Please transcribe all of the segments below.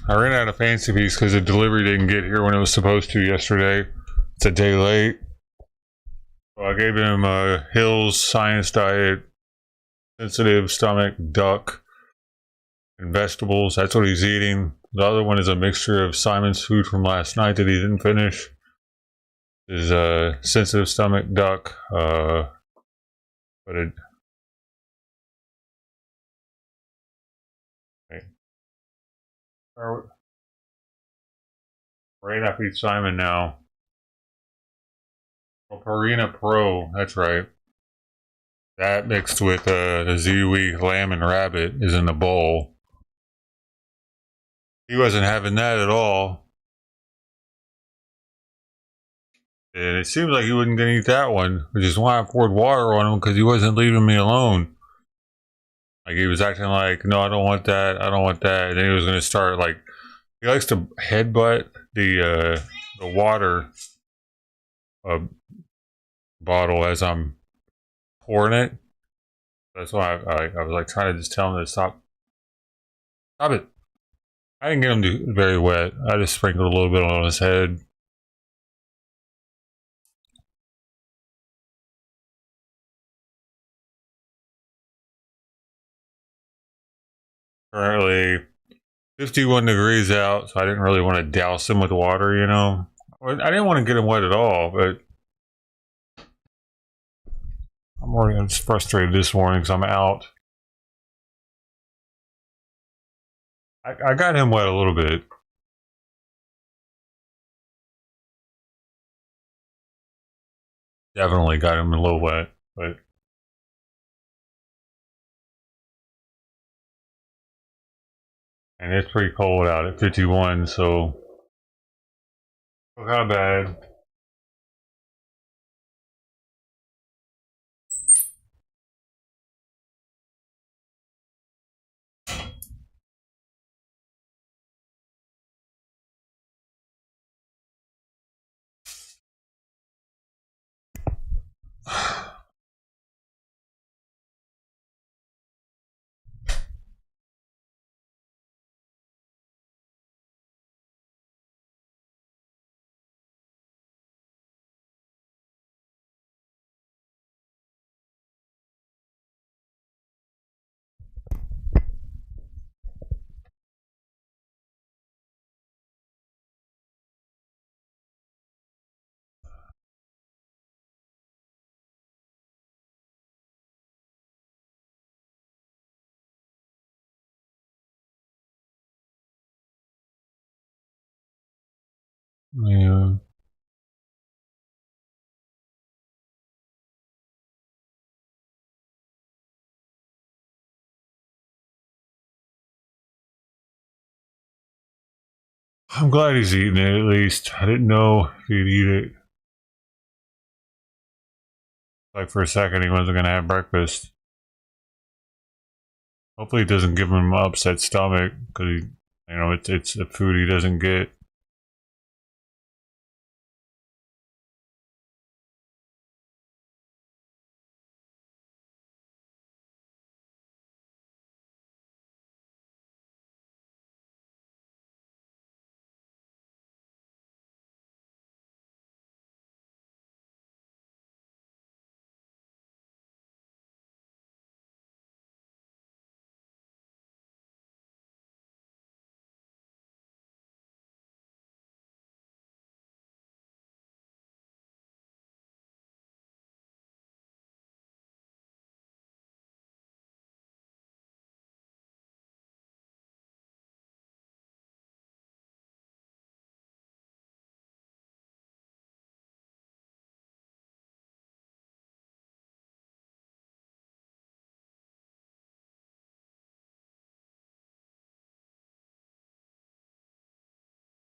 I ran out of fancy feast because the delivery didn't get here when it was supposed to yesterday. It's a day late. So I gave him a Hill's Science Diet, sensitive stomach, duck, and vegetables. That's what he's eating. The other one is a mixture of Simon's food from last night that he didn't finish. Is a sensitive stomach, duck, but it. Wait, right after Simon now. Oh, Purina Pro, that's right. That mixed with the Zooey lamb and rabbit is in the bowl. He wasn't having that at all. And it seems like he wasn't going to eat that one, which is why I poured water on him because he wasn't leaving me alone. Like he was acting like, no, I don't want that, I don't want that. And then he was going to start like, he likes to headbutt the water bottle as I'm pouring it. That's why I was like trying to just tell him to stop it. I didn't get him very wet. I just sprinkled a little bit on his head. Currently 51 degrees out, so I didn't really want to douse him with water, you know. I didn't want to get him wet at all, but I'm just frustrated this morning because I'm out. I got him wet a little bit. Definitely got him a little wet, but and it's pretty cold out at 51, so not bad. Yeah. I'm glad he's eating it at least. I didn't know if he'd eat it. Like for a second, he wasn't going to have breakfast. Hopefully, it doesn't give him an upset stomach because it's the food he doesn't get.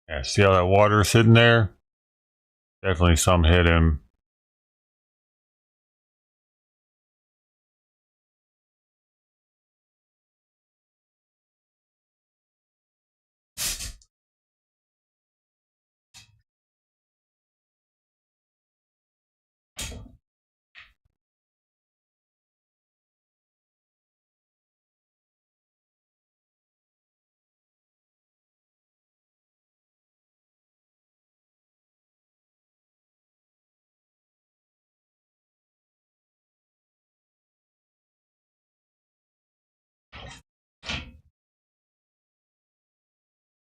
Yeah, see how that water is sitting there? Definitely some hit him.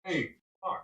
Hey, fuck.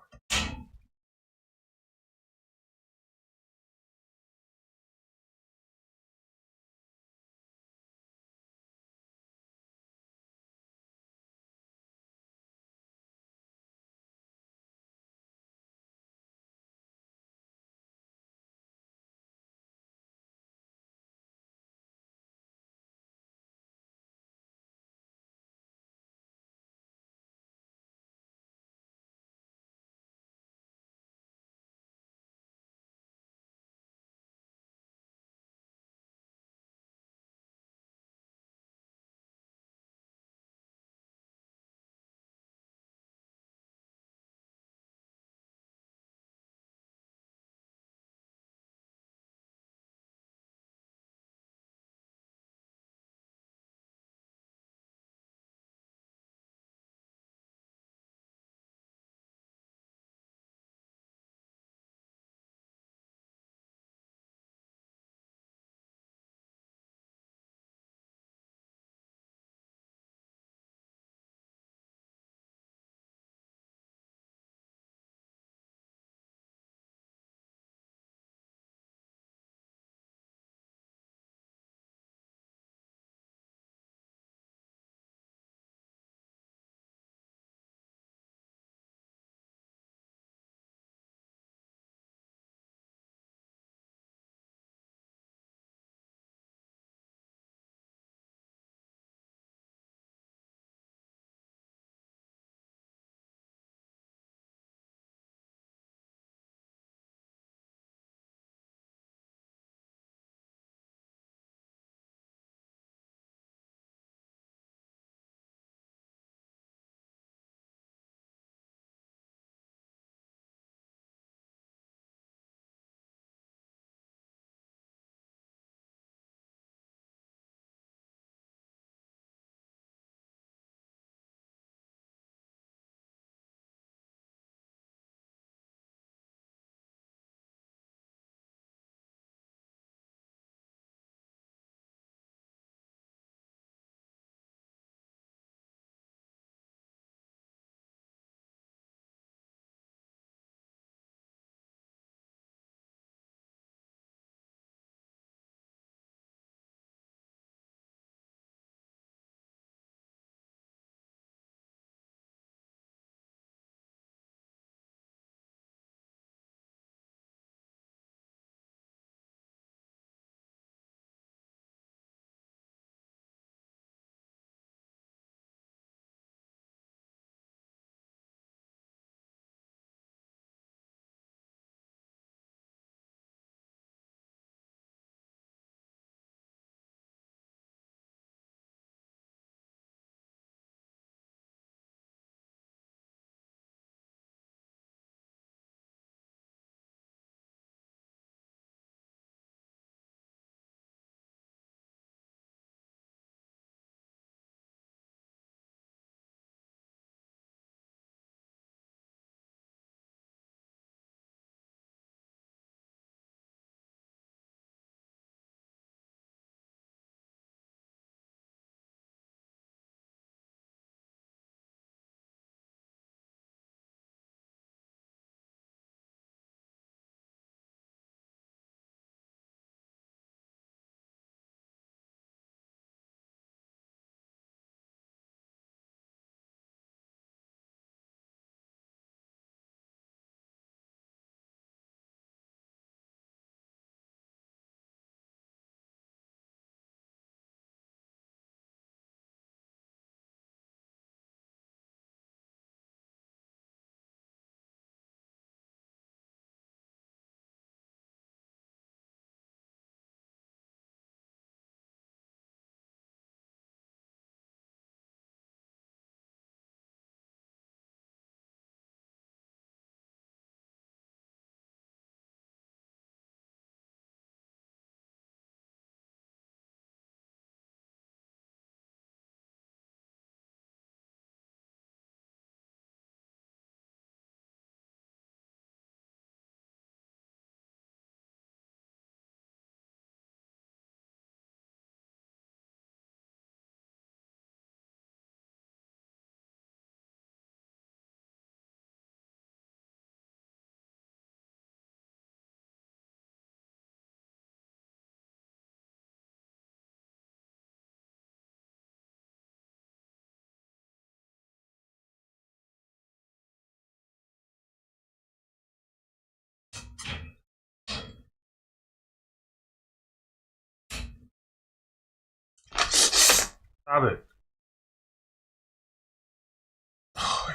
Stop it.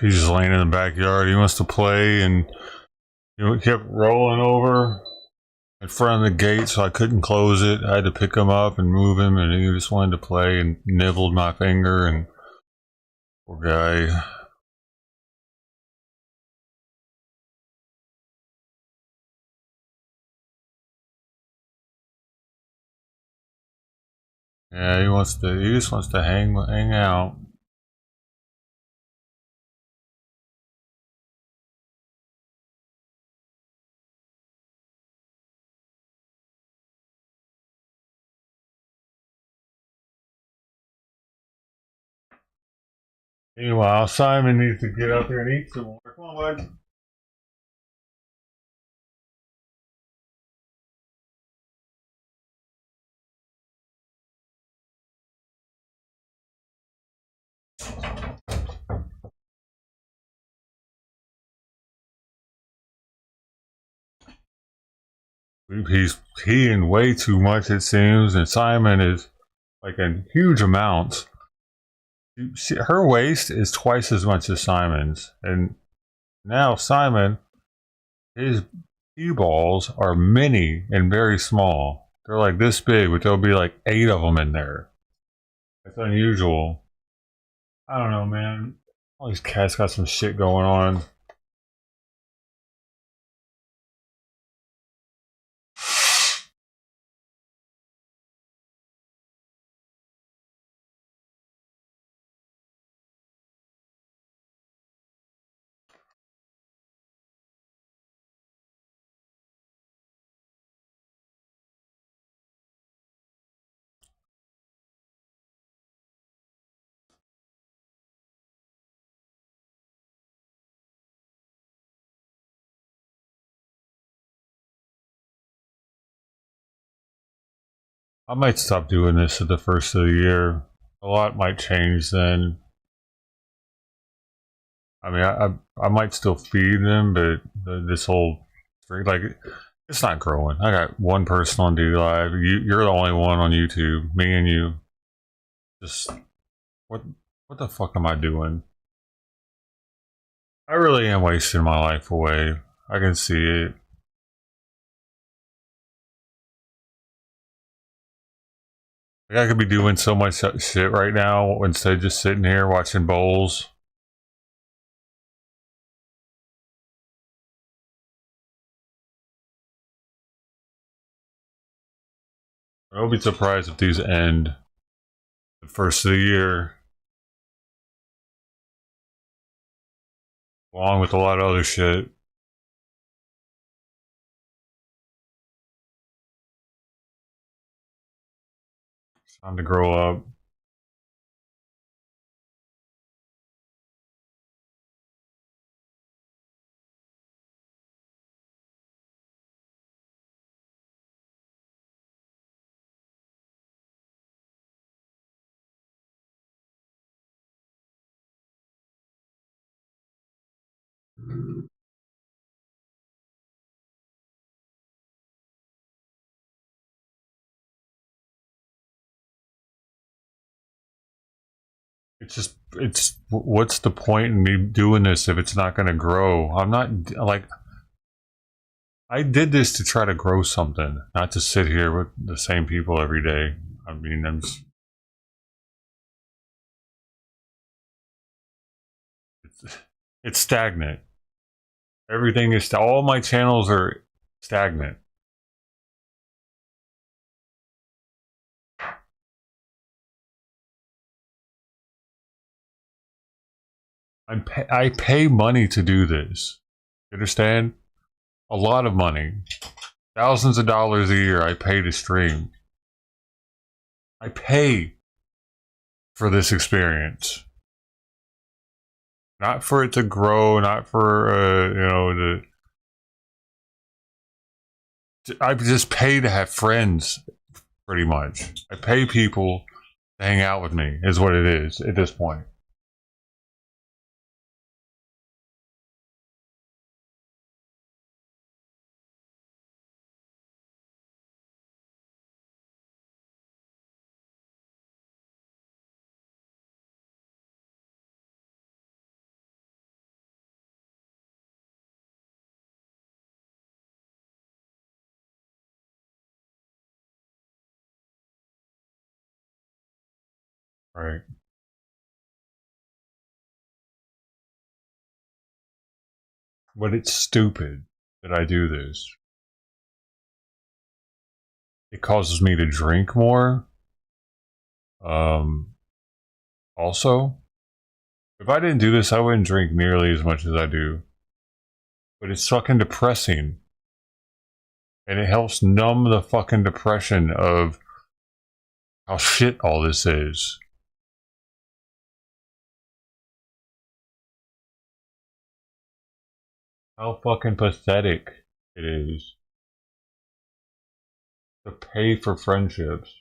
He's just laying in the backyard. He wants to play, and he kept rolling over in front of the gate, so I couldn't close it. I had to pick him up and move him, and he just wanted to play and nibbled my finger. And poor guy. Yeah, he wants to. He just wants to hang out. Meanwhile, Simon needs to get up there and eat some more. Come on, bud. He's peeing way too much, it seems, and Simon is like in huge amounts. Her waist is twice as much as Simon's, and now Simon, his pee balls are mini and very small. They're like this big, but there'll be like 8 of them in there. That's unusual. I don't know, man. All these cats got some shit going on. I might stop doing this at the first of the year. A lot might change then. I mean, I might still feed them, but this whole like it's not growing. I got one person on D Live. You're the only one on YouTube. Me and you. Just what what the fuck am I doing? I really am wasting my life away. I can see it. Like I could be doing so much shit right now instead of just sitting here watching bowls. I won't be surprised if these end the first of the year, along with a lot of other shit. It's time to grow up. It's what's the point in me doing this if it's not going to grow? I'm not like I did this to try to grow something, not to sit here with the same people every day. I mean, it's, it's stagnant. Everything is all my channels are stagnant. I pay money to do this. You understand? A lot of money. Thousands of dollars a year I pay to stream. I pay for this experience. Not for it to grow, not for, I just pay to have friends, pretty much. I pay people to hang out with me, is what it is at this point. Right. But it's stupid that I do this. It causes me to drink more. Um, Also, if I didn't do this, I wouldn't drink nearly as much as I do. But it's fucking depressing. And it helps numb the fucking depression of how shit all this is. How fucking pathetic it is to pay for friendships.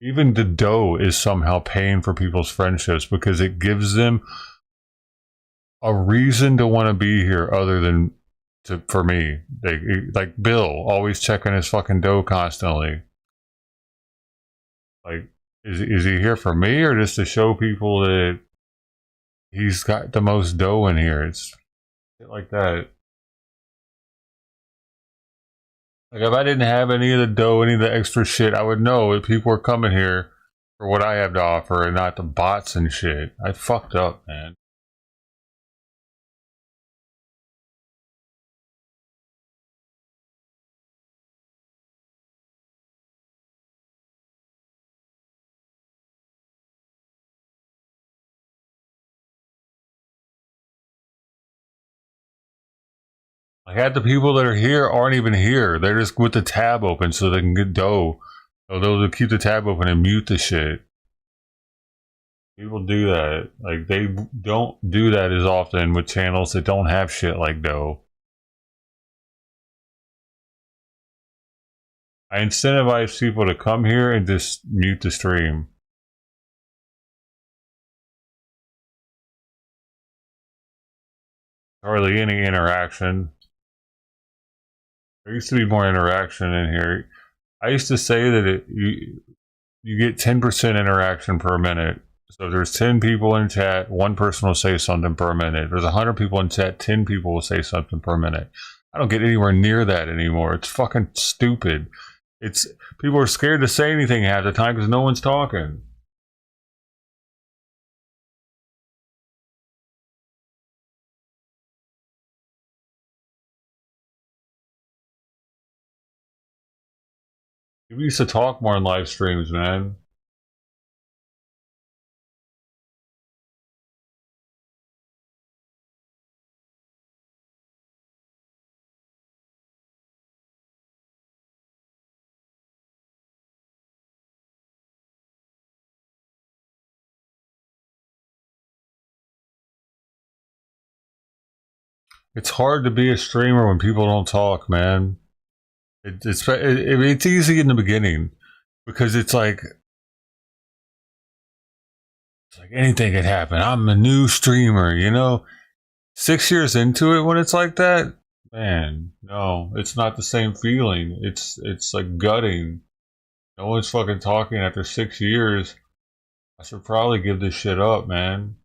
Even the dough is somehow paying for people's friendships because it gives them a reason to want to be here other than for me. Like Bill, always checking his fucking dough constantly. Like, is he here for me or just to show people that he's got the most dough in here? It's shit like that. Like, if I didn't have any of the dough, any of the extra shit, I would know that people are coming here for what I have to offer and not the bots and shit. I fucked up, man. Like, half the people that are here aren't even here. They're just with the tab open so they can get dough. So they'll keep the tab open and mute the shit. People do that. Like, they don't do that as often with channels that don't have shit like dough. I incentivize people to come here and just mute the stream. Hardly any interaction. There used to be more interaction in here. I used to say that you get 10% interaction per minute. So if there's 10 people in chat, one person will say something per minute. If there's 100 people in chat, 10 people will say something per minute. I don't get anywhere near that anymore. It's fucking stupid. It's people are scared to say anything half the time because no one's talking. We used to talk more in live streams, man. It's hard to be a streamer when people don't talk, man. It's easy in the beginning because it's like anything could happen. I'm a new streamer, you know. 6 years into it, when it's like that, man, no, it's not the same feeling. It's like gutting. No one's fucking talking after 6 years. I should probably give this shit up, man.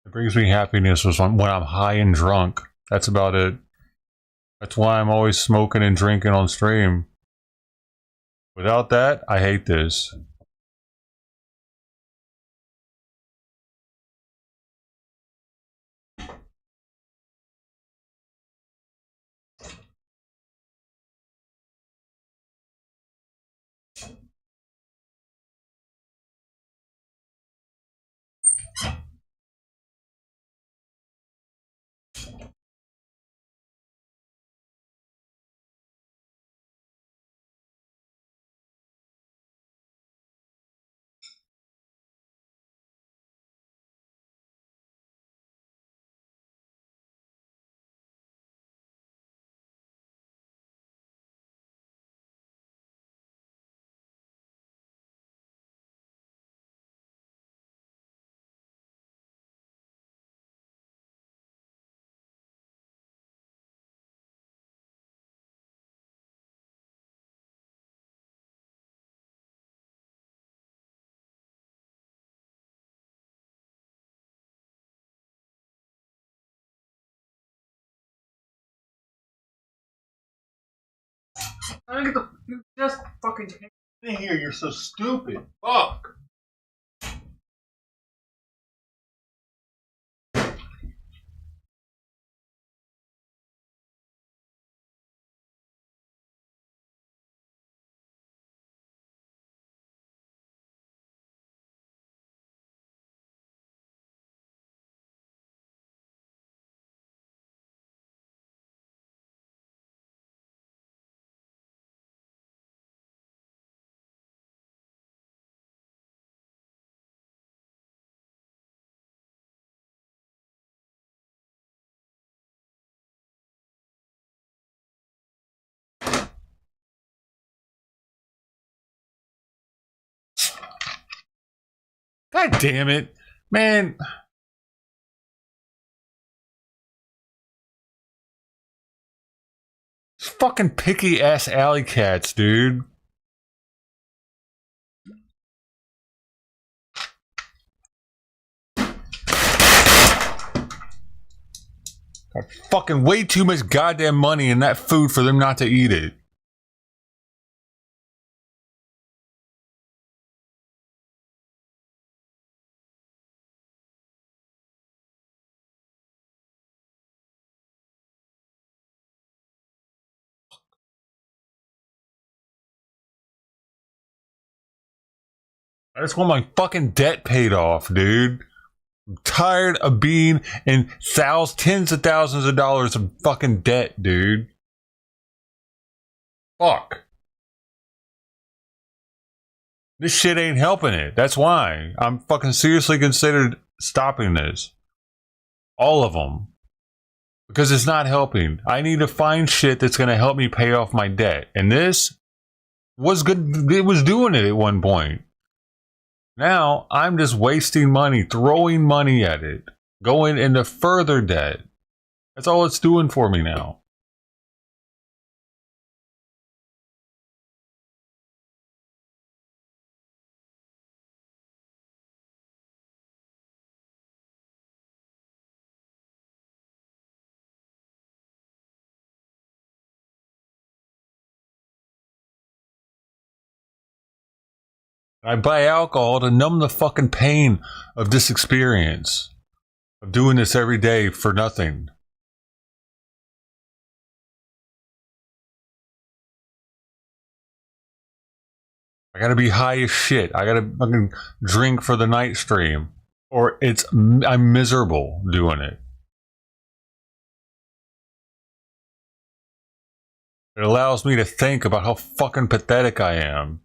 It brings me happiness was when I'm high and drunk. That's about it. That's why I'm always smoking and drinking on stream. Without that, I hate this. I get the you just fucking in here. You're so stupid. Fuck. God damn it, man. Fucking picky ass alley cats, dude. Got fucking way too much goddamn money in that food for them not to eat it. I just want my fucking debt paid off, dude. I'm tired of being in tens of thousands of dollars of fucking debt, dude. Fuck. This shit ain't helping it. That's why I'm fucking seriously considered stopping this. All of them. Because it's not helping. I need to find shit that's going to help me pay off my debt. And this was good. It was doing it at one point. Now I'm just wasting money, throwing money at it, going into further debt. That's all it's doing for me now. I buy alcohol to numb the fucking pain of this experience of doing this every day for nothing. I gotta be high as shit. I gotta fucking drink for the night stream, or I'm miserable doing it. It allows me to think about how fucking pathetic I am.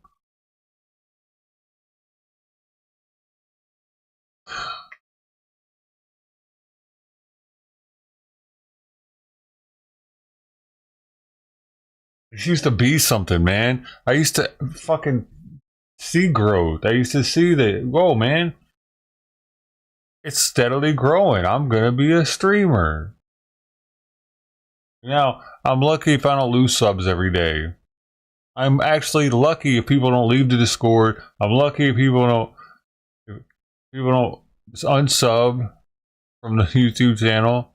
It used to be something, man. I used to fucking see growth. I used to see that, whoa, man. It's steadily growing. I'm gonna be a streamer. Now, I'm lucky if I don't lose subs every day. I'm actually lucky if people don't leave the Discord. I'm lucky if people don't unsub from the YouTube channel.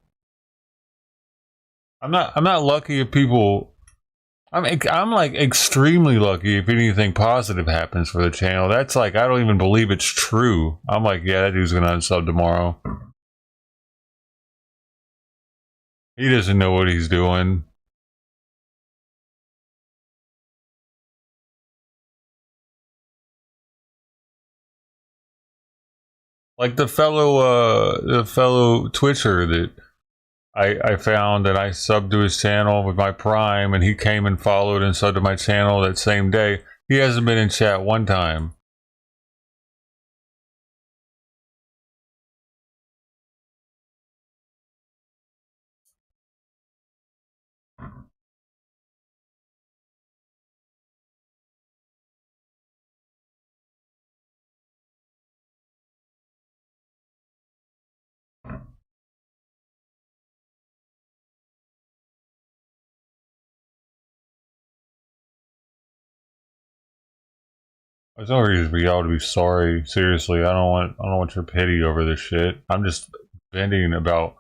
I'm not lucky if people. I'm like extremely lucky if anything positive happens for the channel. That's like I don't even believe it's true. I'm like, yeah, that dude's gonna unsub tomorrow. He doesn't know what he's doing. Like the fellow Twitcher that I found that I subbed to his channel with my Prime, and he came and followed and subbed to my channel that same day. He hasn't been in chat one time. There's no reason for y'all to be sorry. Seriously, I don't want your pity over this shit. I'm just venting about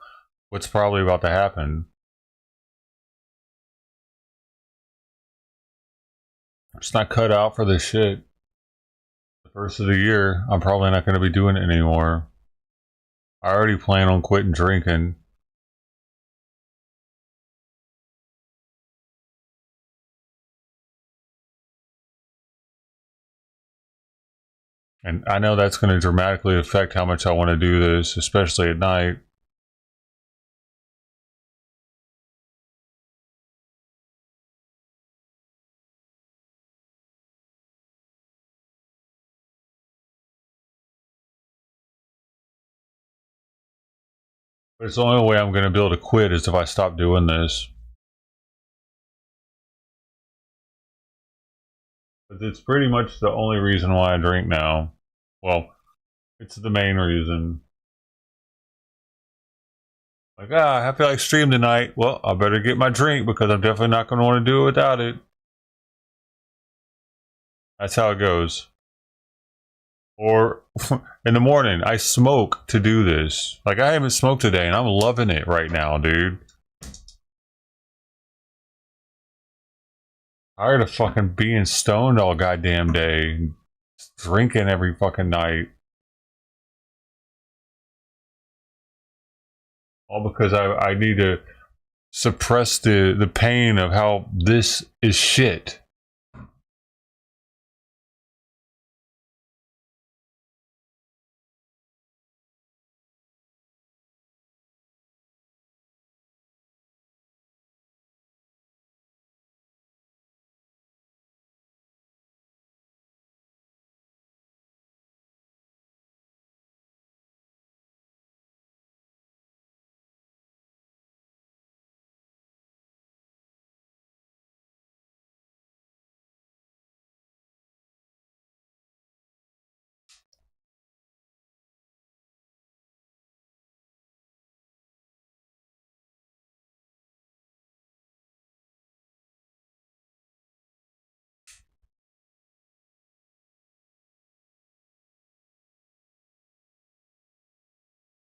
what's probably about to happen. It's not cut out for this shit. The first of the year, I'm probably not going to be doing it anymore. I already plan on quitting drinking. And I know that's going to dramatically affect how much I want to do this, especially at night. But it's the only way I'm going to be able to quit is if I stop doing this. But it's pretty much the only reason why I drink now. Well, it's the main reason. Like, I feel like stream tonight. Well, I better get my drink because I'm definitely not going to want to do it without it. That's how it goes. Or in the morning, I smoke to do this. Like, I haven't smoked today and I'm loving it right now, dude. Tired of fucking being stoned all goddamn day. Drinking every fucking night. All because I need to suppress the pain of how this is shit.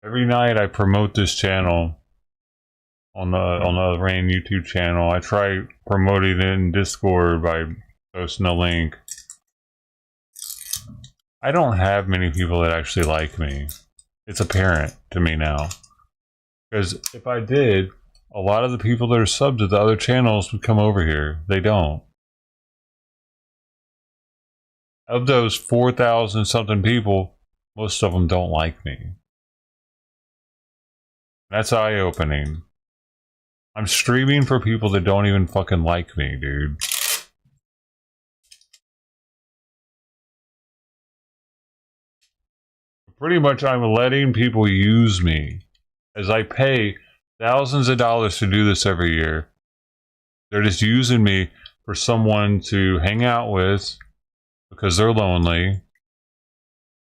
Every night I promote this channel on the Rain YouTube channel. I try promoting it in Discord by posting a link. I don't have many people that actually like me. It's apparent to me now. Because if I did, a lot of the people that are subbed to the other channels would come over here. They don't. Of those 4,000 something people, most of them don't like me. That's eye-opening. I'm streaming for people that don't even fucking like me, dude. Pretty much I'm letting people use me. As I pay thousands of dollars to do this every year. They're just using me for someone to hang out with because they're lonely.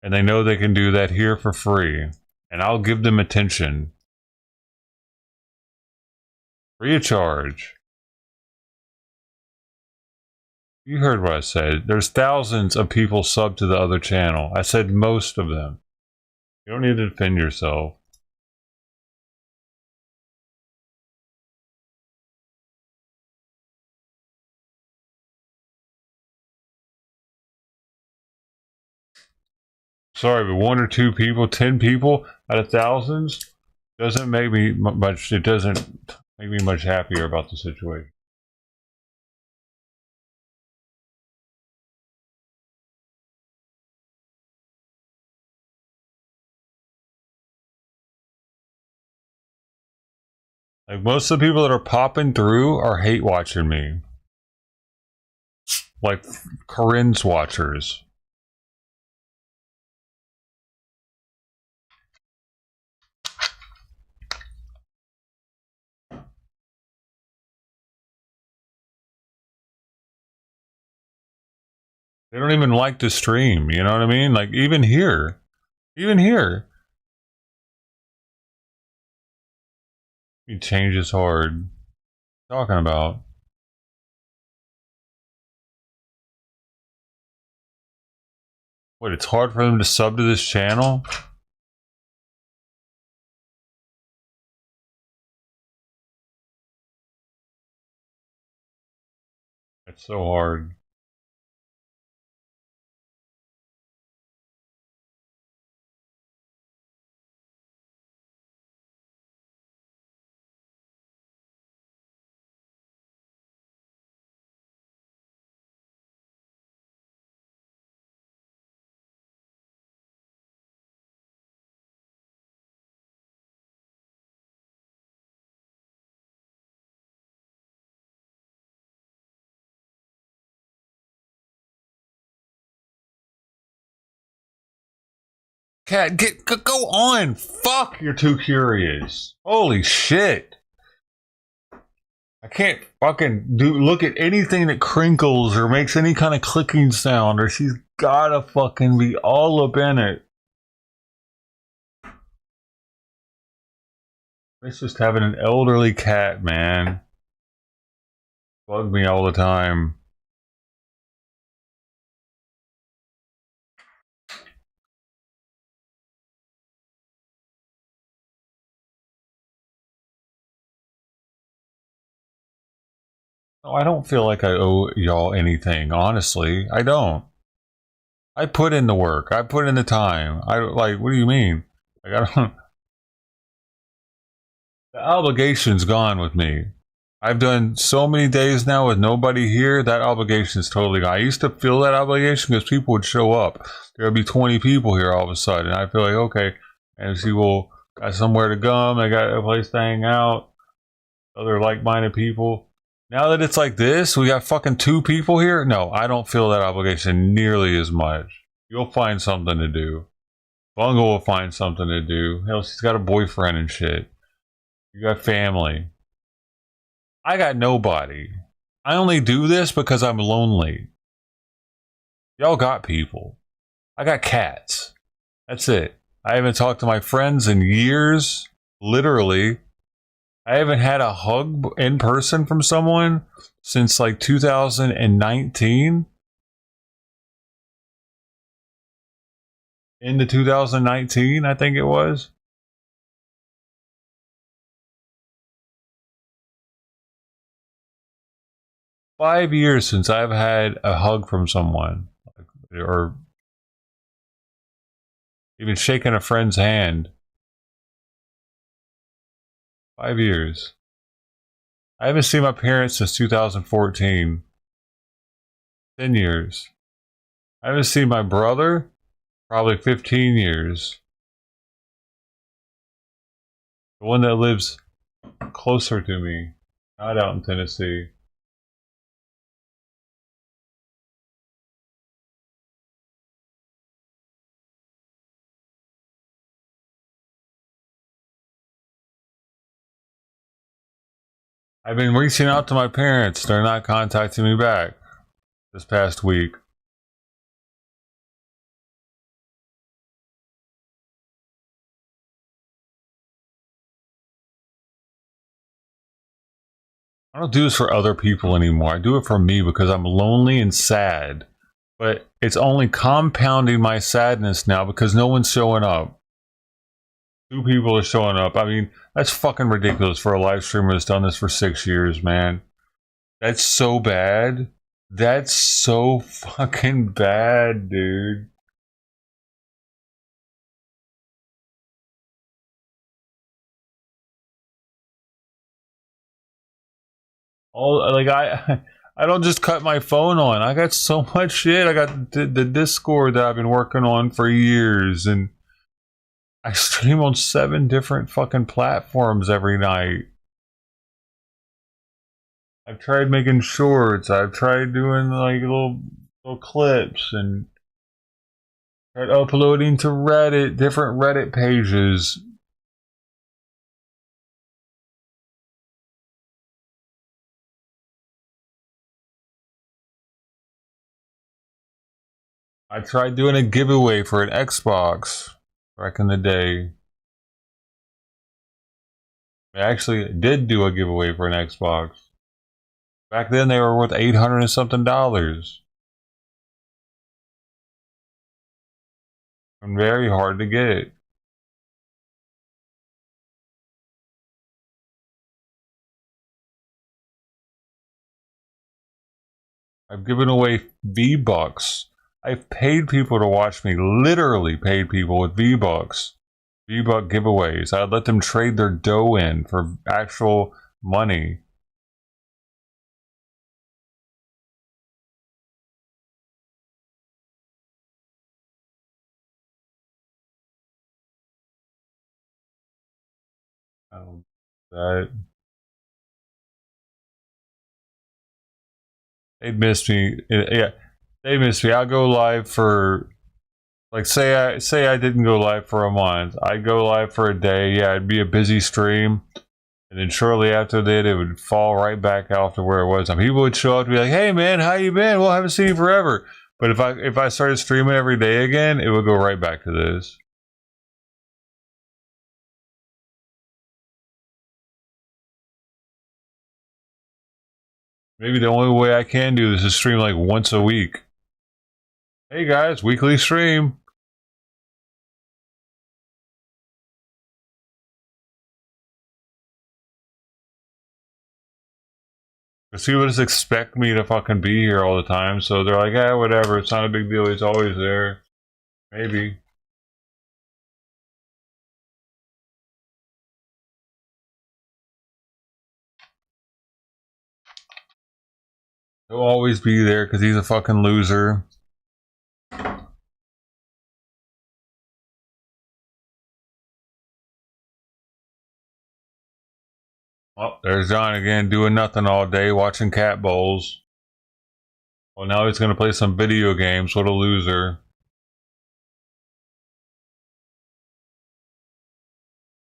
And they know they can do that here for free. And I'll give them attention. Free of charge. You heard what I said. There's thousands of people subbed to the other channel. I said most of them. You don't need to defend yourself. Sorry, but 1 or 2 people, 10 people out of thousands doesn't make me much. It doesn't make me much happier about the situation. Like most of the people that are popping through are hate watching me. Like Corinne's watchers. They don't even like the stream, you know what I mean? Like even here. Even here. Change is hard. Talking about. What, it's hard for them to sub to this channel? It's so hard. Cat, go on. Fuck, you're too curious. Holy shit. I can't fucking look at anything that crinkles or makes any kind of clicking sound, or she's gotta fucking be all up in it. It's just having an elderly cat, man. Bug me all the time. No, I don't feel like I owe y'all anything, honestly. I don't. I put in the work. I put in the time. I like, what do you mean? Like, I don't. The obligation's gone with me. I've done so many days now with nobody here. That obligation's totally gone. I used to feel that obligation because people would show up. There would be 20 people here all of a sudden. I feel like, okay, and people got somewhere to go. They got a place to hang out. Other like-minded people. Now that it's like this, we got fucking 2 people here. No, I don't feel that obligation nearly as much. You'll find something to do. Bungo will find something to do. Hell, she's got a boyfriend and shit. You got family. I got nobody. I only do this because I'm lonely. Y'all got people. I got cats. That's it. I haven't talked to my friends in years. Literally. I haven't had a hug in person from someone since like 2019. Into 2019, I think it was. Five years since I've had a hug from someone, or even shaking a friend's hand. 5 years. I haven't seen my parents since 2014. 10 years. I haven't seen my brother probably 15 years. The one that lives closer to me, not out in Tennessee. I've been reaching out to my parents. They're not contacting me back this past week. I don't do this for other people anymore. I do it for me because I'm lonely and sad. But it's only compounding my sadness now because no one's showing up. 2 people are showing up. I mean, that's fucking ridiculous for a live streamer that's done this for 6 years, man. That's so bad. That's so fucking bad, dude. All like I don't just cut my phone on. I got so much shit. I got the Discord that I've been working on for years, and I stream on 7 different fucking platforms every night. I've tried making shorts. I've tried doing like little clips and tried uploading to Reddit, different Reddit pages. I tried doing a giveaway for an Xbox back in the day. I actually did do a giveaway for an Xbox. Back then they were worth $800 and something. And very hard to get. I've given away V-Bucks. I've paid people to watch me, literally paid people with V-Bucks. V-Buck giveaways. I'd let them trade their dough in for actual money. That they'd miss me. Yeah, they miss me. I'll go live for Like say I didn't go live for a month. I'd go live for a day. Yeah, it'd be a busy stream. And then shortly after that, it would fall right back off to where it was. And people would show up and be like, "Hey man, how you been? Well, I haven't seen you forever." But if I started streaming every day again, it would go right back to this. Maybe the only way I can do this is stream like once a week. Hey guys, weekly stream. Because people just expect me to fucking be here all the time, so they're like, "Ah, whatever, it's not a big deal, he's always there." Maybe. He'll always be there because he's a fucking loser. Oh, there's John again doing nothing all day, watching cat bowls. Well, now he's gonna play some video games. What a loser.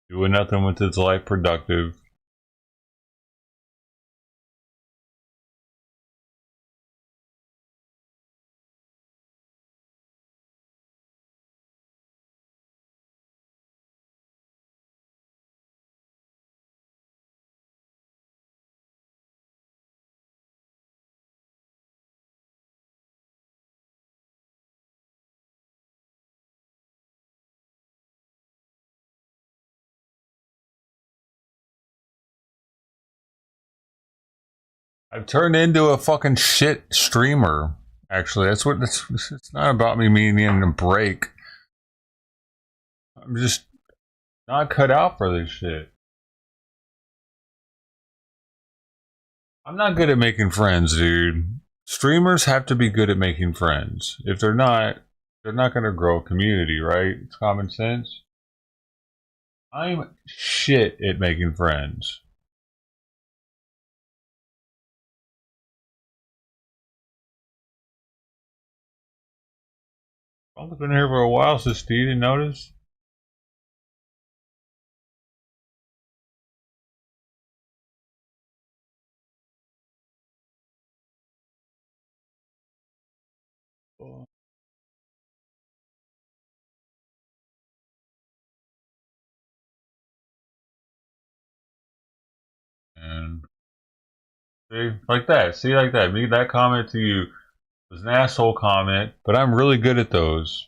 Doing nothing with his life productive. I've turned into a fucking shit streamer. Actually, that's what it's not about me needing a break. I'm just not cut out for this shit. I'm not good at making friends, dude. Streamers have to be good at making friends. If they're not gonna grow a community, right? It's common sense. I'm shit at making friends. I've been here for a while, so Steve didn't notice. And see, like that. See, like that. Me, that comment to you was an asshole comment, but I'm really good at those.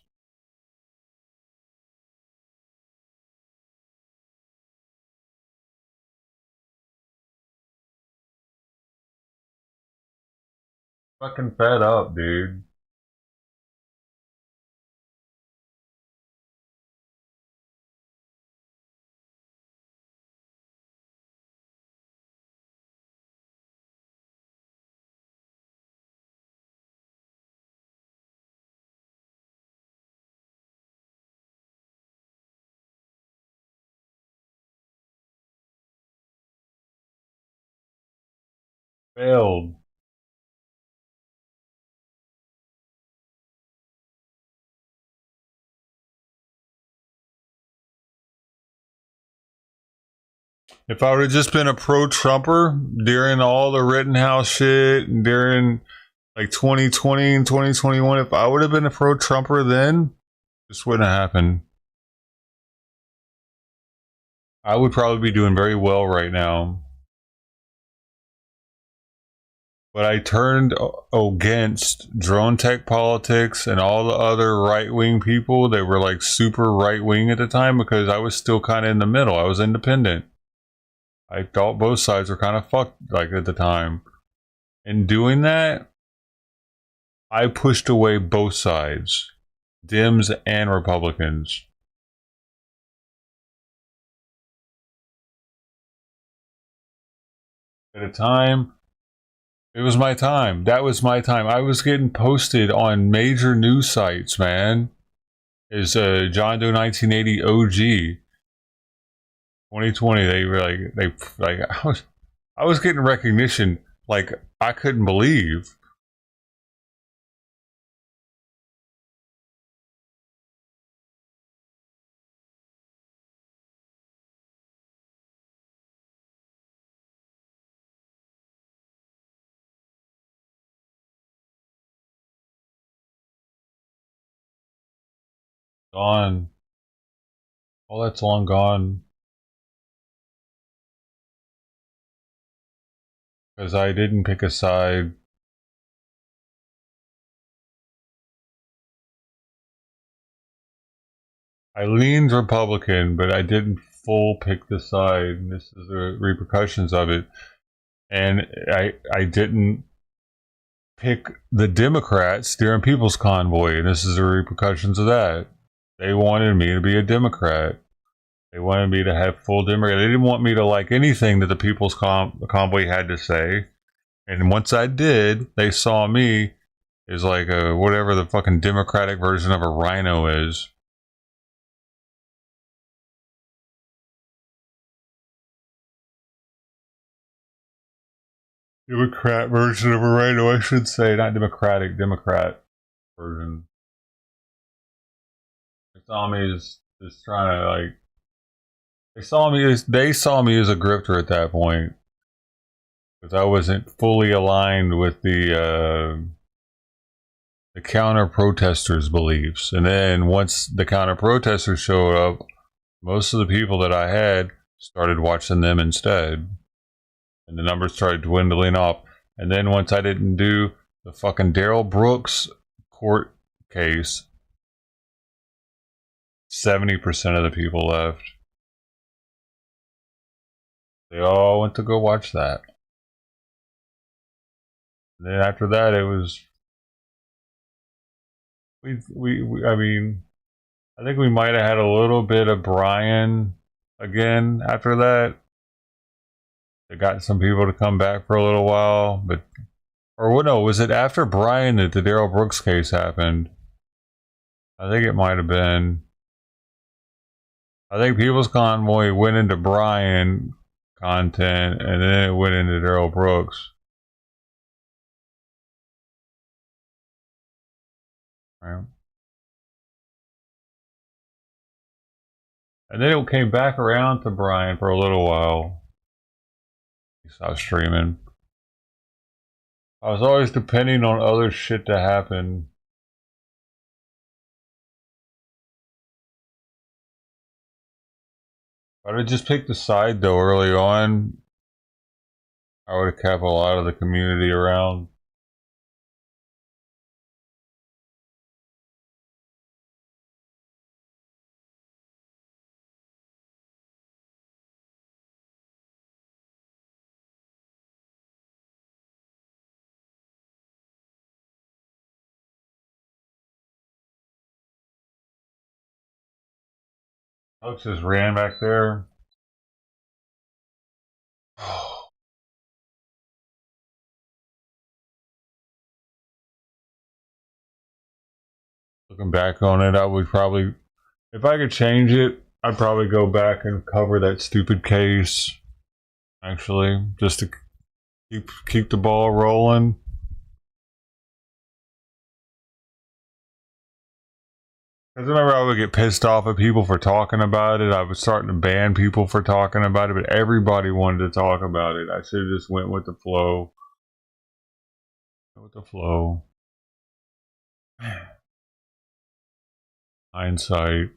Fucking fed up, dude. Failed. If I would have just been a pro-Trumper during all the Rittenhouse shit, during like 2020 and 2021, if I would have been a pro-Trumper then, this wouldn't have happened. I would probably be doing very well right now. But I turned against drone tech politics and all the other right-wing people that were like super right-wing at the time because I was still kind of in the middle. I was independent. I thought both sides were kind of fucked like at the time. In doing that, I pushed away both sides, Dems and Republicans. At a time, it was my time. That was my time. I was getting posted on major news sites, man. Is John Doe 1980 OG 2020? They were like I was getting recognition like I couldn't believe. Gone. All that's long gone. Because I didn't pick a side. I leaned Republican, but I didn't full pick the side. This is the repercussions of it. And I didn't pick the Democrats during People's Convoy, and this is the repercussions of that. They wanted me to be a Democrat. They wanted me to have full Democrat. They didn't want me to like anything that the People's Convoy had to say. And once I did, they saw me as like a whatever the fucking Democratic version of a rhino is. Democrat version of a rhino, I should say, not Democratic, Democrat version. They saw me as just trying to like. They saw me as a grifter at that point because I wasn't fully aligned with the counter protesters' beliefs. And then once the counter protesters showed up, most of the people that I had started watching them instead, and the numbers started dwindling off. And then once I didn't do the fucking Daryl Brooks court case, 70% of the people left. They all went to go watch that. And then after that, it was I mean, I think we might have had a little bit of Brian again after that. They got some people to come back for a little while, but or no, was it after Brian that the Daryl Brooks case happened? I think it might have been. I think People's Convoy went into Brian content, and then it went into Daryl Brooks. Right. And then it came back around to Brian for a little while. He stopped streaming. I was always depending on other shit to happen. If I'd have just picked the side though early on, I would have kept a lot of the community around. Alex just ran back there. Looking back on it, I would probably, if I could change it, I'd probably go back and cover that stupid case. Actually, just to keep the ball rolling. Because remember, I would get pissed off at people for talking about it. I was starting to ban people for talking about it, but everybody wanted to talk about it. I should have just went with the flow. With the flow. Hindsight.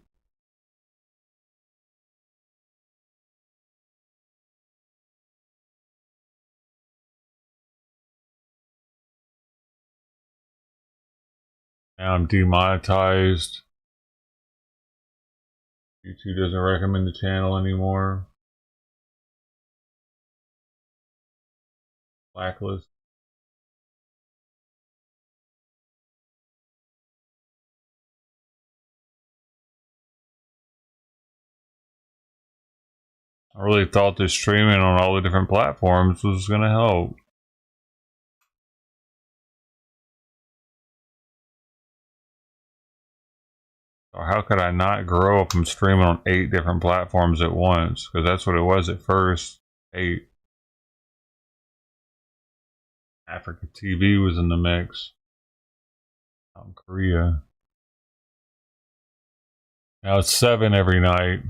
Now I'm demonetized. YouTube doesn't recommend the channel anymore. Blacklist. I really thought this streaming on all the different platforms was going to help. Or how could I not grow up from streaming on 8 different platforms at once? Because that's what it was at first. 8. Africa TV was in the mix. Out in Korea. Now it's 7 every night.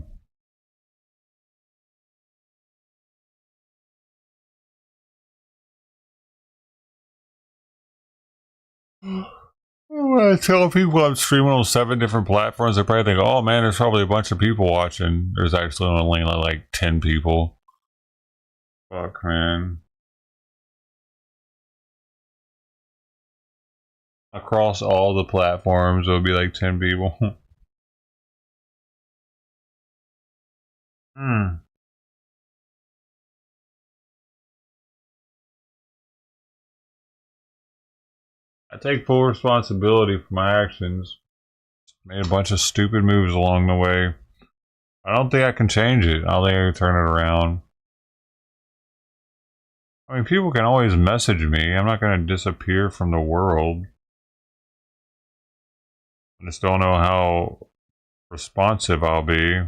When I tell people I'm streaming on 7 different platforms, they probably think, oh man, there's probably a bunch of people watching. There's actually only like 10 people. Fuck, man. Across all the platforms, it would be like 10 people. Hmm. I take full responsibility for my actions. Made a bunch of stupid moves along the way. I don't think I can change it. I don't think I can turn it around. I mean, people can always message me. I'm not going to disappear from the world. I just don't know how responsive I'll be.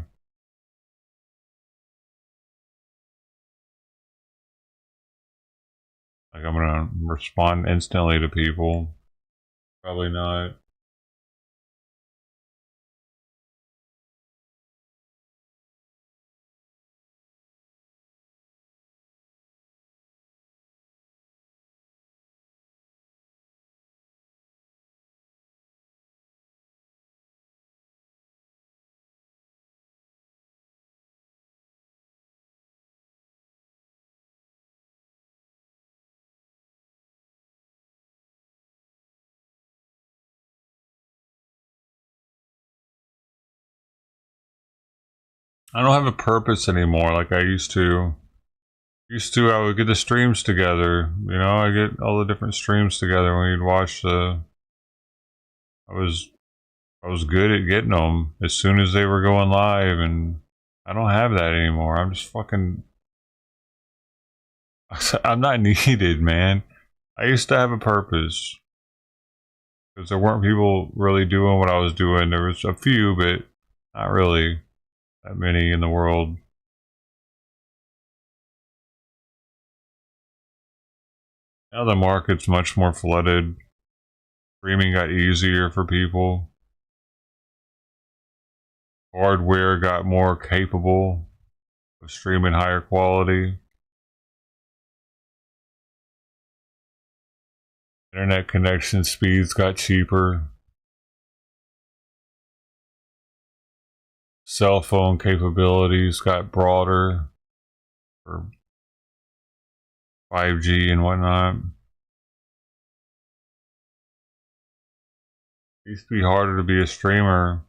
Like, I'm going to respond instantly to people. Probably not. I don't have a purpose anymore like I used to. I would get the streams together. You know, I get all the different streams together when you'd watch the. I was I was good at getting them as soon as they were going live, and I don't have that anymore. I'm just fucking. I'm not needed, man. I used to have a purpose because there weren't people really doing what I was doing. There was a few, but not really that many in the world. Now the market's much more flooded. Streaming got easier for people. Hardware got more capable of streaming higher quality. Internet connection speeds got cheaper. Cell phone capabilities got broader for 5G and whatnot. It used to be harder to be a streamer.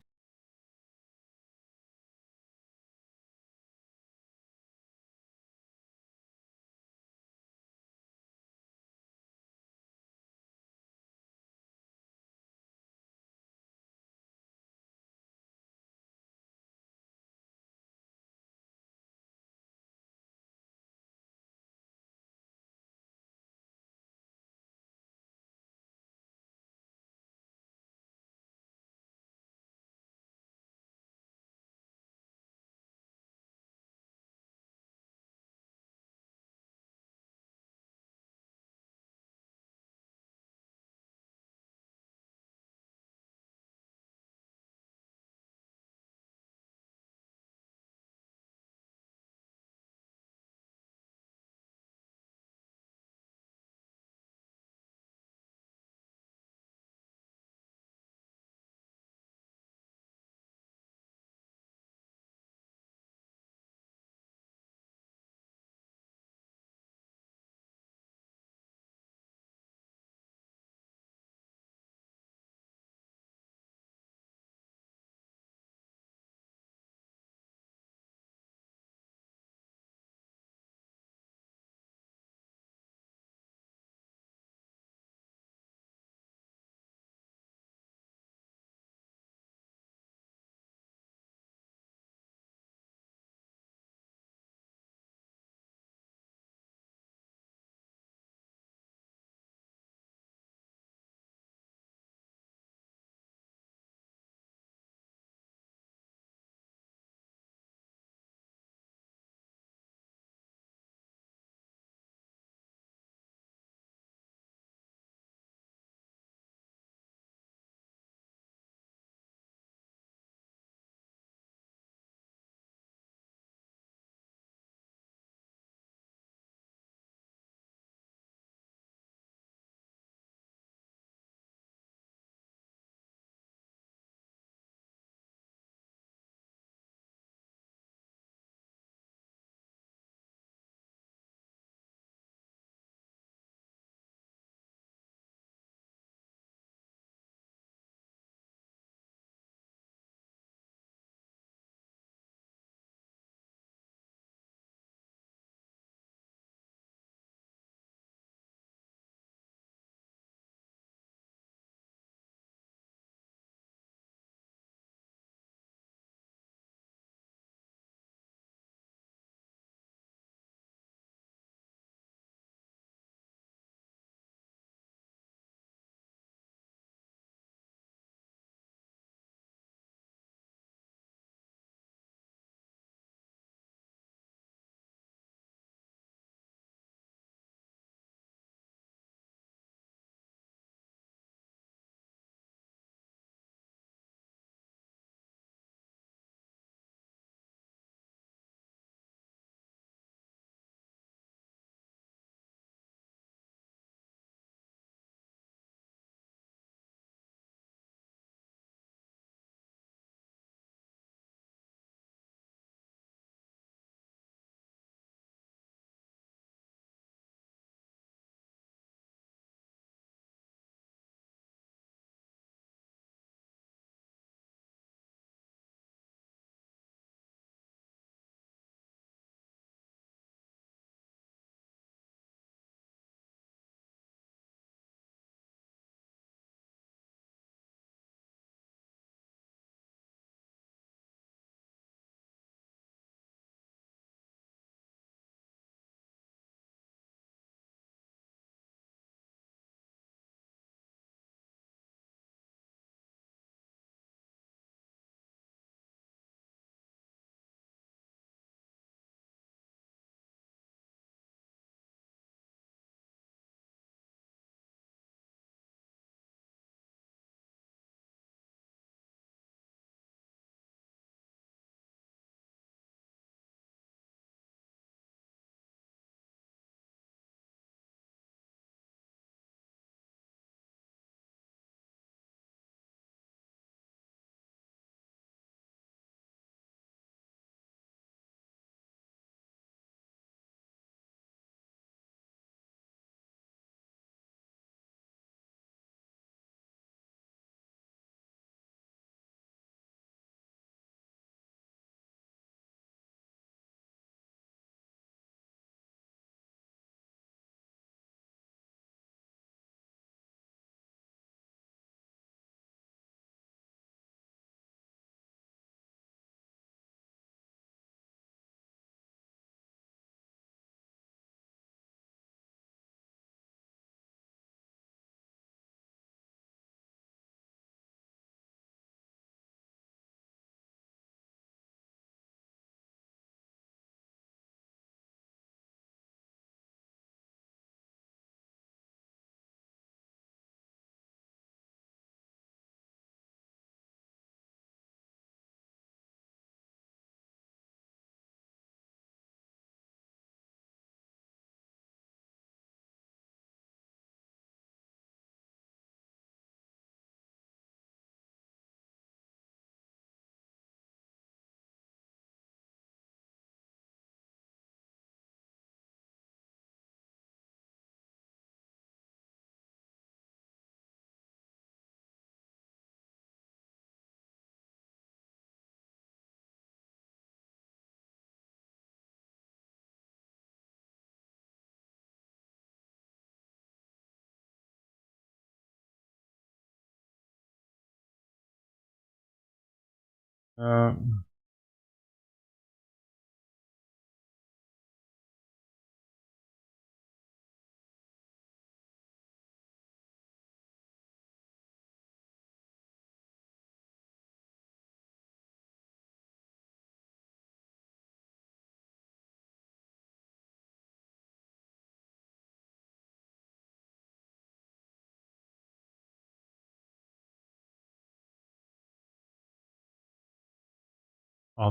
Uh,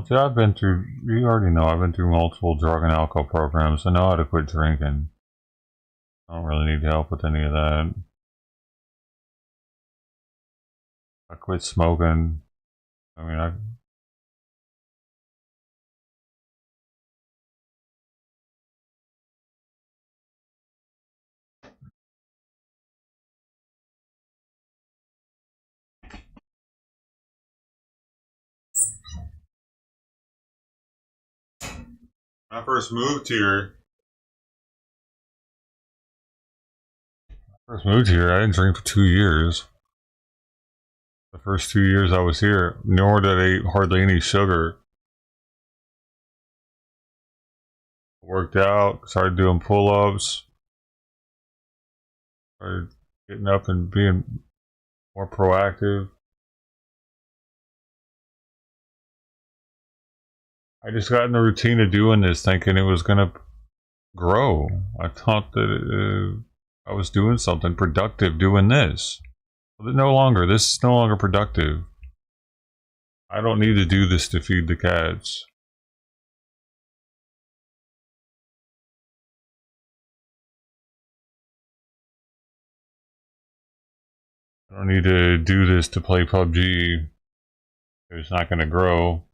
see, I've been through, you already know, I've been through multiple drug and alcohol programs. I know how to quit drinking. I don't really need help with any of that. I quit smoking. I mean, when I first moved here, I didn't drink for 2 years. The first 2 years I was here, nor did I eat hardly any sugar. Worked out, started doing pull-ups, started getting up and being more proactive. I just got in the routine of doing this, thinking it was gonna grow. I thought that I was doing something productive doing this. But no longer. This is no longer productive. I don't need to do this to feed the cats. I don't need to do this to play PUBG. It's not going to grow.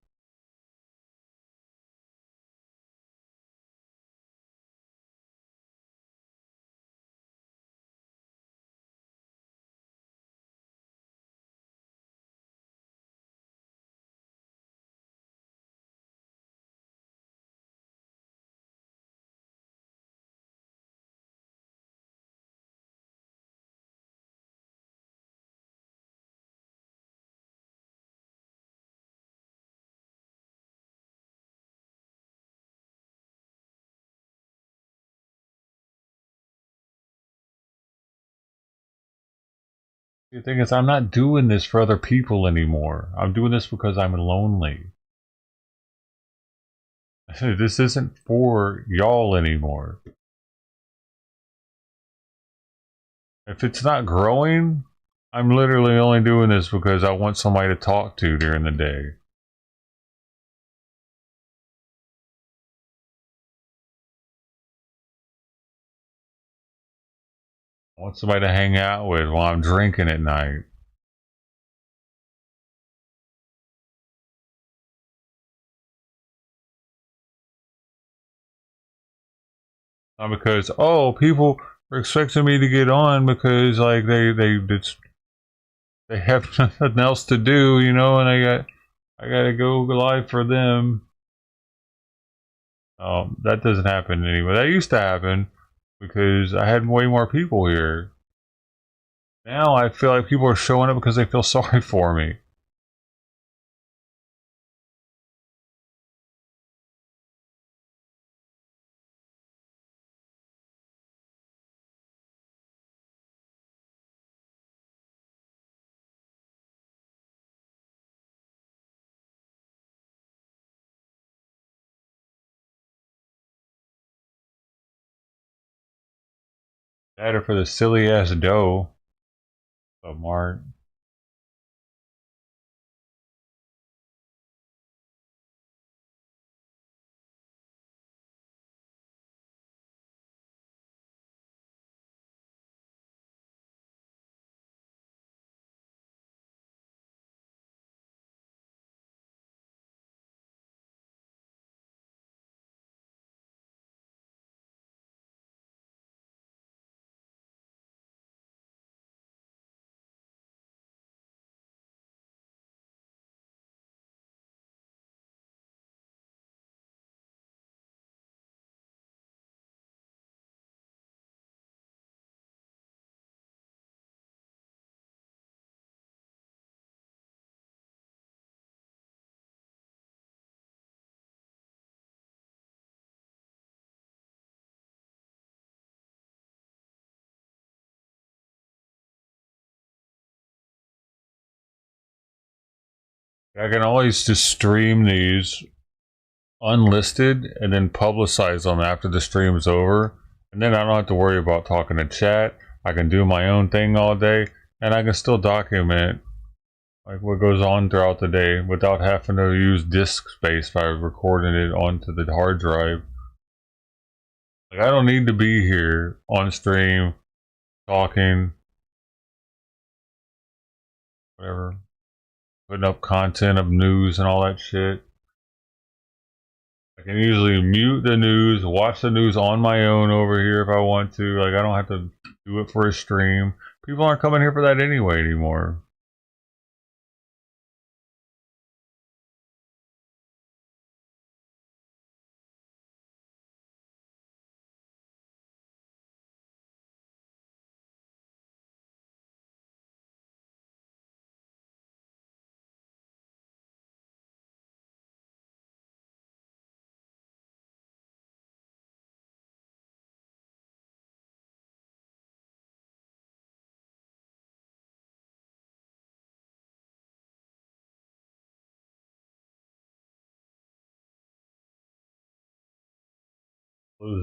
The thing is, I'm not doing this for other people anymore. I'm doing this because I'm lonely. This isn't for y'all anymore. If it's not growing, I'm literally only doing this because I want somebody to talk to during the day. I want somebody to hang out with while I'm drinking at night. Not because, oh, people are expecting me to get on because like they have nothing else to do, you know, and I gotta go live for them. That doesn't happen anymore. That used to happen because I had way more people here. Now I feel like people are showing up because they feel sorry for me. That or for the silly ass dough of Mart. I can always just stream these unlisted and then publicize them after the stream is over. And then I don't have to worry about talking to chat. I can do my own thing all day and I can still document like what goes on throughout the day without having to use disk space by recording it onto the hard drive. Like I don't need to be here on stream talking, whatever, putting up content of news and all that shit. I can easily mute the news, watch the news on my own over here if I want to. Like I don't have to do it for a stream. People aren't coming here for that anyway anymore.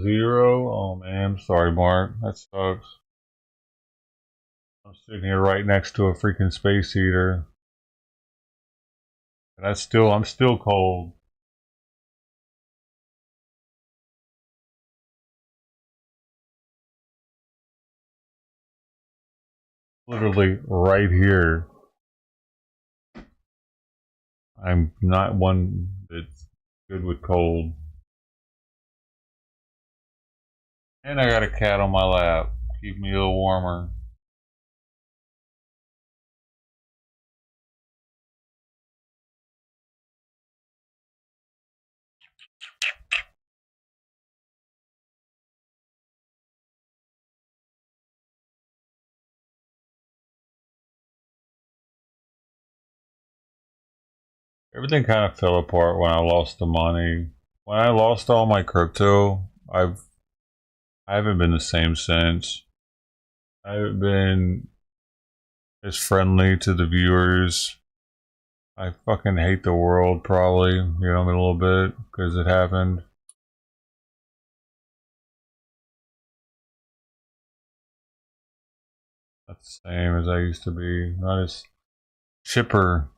Zero? Oh man, I'm sorry, Mark. That sucks. I'm sitting here right next to a freaking space heater. And I'm still cold. Literally right here. I'm not one that's good with cold. And I got a cat on my lap. Keep me a little warmer. Everything kind of fell apart when I lost the money. When I lost all my crypto, I haven't been the same since. I haven't been as friendly to the viewers. I fucking hate the world probably, a little bit because it happened. Not the same as I used to be. Not as chipper.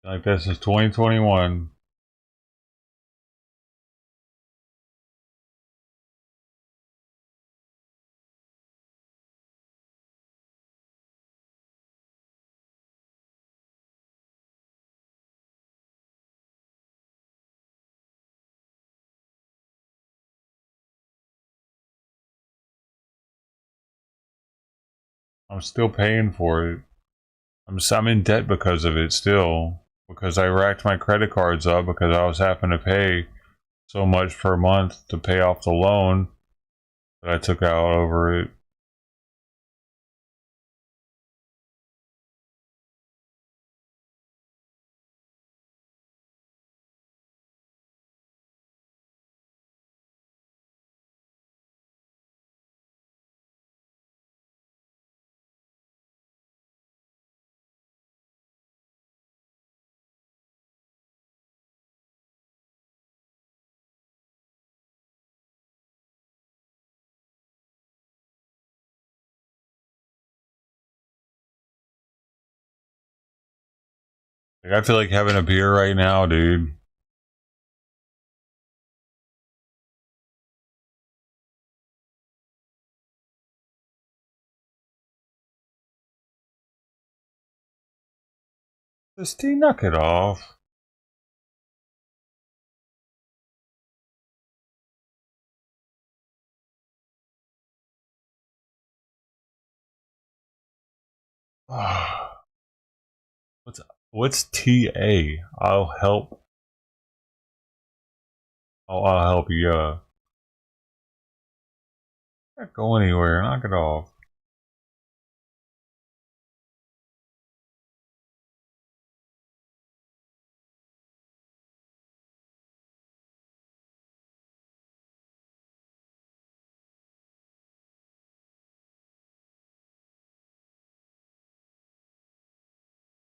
Like this is 2021. I'm still paying for it. I'm in debt because of it still. Because I racked my credit cards up because I was having to pay so much per month to pay off the loan that I took out over it. Like I feel like having a beer right now, dude. Just knock it off. What's TA? I'll help. I'll help you. Not go anywhere. Knock it off.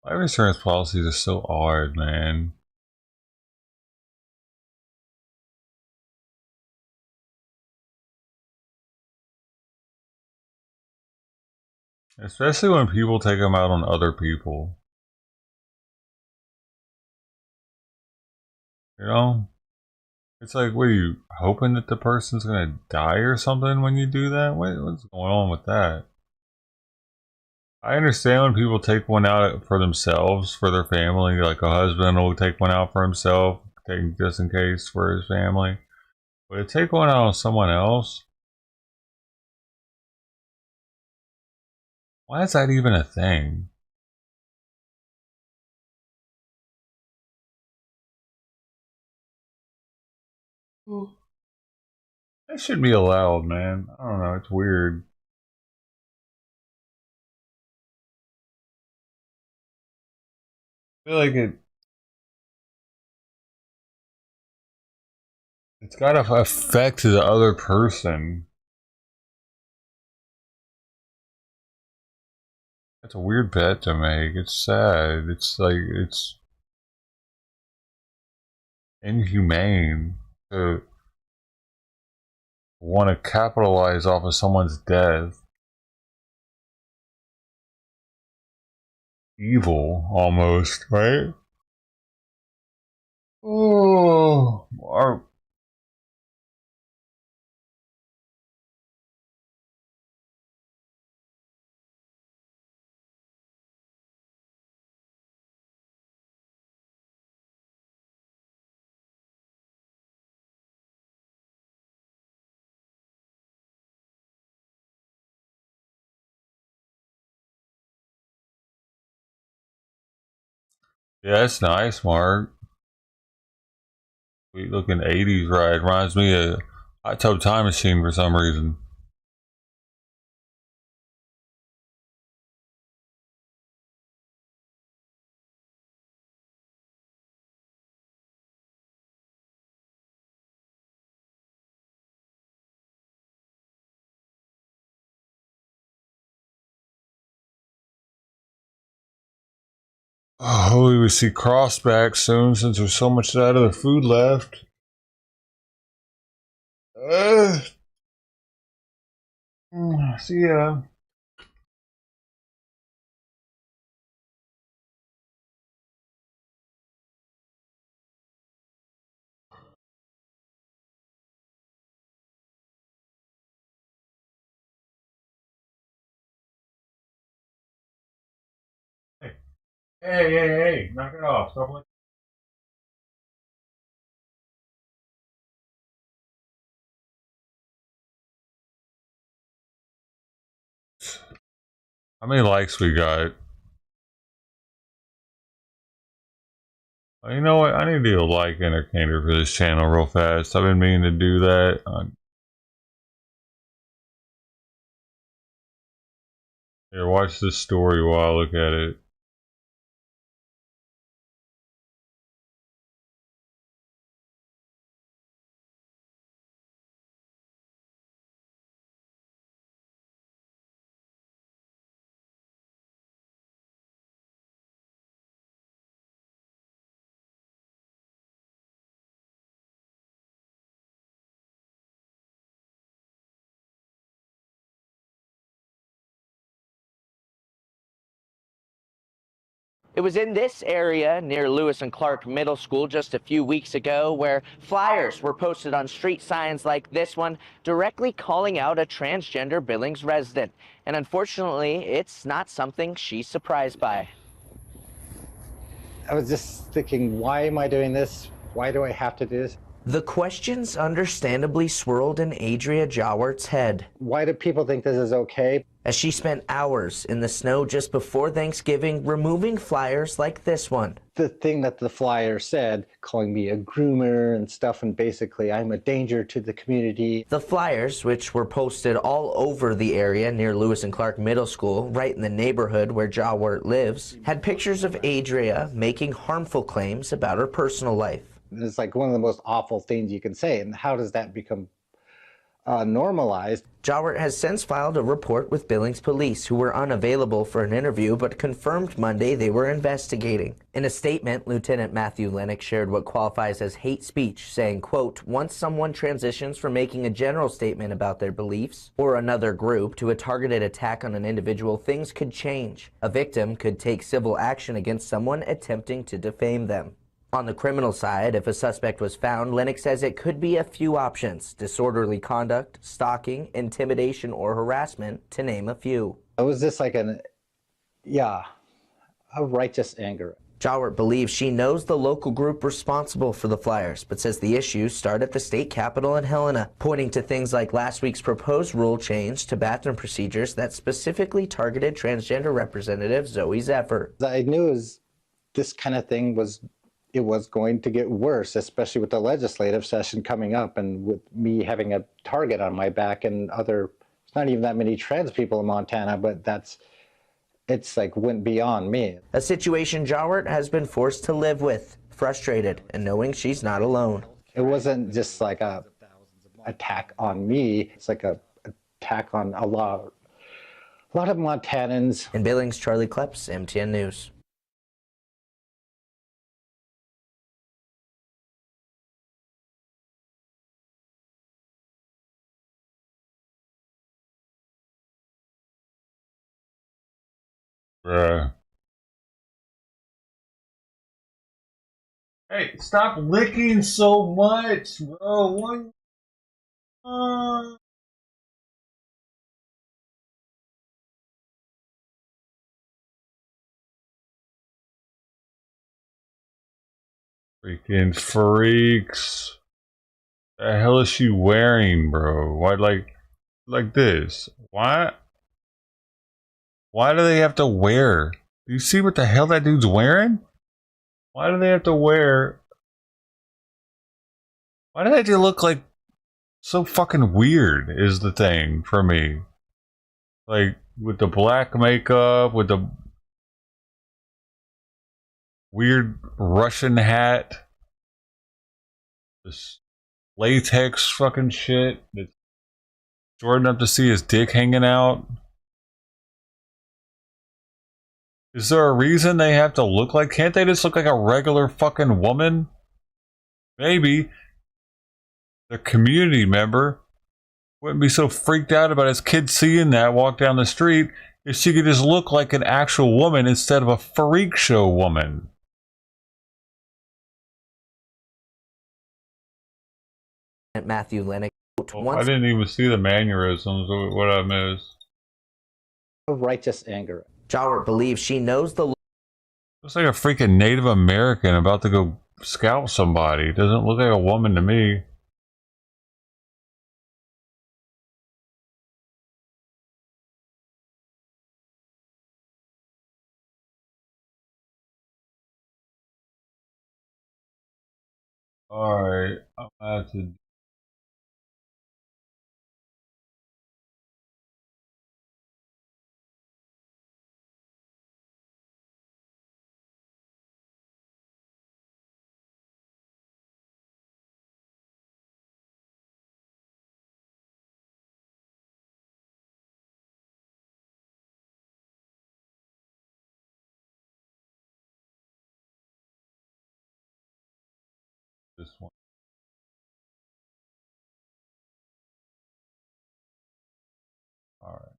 Life insurance policies are so odd, man. Especially when people take them out on other people. You know? It's like, what are you hoping that the person's gonna die or something when you do that? What's going on with that? I understand when people take one out for themselves, for their family, like a husband will take one out for himself, just in case for his family. But to take one out on someone else, why is that even a thing? That should be allowed, man. I don't know, it's weird. I feel like it's gotta affect the other person. It's a weird bet to make. It's sad. It's like it's inhumane to want to capitalize off of someone's death. Evil, almost, right? Oh, yeah, it's nice, Mark. Sweet looking 80s ride. Reminds me of Hot Tub Time Machine for some reason. Oh, hopefully we see Crossback soon since there's so much out of the food left. Uh, See ya. Hey, hey, knock it off. Stop like how many likes we got? You know what? I need to do a like indicator for this channel real fast. I've been meaning to do that. Here, watch this story while I look at it. It was in this area near Lewis and Clark Middle School just a few weeks ago where flyers were posted on street signs like this one directly calling out a transgender Billings resident. And unfortunately, it's not something she's surprised by. I was just thinking, why am I doing this? Why do I have to do this? The questions understandably swirled in Adria Jawart's head Why do people think this is okay? as she spent hours in the snow just before Thanksgiving removing flyers like this one. The thing that the flyer said, calling me a groomer and stuff, and basically I'm a danger to the community. The flyers, which were posted all over the area near Lewis and Clark Middle School, right in the neighborhood where Jawart lives, had pictures of Adria making harmful claims about her personal life. It's like one of the most awful things you can say. And how does that become normalized. Jowett has since filed a report with Billings police, who were unavailable for an interview but confirmed Monday they were investigating. In a statement, Lieutenant Matthew Lennox shared what qualifies as hate speech, saying, quote, "Once someone transitions from making a general statement about their beliefs or another group to a targeted attack on an individual, things could change. A victim could take civil action against someone attempting to defame them." On the criminal side, if a suspect was found, Lennox says it could be a few options: disorderly conduct, stalking, intimidation, or harassment, to name a few. It was just like a righteous anger. Jowett believes she knows the local group responsible for the flyers, but says the issues start at the state capitol in Helena, pointing to things like last week's proposed rule change to bathroom procedures that specifically targeted transgender representative Zoe Zephyr. I knew this kind of thing was going to get worse, especially with the legislative session coming up and with me having a target on my back and other, it's not even that many trans people in Montana, but it's like went beyond me. A situation Jowett has been forced to live with, frustrated and knowing she's not alone. It wasn't just like a attack on me, it's like a attack on a lot of Montanans. In Billings, Charlie Kleps, MTN News. Bruh. Hey, stop licking so much, bro. What? Freaking freaks. The hell is she wearing, bro? Why, like this? Why? Why do they have to wear? Do you see what the hell that dude's wearing? Why do they have to wear? Why do they have to look like so fucking weird? Is the thing for me. Like with the black makeup, with the weird Russian hat, this latex fucking shit that's short enough to see his dick hanging out. Is there a reason they have to look like? Can't they just look like a regular fucking woman? Maybe the community member wouldn't be so freaked out about his kid seeing that walk down the street if she could just look like an actual woman instead of a freak show woman. Matthew Lennox. I didn't even see the mannerisms. What I missed. A righteous anger. Jowett believes she knows the Looks like a freaking Native American about to go scalp somebody. Doesn't look like a woman to me. Alright, I'm gonna have to. This one. Alright.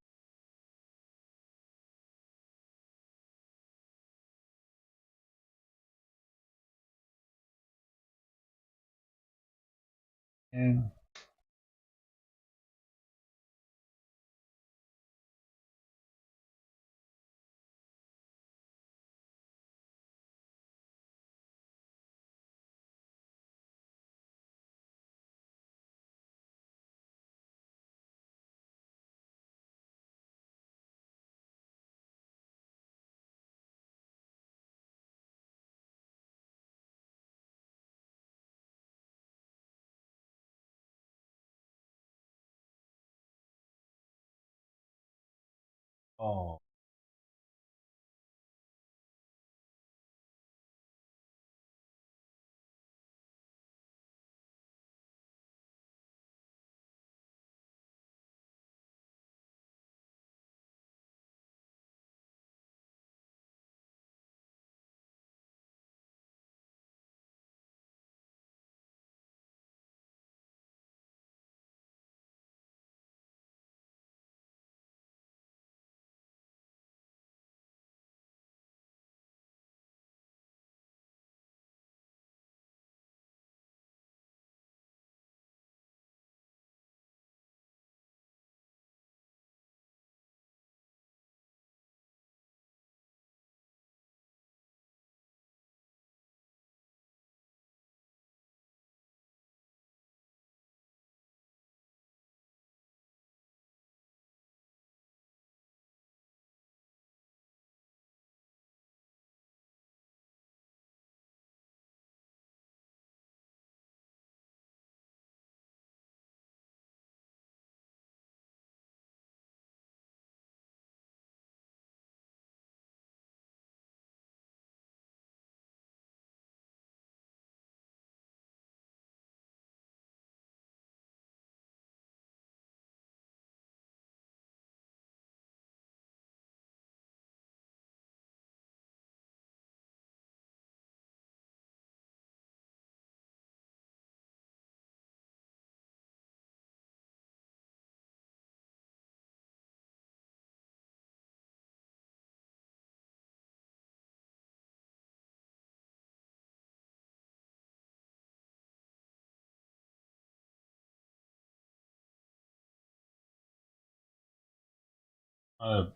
And oh. Uh,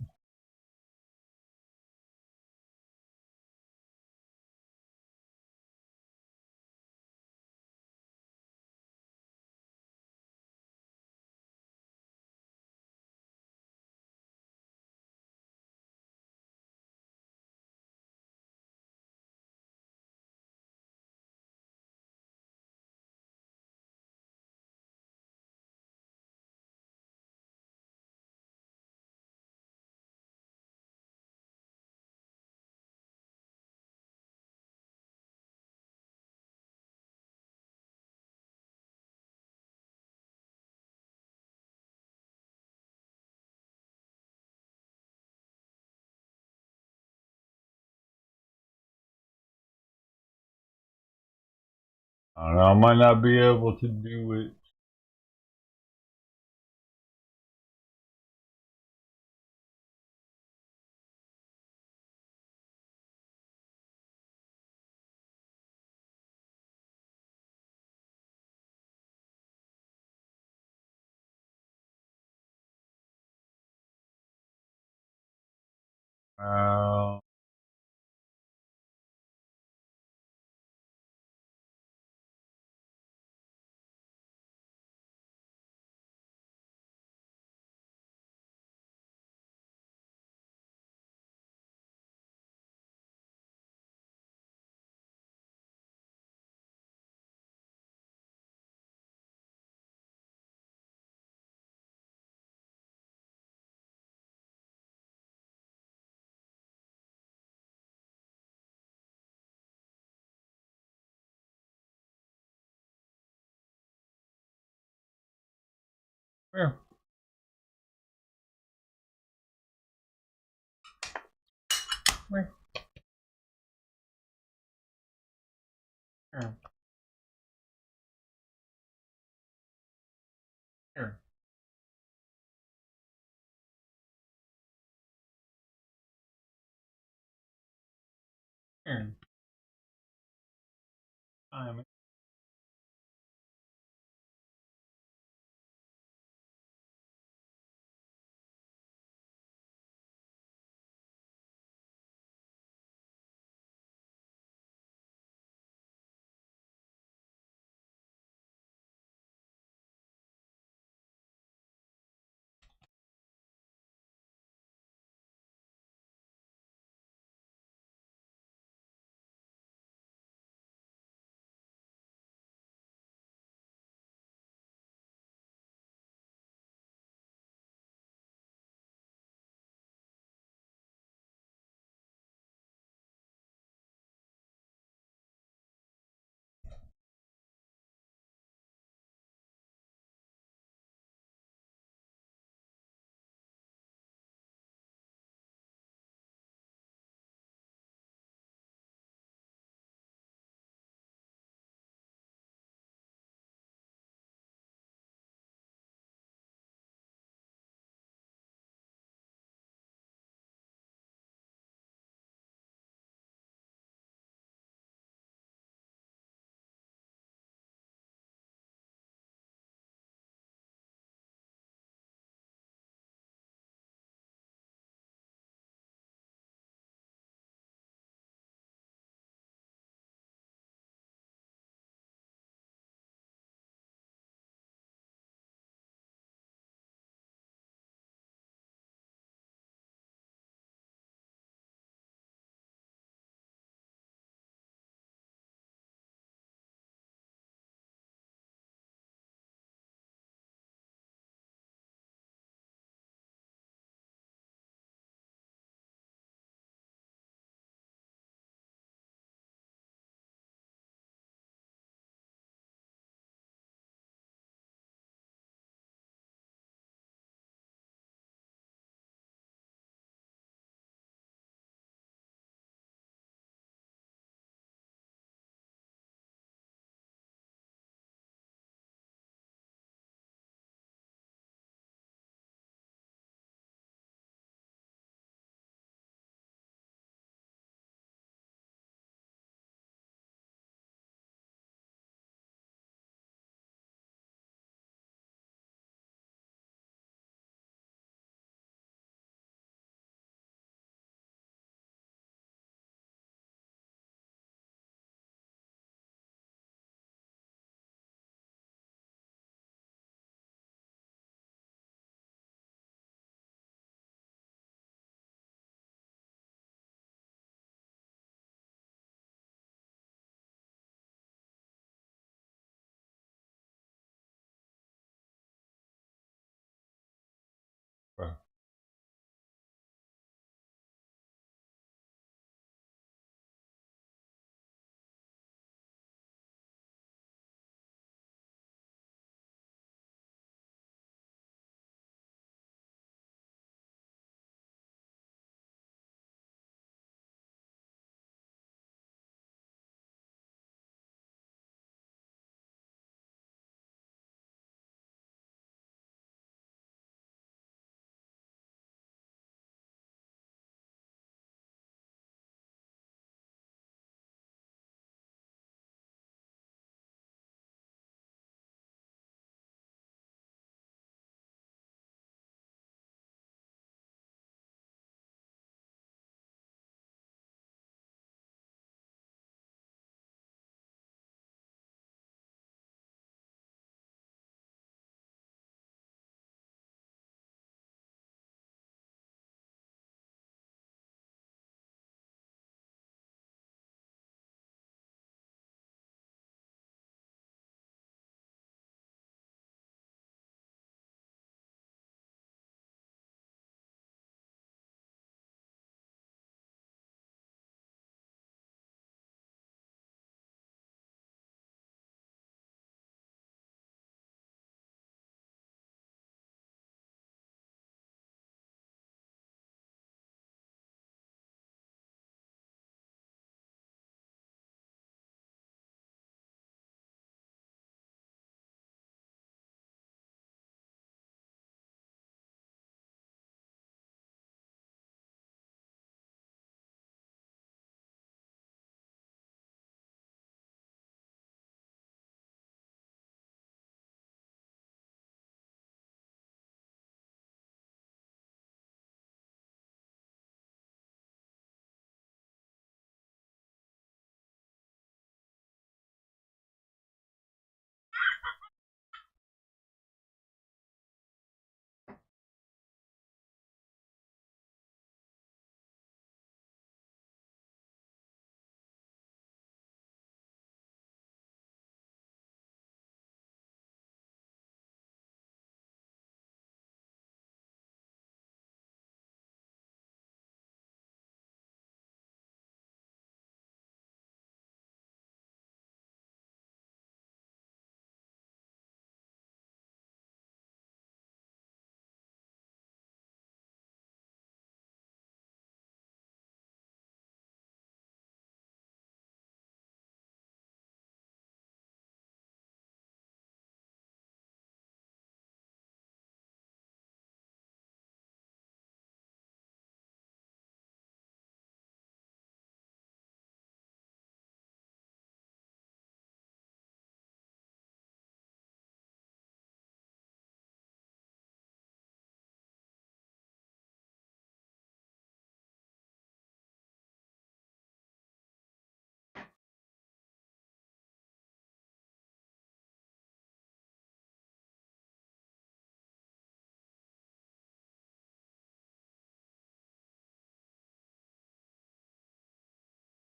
I don't know, I might not be able to do it. Uh, yeah. Yeah. Yeah. Yeah. Yeah. I'm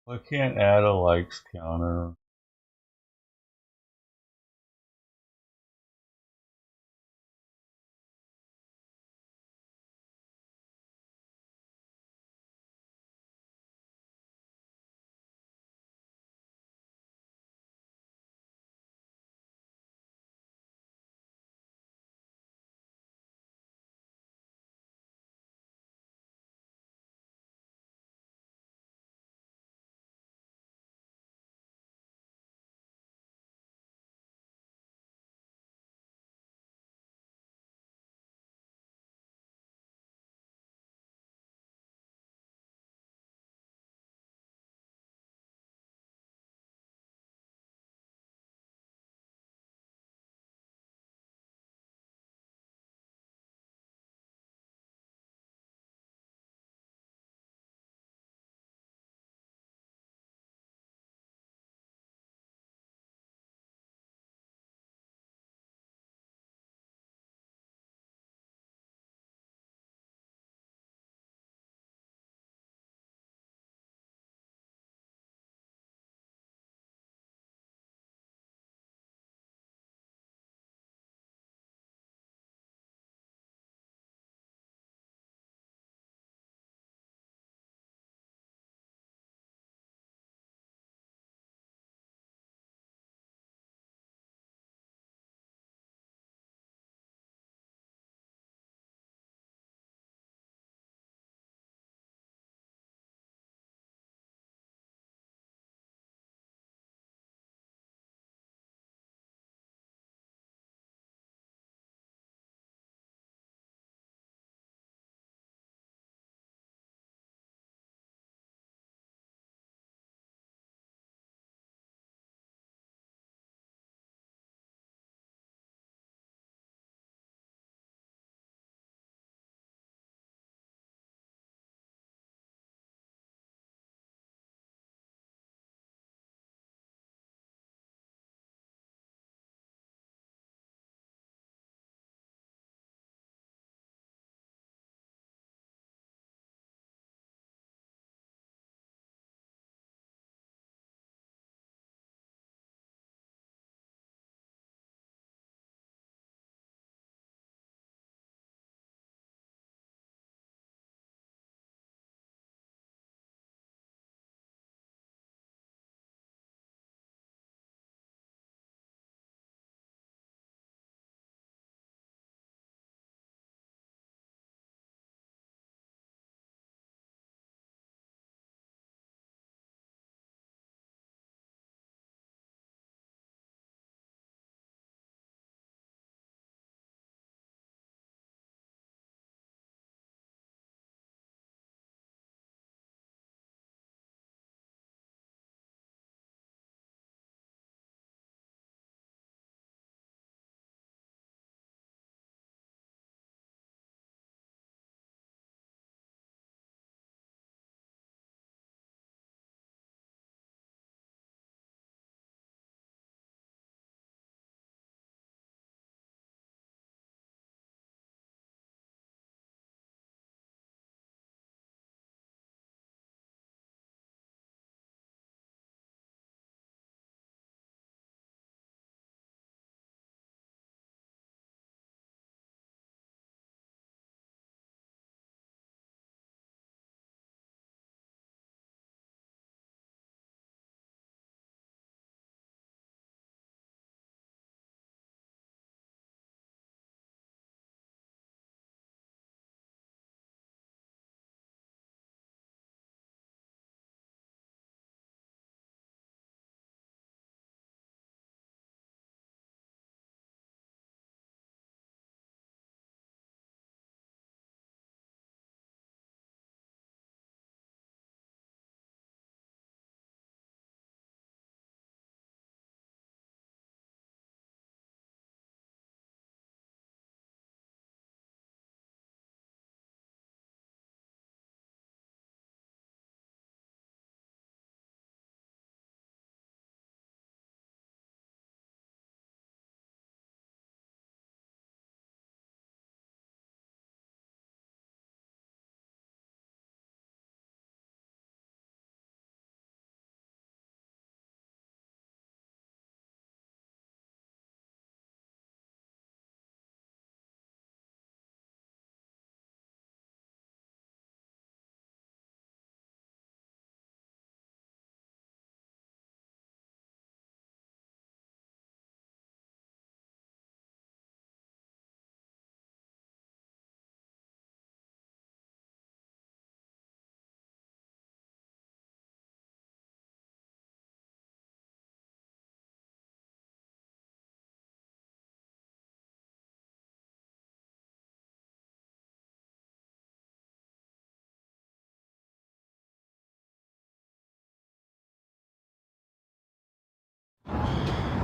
I can't add a likes counter.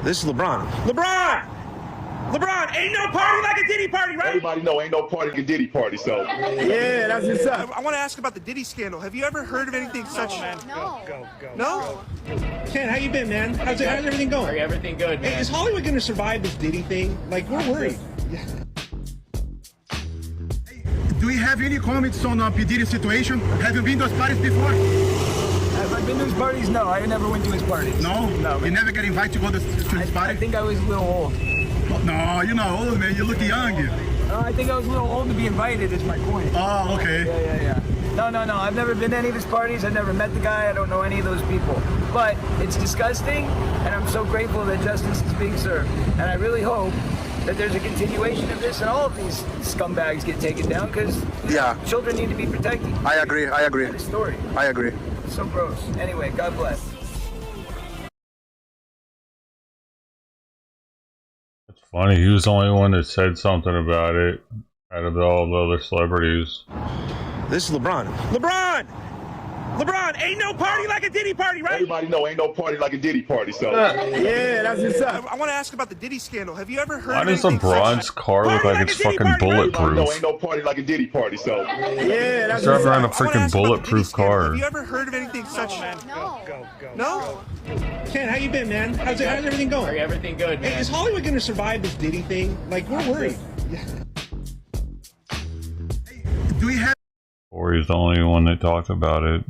This is LeBron. LeBron! LeBron, ain't no party like a Diddy party, right? Everybody know ain't no party like a Diddy party, so. Yeah, that's what's up. I want to ask about the Diddy scandal. Have you ever heard of anything such? No. Go. No? Ken, how you been, man? How's everything going? Everything good, man. Hey, is Hollywood going to survive this Diddy thing? Like, we're worried. Do we have any comments on P. Diddy situation? Have you been to those parties before? Have I been to his parties? No, I never went to his parties. No? No. You never get invited to go to his party? I think I was a little old. No, you're not old, man. You look young. I think I was a little old to be invited, is my point. Oh, okay. Yeah. No. I've never been to any of his parties. I've never met the guy. I don't know any of those people. But it's disgusting, and I'm so grateful that justice is being served. And I really hope that there's a continuation of this and all of these scumbags get taken down, because children need to be protected. I agree. The story. I agree. It's so gross. Anyway, God bless. It's funny, he was the only one that said something about it out of all the other celebrities. This is LeBron. LeBron! LeBron, ain't no party like a Diddy party, right? Everybody know ain't no party like a Diddy party, so. Yeah, that's what's up. I want to ask about the Diddy scandal. Have you ever heard Why of does anything LeBron's such? car look like it's fucking Everybody know bulletproof? ain't no party like a Diddy party, so. Yeah, that's He's driving around a I wanna freaking ask about the bulletproof Diddy scandal. car. Have you ever heard of anything such? No. No? Ken, how you been, man? How's everything going? Everything good, Hey, is Hollywood going to survive this Diddy thing? Like, we're worried. Do we have Corey's the only one that talked about it.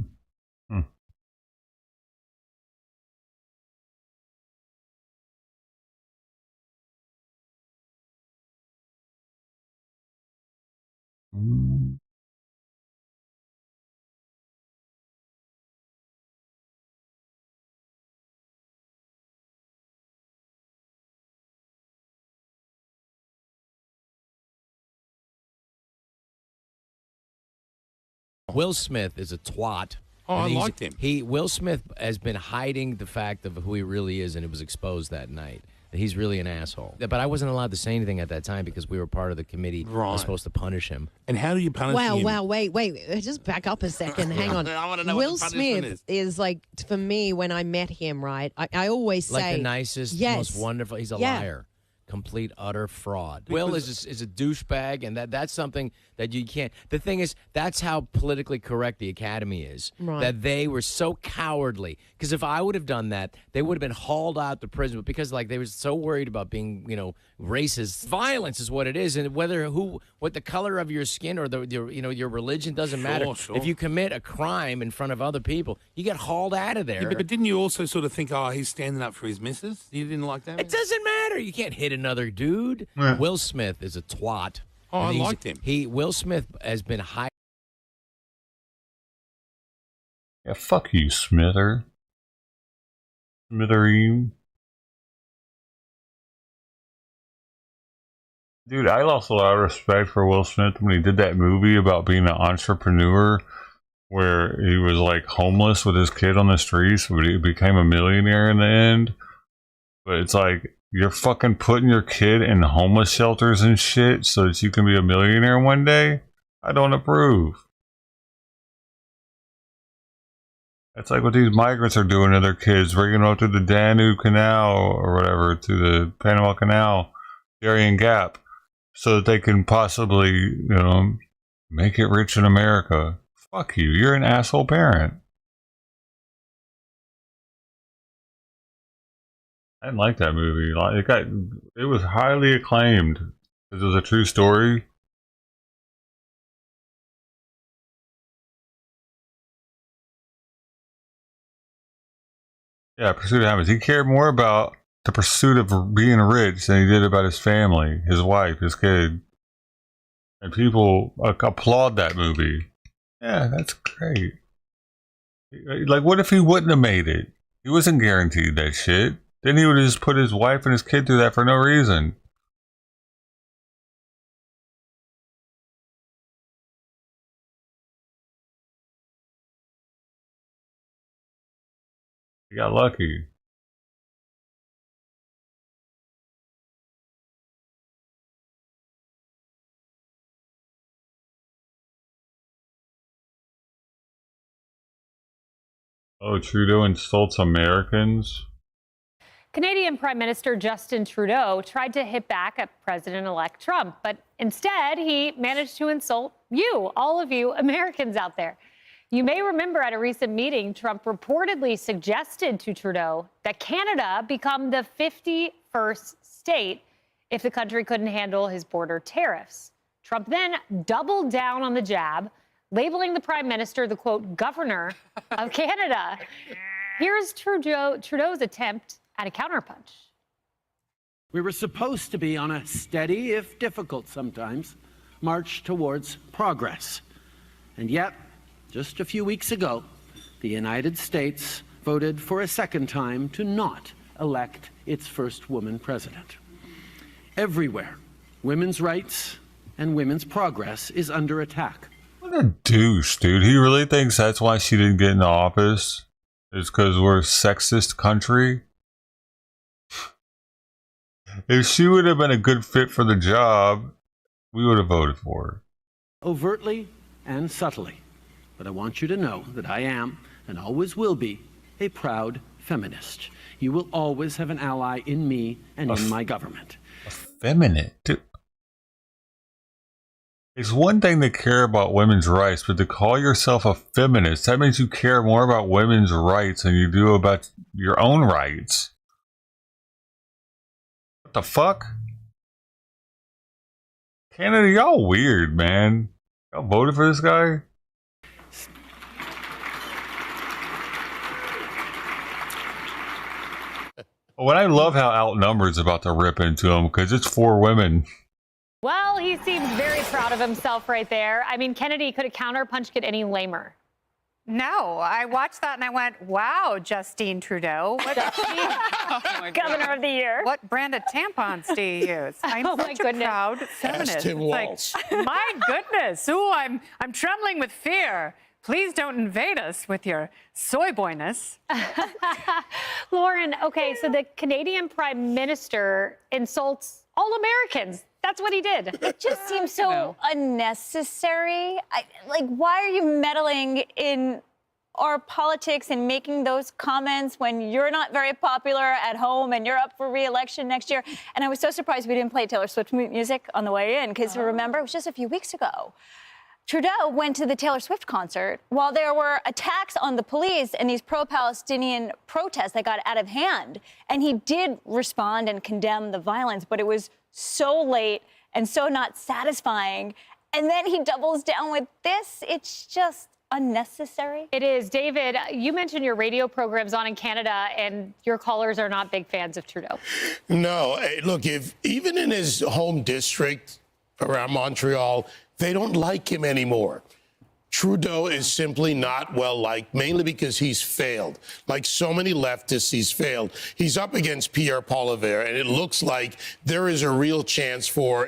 Will Smith is a twat. Oh, I liked him. Will Smith has been hiding the fact of who he really is, and it was exposed that night. That he's really an asshole. But I wasn't allowed to say anything at that time because we were part of the committee that was supposed to punish him. And how do you punish him? Wow, wait. Just back up a second. Hang on. I want to know Will what the punishment Smith is like, for me, when I met him, right? I always say. Like the nicest, most wonderful. He's a liar. Complete, utter fraud. Will is a douchebag, and that's something that you can't. The thing is, that's how politically correct the Academy is. Right. That they were so cowardly. Because if I would have done that, they would have been hauled out to prison. But because they were so worried about being, racist, violence is what it is, and what the color of your skin or your religion doesn't matter. Sure. If you commit a crime in front of other people, you get hauled out of there. Yeah, but didn't you also sort of think, he's standing up for his missus? You didn't like that? It doesn't matter. You can't hit another dude. Yeah. Will Smith is a twat. Oh, I liked him. Will Smith has been high. Yeah, fuck you, Smither. Smitherine. Dude, I lost a lot of respect for Will Smith when he did that movie about being an entrepreneur where he was like homeless with his kid on the streets, but he became a millionaire in the end. But it's like, you're fucking putting your kid in homeless shelters and shit so that you can be a millionaire one day? I don't approve. That's like what these migrants are doing to their kids, bringing them up to the Danube Canal or whatever, to the Panama Canal, Darien Gap, so that they can possibly, make it rich in America. Fuck you. You're an asshole parent. I didn't like that movie. It was highly acclaimed because it was a true story. Yeah, Pursuit of Happiness. He cared more about the pursuit of being rich than he did about his family, his wife, his kid. And people applaud that movie. Yeah, that's great. Like, what if he wouldn't have made it? He wasn't guaranteed that shit. Then he would have just put his wife and his kid through that for no reason. He got lucky. Oh, Trudeau insults Americans? Canadian Prime Minister Justin Trudeau tried to hit back at President-elect Trump, but instead he managed to insult you, all of you Americans out there. You may remember at a recent meeting, Trump reportedly suggested to Trudeau that Canada become the 51st state if the country couldn't handle his border tariffs. Trump then doubled down on the jab, labeling the prime minister the, quote, governor of Canada. Here's Trudeau's attempt at a counterpunch. We were supposed to be on a steady, if difficult sometimes, march towards progress. And yet, just a few weeks ago, the United States voted for a second time to not elect its first woman president. Everywhere, women's rights and women's progress is under attack. What a douche, dude. He really thinks that's why she didn't get into office? It's because we're a sexist country? If she would have been a good fit for the job, we would have voted for her. Overtly and subtly. But I want you to know that I am, and always will be, a proud feminist. You will always have an ally in me and in my government. Effeminate? Dude. It's one thing to care about women's rights, but to call yourself a feminist, that means you care more about women's rights than you do about your own rights. What the fuck? Canada, y'all weird, man. Y'all voted for this guy? Well, I love how outnumbered's about to rip into him because it's 4 women. Well, he seems very proud of himself right there. I mean, Kennedy, could a counterpunch get any lamer? No, I watched that and I went, wow, Justine Trudeau. Governor of the year. What brand of tampons do you use? I'm such a proud feminist. Tim Walsh. Like, my goodness. Ooh, I'm trembling with fear. Please don't invade us with your soy boyness. Lauren, okay, so the Canadian Prime Minister insults all Americans. That's what he did. It just seems so unnecessary. Like, why are you meddling in our politics and making those comments when you're not very popular at home and you're up for re-election next year? And I was so surprised we didn't play Taylor Swift music on the way in, because remember, it was just a few weeks ago. Trudeau went to the Taylor Swift concert while there were attacks on the police and these pro-Palestinian protests that got out of hand. And he did respond and condemn the violence, but it was so late and so not satisfying. And then he doubles down with this. It's just unnecessary. It is. David, you mentioned your radio programs on in Canada, and your callers are not big fans of Trudeau. No, look, if even in his home district around Montreal, they don't like him anymore. Trudeau is simply not well liked, mainly because he's failed. Like so many leftists, he's failed. He's up against Pierre Poilievre, and it looks like there is a real chance for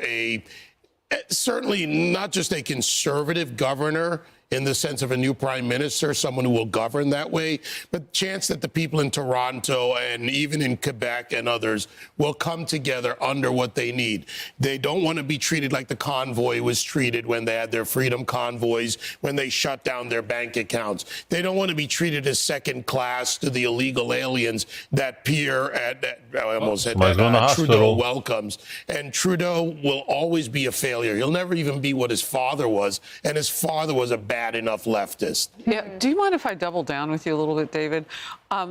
certainly not just a conservative governor in the sense of a new prime minister, someone who will govern that way, but chance that the people in Toronto and even in Quebec and others will come together under what they need. They don't want to be treated like the convoy was treated when they had their freedom convoys, when they shut down their bank accounts. They don't want to be treated as second class to the illegal aliens that Trudeau welcomes. And Trudeau will always be a failure. He'll never even be what his father was, and his father was a bad enough leftist. Yeah. Do you mind if I double down with you a little bit, David?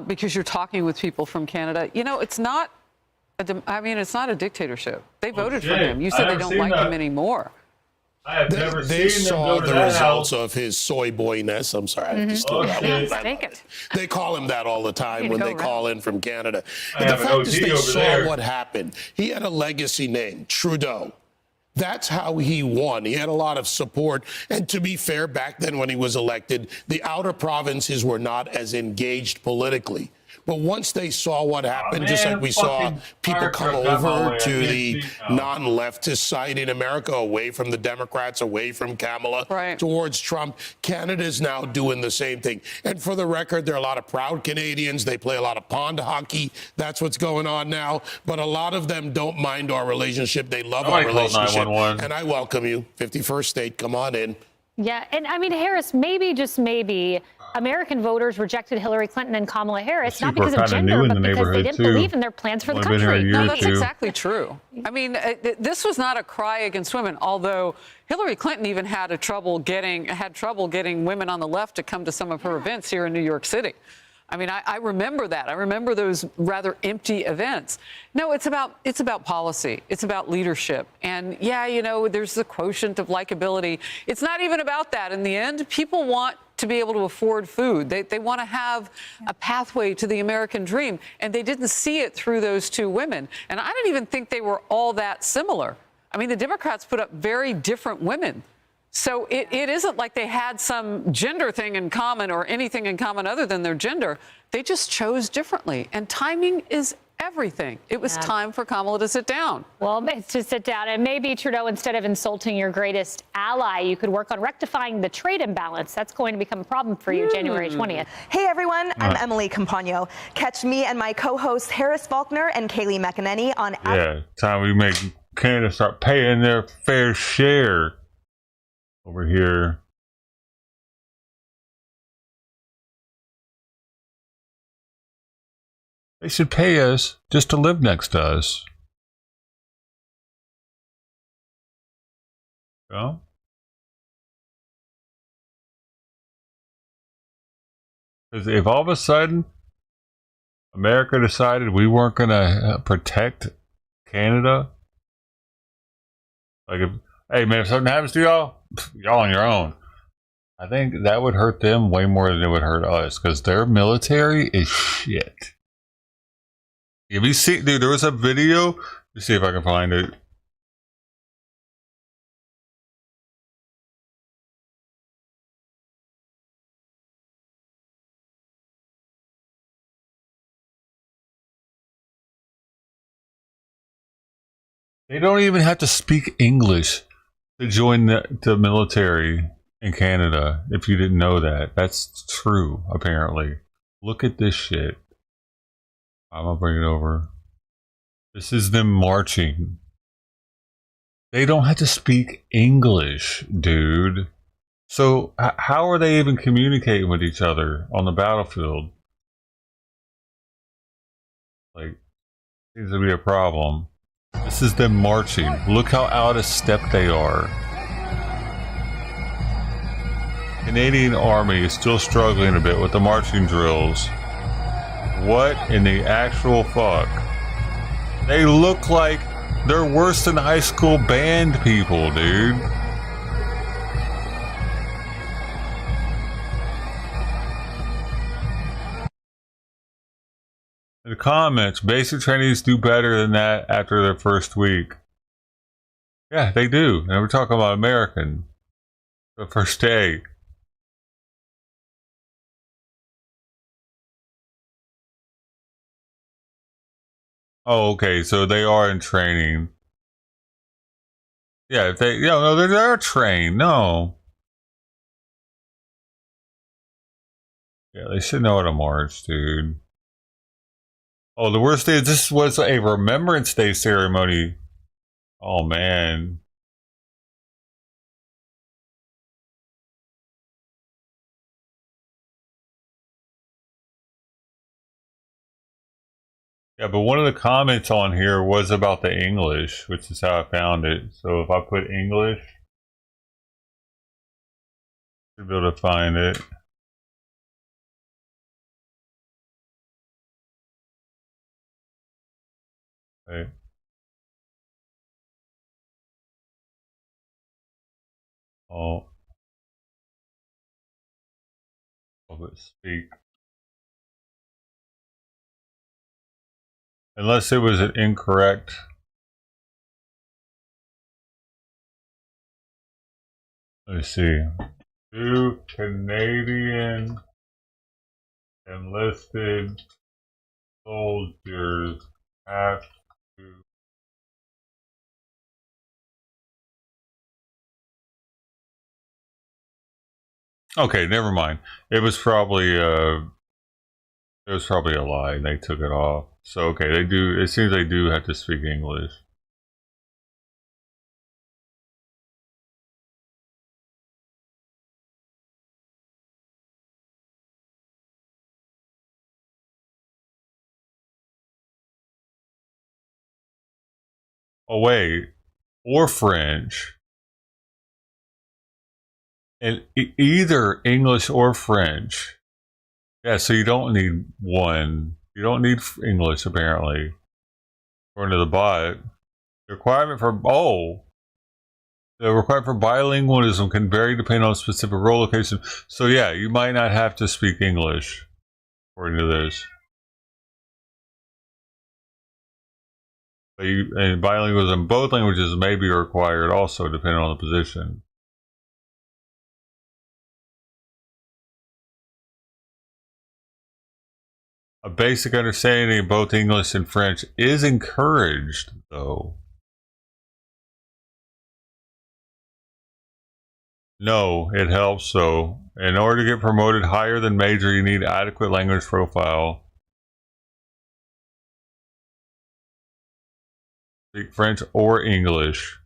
Because you're talking with people from Canada. You know, it's not it's not a dictatorship. They voted for him. You said they don't like him anymore. I have never seen They saw the results house. of his soy boyness. I'm sorry, I have to steal that. They call him that all the time when they call in from Canada. But the fact is, they saw what happened. He had a legacy name, Trudeau. That's how he won. He had a lot of support. And to be fair, back then when he was elected, the outer provinces were not as engaged politically. But once they saw what happened, just like we saw people come over to the non-leftist side in America, away from the Democrats, away from Kamala, towards Trump, Canada's now doing the same thing. And for the record, there are a lot of proud Canadians. They play a lot of pond hockey. That's what's going on now. But a lot of them don't mind our relationship. They love our relationship. And I welcome you. 51st state, come on in. Yeah, and I mean, Harris, maybe, just maybe, American voters rejected Hillary Clinton and Kamala Harris, not People are because of kinda new gender, in but the because they neighborhood, didn't too. believe in their plans for the Only been here a country. year No, or that's two. exactly true. I mean, this was not a cry against women, although Hillary Clinton even had trouble getting women on the left to come to some of her events here in New York City. I mean, I remember that. I remember those rather empty events. No, it's about policy. It's about leadership. And yeah, you know, there's the quotient of likability. It's not even about that. In the end, people want to be able to afford food. They want to have a pathway to the American dream. And they didn't see it through those two women. And I don't even think they were all that similar. I mean, the Democrats put up very different women. So it isn't like they had some gender thing in common or anything in common other than their gender. They just chose differently. And timing is everything. It was time for Kamala to sit down. Well, it's to sit down. And maybe, Trudeau, instead of insulting your greatest ally, you could work on rectifying the trade imbalance. That's going to become a problem for you January 20th. Hey, everyone. I'm Emily Campagno. Catch me and my co-hosts Harris Faulkner and Kaylee McEnany on... Yeah, time we make Canada start paying their fair share over here. They should pay us just to live next to us. Yeah. Because if all of a sudden America decided we weren't going to protect Canada, like, hey man, if something happens to y'all, y'all on your own. I think that would hurt them way more than it would hurt us, because their military is shit. Have you seen, dude, there was a video, let's see if I can find it. They don't even have to speak English to join the military in Canada, if you didn't know that. That's true, apparently. Look at this shit. I'm gonna bring it over. This is them marching. They don't have to speak English, dude. So how are they even communicating with each other on the battlefield? Like, seems to be a problem. This is them marching. Look how out of step they are. Canadian Army is still struggling a bit with the marching drills. What in the actual fuck? They look like they're worse than high school band people, dude. In the comments, basic trainees do better than that after their first week. Yeah, they do. And we're talking about American. The first day. Oh, okay, so they are in training. Yeah, if they, no, they're trained. No. Yeah, they should know how to march, dude. Oh, the worst is this was a Remembrance Day ceremony. Oh, man. Yeah, but one of the comments on here was about the English, which is how I found it. So if I put English, you'll be able to find it. Okay. Oh. Oh, but speak. Unless it was an incorrect. Let's see. Do Canadian enlisted soldiers have to Okay, never mind. It was probably a lie. They took it off. So okay, they do. It seems they do have to speak English. away, or French. And either English or French. Yeah, so you don't need one. You don't need English, apparently. According to the bot. The requirement for bilingualism can vary depending on specific role location. So yeah, you might not have to speak English, according to this. But and bilingualism in both languages may be required also, depending on the position. A basic understanding of both English and French is encouraged, though. No, it helps, though. In order to get promoted higher than major, you need adequate language profile. Speak French or English.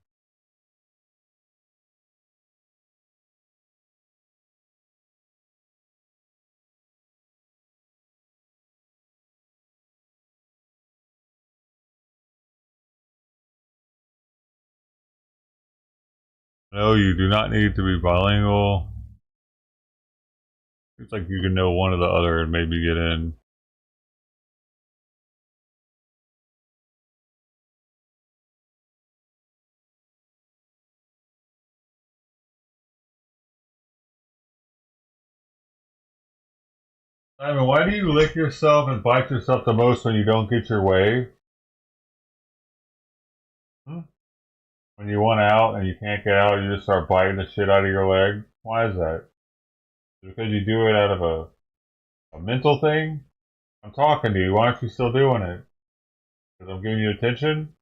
No, you do not need to be bilingual. It's like you can know one or the other and maybe get in. Simon, why do you lick yourself and bite yourself the most when you don't get your way? When you want out and you can't get out, you just start biting the shit out of your leg? Why is that? Because you do it out of a mental thing? I'm talking to you. Why aren't you still doing it? Because I'm giving you attention?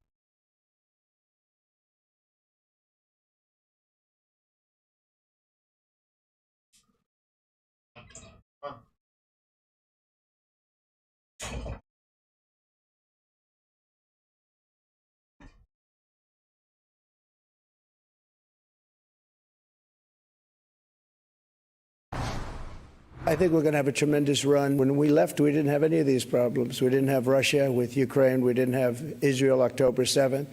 I think we're going to have a tremendous run. When we left, we didn't have any of these problems. We didn't have Russia with Ukraine. We didn't have Israel October 7th.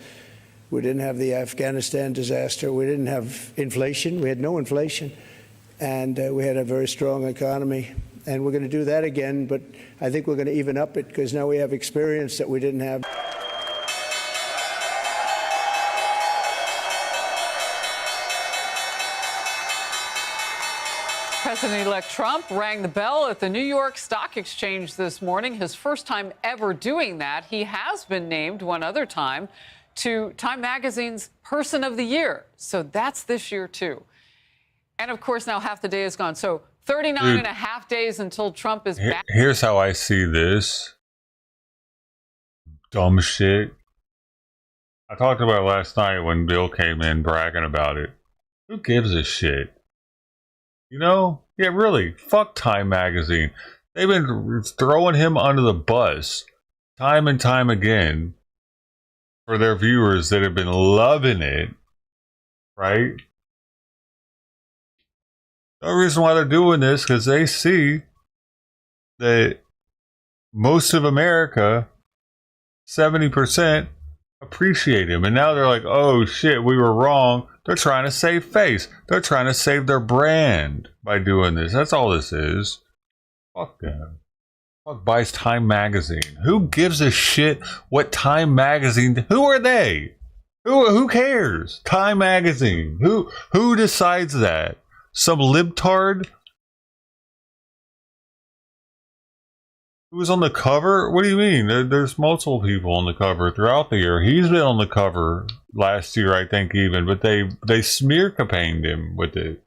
We didn't have the Afghanistan disaster. We didn't have inflation. We had no inflation. And we had a very strong economy. And we're going to do that again. But I think we're going to even up it because now we have experience that we didn't have. President-elect Trump rang the bell at the New York Stock Exchange this morning, his first time ever doing that. He has been named one other time to Time Magazine's Person of the Year. So that's this year, too. And, of course, now half the day is gone. So 39 and a half days until Trump is back. Here's how I see this. Dumb shit. I talked about it last night when Bill came in bragging about it. Who gives a shit? You know? Yeah, really. Fuck Time Magazine. They've been throwing him under the bus time and time again for their viewers that have been loving it. Right? The reason why they're doing this because they see that most of America, 70%, appreciate him. And now they're like, oh shit, we were wrong. They're trying to save face. They're trying to save their brand by doing this. That's all this is. Fuck them. Fuck buys Time Magazine. Who gives a shit what Time Magazine... Who are they? Who cares? Time Magazine. Who decides that? Some libtard? Who was on the cover? What do you mean? There's multiple people on the cover throughout the year. He's been on the cover last year, I think, even, but they smear campaigned him with it.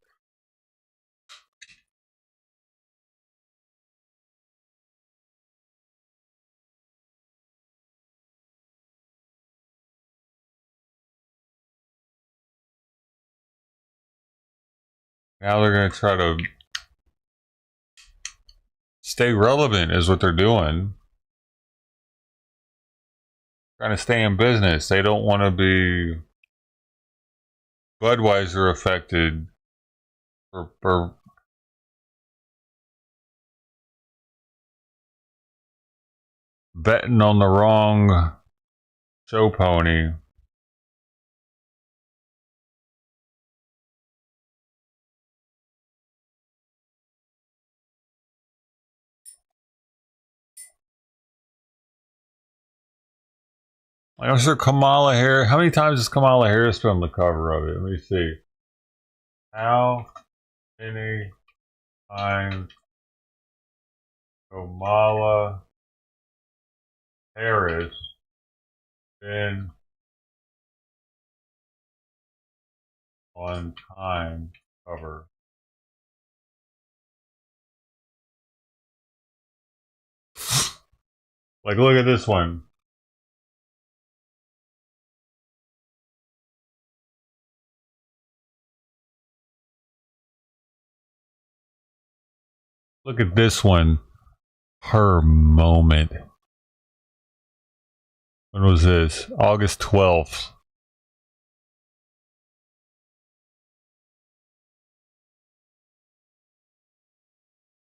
Now they're going to try to stay relevant is what they're doing. Trying to stay in business. They don't want to be Budweiser affected for betting on the wrong show pony. I'm sure Kamala Harris. How many times has Kamala Harris been on the cover of it? Let me see. How many times Kamala Harris been on Time cover? Like, look at this one. Look at this one. Her moment. When was this? August 12th.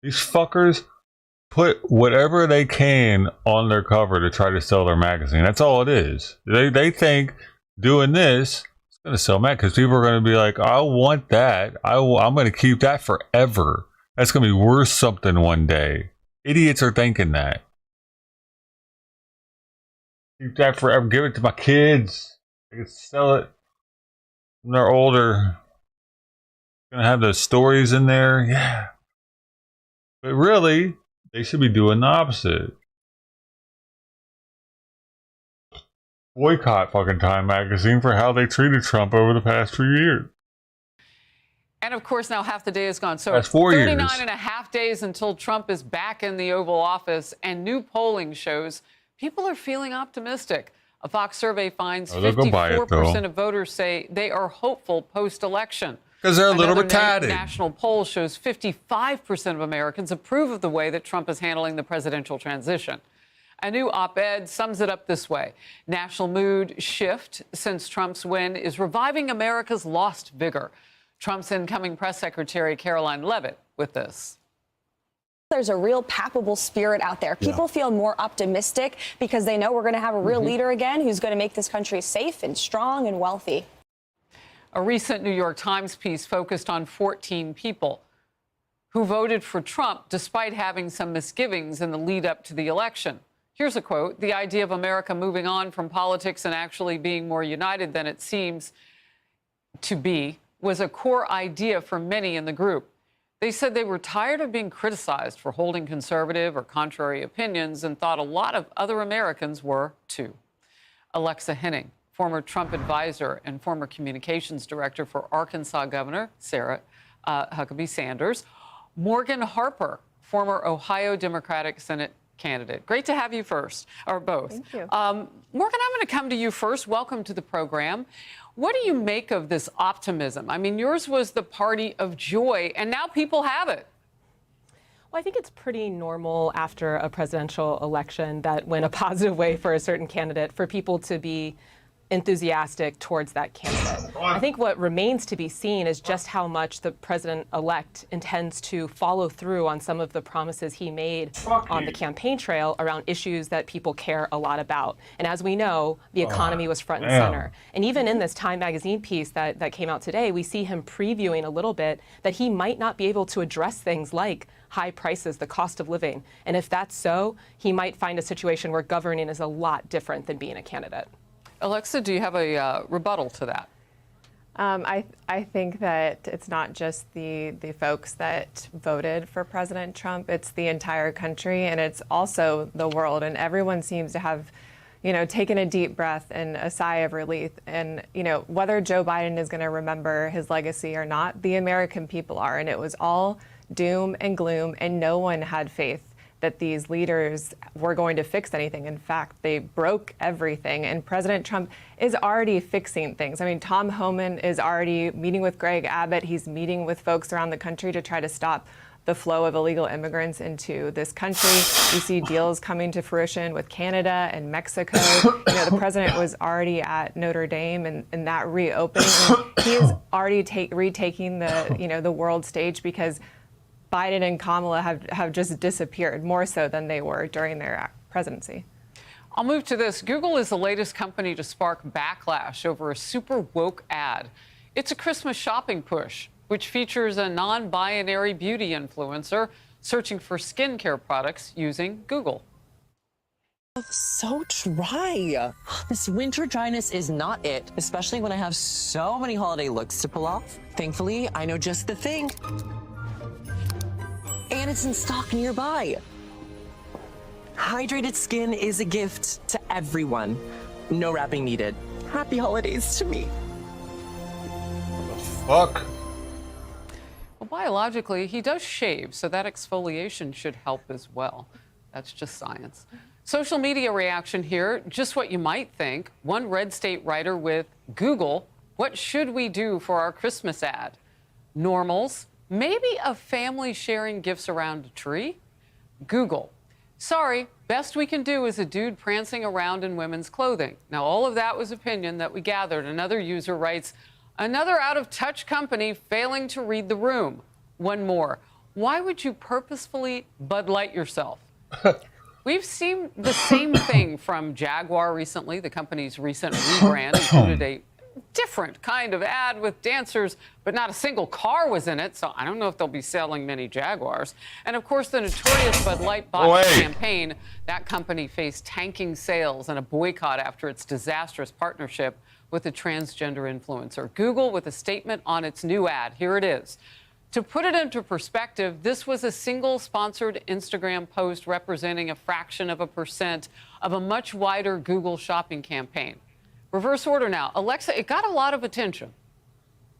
These fuckers put whatever they can on their cover to try to sell their magazine. That's all it is. They think doing this is going to sell mag because people are going to be like, I want that. I'm going to keep that forever. That's going to be worth something one day. Idiots are thinking that. Keep that forever. Give it to my kids. I can sell it when they're older. Going to have those stories in there. Yeah. But really, they should be doing the opposite. Boycott fucking Time magazine for how they treated Trump over the past few years. And of course, now half the day is gone. So that's 4 years. 39 and a half days until Trump is back in the Oval Office, and new polling shows people are feeling optimistic. A Fox survey finds 54% of voters say they are hopeful post-election. Because they're a little retarded. National poll shows 55% of Americans approve of the way that Trump is handling the presidential transition. A new op-ed sums it up this way. National mood shift since Trump's win is reviving America's lost vigor. Trump's incoming press secretary, Caroline Leavitt, with this. There's a real palpable spirit out there. People feel more optimistic because they know we're going to have a real leader again who's going to make this country safe and strong and wealthy. A recent New York Times piece focused on 14 people who voted for Trump despite having some misgivings in the lead up to the election. Here's a quote. The idea of America moving on from politics and actually being more united than it seems to be was a core idea for many in the group. They said they were tired of being criticized for holding conservative or contrary opinions and thought a lot of other Americans were too. Alexa Henning, former Trump advisor and former communications director for Arkansas Governor Sarah Huckabee Sanders. Morgan Harper, former Ohio Democratic Senate candidate. Great to have you first, or both. Thank you. Morgan, I'm going to come to you first. Welcome to the program. What do you make of this optimism? I mean, yours was the party of joy, and now people have it. Well, I think it's pretty normal after a presidential election that went a positive way for a certain candidate for people to be enthusiastic towards that candidate. I think what remains to be seen is just how much the president-elect intends to follow through on some of the promises he made on the campaign trail around issues that people care a lot about. And as we know, the economy was front and center. And even in this Time magazine piece that came out today, we see him previewing a little bit that he might not be able to address things like high prices, the cost of living. And if that's so, he might find a situation where governing is a lot different than being a candidate. Alexa, do you have a rebuttal to that? I think that it's not just the folks that voted for President Trump, it's the entire country, and it's also the world. And everyone seems to have, taken a deep breath and a sigh of relief. And, whether Joe Biden is going to remember his legacy or not, the American people are. And it was all doom and gloom, and no one had faith that these leaders were going to fix anything. In fact, they broke everything. And President Trump is already fixing things. I mean, Tom Homan is already meeting with Greg Abbott. He's meeting with folks around the country to try to stop the flow of illegal immigrants into this country. You see deals coming to fruition with Canada and Mexico. The president was already at Notre Dame and that reopening. And he is already retaking the world stage because Biden and Kamala have just disappeared, more so than they were during their presidency. I'll move to this. Google is the latest company to spark backlash over a super woke ad. It's a Christmas shopping push, which features a non-binary beauty influencer searching for skincare products using Google. So dry. This winter dryness is not it, especially when I have so many holiday looks to pull off. Thankfully, I know just the thing. And it's in stock nearby. Hydrated skin is a gift to everyone. No wrapping needed. Happy holidays to me. Fuck. Well, biologically, he does shave, so that exfoliation should help as well. That's just science. Social media reaction here, just what you might think. One red state writer with Google, what should we do for our Christmas ad? Normals, maybe a family sharing gifts around a tree? Google, sorry, best we can do is a dude prancing around in women's clothing. Now, all of that was opinion that we gathered. Another user writes, another out-of-touch company failing to read the room. One more, why would you purposefully Bud Light yourself? We've seen the same thing from Jaguar recently. The company's recent rebrand included a different kind of ad with dancers, but not a single car was in it, so I don't know if they'll be selling many Jaguars. And of course, the notorious Bud Light bot campaign, that company faced tanking sales and a boycott after its disastrous partnership with a transgender influencer. Google with a statement on its new ad. Here it is. To put it into perspective, this was a single sponsored Instagram post representing a fraction of a % of a much wider Google shopping campaign. Reverse order now. Alexa, it got a lot of attention.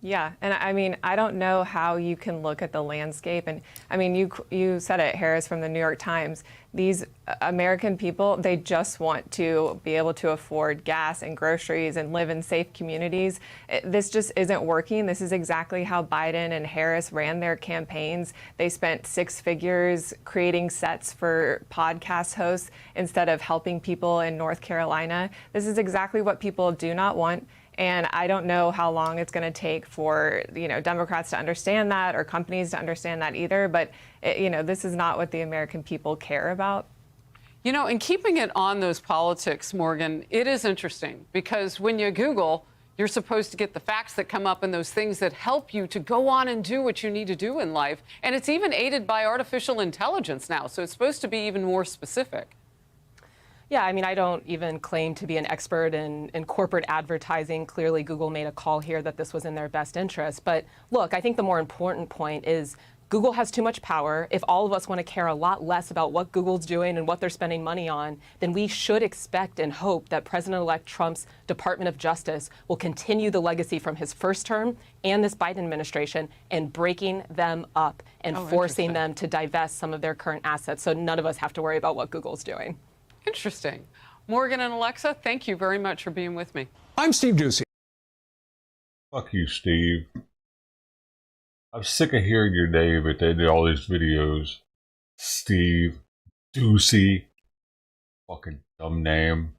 Yeah, and I mean, I don't know how you can look at the landscape. And I mean, you said it, Harris, from the New York Times. These American people, they just want to be able to afford gas and groceries and live in safe communities. This just isn't working. This is exactly how Biden and Harris ran their campaigns. They spent 6 figures creating sets for podcast hosts instead of helping people in North Carolina. This is exactly what people do not want. And I don't know how long it's going to take for, Democrats to understand that or companies to understand that either. But, this is not what the American people care about. And keeping it on those politics, Morgan, it is interesting because when you Google, you're supposed to get the facts that come up and those things that help you to go on and do what you need to do in life. And it's even aided by artificial intelligence now. So it's supposed to be even more specific. Yeah, I mean, I don't even claim to be an expert in corporate advertising. Clearly, Google made a call here that this was in their best interest. But look, I think the more important point is Google has too much power. If all of us want to care a lot less about what Google's doing and what they're spending money on, then we should expect and hope that President-elect Trump's Department of Justice will continue the legacy from his first term and this Biden administration and breaking them up and forcing them to divest some of their current assets so none of us have to worry about what Google's doing. Interesting. Morgan and Alexa, thank you very much for being with me. I'm Steve Doocy. Fuck you, Steve. I'm sick of hearing your name, but they do all these videos. Steve Doocy. Fucking dumb name.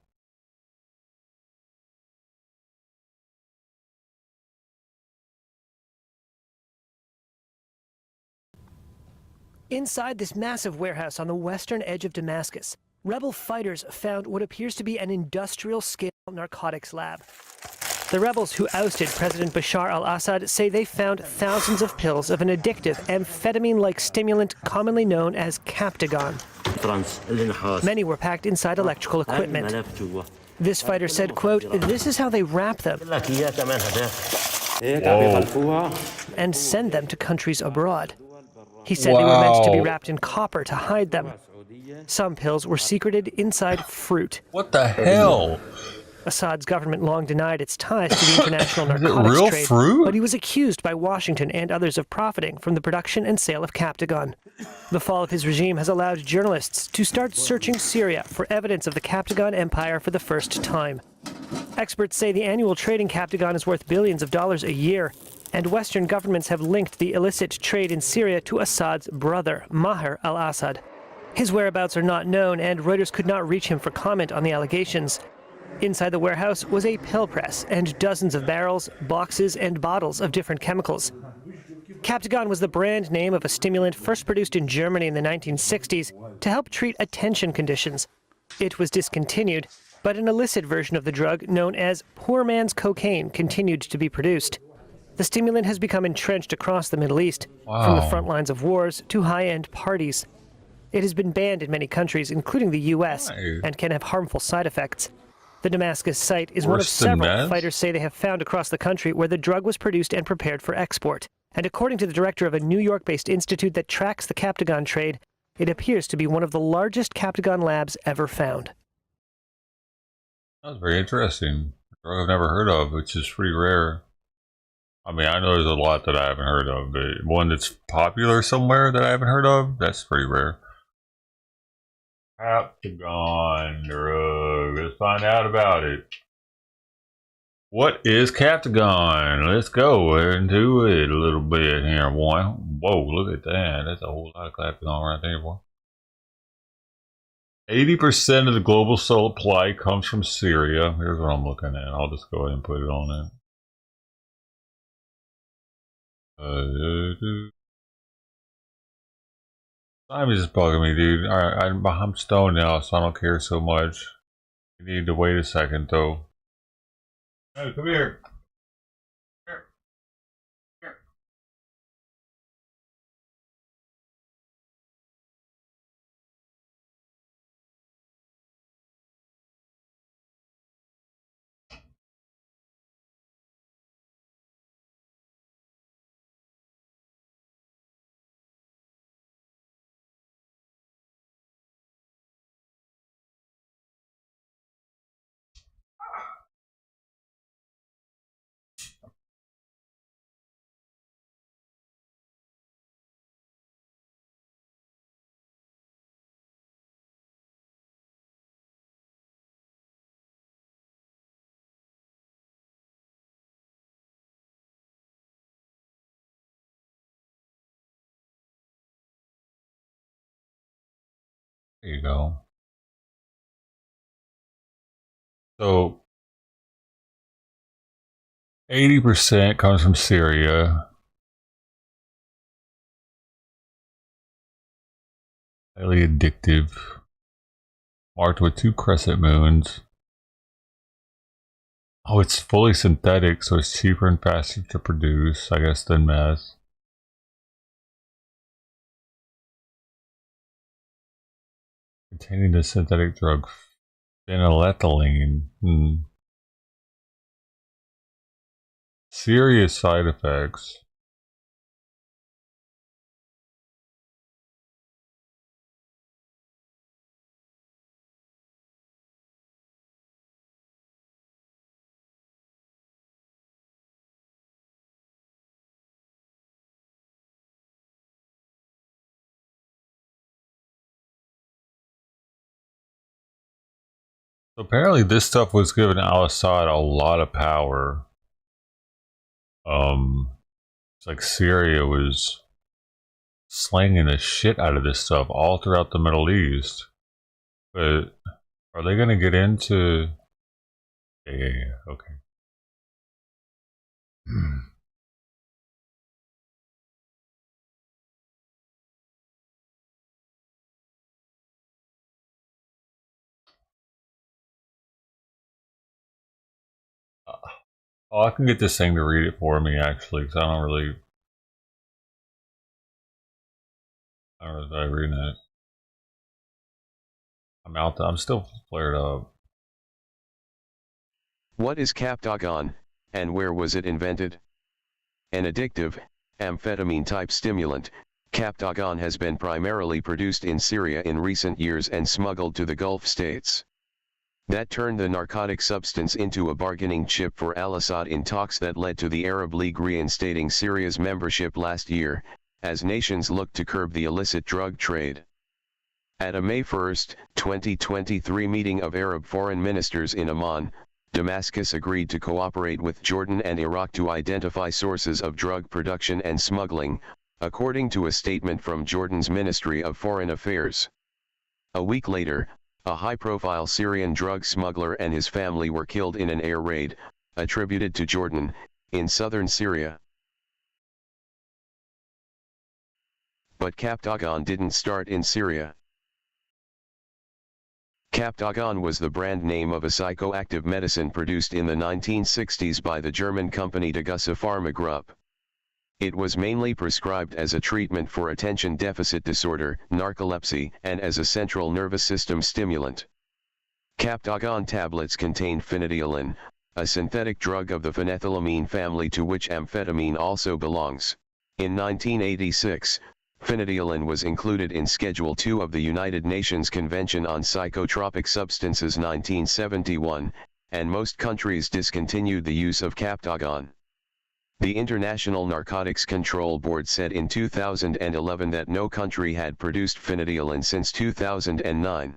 Inside this massive warehouse on the western edge of Damascus, rebel fighters found what appears to be an industrial-scale narcotics lab. The rebels who ousted President Bashar al-Assad say they found thousands of pills of an addictive amphetamine-like stimulant commonly known as Captagon. Many were packed inside electrical equipment. This fighter said, quote, "This is how they wrap them and send them to countries abroad." He said they were meant to be wrapped in copper to hide them. Some pills were secreted inside fruit. What the hell? Assad's government long denied its ties to the international narcotics real trade, fruit? but he was accused by Washington and others of profiting from the production and sale of Captagon. The fall of his regime has allowed journalists to start searching Syria for evidence of the Captagon empire for the first time. Experts say the annual trade in Captagon is worth billions of dollars a year, and Western governments have linked the illicit trade in Syria to Assad's brother, Maher al-Assad. His whereabouts are not known, and Reuters could not reach him for comment on the allegations. Inside the warehouse was a pill press and dozens of barrels, boxes, and bottles of different chemicals. Captagon was the brand name of a stimulant first produced in Germany in the 1960s to help treat attention conditions. It was discontinued, but an illicit version of the drug known as poor man's cocaine continued to be produced. The stimulant has become entrenched across the Middle East, from the front lines of wars to high-end parties. It has been banned in many countries, including the U.S., and can have harmful side effects. The Damascus site is one of Worse than several meth? fighters say they have found across the country where the drug was produced and prepared for export. And according to the director of a New York-based institute that tracks the Captagon trade, it appears to be one of the largest Captagon labs ever found. That was very interesting. A drug I've never heard of, which is pretty rare. I mean, I know there's a lot that I haven't heard of, but one that's popular somewhere that I haven't heard of, that's pretty rare. Captagon drug. Let's find out about it. What is Captagon? Let's go into it a little bit here, boy. Whoa, look at that. That's a whole lot of Captagon right there, boy. 80% of the global supply comes from Syria. Here's what I'm looking at. I'll just go ahead and put it on there. Time is just bugging me, dude. Alright, I'm stoned now, so I don't care so much. You need to wait a second, though. Hey, come here. Here. Here. There you go. So 80% comes from Syria. Highly addictive. Marked with 2 crescent moons. Oh, it's fully synthetic, so it's cheaper and faster to produce, I guess, than meth. Containing the synthetic drug phenylethylamine. Serious side effects. So apparently this stuff was giving al-Assad a lot of power. It's like Syria was slanging the shit out of this stuff all throughout the Middle East. But are they going to get into... Yeah, okay. Oh, I can get this thing to read it for me, actually, because I don't really reading it. I'm still flared up. What is Captagon, and where was it invented? An addictive, amphetamine-type stimulant, Captagon has been primarily produced in Syria in recent years and smuggled to the Gulf states. That turned the narcotic substance into a bargaining chip for al-Assad in talks that led to the Arab League reinstating Syria's membership last year, as nations looked to curb the illicit drug trade. At a May 1, 2023 meeting of Arab foreign ministers in Amman, Damascus agreed to cooperate with Jordan and Iraq to identify sources of drug production and smuggling, according to a statement from Jordan's Ministry of Foreign Affairs. A week later, a high-profile Syrian drug smuggler and his family were killed in an air raid, attributed to Jordan, in southern Syria. But Captagon didn't start in Syria. Captagon was the brand name of a psychoactive medicine produced in the 1960s by the German company Degussa Pharma Group. It was mainly prescribed as a treatment for attention deficit disorder, narcolepsy, and as a central nervous system stimulant. Captagon tablets contained phenethylamine, a synthetic drug of the phenethylamine family to which amphetamine also belongs. In 1986, phenethylamine was included in Schedule II of the United Nations Convention on Psychotropic Substances 1971, and most countries discontinued the use of Captagon. The International Narcotics Control Board said in 2011 that no country had produced phenethylamine since 2009.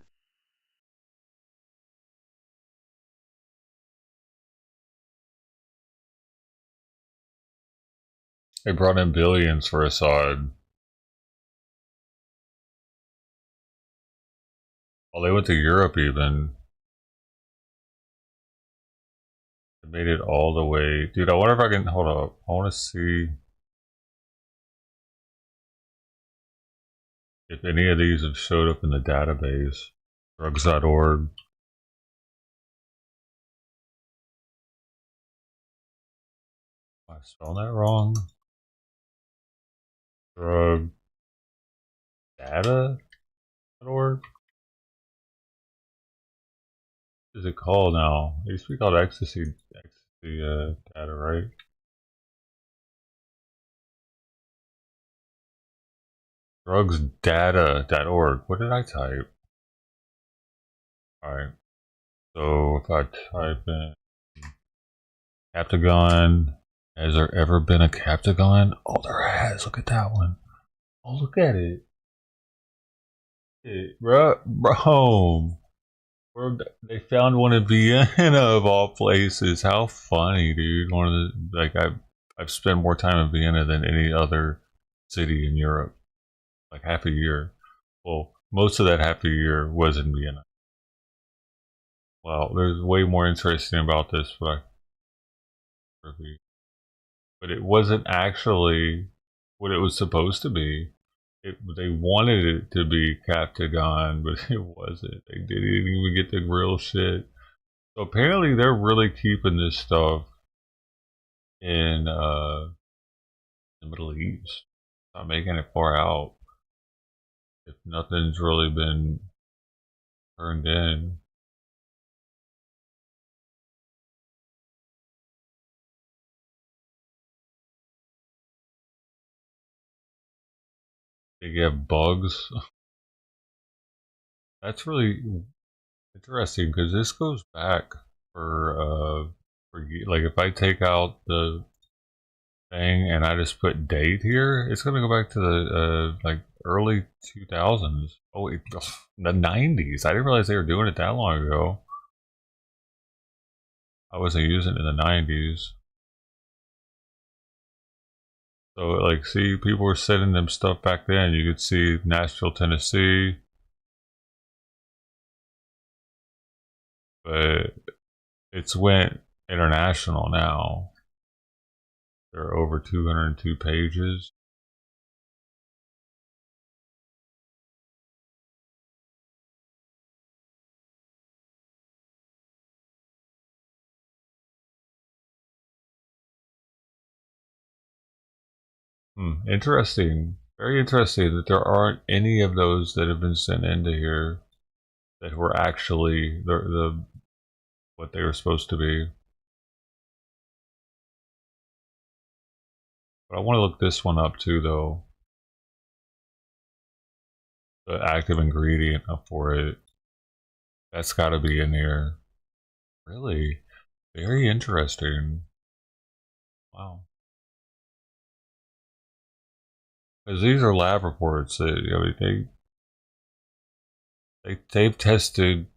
They brought in billions for Assad. Well, they went to Europe even. They made it all the way. Dude, I wonder if I can, hold up. I want to see if any of these have showed up in the database. Drugs.org. Am I spelling that wrong? Drug data.org? What is it called now? It used to be called ecstasy data, right? Drugsdata.org. What did I type? Alright. So if I type in Captagon, has there ever been a Captagon? Oh, there has. Look at that one. Oh, look at it. Bro. They found one in Vienna of all places. How funny, dude. One of the, like, I've spent more time in Vienna than any other city in Europe. Like half a year. Well, most of that half a year was in Vienna. Well, there's way more interesting about this, but it wasn't actually what it was supposed to be. They wanted it to be Captagon, but it wasn't. They didn't even get the real shit. So apparently they're really keeping this stuff in the Middle East. Not making it far out. If nothing's really been turned in. They get bugs. That's really interesting because this goes back for like if I take out the thing and I just put date here, it's gonna go back to the like early 2000s. Oh wait, the 90s. I didn't realize they were doing it that long ago. I wasn't using it in the 90s. So like, see, people were sending them stuff back then. You could see Nashville, Tennessee. But it's went international now. There are over 202 pages. Interesting. Very interesting that there aren't any of those that have been sent into here that were actually the what they were supposed to be. But I want to look this one up too, though. The active ingredient for it. That's got to be in here. Really? Very interesting. Wow. Because these are lab reports that they've tested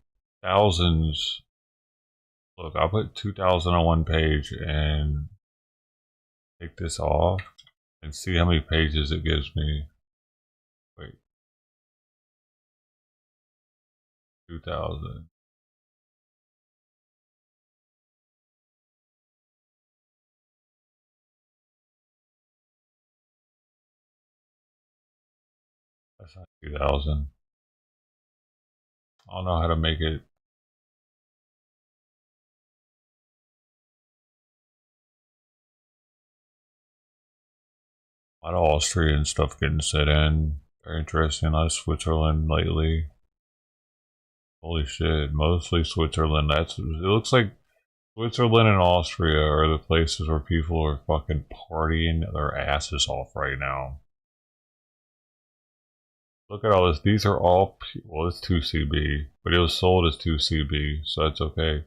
thousands. Look, I'll put 2,000 on one page and take this off and see how many pages it gives me. Wait. 2,000. That's not 2,000. I don't know how to make it. lot of Austrian stuff getting set in. Very interesting. A lot of Switzerland lately. Holy shit, mostly Switzerland. It looks like Switzerland and Austria are the places where people are fucking partying their asses off right now. Look at all this. These are all, well, it's 2CB, but it was sold as 2CB, so that's okay.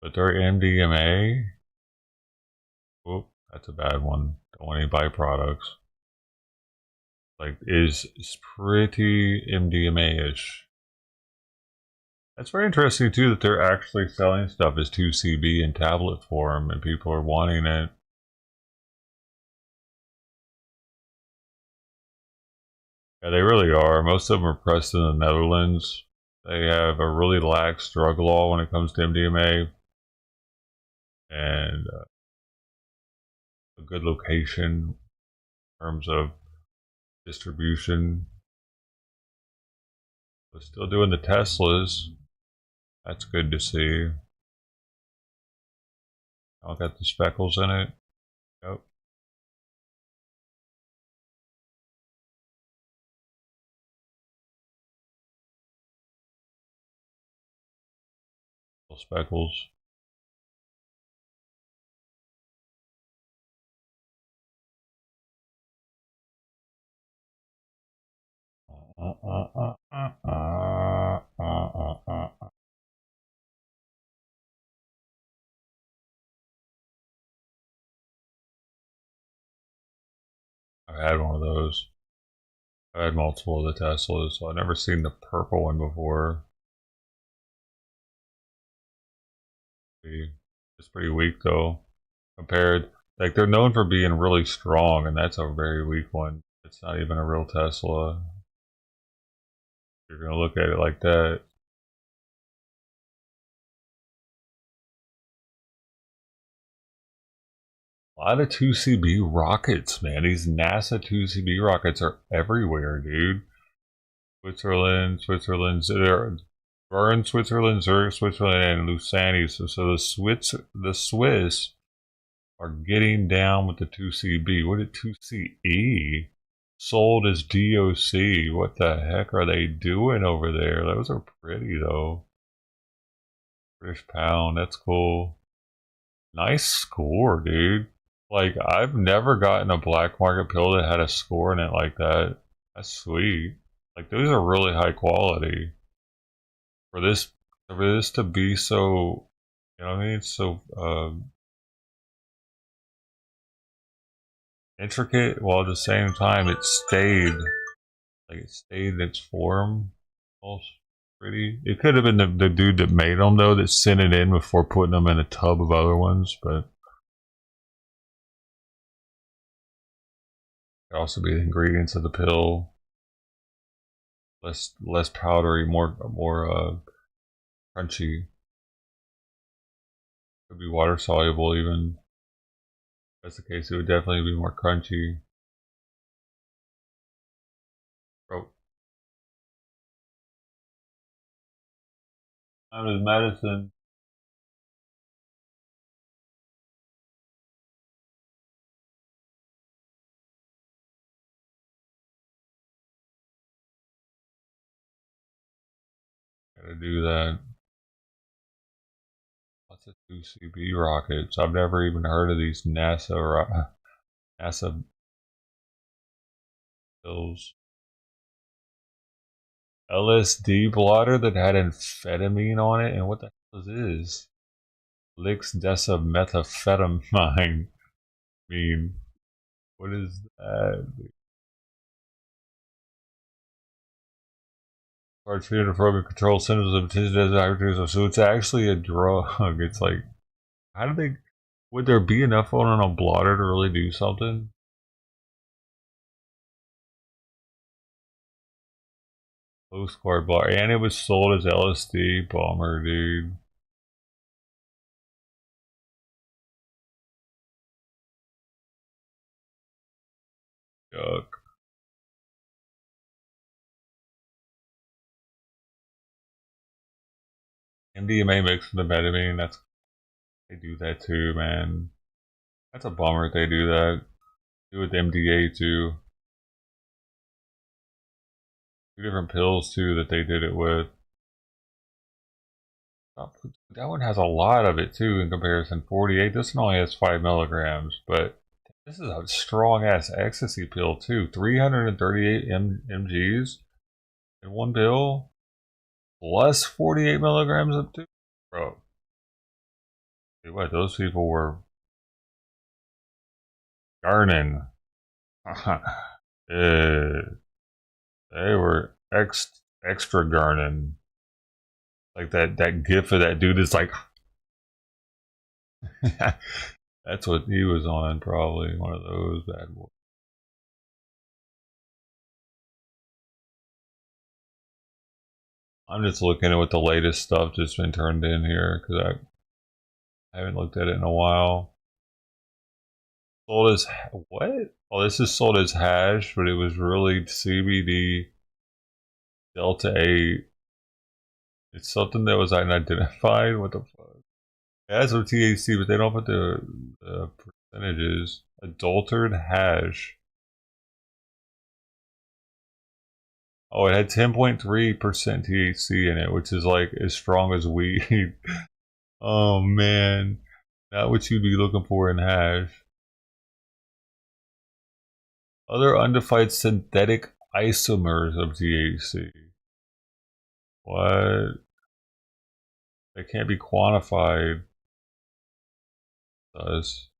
But they're MDMA. Whoop, that's a bad one. Don't want any byproducts. Like, is pretty MDMA-ish. That's very interesting too that they're actually selling stuff as 2CB in tablet form and people are wanting it. Yeah, they really are. Most of them are pressed in the Netherlands. They have a really lax drug law when it comes to MDMA. And a good location in terms of distribution. We're still doing the Teslas. That's good to see. I'll got the speckles in it. Yep. Speckles. I've had one of those. I've had multiple of the Teslas, so I've never seen the purple one before. It's pretty weak though, compared. Like, they're known for being really strong, and that's a very weak one. It's not even a real Tesla. You're gonna look at it like that. A lot of 2CB rockets, man. These NASA 2CB rockets are everywhere, dude. Switzerland, Bern, Switzerland, Zurich, Switzerland, and Lucani. So the Swiss are getting down with the 2CB. What did 2CE? Sold as DOC. What the heck are they doing over there? Those are pretty though. British pound, that's cool. Nice score, dude. Like, I've never gotten a black market pill that had a score in it like that. That's sweet. Like, those are really high quality. For this to be so, you know what I mean? So intricate, while at the same time it stayed in its form. All pretty. It could have been the dude that made them though that sent it in before putting them in a tub of other ones, but it could also be the ingredients of the pill. Less powdery, more crunchy. Could be water soluble even. If that's the case, it would definitely be more crunchy. Bro. Time is medicine. Gotta do that. Lots of 2CB rockets. I've never even heard of these NASA pills. LSD blotter that had amphetamine on it, and what the hell is this? Lix desamethamphetamine. I mean, what is that? Hard treated for control symptoms of attention deficit. So it's actually a drug. It's like, how do they? Would there be enough on a blotter to really do something? Postcard blotter, and it was sold as LSD. Bummer, dude. Yuck. MDMA mixed with amphetamine, they do that too, man. That's a bummer if they do that. Do with MDA too. 2 different pills too that they did it with. That one has a lot of it too in comparison. 48. This one only has 5 milligrams, but this is a strong ass ecstasy pill too. 338 mgs in one pill, plus 48 milligrams of two. Bro, see what those people were garning. They were extra garning. Like that gif of that dude is like that's what he was on, probably one of those bad boys. I'm just looking at what the latest stuff that's been turned in here because I haven't looked at it in a while. Sold as what? Oh, this is sold as hash, but it was really CBD Delta 8. It's something that was unidentified. What the fuck? It has some THC, but they don't put the percentages. Adulterated hash. Oh, it had 10.3% THC in it, which is like as strong as weed. Oh man, not what you'd be looking for in hash. Other undefined synthetic isomers of THC. What? They can't be quantified. Does.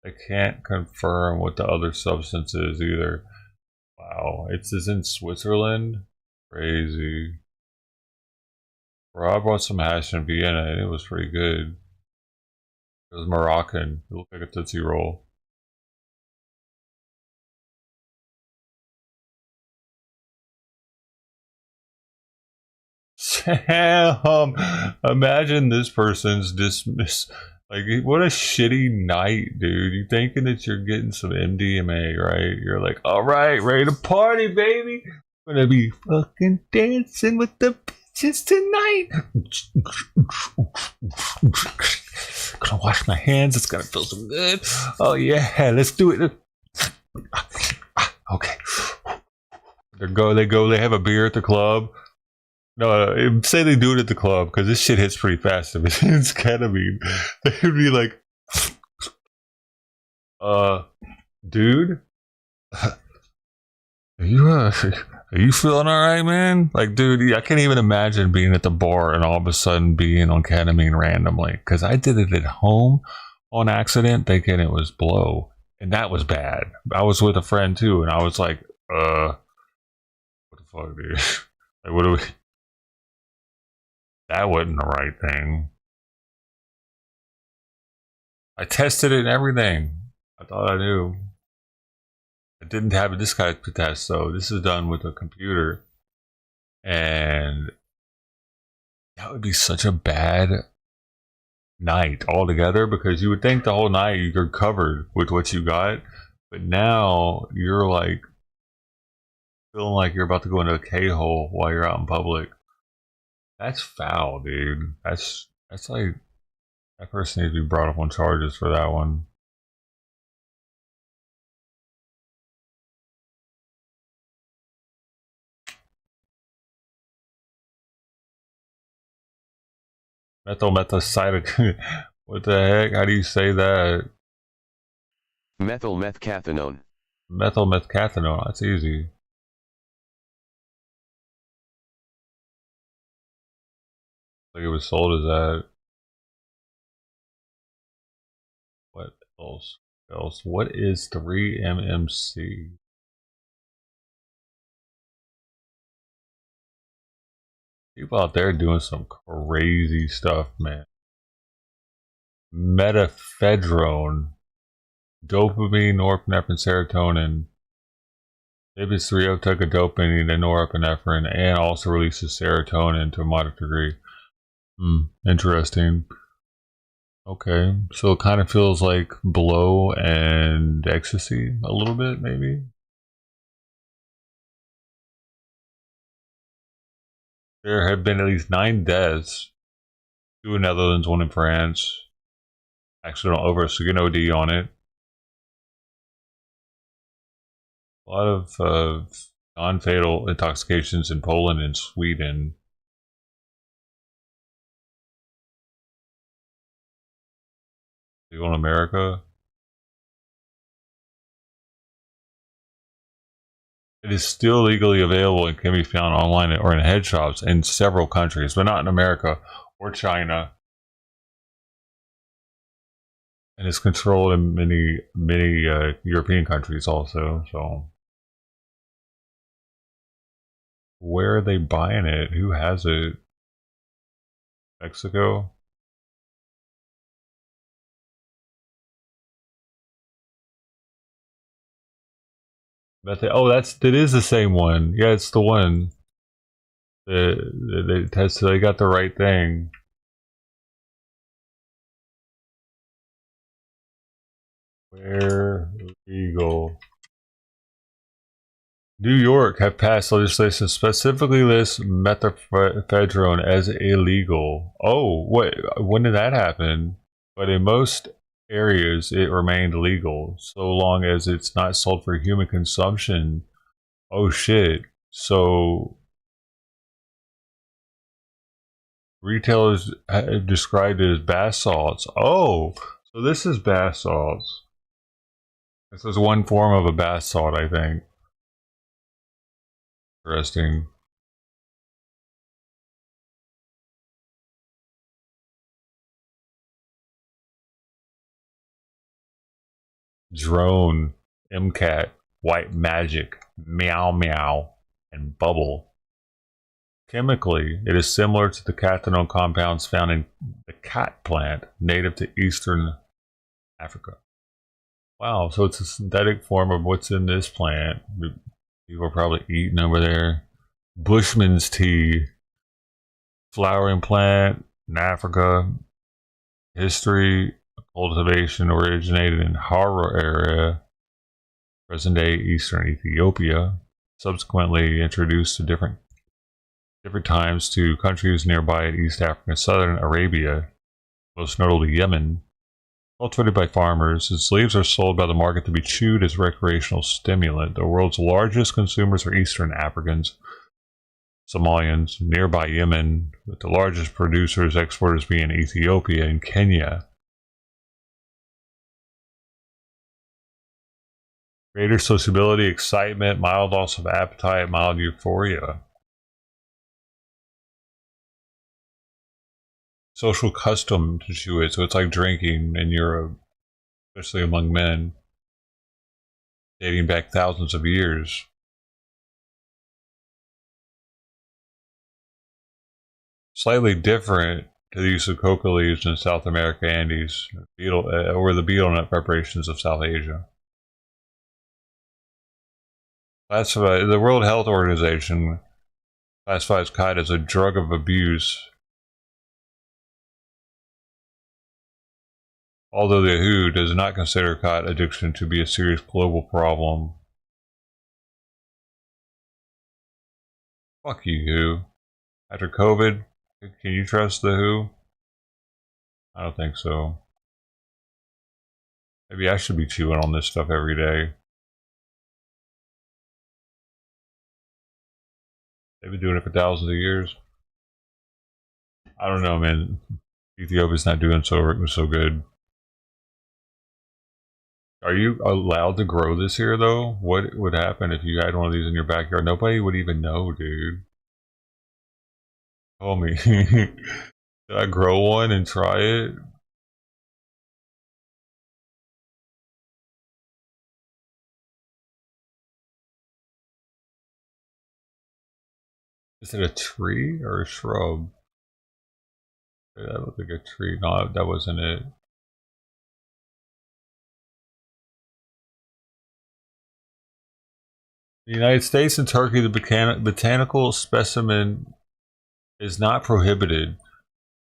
They can't confirm what the other substance is either. Wow, it's in Switzerland? Crazy. Bro, I brought some hash in Vienna and it was pretty good. It was Moroccan. It looked like a Tootsie Roll. Imagine this person's dismiss. Like, what a shitty night, dude. You thinking that you're getting some MDMA, right? You're like, all right, ready to party, baby. I'm gonna be fucking dancing with the bitches tonight. Gonna wash my hands. It's gonna feel so good. Oh yeah, let's do it. Okay. They have a beer at the club. No, say they do it at the club because this shit hits pretty fast. If it's ketamine, they'd be like, dude, are you feeling all right, man? Like, dude, I can't even imagine being at the bar and all of a sudden being on ketamine randomly because I did it at home on accident thinking it was blow, and that was bad. I was with a friend too, and I was like, what the fuck, dude? Like, what do we? That wasn't the right thing. I tested it and everything. I thought I knew. I didn't have this guy's test, so this is done with a computer. And that would be such a bad night altogether because you would think the whole night you're covered with what you got. But now you're like feeling like you're about to go into a K-hole while you're out in public. That's foul, dude. That's like that person needs to be brought up on charges for that one. Methyl. What the heck? How do you say that? Methyl methcathinone. Methyl methcathinone. That's easy. Like it was sold as that. What else? What is 3-MMC? People out there doing some crazy stuff, man. Metaphedrone, dopamine, norepinephrine, serotonin. Inhibits 3-octocodopamine and norepinephrine, and also releases serotonin to a moderate degree. Interesting. Okay, so it kind of feels like blow and ecstasy a little bit, maybe. There have been at least 9 deaths, 2 in Netherlands, 1 in France, accidental overdose. You get an OD on it. A lot of non-fatal intoxications in Poland and Sweden. Legal in America. It is still legally available and can be found online or in head shops in several countries, but not in America or China. And it's controlled in many European countries also. So, where are they buying it? Who has it? Mexico? But that is the same one. Yeah, it's the one. They got the right thing. Where legal? New York have passed legislation specifically lists methamphetamine as illegal. Oh, wait, when did that happen? But in most areas, it remained legal so long as it's not sold for human consumption. Oh shit! So retailers described it as bath salts. Oh, so this is bath salts. This is one form of a bath salt, I think. Interesting. Drone, MCAT, White Magic, Meow Meow, and Bubble. Chemically, it is similar to the cathinone compounds found in the cat plant, native to Eastern Africa. Wow, so it's a synthetic form of what's in this plant. People are probably eating over there. Bushman's tea, flowering plant in Africa. History, cultivation originated in Haro area, present-day Eastern Ethiopia. Subsequently introduced to different times to countries nearby in East Africa and Southern Arabia, most notably Yemen. Cultivated by farmers, its leaves are sold by the market to be chewed as recreational stimulant. The world's largest consumers are Eastern Africans, Somalians, nearby Yemen, with the largest producers, exporters being Ethiopia and Kenya. Greater sociability, excitement, mild loss of appetite, mild euphoria. Social custom to chew it, so it's like drinking in Europe, especially among men, dating back thousands of years. Slightly different to the use of coca leaves in South America, Andes, or the betel nut preparations of South Asia. The World Health Organization classifies kite as a drug of abuse, although the WHO does not consider kite addiction to be a serious global problem. Fuck you, WHO. After COVID, can you trust the WHO? I don't think so. Maybe I should be chewing on this stuff every day. They've been doing it for thousands of years. I don't know, man. Ethiopia's not doing so good. Are you allowed to grow this here, though? What would happen if you had one of these in your backyard? Nobody would even know, dude. Tell me. Did I grow one and try it? Is it a tree or a shrub? That looked like a tree. No, that wasn't it. In the United States and Turkey, the botanical specimen is not prohibited,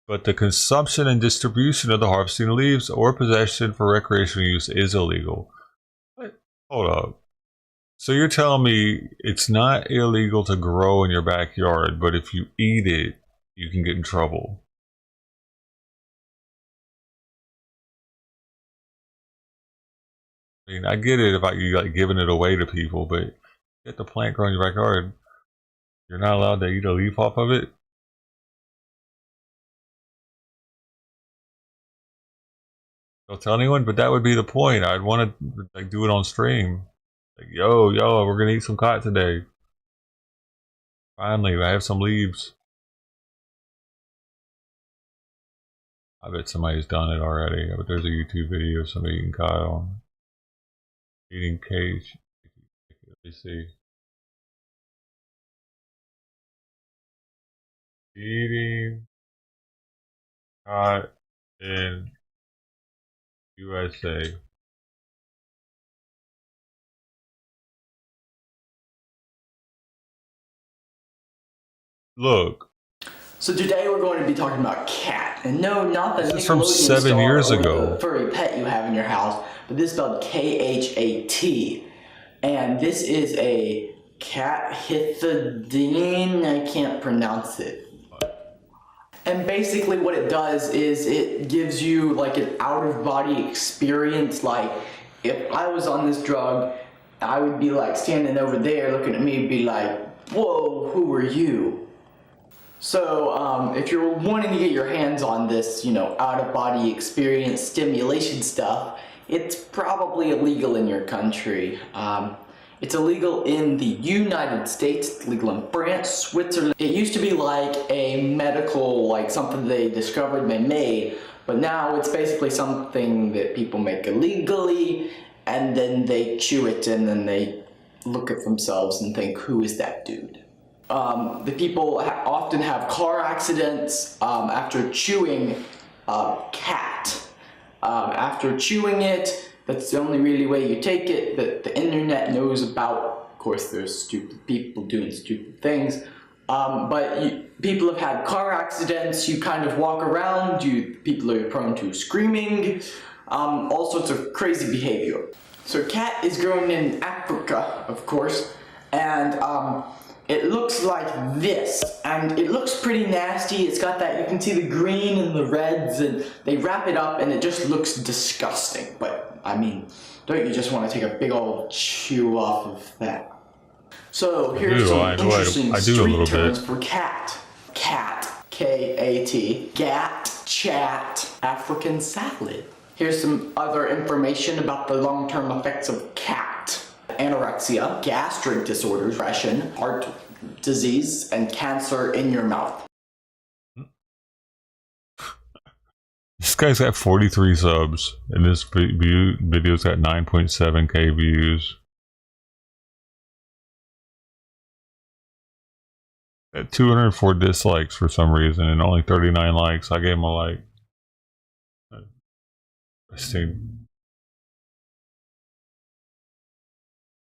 but the consumption and distribution of the harvesting leaves or possession for recreational use is illegal. What? Hold up. So you're telling me it's not illegal to grow in your backyard, but if you eat it, you can get in trouble? I mean, I get it about you like giving it away to people, but get the plant growing in your backyard. You're not allowed to eat a leaf off of it. Don't tell anyone, but that would be the point. I'd want to like do it on stream. Like, yo, we're gonna eat some cotton today. Finally, I have some leaves. I bet somebody's done it already. I bet there's a YouTube video of somebody eating cotton. Eating cage. Let me see. Eating cotton in USA. Look. So today we're going to be talking about cat, and no, not the This is from Nickelodeon 7 star years or ago. the furry pet you have in your house, but this is spelled K-H-A-T, and this is a cat hithidine. I can't pronounce it. And basically what it does is it gives you like an out-of-body experience. Like if I was on this drug, I would be like standing over there looking at me and be like, whoa, who are you? So if you're wanting to get your hands on this, you know, out-of-body experience stimulation stuff, it's probably illegal in your country. It's illegal in the United States, it's legal in France, Switzerland. It used to be like a medical, like something they discovered and they made, but now it's basically something that people make illegally, and then they chew it and then they look at themselves and think, who is that dude? The people often have car accidents after chewing cat. After chewing it, that's the only really way you take it that the internet knows about. Of course, there's stupid people doing stupid things. People have had car accidents, you kind of walk around, people are prone to screaming, all sorts of crazy behavior. So cat is grown in Africa, of course, and it looks like this, and it looks pretty nasty. It's got that, you can see the green and the reds, and they wrap it up and it just looks disgusting. But, I mean, don't you just want to take a big old chew off of that? So, here's some interesting street terms for cat. Cat, K-A-T, gat, chat, African salad. Here's some other information about the long-term effects of cat. Anorexia, gastric disorders, depression, heart disease, and cancer in your mouth. This guy's got 43 subs, and this video's got 9.7k views. At 204 dislikes for some reason, and only 39 likes. I gave him a like. Let's see.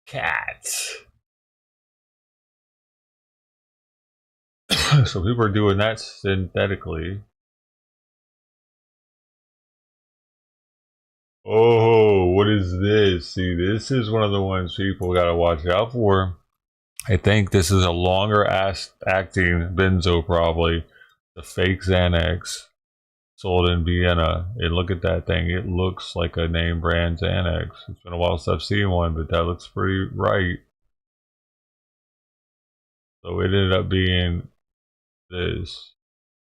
Cats. So people are doing that synthetically. Oh, what is this? See, this is one of the ones people gotta watch out for. I think this is a longer acting benzo, probably. The fake Xanax sold in Vienna. And look at that thing. It looks like a name brand Xanax. It's been a while since I've seen one, but that looks pretty right. So it ended up being this,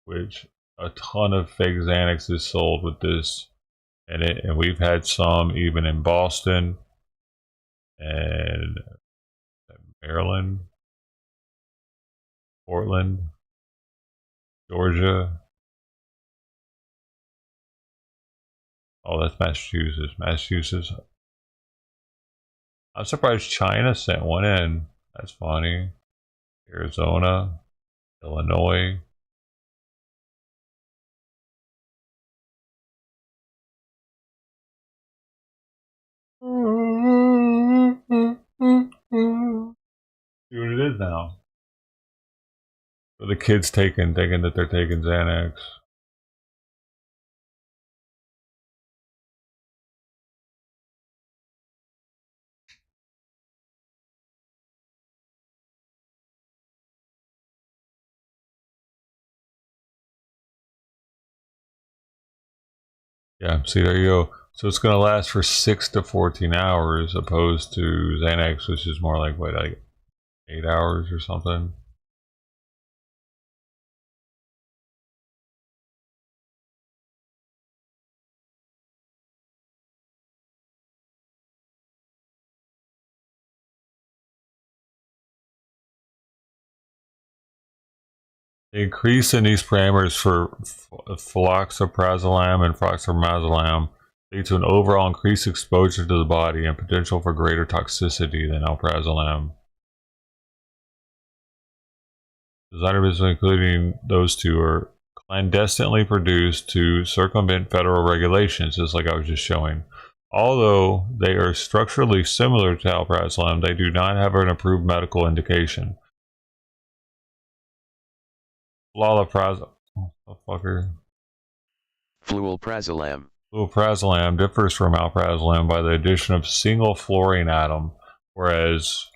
which a ton of fake Xanax is sold with this in it, and we've had some even in Boston and Maryland, Portland, Georgia. Oh, that's Massachusetts. Massachusetts. I'm surprised China sent one in. That's funny. Arizona, Illinois. See what it is now. So the kids thinking that they're taking Xanax. Yeah, see, there you go. So it's going to last for 6 to 14 hours, opposed to Xanax, which is more like, what, like 8 hours or something. The increase in these parameters for fluoxaprazolam and fluoxaprazolam lead to an overall increased exposure to the body and potential for greater toxicity than alprazolam. Designers, including those two, are clandestinely produced to circumvent federal regulations, just like I was just showing. Although they are structurally similar to alprazolam, they do not have an approved medical indication. Fluoprazolam differs from alprazolam by the addition of a single fluorine atom, whereas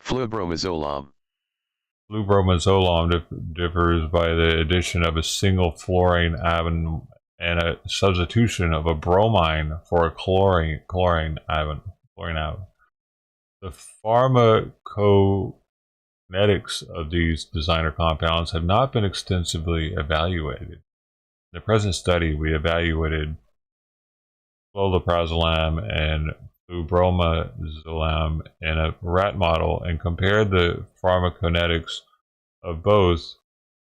Fluorobrazolam differs by the addition of a single fluorine atom and a substitution of a bromine for a chlorine atom. The pharmacokinetics of these designer compounds have not been extensively evaluated. In the present study, we evaluated cloprazzolam and fluorobrazolam in a rat model and compared the pharmacokinetics of both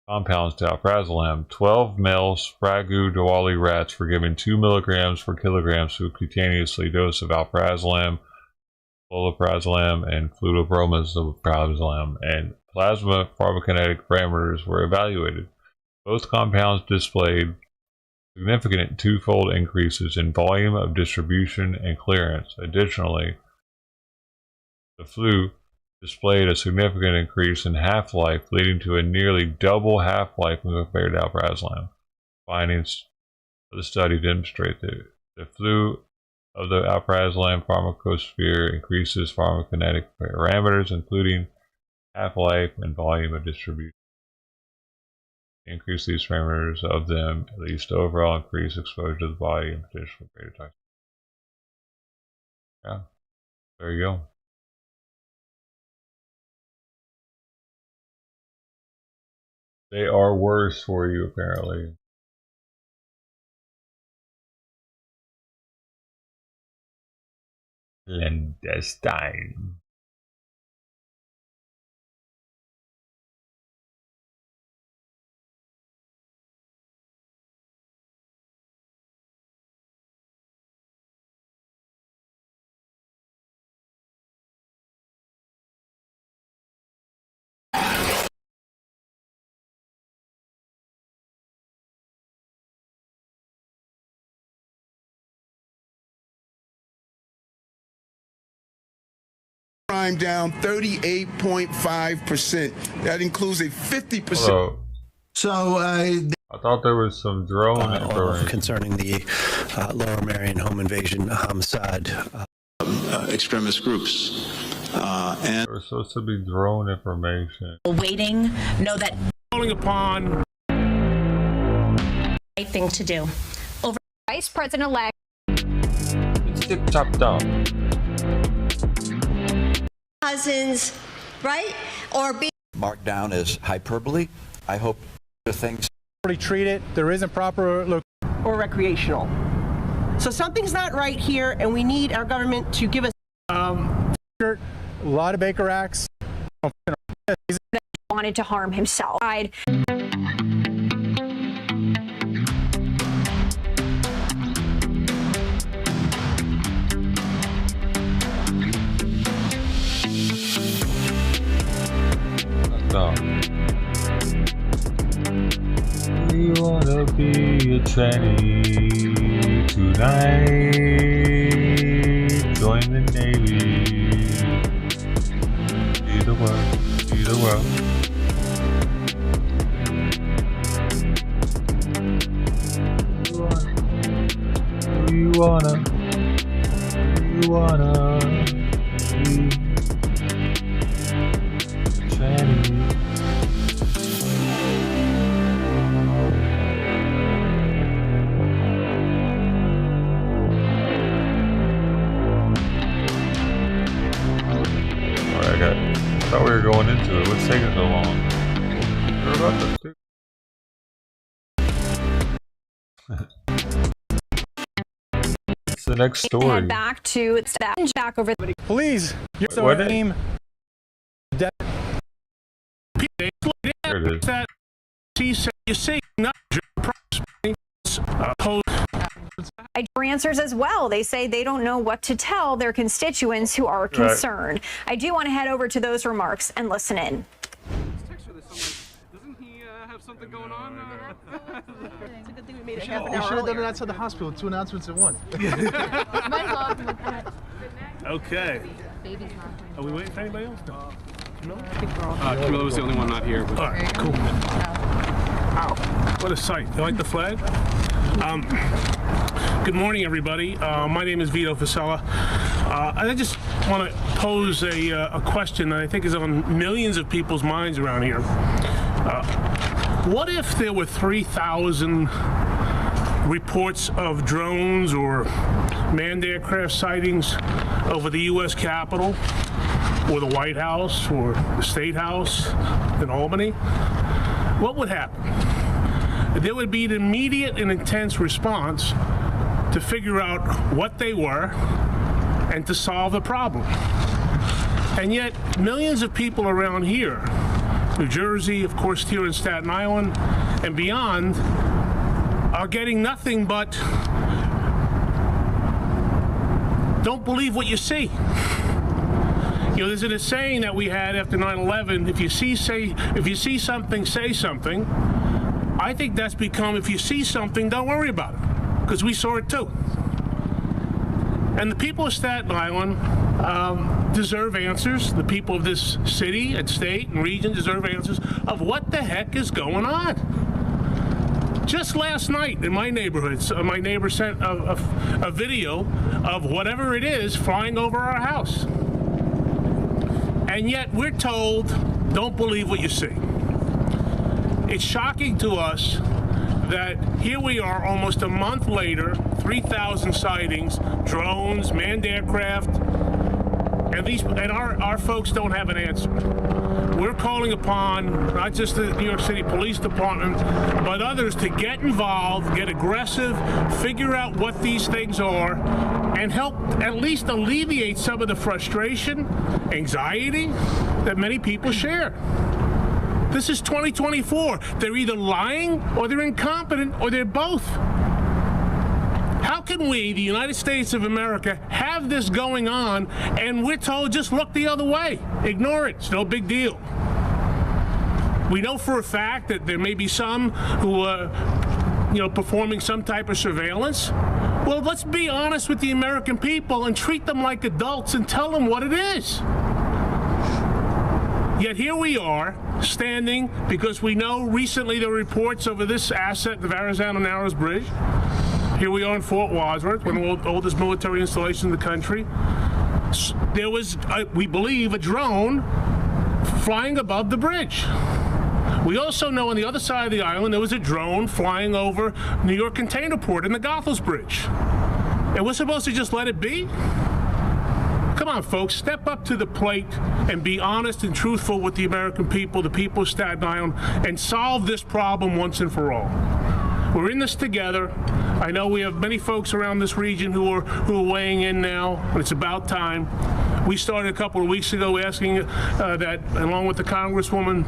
compounds to alprazolam. 12 male Sprague-Dawley rats were given 2 milligrams per kilogram subcutaneously dose of alprazolam, cloprazzolam, and fluorobrazolam, and plasma pharmacokinetic parameters were evaluated. Both compounds displayed significant twofold increases in volume of distribution and clearance. Additionally, the flu displayed a significant increase in half-life, leading to a nearly double half-life when compared to alprazolam. Findings of the study demonstrate that the flu of the alprazolam pharmacosphere increases pharmacokinetic parameters, including half-life and volume of distribution. Increase these parameters of them leads to overall increased exposure to the body and potential greater toxicity. Yeah, there you go. They are worse for you, apparently. Clandestine. Crime down 38.5%. That includes a 50%. So I thought there was some drone concerning the Lower Merion home invasion homicide. Extremist groups. And there was supposed to be drone information. Waiting, know that calling upon right thing to do. Over Vice President-elect. It's tip-top down. Cousins, right? Or be marked down as hyperbole. I hope the things treated. There isn't proper look or recreational. So something's not right here, and we need our government to give us a lot of Baker Acts. Wanted to harm himself. We wanna be a tranny tonight. Join the Navy. See the world. See the world. You wanna be a tranny. into it. What's taking so long? They're about to do. It's the next story. Head back to back over. Please, your What name. There it is. That you see, not Answers as well. They say they don't know what to tell their constituents who are concerned. I do want to head over to those remarks and listen in. Doesn't he have something going on? It's a good thing we made it You half an should hour have done earlier. it outside the hospital. 2 announcements in one. Okay. Are we waiting for anybody else? No. Camilla was the only one not here. All right, cool. Wow, what a sight. You like the flag? Good morning, everybody. My name is Vito Fasella. I just want to pose a question that I think is on millions of people's minds around here. What if there were 3,000 reports of drones or manned aircraft sightings over the U.S. Capitol or the White House or the State House in Albany? What would happen? There would be an immediate and intense response to figure out what they were and to solve the problem. And yet, millions of people around here, New Jersey, of course, here in Staten Island, and beyond, are getting nothing but don't believe what you see. You know, there's a saying that we had after 9/11, if you see something, say something. I think that's become, if you see something, don't worry about it, because we saw it too. And the people of Staten Island deserve answers. The people of this city and state and region deserve answers of what the heck is going on. Just last night in my neighborhood, my neighbor sent a video of whatever it is flying over our house. And yet we're told, don't believe what you see. It's shocking to us that here we are almost a month later, 3,000 sightings, drones, manned aircraft, and our folks don't have an answer. We're calling upon not just the New York City Police Department, but others to get involved, get aggressive, figure out what these things are, and help at least alleviate some of the frustration, anxiety that many people share. This is 2024. They're either lying or they're incompetent or they're both. How can we, the United States of America, have this going on and we're told just look the other way? Ignore it. It's no big deal. We know for a fact that there may be some who are, performing some type of surveillance. Well, let's be honest with the American people and treat them like adults and tell them what it is. Yet here we are, standing, because we know recently there were reports over this asset, the Verrazano Narrows Bridge. Here we are in Fort Wadsworth, one of the oldest military installations in the country. There was, we believe, a drone flying above the bridge. We also know on the other side of the island there was a drone flying over New York Container Port and the Goethals Bridge. And we're supposed to just let it be? Come on, folks, step up to the plate and be honest and truthful with the American people, the people of Staten Island, and solve this problem once and for all. We're in this together. I know we have many folks around this region who are weighing in now, and it's about time. We started a couple of weeks ago asking that, along with the Congresswoman,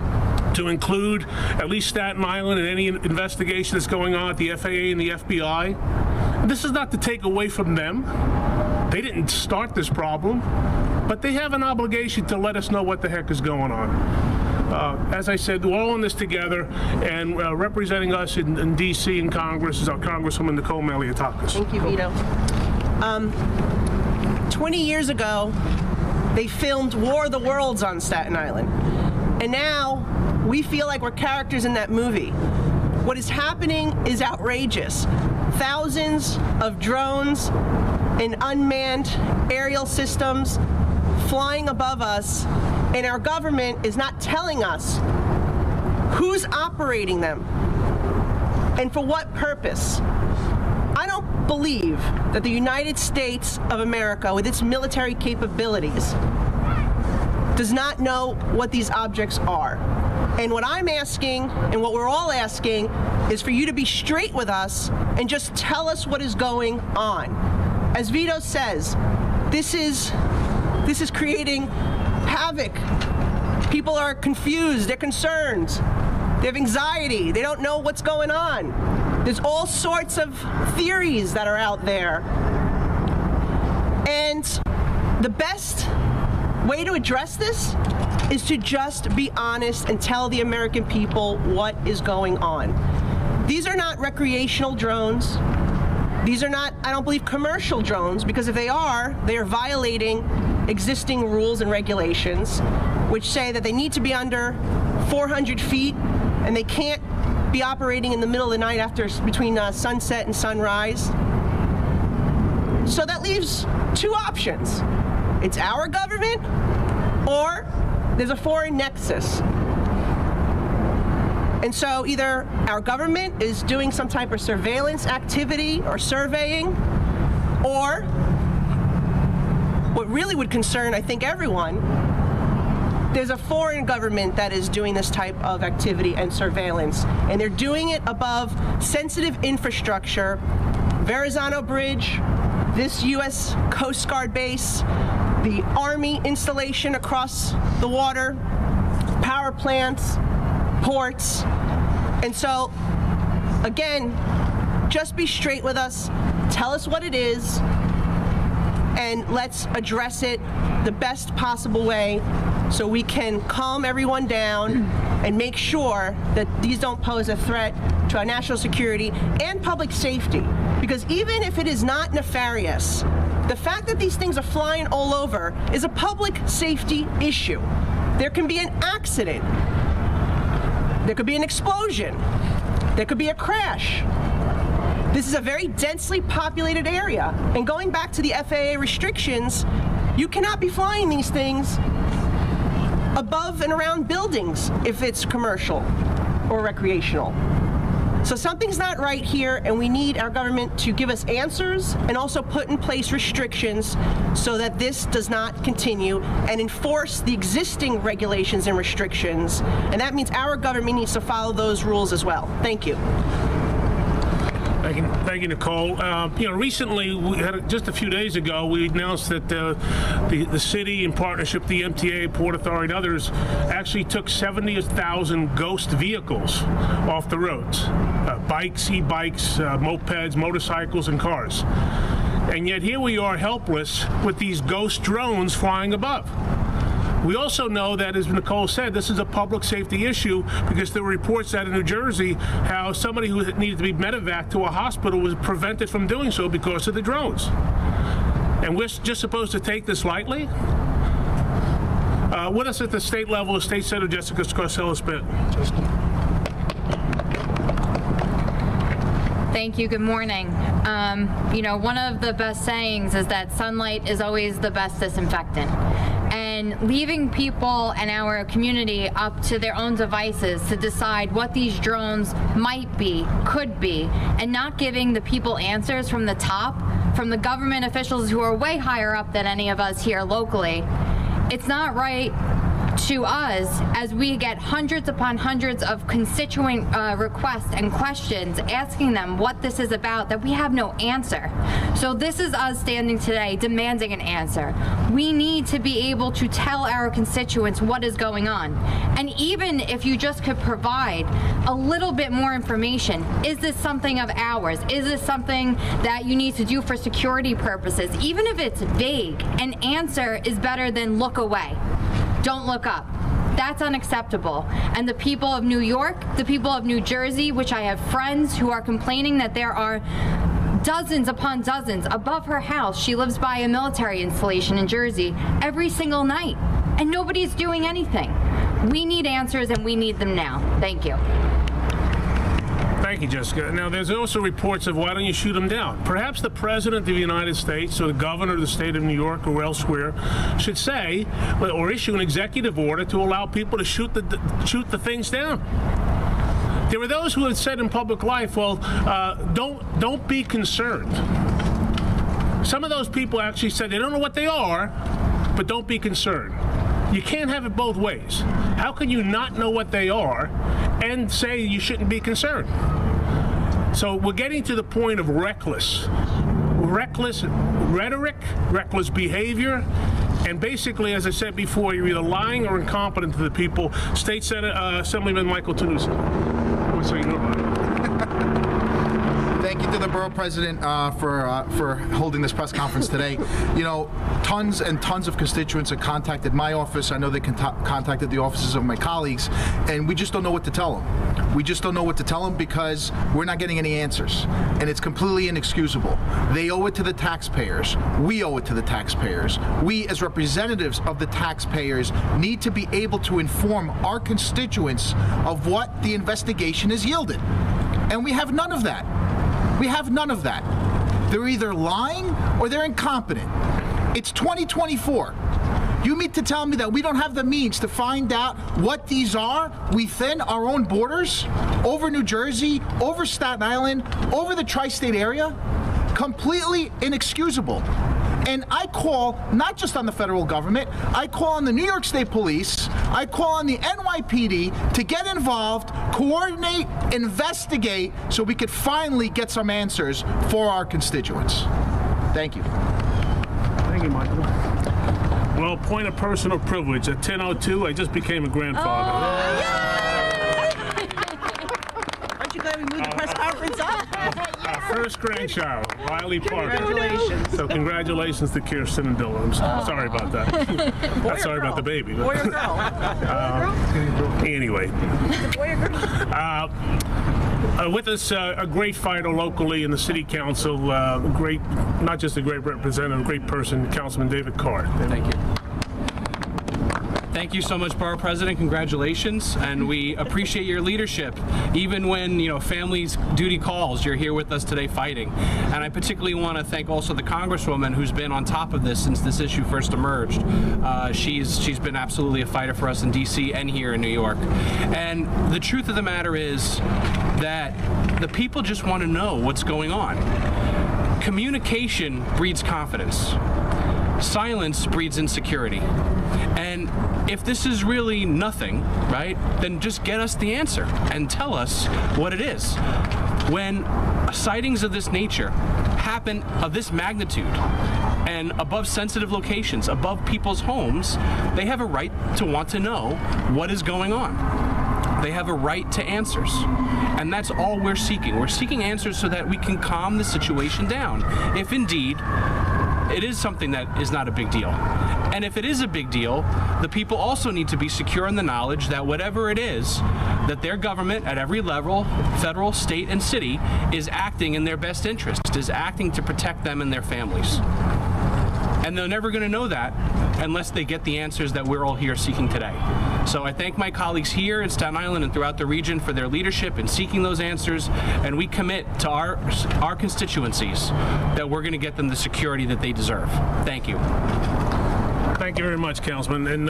to include at least Staten Island in any investigation that's going on at the FAA and the FBI. And this is not to take away from them. They didn't start this problem, but they have an obligation to let us know what the heck is going on. As I said, we're all in this together, and representing us in D.C. and Congress is our Congresswoman Nicole Maliotakis. Thank you, Vito. 20 years ago, they filmed War of the Worlds on Staten Island, and now we feel like we're characters in that movie. What is happening is outrageous. Thousands of drones and unmanned aerial systems flying above us, and our government is not telling us who's operating them and for what purpose. I don't believe that the United States of America, with its military capabilities, does not know what these objects are. And what I'm asking, and what we're all asking, is for you to be straight with us and just tell us what is going on. As Vito says, this is creating havoc. People are confused, they're concerned, they have anxiety, they don't know what's going on. There's all sorts of theories that are out there. And the best way to address this is to just be honest and tell the American people what is going on. These are not recreational drones. These are not, I don't believe, commercial drones, because if they are violating existing rules and regulations, which say that they need to be under 400 feet and they can't be operating in the middle of the night between sunset and sunrise. So that leaves two options. It's our government, or there's a foreign nexus. And so either our government is doing some type of surveillance activity or surveying, or what really would concern, I think, everyone, there's a foreign government that is doing this type of activity and surveillance, and they're doing it above sensitive infrastructure, Verrazano Bridge, this U.S. Coast Guard base, the Army installation across the water, power plants, ports. And so, again, just be straight with us, tell us what it is, and let's address it the best possible way so we can calm everyone down and make sure that these don't pose a threat to our national security and public safety. Because even if it is not nefarious, the fact that these things are flying all over is a public safety issue. There can be an accident. There could be an explosion. There could be a crash. This is a very densely populated area. And going back to the FAA restrictions, you cannot be flying these things above and around buildings if it's commercial or recreational. So something's not right here, and we need our government to give us answers and also put in place restrictions so that this does not continue, and enforce the existing regulations and restrictions. And that means our government needs to follow those rules as well. Thank you. Thank you, Nicole. Recently, just a few days ago, we announced that the city, in partnership with the MTA, Port Authority, and others, actually took 70,000 ghost vehicles off the roads. Bikes, e-bikes, mopeds, motorcycles, and cars. And yet here we are helpless with these ghost drones flying above. We also know that, as Nicole said, this is a public safety issue, because there were reports out of New Jersey how somebody who needed to be medevaced to a hospital was prevented from doing so because of the drones. And we're just supposed to take this lightly? With us at the state level is State Senator Jessica Scarcella-Spit. Thank you. Good morning. One of the best sayings is that sunlight is always the best disinfectant. And leaving people and our community up to their own devices to decide what these drones might be, could be, and not giving the people answers from the top, from the government officials who are way higher up than any of us here locally, it's not right to us as we get hundreds upon hundreds of constituent requests and questions asking them what this is about, that we have no answer. So this is us standing today demanding an answer. We need to be able to tell our constituents what is going on. And even if you just could provide a little bit more information, is this something of ours? Is this something that you need to do for security purposes? Even if it's vague, an answer is better than look away. Don't look up. That's unacceptable. And the people of New York, the people of New Jersey, which I have friends who are complaining that there are dozens upon dozens above her house. She lives by a military installation in Jersey every single night, and nobody's doing anything. We need answers, and we need them now. Thank you. Thank you, Jessica. Now, there's also reports of why don't you shoot them down? Perhaps the President of the United States or the Governor of the state of New York or elsewhere should say or issue an executive order to allow people to shoot the things down. There are those who have said in public life, well, don't be concerned. Some of those people actually said they don't know what they are, but don't be concerned. You can't have it both ways. How can you not know what they are and say you shouldn't be concerned? So we're getting to the point of reckless rhetoric, reckless behavior, and basically, as I said before, you're either lying or incompetent to the people. State Senate Assemblyman Michael Tanuso. What's so you know about it? Thank you to the borough president for holding this press conference today. You know, tons and tons of constituents have contacted my office. I know they contacted the offices of my colleagues, and we just don't know what to tell them. We just don't know what to tell them because we're not getting any answers, and it's completely inexcusable. They owe it to the taxpayers. We owe it to the taxpayers. We, as representatives of the taxpayers, need to be able to inform our constituents of what the investigation has yielded, and we have none of that. We have none of that. They're either lying or they're incompetent. It's 2024. You mean to tell me that we don't have the means to find out what these are within our own borders, over New Jersey, over Staten Island, over the tri-state area? Completely inexcusable. And I call not just on the federal government, I call on the New York State Police, I call on the NYPD to get involved, coordinate, investigate, so we could finally get some answers for our constituents. Thank you. Thank you, Michael. Well, point of personal privilege. At 10:02, I just became a grandfather. Aren't you glad we moved the press conference up? First grandchild, Riley Parker. Congratulations. So congratulations to Kirsten and Dylan. I'm sorry about that. Not sorry about the baby. But, Boy or girl? Anyway. Boy or girl? With us, a great fighter locally in the city council, great, not just a great representative, a great person, Councilman David Carr. Thank you. Thank you so much, Borough President. Congratulations, and we appreciate your leadership. Even when, you know, family's duty calls, you're here with us today fighting. And I particularly want to thank also the Congresswoman who's been on top of this since this issue first emerged. She's been absolutely a fighter for us in D.C. and here in New York. And the truth of the matter is that the people just want to know what's going on. Communication breeds confidence. Silence breeds insecurity. And if this is really nothing, right, then just get us the answer and tell us what it is. When sightings of this nature happen of this magnitude and above sensitive locations, above people's homes, they have a right to want to know what is going on. They have a right to answers. And that's all we're seeking. We're seeking answers so that we can calm the situation down. If indeed it is something that is not a big deal. And if it is a big deal, the people also need to be secure in the knowledge that whatever it is, that their government at every level, federal, state, and city, is acting in their best interest, is acting to protect them and their families. And they're never going to know that unless they get the answers that we're all here seeking today. So I thank my colleagues here in Staten Island and throughout the region for their leadership in seeking those answers, and we commit to our constituencies that we're going to get them the security that they deserve. Thank you. Thank you very much, Councilman. And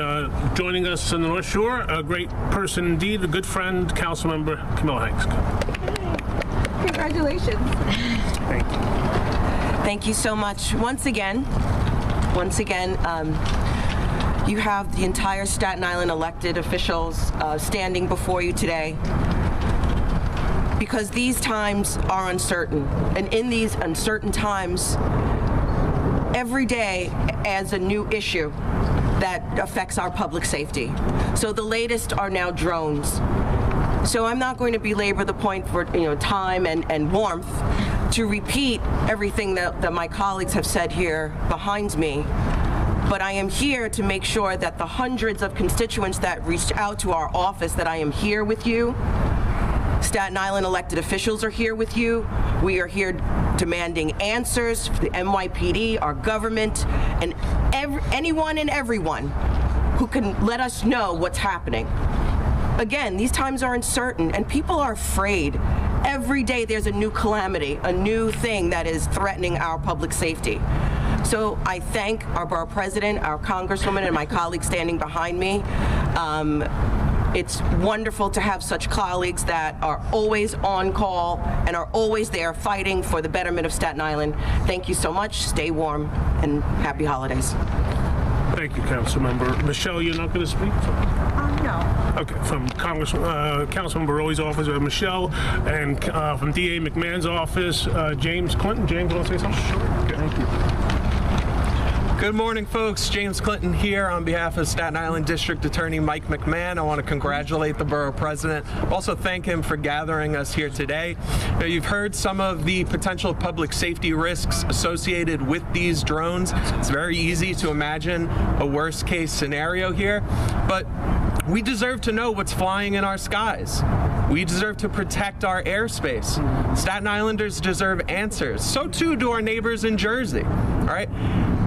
joining us on the North Shore, a great person indeed, a good friend, Councilmember Camilla Hanks. Congratulations. Thank you. Thank you so much. Once again, you have the entire Staten Island elected officials standing before you today because these times are uncertain. And in these uncertain times, every day adds a new issue that affects our public safety. So the latest are now drones. So I'm not going to belabor the point for time and warmth to repeat everything that my colleagues have said here behind me. But I am here to make sure that the hundreds of constituents that reached out to our office, that I am here with you. Staten Island elected officials are here with you. We are here demanding answers for the NYPD, our government, and anyone and everyone who can let us know what's happening. Again, these times are uncertain and people are afraid. Every day there's a new calamity, a new thing that is threatening our public safety. So I thank our borough president, our congresswoman, and my colleagues standing behind me. It's wonderful to have such colleagues that are always on call and are always there fighting for the betterment of Staten Island. Thank you so much. Stay warm and happy holidays. Thank Thank you, Councilmember. Michelle, you're not going to speak? No. Okay, from Councilmember Rowley's office, Michelle, and from DA McMahon's office, James Clinton. James, you want to say something? Sure. Okay. Thank you. Good morning, folks. James Clinton here on behalf of Staten Island District Attorney Mike McMahon. I want to congratulate the borough president. Also thank him for gathering us here today. Now, you've heard some of the potential public safety risks associated with these drones. It's very easy to imagine a worst case scenario here, but we deserve to know what's flying in our skies. We deserve to protect our airspace. Staten Islanders deserve answers. So too do our neighbors in Jersey, all right?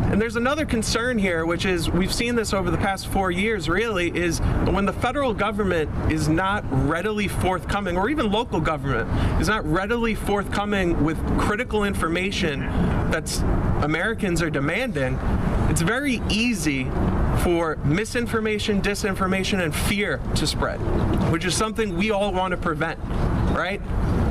And there's another concern here, which is, we've seen this over the past 4 years, really, is when the federal government is not readily forthcoming, or even local government is not readily forthcoming with critical information that Americans are demanding, it's very easy for misinformation, disinformation, and fear to spread, which is something we all want to prevent, right?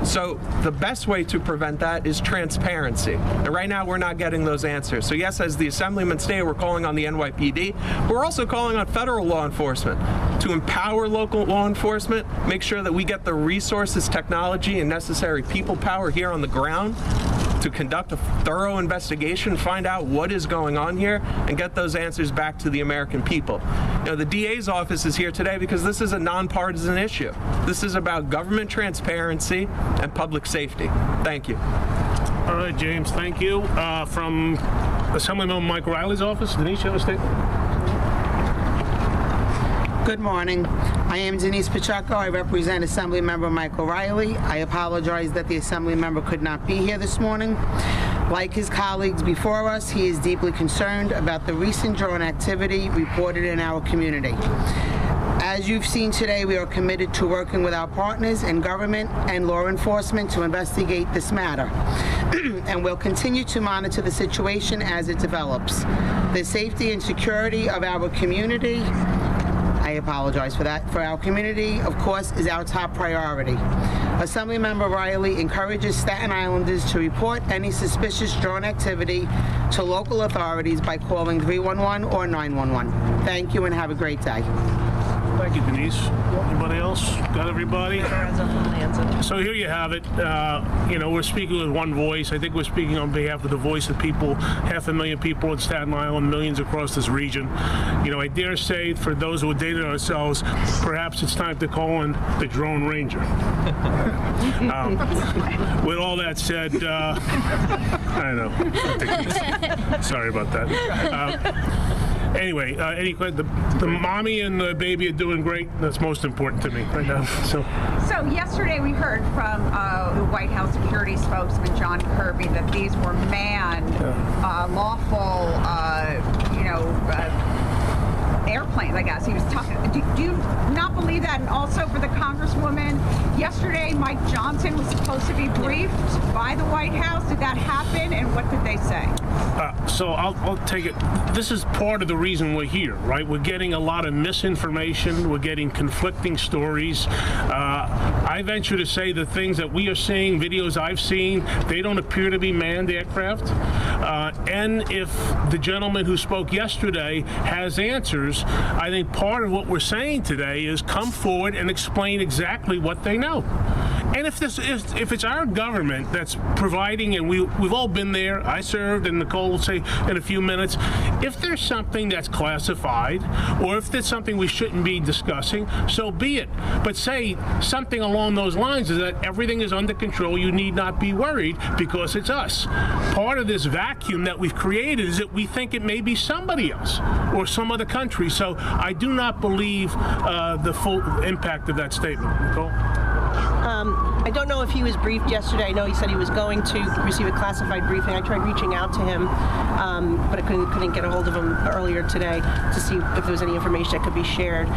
So the best way to prevent that is transparency. And right now, we're not getting those answers. So yes, as the Assemblyman stated, we're calling on the NYPD. We're also calling on federal law enforcement to empower local law enforcement, make sure that we get the resources, technology, and necessary people power here on the ground to conduct a thorough investigation, find out what is going on here, and get those answers back to the American people. You know, the DA's office is here today because this is a nonpartisan issue. This is about government transparency and public safety. Thank you. All right, James, thank you. From Assemblyman Mike Riley's office, Denise, you have a statement? Good morning. I am Denise Pacheco. I represent Assemblymember Michael Riley. I apologize that the Assemblymember could not be here this morning. Like his colleagues before us, he is deeply concerned about the recent drone activity reported in our community. As you've seen today, we are committed to working with our partners in government and law enforcement to investigate this matter. And we'll continue to monitor the situation as it develops. The safety and security of our community, I apologize for that, for our community, of course, is our top priority. Assemblymember Riley encourages Staten Islanders to report any suspicious drone activity to local authorities by calling 311 or 911. Thank you and have a great day. Thank you, Denise. Anybody else? Got everybody? So here you have it. You know, we're speaking with one voice. I think we're speaking on behalf of the voice of people, 500,000 people in Staten Island, millions across this region. You know, I dare say, for those who are dating ourselves, perhaps it's time to call in the Drone Ranger. With all that said, I know. Sorry about that. Anyway, the mommy and the baby are doing great. That's most important to me right now. So yesterday we heard from the White House security spokesman John Kirby that these were manned, lawful, airplanes, I guess. He was talking. Do you not believe that? And also for the Congresswoman, yesterday Mike Johnson was supposed to be briefed by the White House. Did that happen? And what did they say? So I'll take it. This is part of the reason we're here, right? We're getting a lot of misinformation. We're getting conflicting stories. I venture to say the things that we are seeing, videos I've seen, they don't appear to be manned aircraft. And if the gentleman who spoke yesterday has answers, I think part of what we're saying today is come forward and explain exactly what they know. And if it's our government that's providing, and we've all been there, I served, and Nicole will say in a few minutes, if there's something that's classified, or if there's something we shouldn't be discussing, so be it. But say something along those lines is that everything is under control, you need not be worried because it's us. Part of this vacuum that we've created is that we think it may be somebody else or some other country. So I do not believe the full impact of that statement. Nicole? I don't know if he was briefed yesterday. I know he said he was going to receive a classified briefing. I tried reaching out to him, but I couldn't get a hold of him earlier today to see if there was any information that could be shared.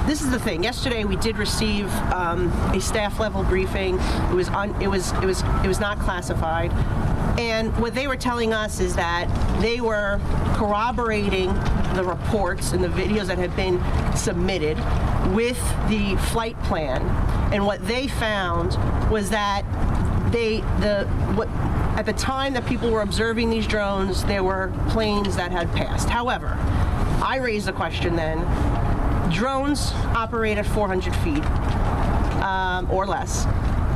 This is the thing. Yesterday we did receive a staff level briefing. It was not classified. And what they were telling us is that they were corroborating the reports and the videos that had been submitted with the flight plan. And what they found was that at the time that people were observing these drones, there were planes that had passed. However, I raised the question then, drones operate at 400 feet or less.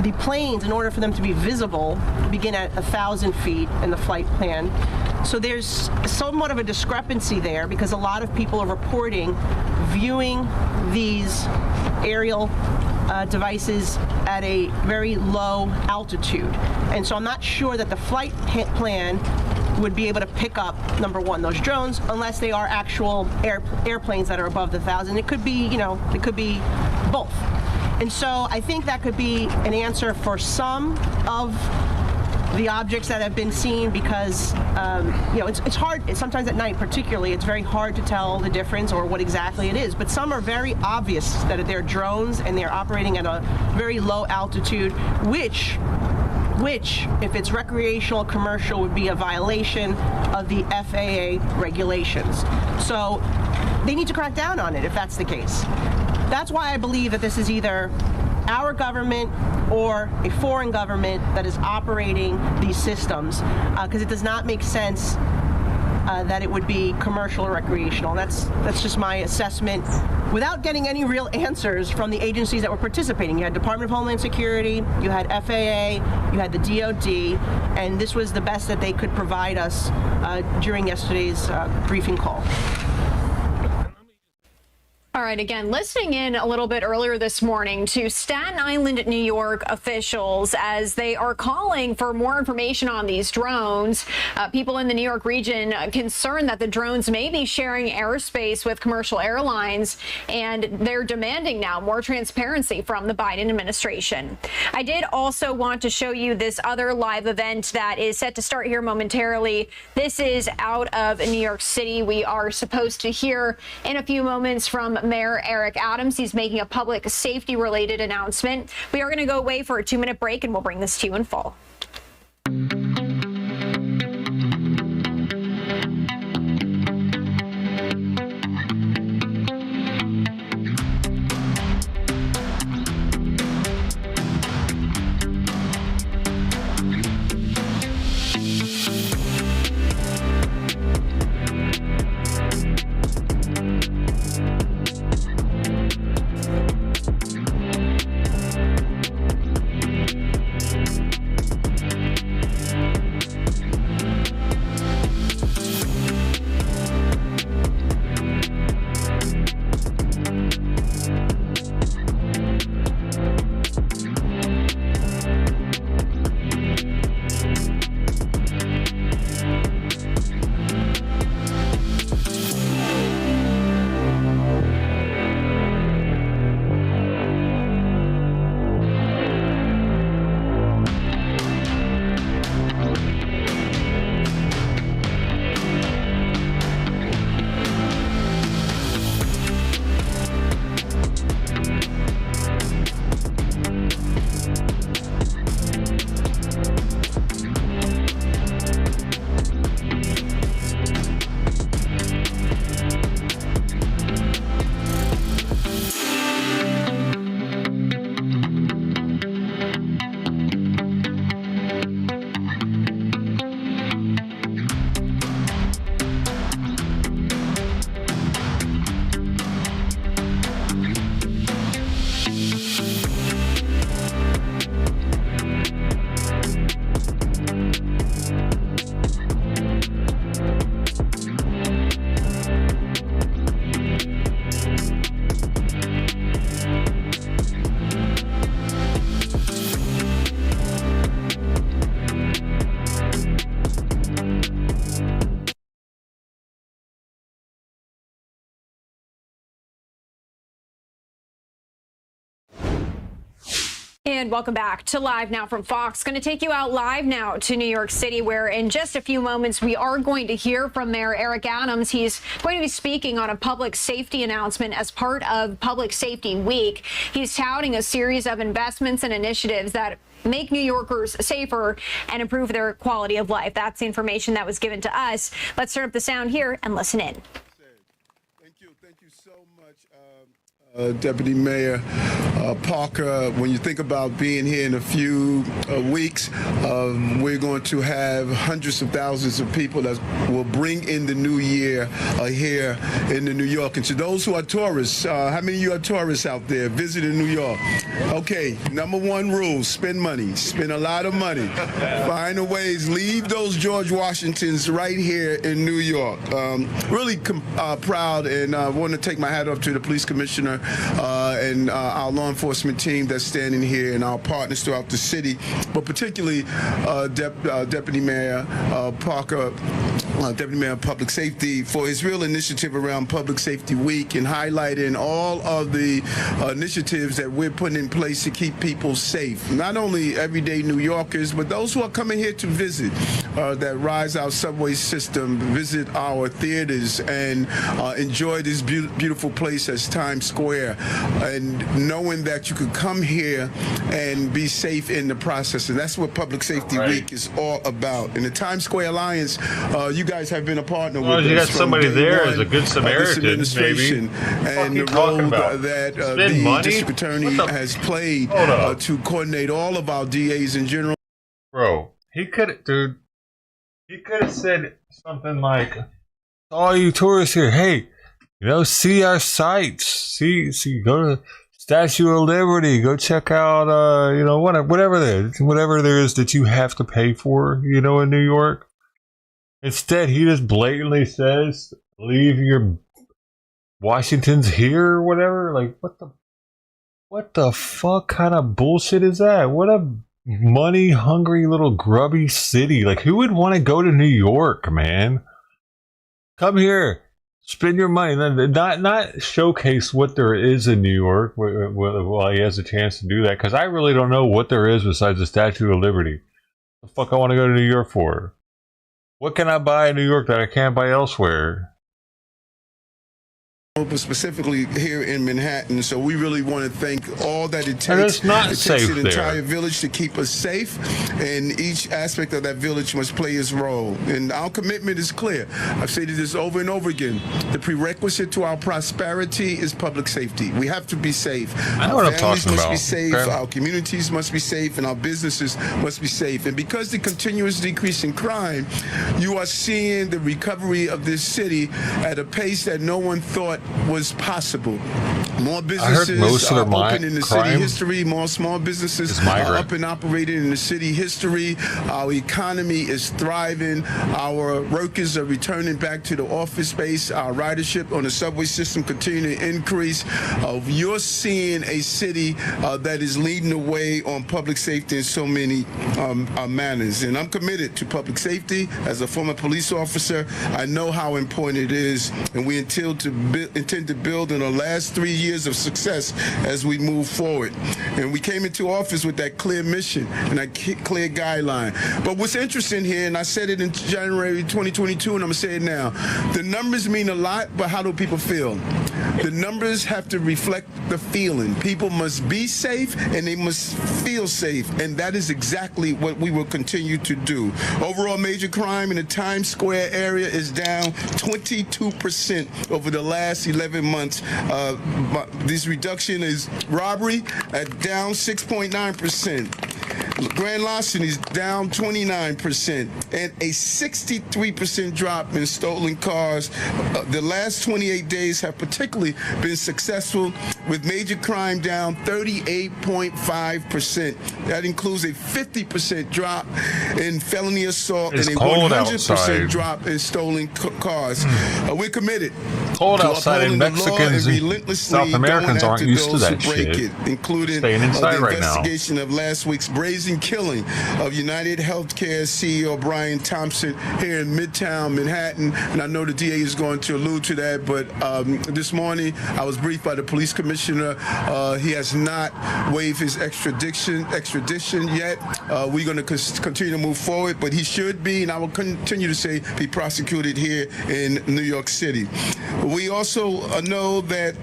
The planes, in order for them to be visible, begin at 1,000 feet in the flight plan. So there's somewhat of a discrepancy there because a lot of people are reporting viewing these aerial devices at a very low altitude. And so I'm not sure that the flight plan would be able to pick up, number one, those drones, unless they are actual airplanes that are above the 1,000. It could be, it could be both. And so I think that could be an answer for some of the objects that have been seen because, it's hard, sometimes at night particularly, it's very hard to tell the difference or what exactly it is. But some are very obvious that they're drones and they're operating at a very low altitude, which, if it's recreational commercial, would be a violation of the FAA regulations. So they need to crack down on it if that's the case. That's why I believe that this is either our government or a foreign government that is operating these systems, because it does not make sense that it would be commercial or recreational. That's just my assessment without getting any real answers from the agencies that were participating. You had Department of Homeland Security, you had FAA, you had the DOD, and this was the best that they could provide us during yesterday's briefing call. All right, again, listening in a little bit earlier this morning to Staten Island, New York officials as they are calling for more information on these drones. People in the New York region concerned that the drones may be sharing airspace with commercial airlines, and they're demanding now more transparency from the Biden administration. I did also want to show you this other live event that is set to start here momentarily. This is out of New York City. We are supposed to hear in a few moments from Mayor Eric Adams. He's making a public safety related announcement. We are going to go away for a 2-minute break and we'll bring this to you in full. And welcome back to Live Now from Fox. Going to take you out live now to New York City, where in just a few moments we are going to hear from Mayor Eric Adams. He's going to be speaking on a public safety announcement as part of Public Safety Week. He's touting a series of investments and initiatives that make New Yorkers safer and improve their quality of life. That's the information that was given to us. Let's turn up the sound here and listen in. Thank you so much, Deputy Mayor Parker, when you think about being here in a few weeks, we're going to have hundreds of thousands of people that will bring in the new year here in New York. And to those who are tourists, how many of you are tourists out there visiting New York? Okay, number one rule, spend money. Spend a lot of money. Find a ways. Leave those George Washingtons right here in New York. Really proud, and I want to take my hat off to the police commissioner and our law enforcement team that's standing here and our partners throughout the city, but particularly Deputy Mayor Parker, Deputy Mayor of Public Safety, for his real initiative around Public Safety Week and highlighting all of the initiatives that we're putting in place to keep people safe. Not only everyday New Yorkers, but those who are coming here to visit, that rise our subway system, visit our theaters, and enjoy this beautiful place as Times Square, and knowing that you could come here and be safe in the process. And that's what Public Safety Week is all about. In the Times Square Alliance, you guys have been a partner with us. You got somebody there as a good Samaritan, maybe. And the role that the district attorney has played to coordinate all of our DAs in general. Bro, he could have said something like, all you tourists here, hey, see our sites, see, go to Statue of Liberty, go check out, whatever there is that you have to pay for, in New York. Instead, he just blatantly says, leave your Washingtons here or whatever. Like, what the fuck kind of bullshit is that? What a money-hungry little grubby city. Like, who would want to go to New York, man? Come here. Spend your money, not showcase what there is in New York while he has a chance to do that, because I really don't know what there is besides the Statue of Liberty. What the fuck I want to go to New York for? What can I buy in New York that I can't buy elsewhere? But specifically here in Manhattan, so we really want to thank all that it takes. It's not safe an entire there. Village to keep us safe, and each aspect of that village must play its role. And our commitment is clear. I've stated this over and over again. The prerequisite to our prosperity is public safety. We have to be safe. I know what I'm families talking must about. be safe, Okay. our communities must be safe, and our businesses must be safe. And because the continuous decrease in crime, you are seeing the recovery of this city at a pace that no one thought was possible. More businesses are open in the city history. More small businesses are up and operating in the city history. Our economy is thriving. Our workers are returning back to the office space. Our ridership on the subway system continuing to increase. You're seeing a city that is leading the way on public safety in so many manners. And I'm committed to public safety. As a former police officer, I know how important it is, and we intend to build on the last 3 years of success as we move forward. And we came into office with that clear mission and that clear guideline. But what's interesting here, and I said it in January 2022, and I'm going to say it now, the numbers mean a lot, but how do people feel? The numbers have to reflect the feeling. People must be safe and they must feel safe, and that is exactly what we will continue to do. Overall major crime in the Times Square area is down 22% over the last 11 months. This reduction is robbery at down 6.9%. Grand larceny is down 29%, and a 63% drop in stolen cars. The last 28 days have particularly been successful, with major crime down 38.5%. That includes a 50% drop in felony assault and a 100% drop in stolen cars. We're committed. Cold outside, and Mexicans and South Americans aren't used to that shit. Including staying inside the right now. investigation of last week's brazen killing of United Healthcare CEO Brian Thompson here in Midtown Manhattan. And I know the DA is going to allude to that, but this morning I was briefed by the police commissioner. He has not waived his extradition yet. We're going to continue to move forward, but he should be, and I will continue to say, be prosecuted here in New York City. We also know that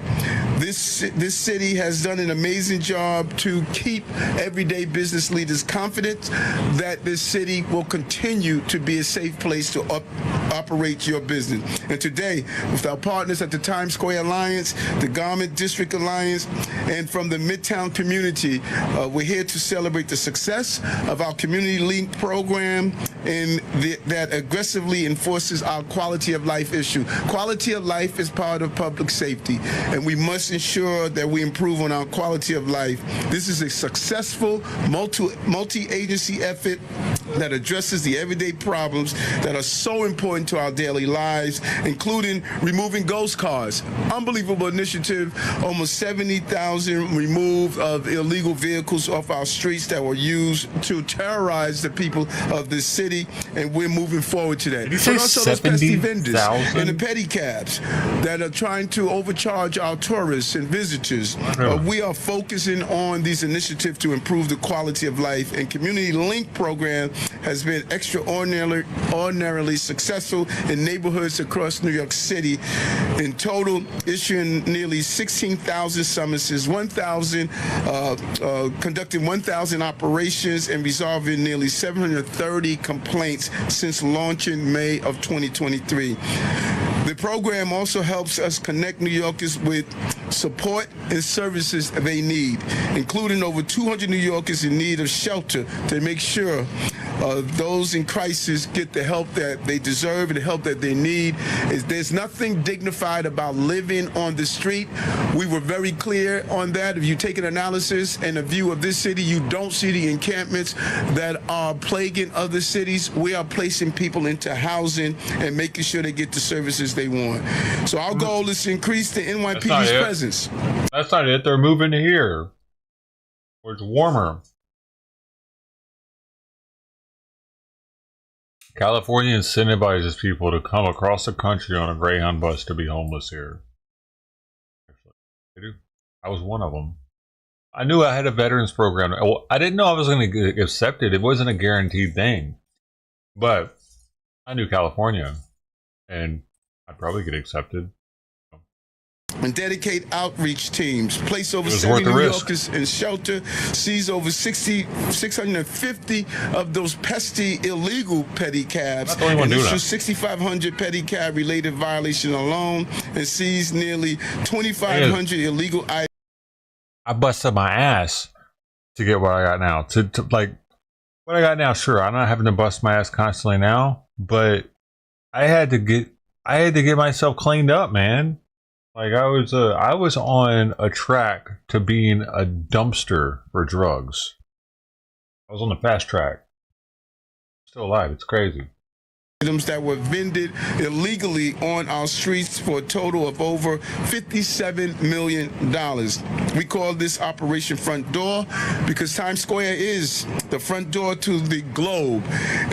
this city has done an amazing job to keep everyday business leaders confident that this city will continue to be a safe place to operate your business. And today, with our partners at the Times Square Alliance, the Garment District Alliance, and from the Midtown community, we're here to celebrate the success of our Community Link program and that aggressively enforces our quality of life issue. Quality of life is part of public safety, and we must ensure that we improve on our quality of life. This is a successful multi-agency effort that addresses the everyday problems that are so important to our daily lives, including removing ghost cars. Unbelievable initiative, almost 70,000 removed of illegal vehicles off our streets that were used to terrorize the people of this city, and we're moving forward to that. Did you say but also those pesky vendors 70,000? and the pedicabs that are trying to overcharge our tourists and visitors. We are focusing on these initiatives to improve the quality of life, and Community Link program has been extraordinarily successful in neighborhoods across New York City. In total, issuing nearly 16,000 summonses, conducting 1,000 operations, and resolving nearly 730 complaints since launching May of 2023. The program also helps us connect New Yorkers with support and services they need, including over 200 New Yorkers in need of shelter, to make sure those in crisis get the help that they deserve and the help that they need. There's nothing dignified about living on the street. We were very clear on that. If you take an analysis and a view of this city, you don't see the encampments that are plaguing other cities. We are placing people into housing and making sure they get the services they want. So our goal is to increase the NYPD's presence. That's not it. They're moving to here, where it's warmer. California incentivizes people to come across the country on a Greyhound bus to be homeless here. They do. I was one of them. I knew I had a veterans program. Well, I didn't know I was going to get accepted. It wasn't a guaranteed thing. But I knew California, and I'd probably get accepted. And dedicate outreach teams, place over 70 New Yorkers in shelter, seize over 650 of those pesky illegal pedicabs, and issue 6,500 pedicab related violations alone, and seize nearly 2,500 illegal items. I busted my ass to get what I got now. To like what I got now, sure, I'm not having to bust my ass constantly now, but I had to get myself cleaned up, man. Like I was on a track to being a dumpster for drugs. I was on the fast track. Still alive. It's crazy. Items that were vended illegally on our streets for a total of over $57 million. We call this Operation Front Door because Times Square is the front door to the globe,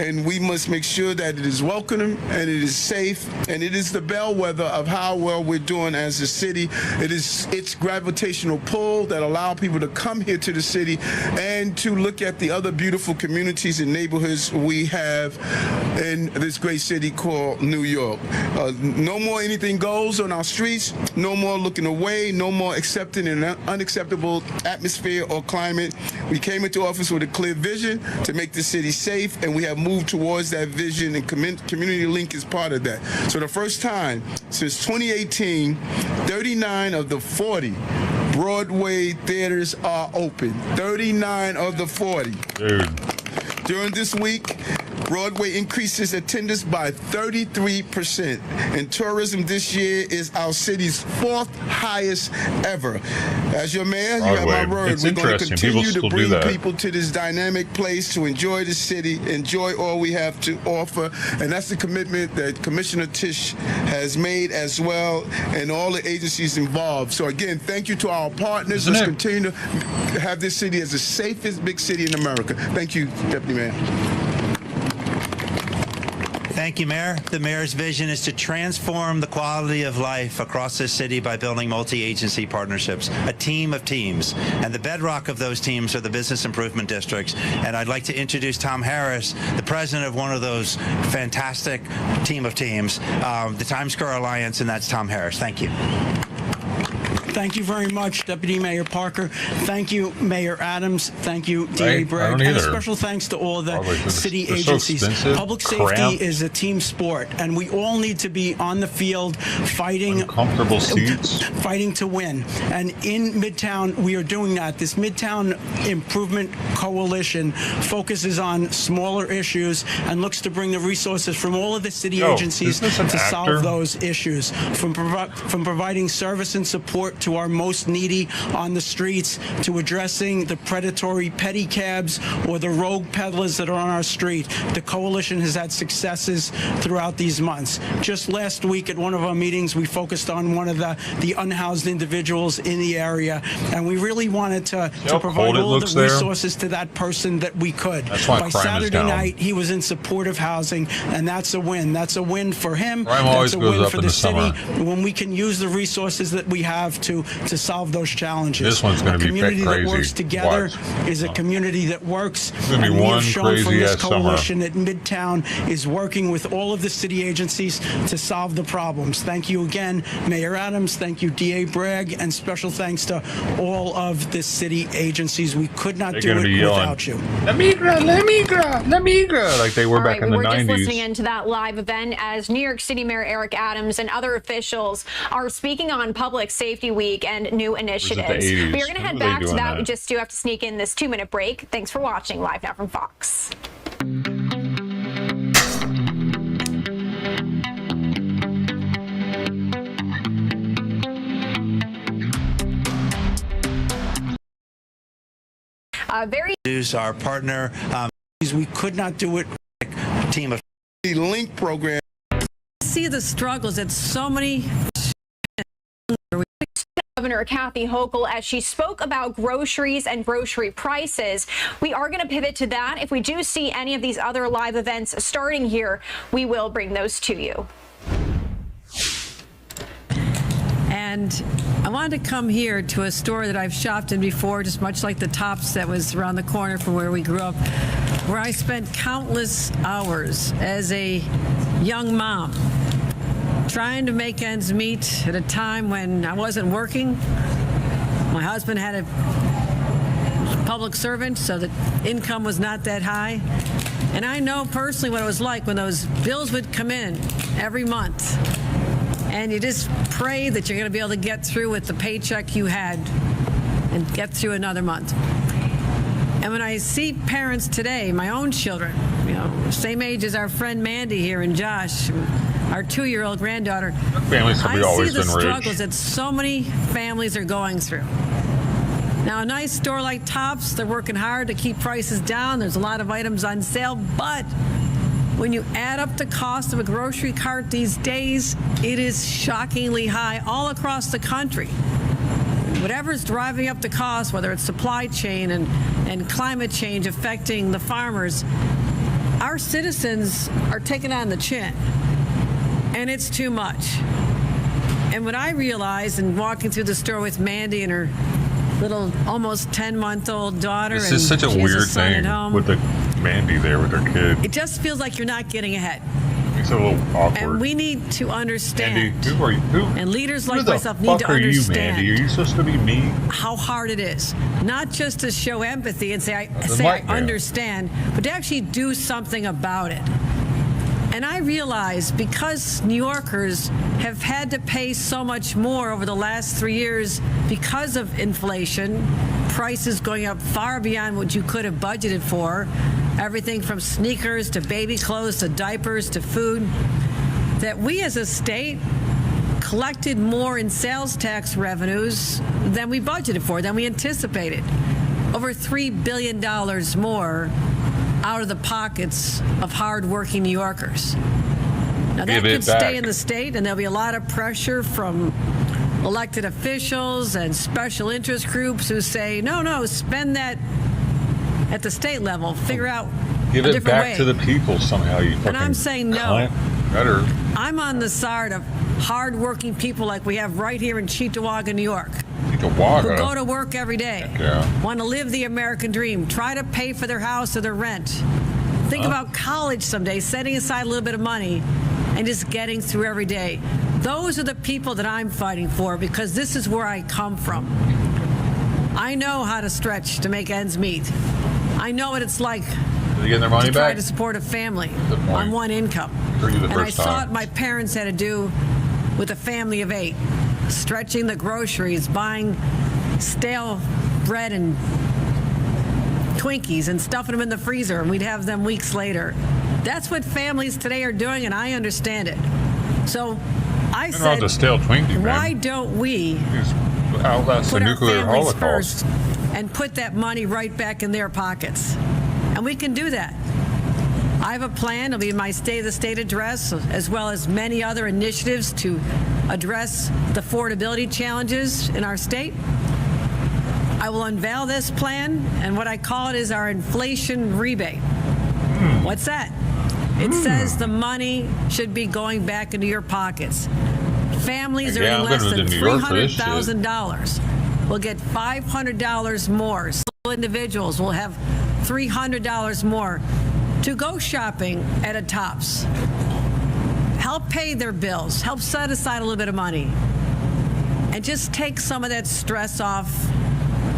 and we must make sure that it is welcoming and it is safe, and it is the bellwether of how well we're doing as a city. It is its gravitational pull that allow people to come here to the city and to look at the other beautiful communities and neighborhoods we have in this great city called New York. No more anything goes on our streets, no more looking away, no more accepting an unacceptable atmosphere or climate. We came into office with a clear vision to make the city safe, and we have moved towards that vision, and Community Link is part of that. So the first time since 2018, 39 of the 40 Broadway theaters are open. 39 of the 40. Dude. During this week, Broadway increases attendance by 33%, and tourism this year is our city's 4th highest ever. As your mayor, Broadway. You have my word. It's We're going to interesting. continue to People bring do that. people to this dynamic place to enjoy the city, enjoy all we have to offer, and that's the commitment that Commissioner Tisch has made as well, and all the agencies involved. So again, thank you to our partners. Let's continue to have this city as the safest big city in America. Thank you, Deputy Mayor. Thank you, Mayor. The mayor's vision is to transform the quality of life across this city by building multi-agency partnerships, a team of teams. And the bedrock of those teams are the business improvement districts. And I'd like to introduce Tom Harris, the president of one of those fantastic team of teams, the Times Square Alliance, and that's Tom Harris. Thank you. Thank you very much, Deputy Mayor Parker. Thank you, Mayor Adams. Thank you, DA Bragg. And a special thanks to all the city agencies. So Public safety is a team sport, and we all need to be on the field fighting. Uncomfortable seats. Fighting to win. And in Midtown, we are doing that. This Midtown Improvement Coalition focuses on smaller issues and looks to bring the resources from all of the city agencies to solve those issues. From providing service and support to our most needy on the streets, to addressing the predatory pedicabs or the rogue peddlers that are on our street. The coalition has had successes throughout these months. Just last week at one of our meetings, we focused on one of the unhoused individuals in the area, and we really wanted to provide all the resources to that person that we could. By Saturday night, he was in supportive housing, and that's a win. That's a win for him. That's a win for the city when we can use the resources that we have to solve those challenges. This one's going to be crazy. A community that works together is a community that works. It's going to be one crazy ass coalition that Midtown is working with all of the city agencies to solve the problems. Thank you again, Mayor Adams. Thank you, DA Bragg, and special thanks to all of the city agencies. We could not do it without you. La migra, la migra, la migra, like they were back in the 90s. We're just listening into that live event as New York City Mayor Eric Adams and other officials are speaking on Public Safety Week and new initiatives. But you're going to head back to that. We just do have to sneak in this 2-minute break. Thanks for watching Live Now from Fox. Our partner. We could not do it. A team of the Link program. See the struggles that so many. Governor Kathy Hochul as she spoke about groceries and grocery prices. We are going to pivot to that. If we do see any of these other live events starting here, we will bring those to you. And I wanted to come here to a store that I've shopped in before, just much like the Tops that was around the corner from where we grew up, where I spent countless hours as a young mom trying to make ends meet at a time when I wasn't working. My husband had a public servant, so the income was not that high. And I know personally what it was like when those bills would come in every month. And you just pray that you're going to be able to get through with the paycheck you had and get through another month. And when I see parents today, my own children, same age as our friend Mandy here and Josh, our 2-year-old granddaughter, I see the struggles that so many families are going through. Now, a nice store like Tops, they're working hard to keep prices down. There's a lot of items on sale, but when you add up the cost of a grocery cart these days, it is shockingly high all across the country. Whatever's driving up the cost, whether it's supply chain and climate change affecting the farmers, our citizens are taking on the chin, and it's too much. And what I realized in walking through the store with Mandy and her little almost 10-month-old daughter, this is such a weird thing with the Mandy there with her kid. It just feels like you're not getting ahead. It's a little awkward. And we need to understand. Mandy, who are you? And leaders like myself need to understand. Who the fuck are you, Mandy? Are you supposed to be me? How hard it is, not just to show empathy and say I understand, but to actually do something about it. And I realize because New Yorkers have had to pay so much more over the last 3 years because of inflation, prices going up far beyond what you could have budgeted for, everything from sneakers to baby clothes to diapers to food, that we as a state collected more in sales tax revenues than we budgeted for, than we anticipated. Over $3 billion more out of the pockets of hard-working New Yorkers. Now that could stay in the state, and there'll be a lot of pressure from elected officials and special interest groups who say, no, spend that at the state level, figure out Give a it different back way. to the people somehow. And I'm saying no. Better. I'm on the side of hard-working people like we have right here in Cheektowaga, New York. Who go to work every day, want to live the American dream, try to pay for their house or their rent. Think about college someday, setting aside a little bit of money and just getting through every day. Those are the people that I'm fighting for because this is where I come from. I know how to stretch to make ends meet. I know what it's like They getting their money to try back? to support a family Good point. on one income. For you the And I first saw time. what my parents had to do with a family of 8, stretching the groceries, buying stale bread and Twinkies and stuffing them in the freezer, and we'd have them weeks later. That's what families today are doing, and I understand it. So I Nothing wrong said, with the stale Twinkie, why man. don't we Outlast the put our nuclear families holocaust. first and put that money right back in their pockets? And we can do that. I have a plan. It'll be in my State of the State address, as well as many other initiatives to address the affordability challenges in our state. I will unveil this plan, and what I call it is our inflation rebate. What's that? It says the money should be going back into your pockets. Families Yeah, earning I'm less gonna than New York for this shit. $300,000 will get $500 more. Single individuals will have $300 more to go shopping at a Tops. Help pay their bills. Help set aside a little bit of money. And just take some of that stress off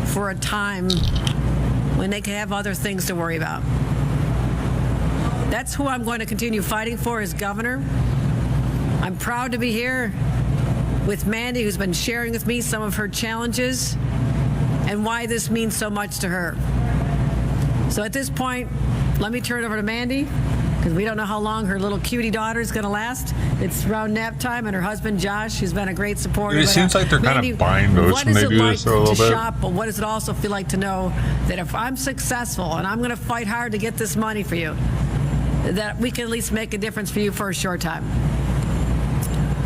for a time when they can have other things to worry about. That's who I'm going to continue fighting for as governor. I'm proud to be here with Mandy, who's been sharing with me some of her challenges and why this means so much to her. So at this point, let me turn it over to Mandy, because we don't know how long her little cutie daughter is going to last. It's around nap time, and her husband, Josh, who's been a great supporter. It seems like they're kind of buying those when they do this a little bit. Shop, but what does it also feel like to know that if I'm successful and I'm going to fight hard to get this money for you, that we can at least make a difference for you for a short time?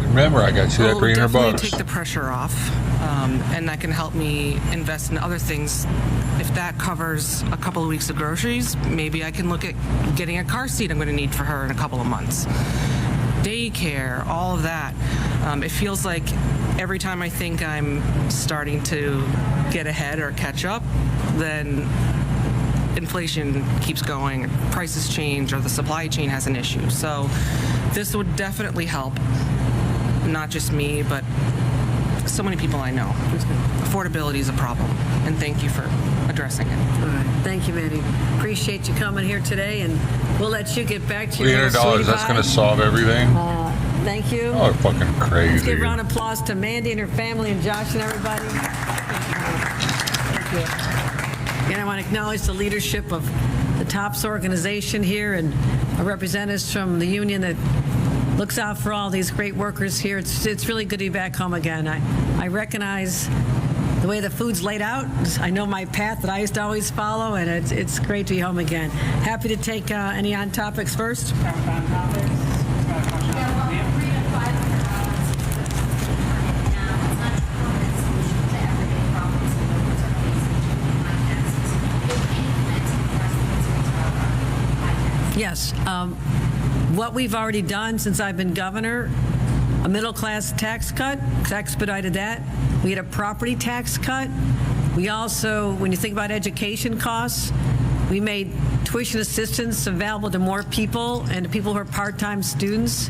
Remember, I got you that $300 definitely bucks. take the pressure off, and that can help me invest in other things. If that covers a couple of weeks of groceries, maybe I can look at getting a car seat I'm going to need for her in a couple of months. Daycare, all of that. It feels like every time I think I'm starting to get ahead or catch up, then inflation keeps going, prices change, or the supply chain has an issue. So this would definitely help. Not just me, but so many people I know. Affordability is a problem, and thank you for addressing it. All right. Thank you, Mandy. Appreciate you coming here today, and we'll let you get back to your $300, that's going to solve everything? Thank you. Oh, fucking Let's crazy. give a round of applause to Mandy and her family and Josh and everybody. Thank you. Again, I want to acknowledge the leadership of the TOPS organization here and our representatives from the union that looks out for all these great workers here. It's really good to be back home again. I recognize the way the food's laid out. I know my path that I used to always follow, and it's great to be home again. Happy to take any on topics first. Yes. What we've already done since I've been governor, a middle-class tax cut, expedited that. We had a property tax cut. We also, when you think about education costs, we made tuition assistance available to more people and to people who are part-time students.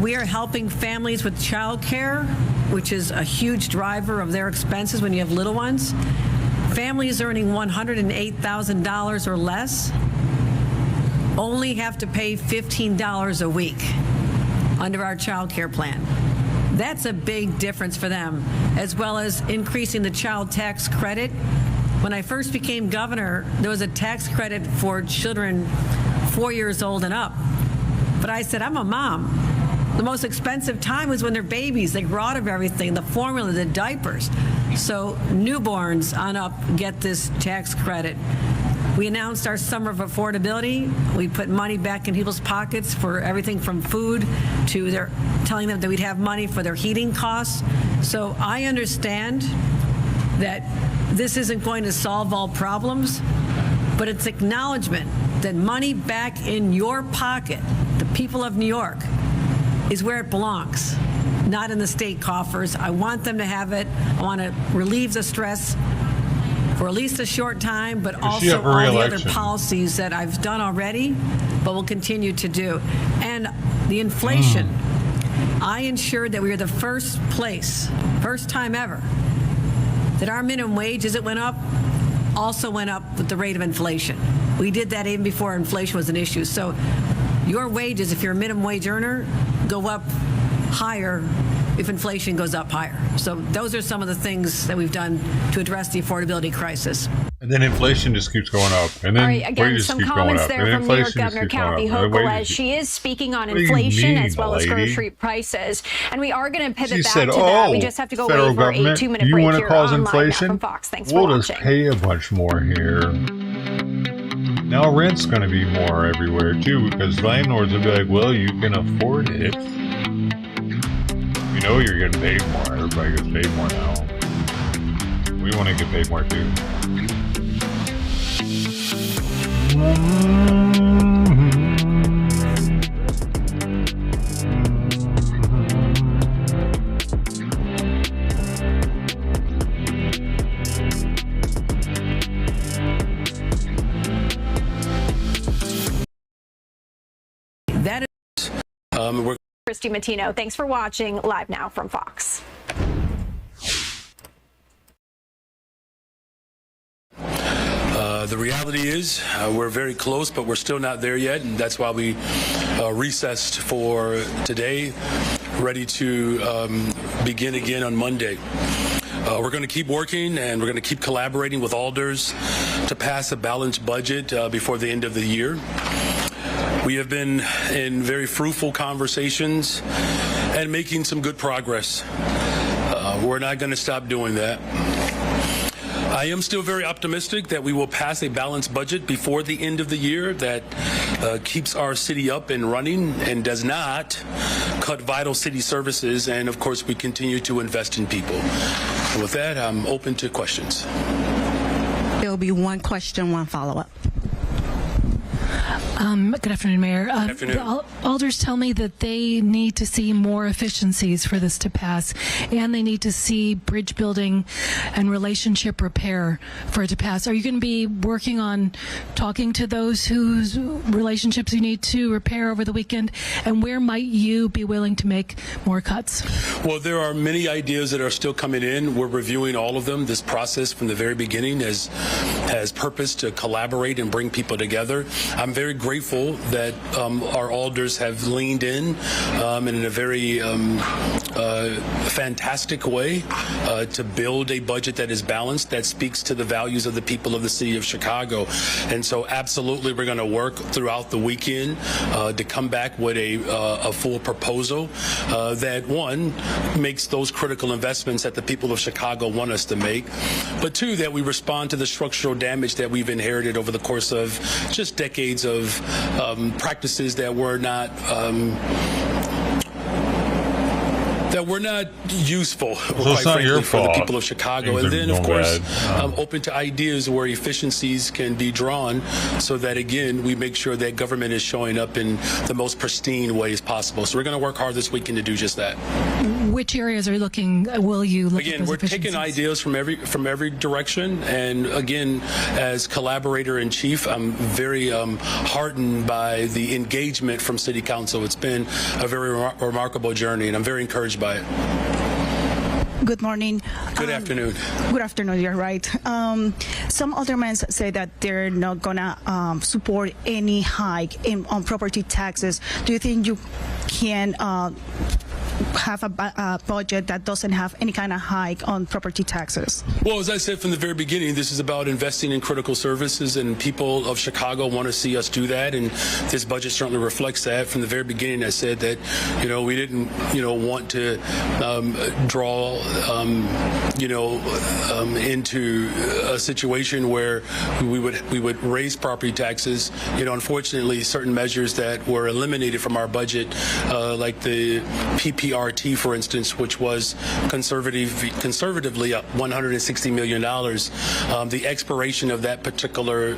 We are helping families with childcare, which is a huge driver of their expenses when you have little ones. Families earning $108,000 or less only have to pay $15 a week under our child care plan. That's a big difference for them, as well as increasing the child tax credit. When I first became governor, there was a tax credit for children 4 years old and up. But I said, I'm a mom. The most expensive time was when they're babies. They grow out of everything, the formula, the diapers. So newborns on up get this tax credit. We announced our summer of affordability. We put money back in people's pockets for everything from food to their telling them that we'd have money for their heating costs. So I understand that this isn't going to solve all problems, but it's acknowledgement that money back in your pocket, the people of New York, is where it belongs, not in the state coffers. I want them to have it. I want to relieve the stress for at least a short time, but also all the other policies that I've done already, but will continue to do. And the inflation, I ensured that we were the first time ever, that our minimum wage, as it went up, also went up with the rate of inflation. We did that even before inflation was an issue. So your wages, if you're a minimum wage earner, go up higher if inflation goes up higher. So those are some of the things that we've done to address the affordability crisis. And then inflation just keeps going up. And then All right, again, wages some keep comments going up. there And from New York inflation just Governor keeps going Kathy up. And Hochul wages as she is speaking on What do you inflation mean, as well as lady? grocery prices. And we are going to pivot She back said, to that. We just have to go away federal for a government, 2-minute you break want to here cause on Live inflation? Now from Fox. Thanks We'll for just watching. pay a bunch more here. Now rent's going to be more everywhere too, because landlords will be like, well, you can afford it. You know you're getting paid more. Everybody gets paid more now. We want to get paid more too. That is Christy Matino, thanks for watching Live Now from Fox. The reality is we're very close, but we're still not there yet, and that's why we recessed for today, ready to begin again on Monday. We're going to keep working, and we're going to keep collaborating with alders to pass a balanced budget before the end of the year. We have been in very fruitful conversations and making some good progress. We're not going to stop doing that. I am still very optimistic that we will pass a balanced budget before the end of the year that keeps our city up and running and does not cut vital city services. And of course, we continue to invest in people. And with that, I'm open to questions. There'll be one question, one follow-up. Good afternoon, Mayor. Good afternoon. The alders tell me that they need to see more efficiencies for this to pass, and they need to see bridge building and relationship repair for it to pass. Are you going to be working on talking to those whose relationships you need to repair over the weekend, and where might you be willing to make more cuts? Well, there are many ideas that are still coming in. We're reviewing all of them. This process from the very beginning has purpose to collaborate and bring people together. I'm very grateful that our alders have leaned in a very fantastic way to build a budget that is balanced, that speaks to the values of the people of the city of Chicago. And so absolutely we're going to work throughout the weekend to come back with a full proposal that, one, makes those critical investments that the people of Chicago want us to make, but two, that we respond to the structural damage that we've inherited over the course of just decades of practices that were not useful, quite frankly, for the people of Chicago. And then, of course, I'm open to ideas where efficiencies can be drawn so that, again, we make sure that government is showing up in the most pristine ways possible. So we're going to work hard this weekend to do just that. Which areas are you looking? Will you look again? at those We're taking ideas from every direction, and again, as collaborator in chief, I'm very heartened by the engagement from City Council. It's been a very remarkable journey, and I'm very encouraged by it. Good morning. Good afternoon. Good afternoon, you're right. Some aldermen say that they're not going to support any hike on property taxes. Do you think you can have a budget that doesn't have any kind of hike on property taxes? Well, as I said from the very beginning, this is about investing in critical services, and people of Chicago want to see us do that, and this budget certainly reflects that. From the very beginning, I said that, we didn't, want to draw, into a situation where we would raise property taxes. Unfortunately, certain measures that were eliminated from our budget, like the PPRT, for instance, which was conservatively $160 million. The expiration of that particular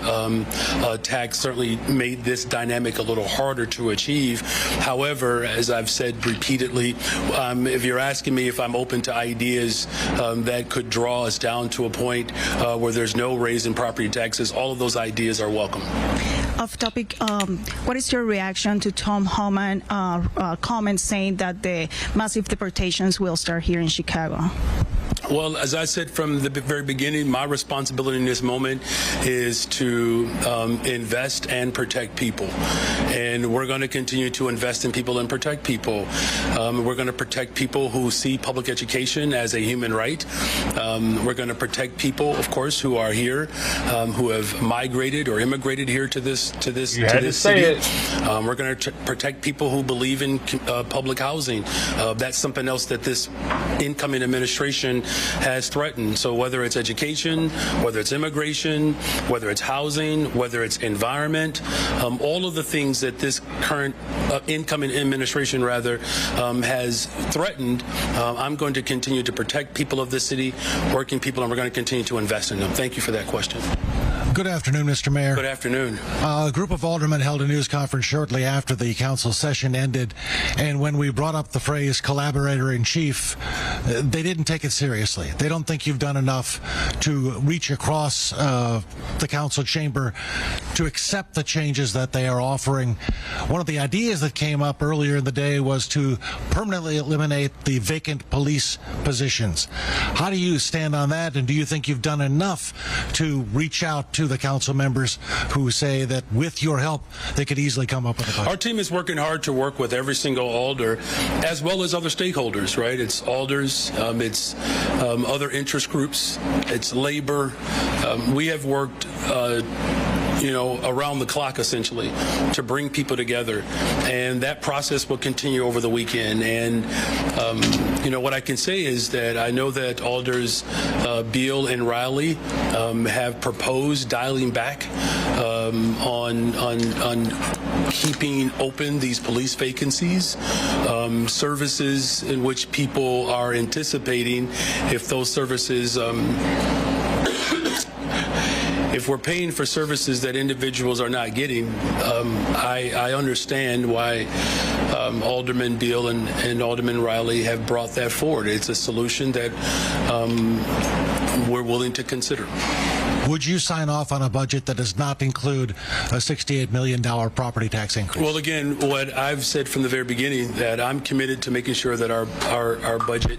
tax certainly made this dynamic a little harder to achieve. However, as I've said repeatedly, if you're asking me if I'm open to ideas that could draw us down to a point where there's no raise in property taxes, all of those ideas are welcome. Off topic, what is your reaction to Tom Homan comments saying that the massive deportations will start here in Chicago? Well, as I said from the very beginning, my responsibility in this moment is to invest and protect people. And we're going to continue to invest in people and protect people. We're going to protect people who see public education as a human right. We're going to protect people, of course, who are here, who have migrated or immigrated here to this city. We're going to protect people who believe in public housing. That's something else that this incoming administration has threatened. So whether it's education, whether it's immigration, whether it's housing, whether it's environment, all of the things that this current incoming administration has threatened, I'm going to continue to protect people of this city, working people, and we're going to continue to invest in them. Thank you for that question. Good afternoon, Mr. Mayor. Good afternoon. A group of aldermen held a news conference shortly after the council session ended, and when we brought up the phrase collaborator-in-chief, they didn't take it seriously. They don't think you've done enough to reach across the council chamber to accept the changes that they are offering. One of the ideas that came up earlier in the day was to permanently eliminate the vacant police positions. How do you stand on that, and do you think you've done enough to reach out to the council members who say that with your help they could easily come up with a budget? Our team is working hard to work with every single alder as well as other stakeholders, right? It's alders, it's other interest groups, it's labor. We have worked around the clock, essentially, to bring people together. And that process will continue over the weekend. And, what I can say is that I know that Alders Beal and Riley have proposed dialing back on keeping open these police vacancies, services in which people are anticipating if those services if we're paying for services that individuals are not getting, I understand why Alderman Beal and Alderman Riley have brought that forward. It's a solution that we're willing to consider. Would you sign off on a budget that does not include a $68 million property tax increase? Well, again, what I've said from the very beginning, that I'm committed to making sure that our budget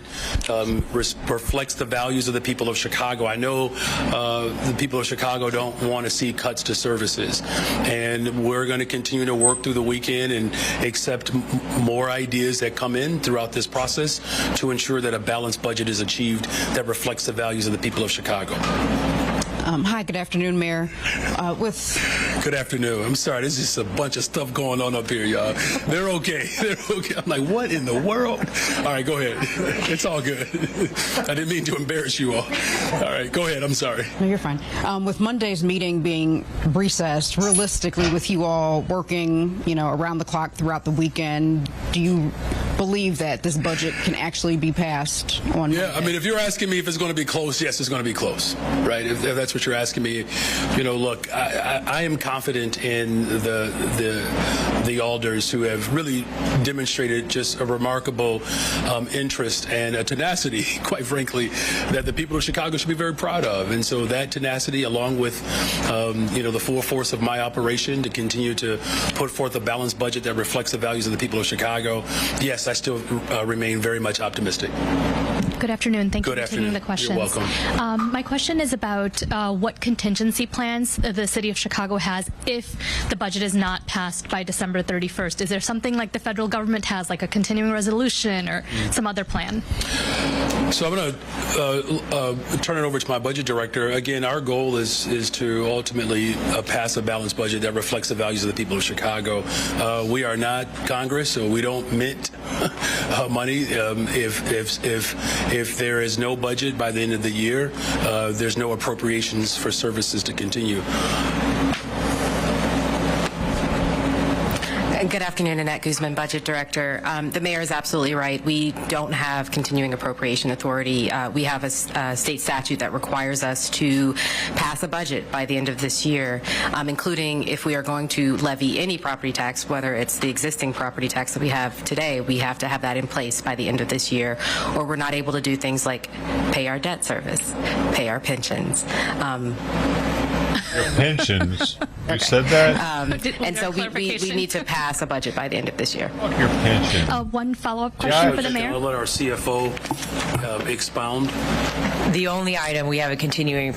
reflects the values of the people of Chicago. I know the people of Chicago don't want to see cuts to services, and we're going to continue to work through the weekend and accept more ideas that come in throughout this process to ensure that a balanced budget is achieved that reflects the values of the people of Chicago. Hi, good afternoon, Mayor. Good afternoon. I'm sorry, there's just a bunch of stuff going on up here, y'all. They're okay. They're okay. I'm like, what in the world? All right, go ahead. It's all good. I didn't mean to embarrass you all. All right, go ahead. I'm sorry. No, you're fine. With Monday's meeting being recessed, realistically, with you all working, around the clock throughout the weekend, do you believe that this budget can actually be passed on Monday? I mean, if you're asking me if it's going to be close, yes, it's going to be close, right? If that's what you're asking me, look, I am confident in the alders who have really demonstrated just a remarkable interest and a tenacity, quite frankly, that the people of Chicago should be very proud of. And so that tenacity, along with the full force of my operation to continue to put forth a balanced budget that reflects the values of the people of Chicago, yes, I still remain very much optimistic. Good afternoon. Thank you for taking the questions. You're welcome. My question is about what contingency plans the city of Chicago has if the budget is not passed by December 31st. Is there something like the federal government has, like a continuing resolution or some other plan? So I'm going to turn it over to my budget director. Again, our goal is to ultimately pass a balanced budget that reflects the values of the people of Chicago. We are not Congress, so we don't mint money. If there is no budget by the end of the year, there's no appropriations for services to continue. Good afternoon, Annette Guzman, Budget Director. The Mayor is absolutely right. We don't have continuing appropriation authority. We have a state statute that requires us to pass a budget by the end of this year, including if we are going to levy any property tax, whether it's the existing property tax that we have today, we have to have that in place by the end of this year, or we're not able to do things like pay our debt service, pay our pensions. Pensions? You said that? And so we need to pass pass a budget by the end of this year. Your pension. One follow-up question for the mayor. I'll let our CFO expound. The only item we have a continuing.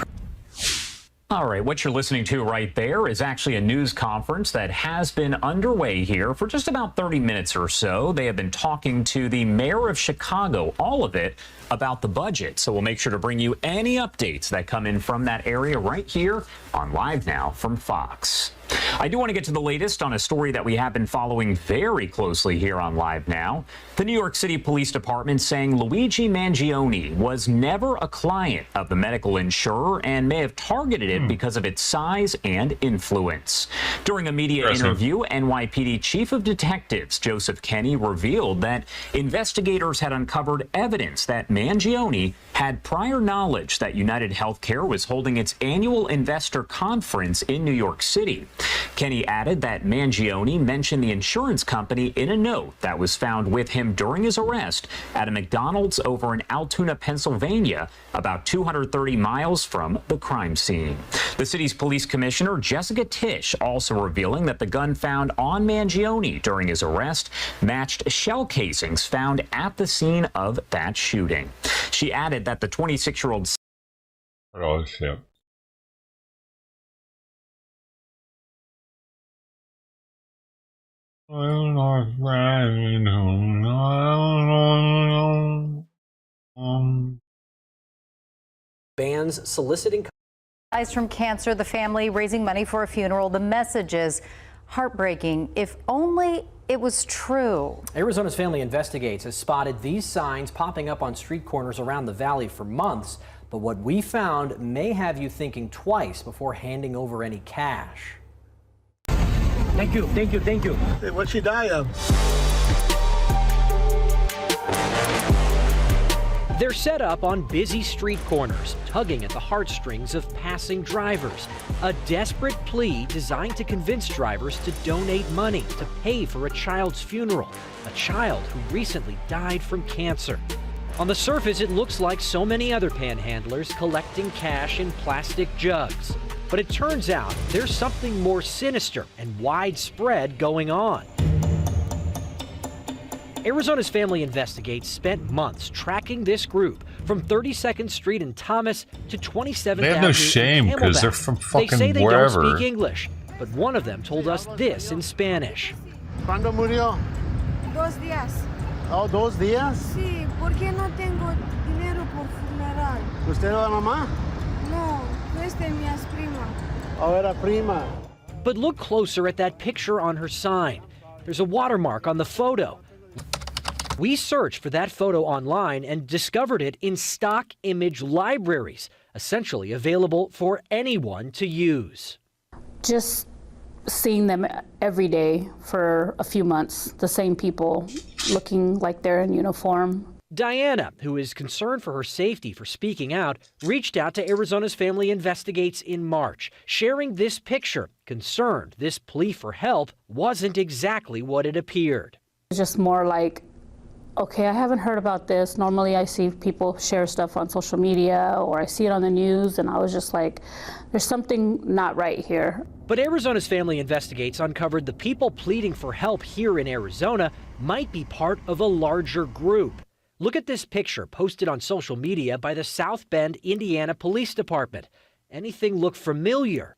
All right, what you're listening to right there is actually a news conference that has been underway here for just about 30 minutes or so. They have been talking to the mayor of Chicago, all of it about the budget. So we'll make sure to bring you any updates that come in from that area right here on Live Now from Fox. I do want to get to the latest on a story that we have been following very closely here on Live Now. The New York City Police Department saying Luigi Mangione was never a client of the medical insurer and may have targeted it because of its size and influence. During a media interview, NYPD Chief of Detectives Joseph Kenney revealed that investigators had uncovered evidence that Mangione had prior knowledge that United Healthcare was holding its annual investor conference in New York City. Kenney added that Mangione mentioned the insurance company in a note that was found with him during his arrest at a McDonald's over in Altoona, Pennsylvania, about 230 miles from the crime scene. The city's police commissioner, Jessica Tisch, also revealing that the gun found on Mangione during his arrest matched shell casings found at the scene of that shooting. She added that the 26-year-old... Oh, shit. Bans soliciting Eyes from cancer, the family raising money for a funeral. The message is heartbreaking. If only it was true. Arizona's Family Investigates has spotted these signs popping up on street corners around the valley for months. But what we found may have you thinking twice before handing over any cash. Thank you, thank you, thank you. Hey, what'd she die of? They're set up on busy street corners, tugging at the heartstrings of passing drivers. A desperate plea designed to convince drivers to donate money to pay for a child's funeral, a child who recently died from cancer. On the surface, it looks like so many other panhandlers collecting cash in plastic jugs. But it turns out there's something more sinister and widespread going on. Arizona's Family Investigates spent months tracking this group from 32nd Street in Thomas to 27th Avenue. They have no shame because they're from fucking They say they wherever. don't speak English, but one of them told us this in Spanish. ¿Cuándo murió? 2 días. Oh, 2 días. Sí, porque no tengo dinero por funeral. ¿Usted era la mamá? No, esta es mi prima. Oh, era prima. But look closer at that picture on her sign. There's a watermark on the photo. We searched for that photo online and discovered it in stock image libraries, essentially available for anyone to use. Just seeing them every day for a few months, the same people looking like they're in uniform. Diana, who is concerned for her safety for speaking out, reached out to Arizona's Family Investigates in March, sharing this picture, concerned this plea for help wasn't exactly what it appeared. It's just more like, okay, I haven't heard about this. Normally I see people share stuff on social media or I see it on the news, and I was just like, there's something not right here. But Arizona's Family Investigates uncovered the people pleading for help here in Arizona might be part of a larger group. Look at this picture posted on social media by the South Bend, Indiana Police Department. Anything look familiar?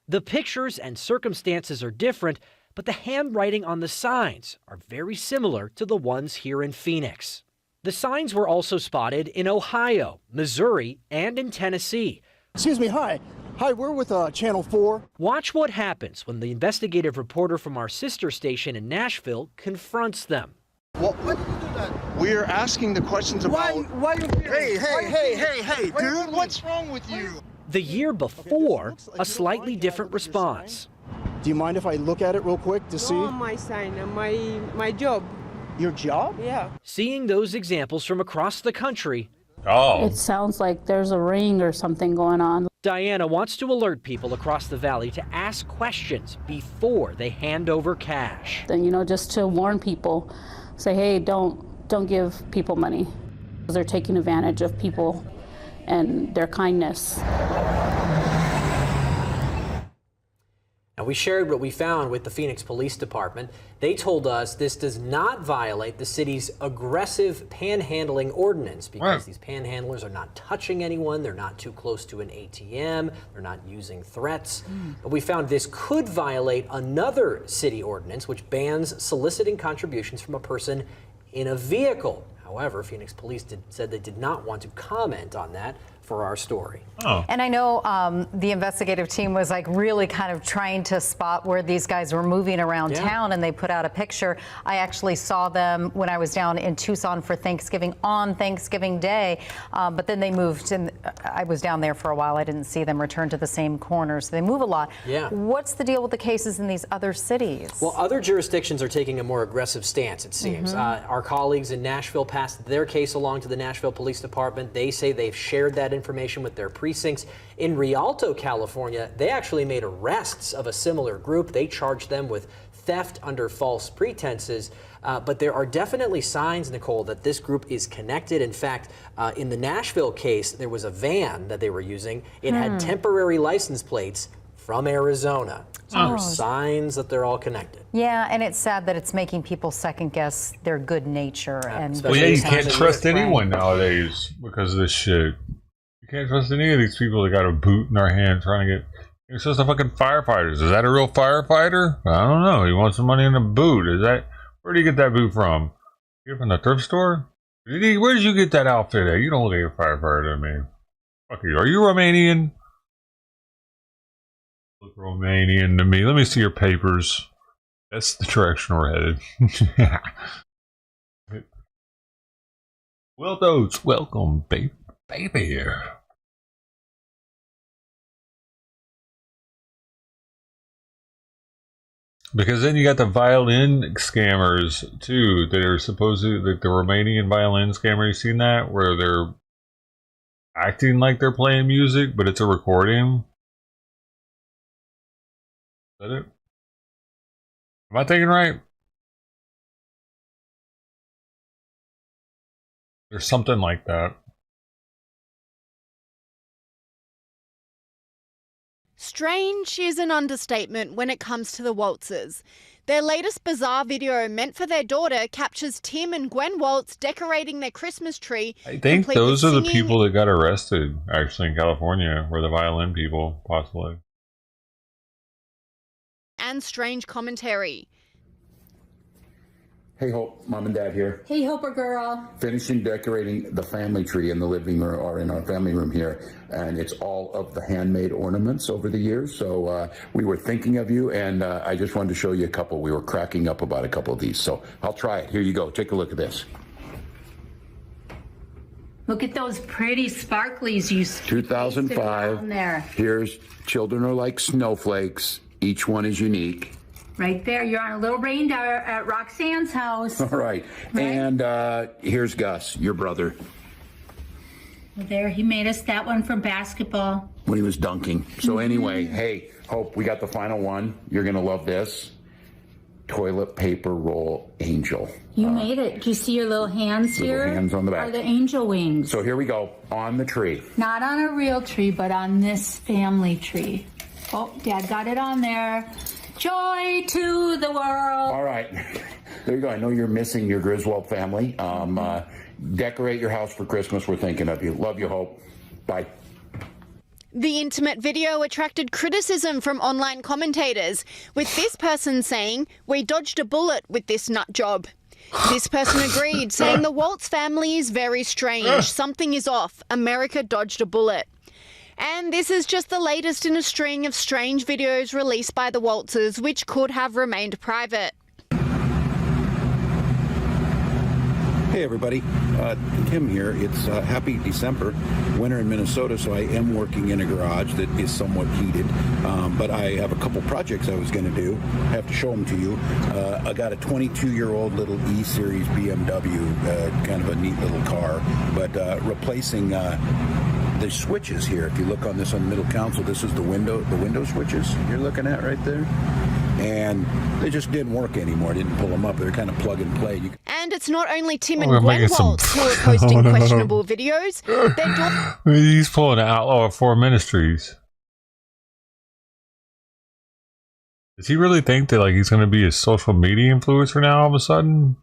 The pictures and circumstances are different, but the handwriting on the signs are very similar to the ones here in Phoenix. The signs were also spotted in Ohio, Missouri, and in Tennessee. Excuse me, hi. Hi, we're with Channel 4. Watch what happens when the investigative reporter from our sister station in Nashville confronts them. Why did you do that? We're asking the questions about... Why you Hey, dude, what's wrong with you? The year before, a slightly different response. Do you mind if I look at it real quick to see? No, my sign, my job. Your job? Yeah. Seeing those examples from across the country. It sounds like there's a ring or something going on. Diana wants to alert people across the valley to ask questions before they hand over cash. And, you know, just to warn people, say, hey, don't give people money. They're taking advantage of people and their kindness. Now, we shared what we found with the Phoenix Police Department. They told us this does not violate the city's aggressive panhandling ordinance because these panhandlers are not touching anyone, they're not too close to an ATM, they're not using threats. But we found this could violate another city ordinance which bans soliciting contributions from a person in a vehicle. However, Phoenix Police said they did not want to comment on that for our story. And I know the investigative team was like really kind of trying to spot where these guys were moving around town, and they put out a picture. I actually saw them when I was down in Tucson for Thanksgiving on Thanksgiving Day, but then they moved, and I was down there for a while. I didn't see them return to the same corners. They move a lot. Yeah. What's the deal with the cases in these other cities? Well, other jurisdictions are taking a more aggressive stance, it seems. Our colleagues in Nashville passed their case along to the Nashville Police Department. They say they've shared that information with their precincts. In Rialto, California, they actually made arrests of a similar group. They charged them with theft under false pretenses. But there are definitely signs, Nicole, that this group is connected. In fact, in the Nashville case, there was a van that they were using. It had temporary license plates from Arizona. So there are signs that they're all connected. Yeah, and it's sad that it's making people second guess their good nature. And well, yeah, you can't trust anyone nowadays because of this shit. You can't trust any of these people that got a boot in their hand trying to get. It's just the fucking firefighters. Is that a real firefighter? I don't know. He wants some money in a boot. Is that? Where do you get that boot from? You from the thrift store? Where did you get that outfit at? You don't look like a firefighter to me. Fuck you. Are you Romanian? Look Romanian to me. Let me see your papers. That's the direction we're headed. Well, those welcome, baby. Because then you got the violin scammers too that are supposedly like the Romanian violin scammer. You seen that where they're acting like they're playing music, but it's a recording? Is that it? Am I thinking right? There's something like that. Strange is an understatement when it comes to the Waltzes. Their latest bizarre video meant for their daughter captures Tim and Gwen Waltz decorating their Christmas tree. I think those are the people that got arrested, actually, in California, were the violin people, possibly. And strange commentary. Hey, Hope, Mom and Dad here. Hey, Hoper girl. Finishing decorating the family tree in the living room, or in our family room here, and it's all of the handmade ornaments over the years. So we were thinking of you, and I just wanted to show you a couple. We were cracking up about a couple of these, so I'll try it. Here you go. Take a look at this. Look at those pretty sparklies you 2005. There. Here's Children Are Like Snowflakes. Each one is unique. Right there, you're on a little reindeer at Roxanne's house. All right. And here's Gus, your brother. There, he made us that one from basketball. When he was dunking. So anyway, hey, Hope, we got the final one. You're going to love this. Toilet paper roll angel. You made it. Do you see your little hands here? Little hands on the back. Are the angel wings. So here we go, on the tree. Not on a real tree, but on this family tree. Oh, Dad got it on there. Joy to the world. All right. There you go. I know you're missing your Griswold family. Decorate your house for Christmas. We're thinking of you. Love you, Hope. Bye. The intimate video attracted criticism from online commentators, with this person saying, "We dodged a bullet with this nut job." This person agreed, saying the Waltz family is very strange. Something is off. America dodged a bullet. And this is just the latest in a string of strange videos released by the Waltzes, which could have remained private. Hey everybody, Tim here. It's happy December, winter in Minnesota, so I am working in a garage that is somewhat heated, but I have a couple projects I was going to do. I have to show them to you. I got a 22-year-old little E-Series BMW, kind of a neat little car, but replacing the switches here. If you look on this on the middle console, this is the window switches you're looking at right there. And they just didn't work anymore. Didn't pull them up. They're kind of plug and play. And it's not only Tim and Gwen Waltz who are posting questionable videos. He's pulling an Outlaw of Four Ministries. Does he really think that like he's going to be a social media influencer now all of a sudden?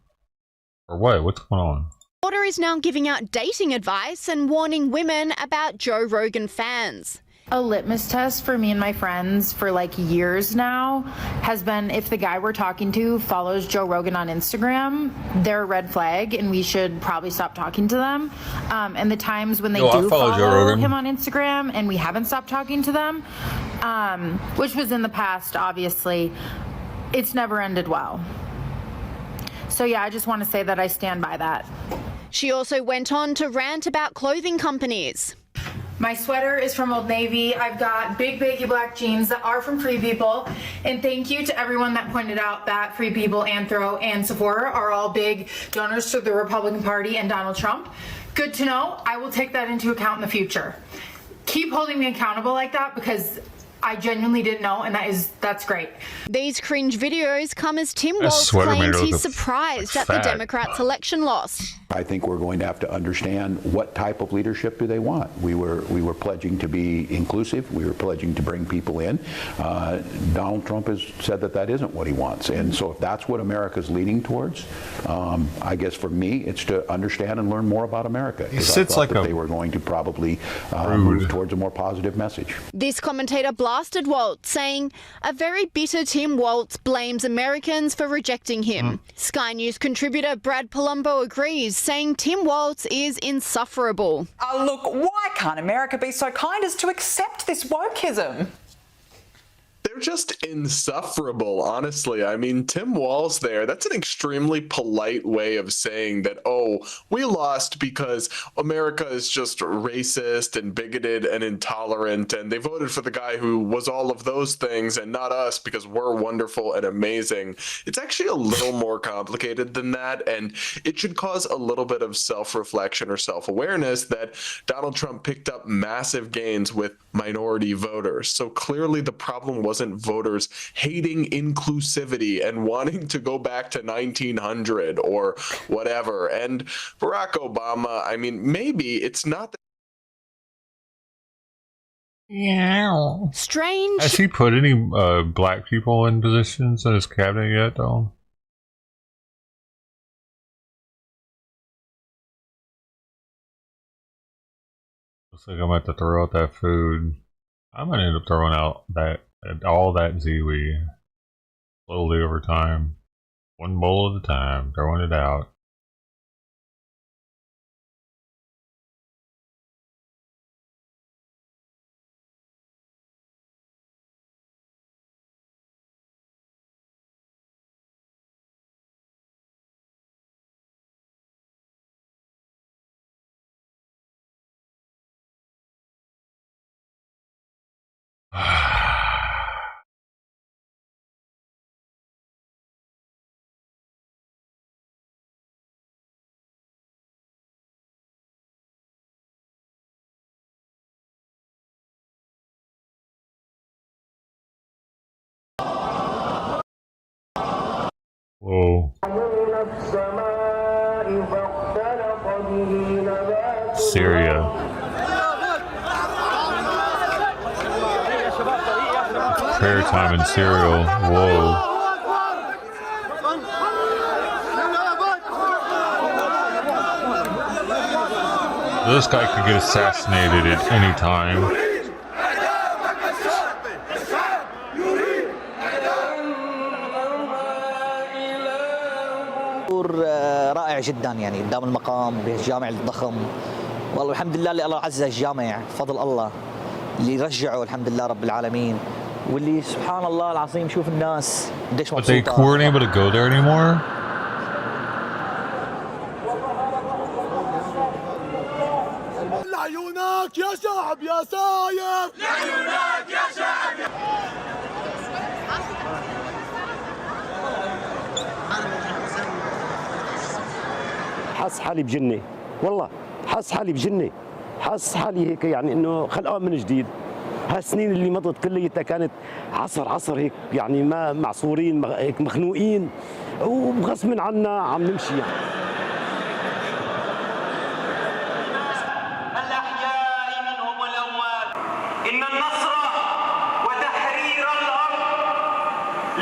Or what? What's going on? Porter is now giving out dating advice and warning women about Joe Rogan fans. A litmus test for me and my friends for like years now has been if the guy we're talking to follows Joe Rogan on Instagram, they're a red flag and we should probably stop talking to them. And the times when they do follow him on Instagram and we haven't stopped talking to them, which was in the past, obviously, it's never ended well. So yeah, I just want to say that I stand by that. She also went on to rant about clothing companies. My sweater is from Old Navy. I've got big baggy black jeans that are from Free People. And thank you to everyone that pointed out that Free People, Anthro, and Sephora are all big donors to the Republican Party and Donald Trump. Good to know. I will take that into account in the future. Keep holding me accountable like that because I genuinely didn't know, and that's great. These cringe videos come as Tim Walz claims he's surprised at the Democrats' election loss. I think we're going to have to understand what type of leadership do they want. We were pledging to be inclusive. We were pledging to bring people in. Donald Trump has said that isn't what he wants. And so if that's what America's leading towards, I guess for me, it's to understand and learn more about America. He sits like they were going to probably move towards a more positive message. This commentator blasted Waltz, saying a very bitter Tim Waltz blames Americans for rejecting him. Sky News contributor Brad Palumbo agrees, saying Tim Waltz is insufferable. Look, why can't America be so kind as to accept this wokeism? They're just insufferable, honestly. I mean, Tim Walz there, that's an extremely polite way of saying that, oh, we lost because America is just racist and bigoted and intolerant, and they voted for the guy who was all of those things and not us because we're wonderful and amazing. It's actually a little more complicated than that, and it should cause a little bit of self-reflection or self-awareness that Donald Trump picked up massive gains with minority voters. So clearly the problem wasn't voters hating inclusivity and wanting to go back to 1900 or whatever. And Barack Obama, I mean, maybe it's not that. Yeah. Strange. Has he put any black people in positions in his cabinet yet, though? Looks like I'm going to have to throw out that food. I'm going to end up throwing out all that ziwi slowly over time. One bowl at a time, throwing it out. Whoa. Syria. Prayer time in Syria. Whoa. This guy could get assassinated at any time. رائع جدا يعني قدام المقام بالجامع الضخم والله الحمد لله اللي الله عزز الجامع فضل الله اللي رجعه الحمد لله رب العالمين واللي سبحان الله العظيم شوف الناس قديش مبسوطه. But they weren't able to go there anymore? لعيونك يا شعب يا ساير لعيونك يا شعب حاس حالي بجنة والله حاس حالي بجنة حاس حالي هيك يعني انه خلقان من جديد. هالسنين اللي مضت كليتها كانت عصر هيك يعني ما معصورين هيك مخنوقين وغصب عنا عم نمشي يعني. الأحياء منهم والأموات إن النصر وتحرير الأرض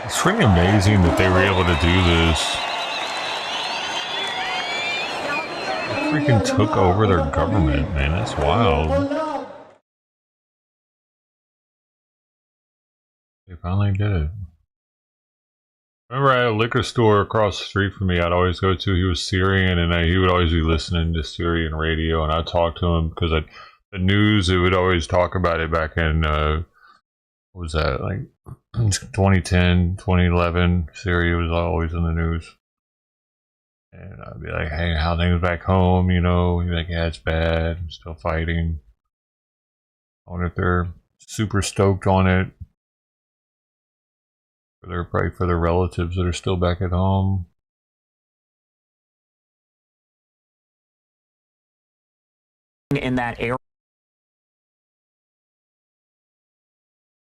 It's pretty amazing that they were able to do this. They freaking took over their government, man. That's wild. They finally did it. Remember, I had a liquor store across the street from me I'd always go to. He was Syrian, and he would always be listening to Syrian radio, and I'd talk to him because the news, it would always talk about it back in, what was that, like 2010, 2011. Syria was always in the news. And I'd be like, hey, how things back home, you know? He'd be like, yeah, it's bad. I'm still fighting. I wonder if they're super stoked on it. They're probably for their relatives that are still back at home. In that area.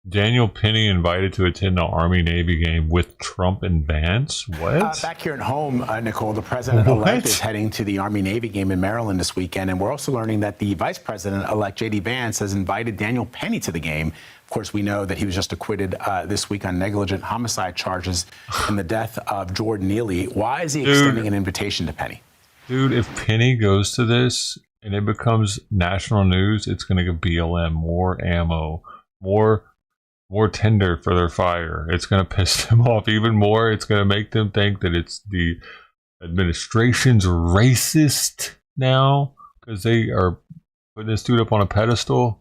Daniel Penny invited to attend the Army-Navy game with Trump and Vance? What? Back here at home, Nicole, the president-elect is heading to the Army-Navy game in Maryland this weekend, and we're also learning that the vice president-elect, J.D. Vance, has invited Daniel Penny to the game. Of course, we know that he was just acquitted this week on negligent homicide charges in the death of Jordan Neely. Why is he extending an invitation to Penny? Dude, if Penny goes to this and it becomes national news, it's going to give BLM more ammo, more tender for their fire. It's going to piss them off even more. It's going to make them think that it's the administration's racist now because they are putting this dude up on a pedestal.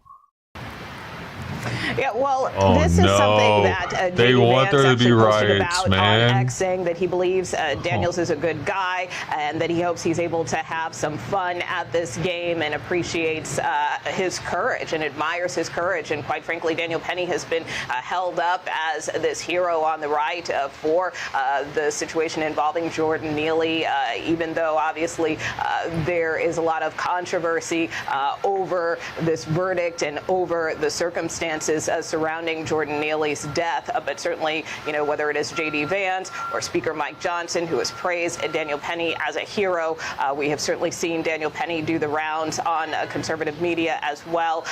Yeah, well, this is something that they want there to be riots, man. On X, saying that he believes Daniels is a good guy and that he hopes he's able to have some fun at this game and appreciates his courage and admires his courage. And quite frankly, Daniel Penny has been held up as this hero on the right for the situation involving Jordan Neely, even though obviously there is a lot of controversy over this verdict and over the circumstances surrounding Jordan Neely's death. But certainly, you know, whether it is J.D. Vance or Speaker Mike Johnson, who has praised Daniel Penny as a hero, we have certainly seen Daniel Penny do the rounds on conservative media as well,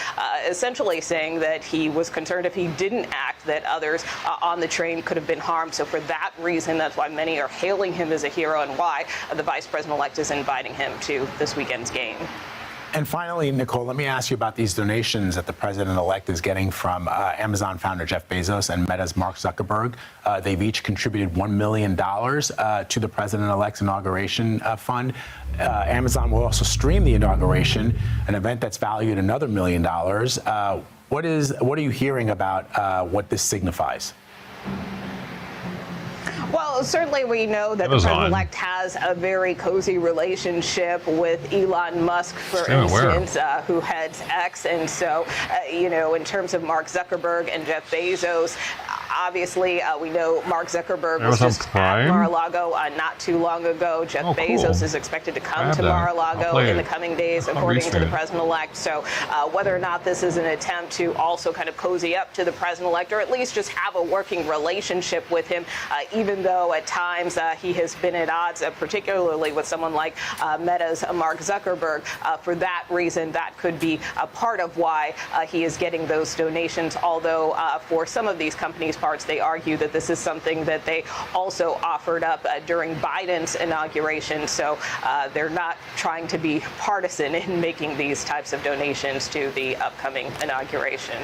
essentially saying that he was concerned if he didn't act that others on the train could have been harmed. So for that reason, that's why many are hailing him as a hero and why the vice president-elect is inviting him to this weekend's game. And finally, Nicole, let me ask you about these donations that the president-elect is getting from Amazon founder Jeff Bezos and Meta's Mark Zuckerberg. They've each contributed $1 million to the president-elect's inauguration fund. Amazon will also stream the inauguration, an event that's valued another $1 million. What are you hearing about what this signifies? Well, certainly we know that the president-elect has a very cozy relationship with Elon Musk, for instance, who heads X. And so, you know, in terms of Mark Zuckerberg and Jeff Bezos, obviously, we know Mark Zuckerberg was just at Mar-a-Lago not too long ago. Jeff Bezos is expected to come to Mar-a-Lago in the coming days, according to the president-elect. So whether or not this is an attempt to also kind of cozy up to the president-elect, or at least just have a working relationship with him, even though at times he has been at odds, particularly with someone like Meta's Mark Zuckerberg. For that reason, that could be a part of why he is getting those donations, although for some of these companies' parts, they argue that this is something that they also offered up during Biden's inauguration. So they're not trying to be partisan in making these types of donations to the upcoming inauguration.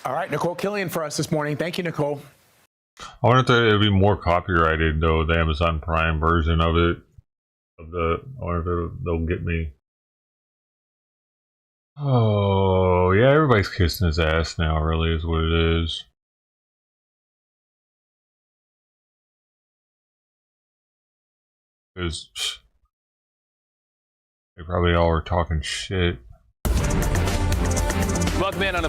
All right, Nicole Killian for us this morning. Thank you, Nicole. I wonder if it would be more copyrighted, though, the Amazon Prime version of it. I wonder if they'll get me. Oh, yeah, everybody's kissing his ass now, really, is what it is. Because they probably all are talking shit. Welcome in on a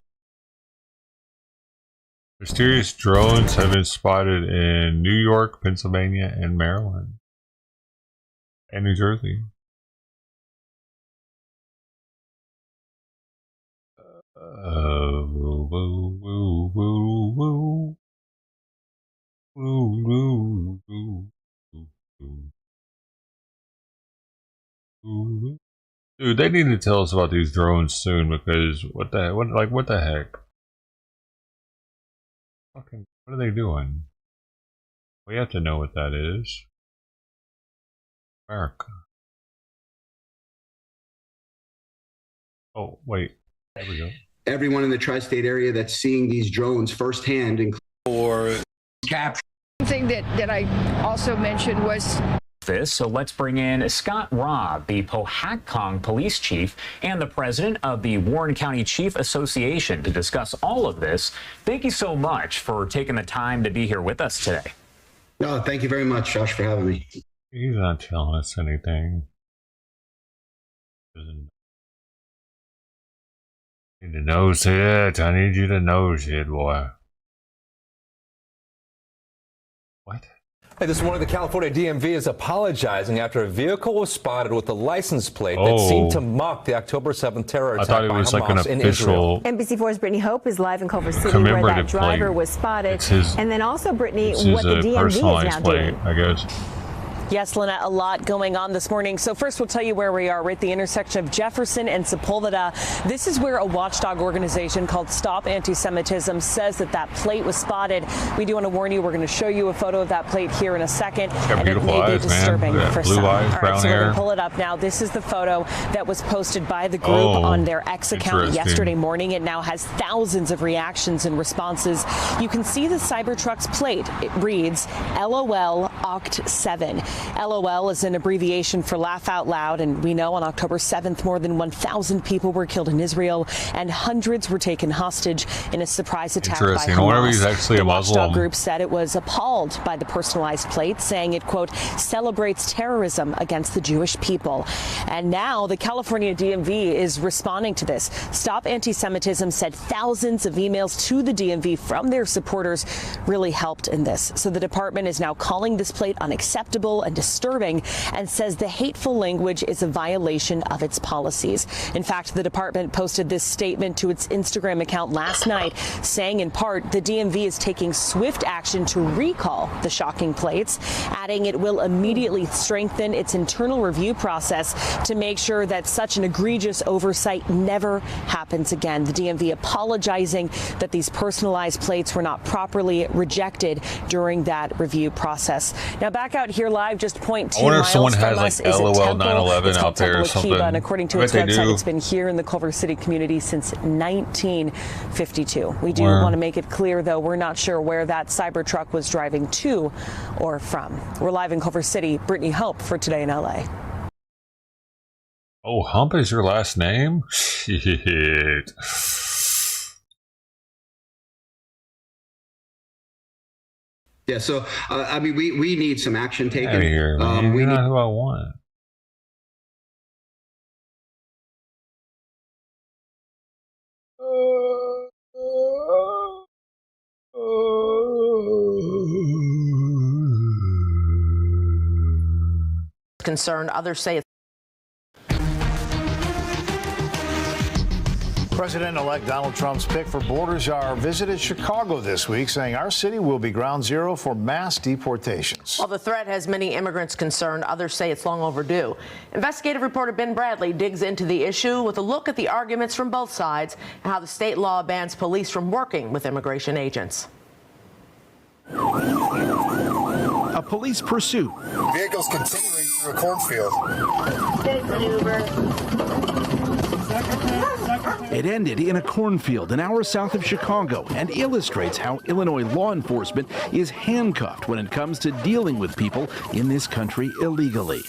Mysterious drones have been spotted in New York, Pennsylvania, and Maryland, and New Jersey. Woo, woo, woo, woo, woo. Dude, they need to tell us about these drones soon because what the heck? Fucking, what are they doing? We have to know what that is. America. Oh, wait. There we go. Everyone in the tri-state area that's seeing these drones firsthand or capture. Thing that I also mentioned was this, so let's bring in Scott Robb, the Pohatcong police chief and the president of the Warren County Chief Association, to discuss all of this. Thank you so much for taking the time to be here with us today. No, thank you very much, Josh, for having me. He's not telling us anything. Need to know shit. I need you to know shit, boy. What? Hey, this morning, the California DMV is apologizing after a vehicle was spotted with a license plate that seemed to mock the October 7th terror attack by Hamas in Israel. NBC4's Brittany Hope is live in Culver City where that driver was spotted. And then also, Brittany, what the DMV is now doing. I guess. Yes, Lynette, a lot going on this morning. So first, we'll tell you where we are. We're at the intersection of Jefferson and Sepulveda. This is where a watchdog organization called Stop Anti-Semitism says that plate was spotted. We do want to warn you, we're going to show you a photo of that plate here in a second. Got beautiful eyes, disturbing man. for Blue some. eyes, All brown right, so hair. we're going to pull it up now. This is the photo that was posted by the group on their X account yesterday morning. It now has thousands of reactions and responses. You can see the Cybertruck's plate. It reads LOL Oct 7. LOL is an abbreviation for laugh out loud, and we know on October 7th more than 1,000 people were killed in Israel and hundreds were taken hostage in a surprise attack by Interesting. I wonder if he's Hamas. actually a The Muslim. watchdog group said it was appalled by the personalized plate, saying it, quote, celebrates terrorism against the Jewish people. And now the California DMV is responding to this. Stop Anti-Semitism said thousands of emails to the DMV from their supporters really helped in this. So the department is now calling this plate unacceptable and disturbing, and says the hateful language is a violation of its policies. In fact, the department posted this statement to its Instagram account last night, saying in part the DMV is taking swift action to recall the shocking plates, adding it will immediately strengthen its internal review process to make sure that such an egregious oversight never happens again. The DMV apologizing that these personalized plates were not properly rejected during that review process. Now back out here live, just 0.2 miles if someone from has us like is a LOL temple. 911 It's called out there or Temple something. Akiba, and according to I its bet they website, do. it's been here in the Culver City community since 1952. We do Wow. want to make it clear, though, we're not sure where that Cybertruck was driving to or from. We're live in Culver City. Brittany Hope for Today in LA. Oh, Hump is your last name? Shit. Yeah, so I mean, we need some action taken. Out of here, man. We You're need. not who I want. Concerned, others say it's President-elect Donald Trump's pick for border czar visited Chicago this week, saying our city will be ground zero for mass deportations. While the threat has many immigrants concerned, others say it's long overdue. Investigative reporter Ben Bradley digs into the issue with a look at the arguments from both sides and how the state law bans police from working with immigration agents. A police pursuit. Vehicles continuing through a cornfield. It ended in a cornfield an hour south of Chicago and illustrates how Illinois law enforcement is handcuffed when it comes to dealing with people in this country illegally.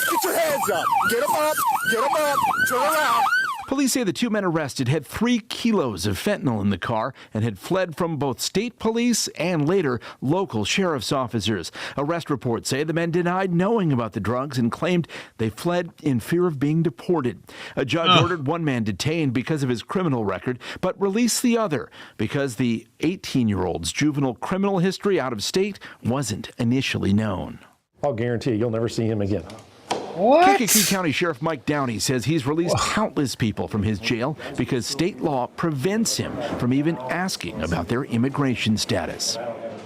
Get your hands up. Get them up. Get them up. Turn around. Police say the two men arrested had 3 kilos of fentanyl in the car and had fled from both state police and later local sheriff's officers. Arrest reports say the men denied knowing about the drugs and claimed they fled in fear of being deported. A judge ordered one man detained because of his criminal record, but released the other because the 18-year-old's juvenile criminal history out of state wasn't initially known. I'll guarantee you'll never see him again. Kankakee County Sheriff Mike Downey says he's released countless people from his jail because state law prevents him from even asking about their immigration status.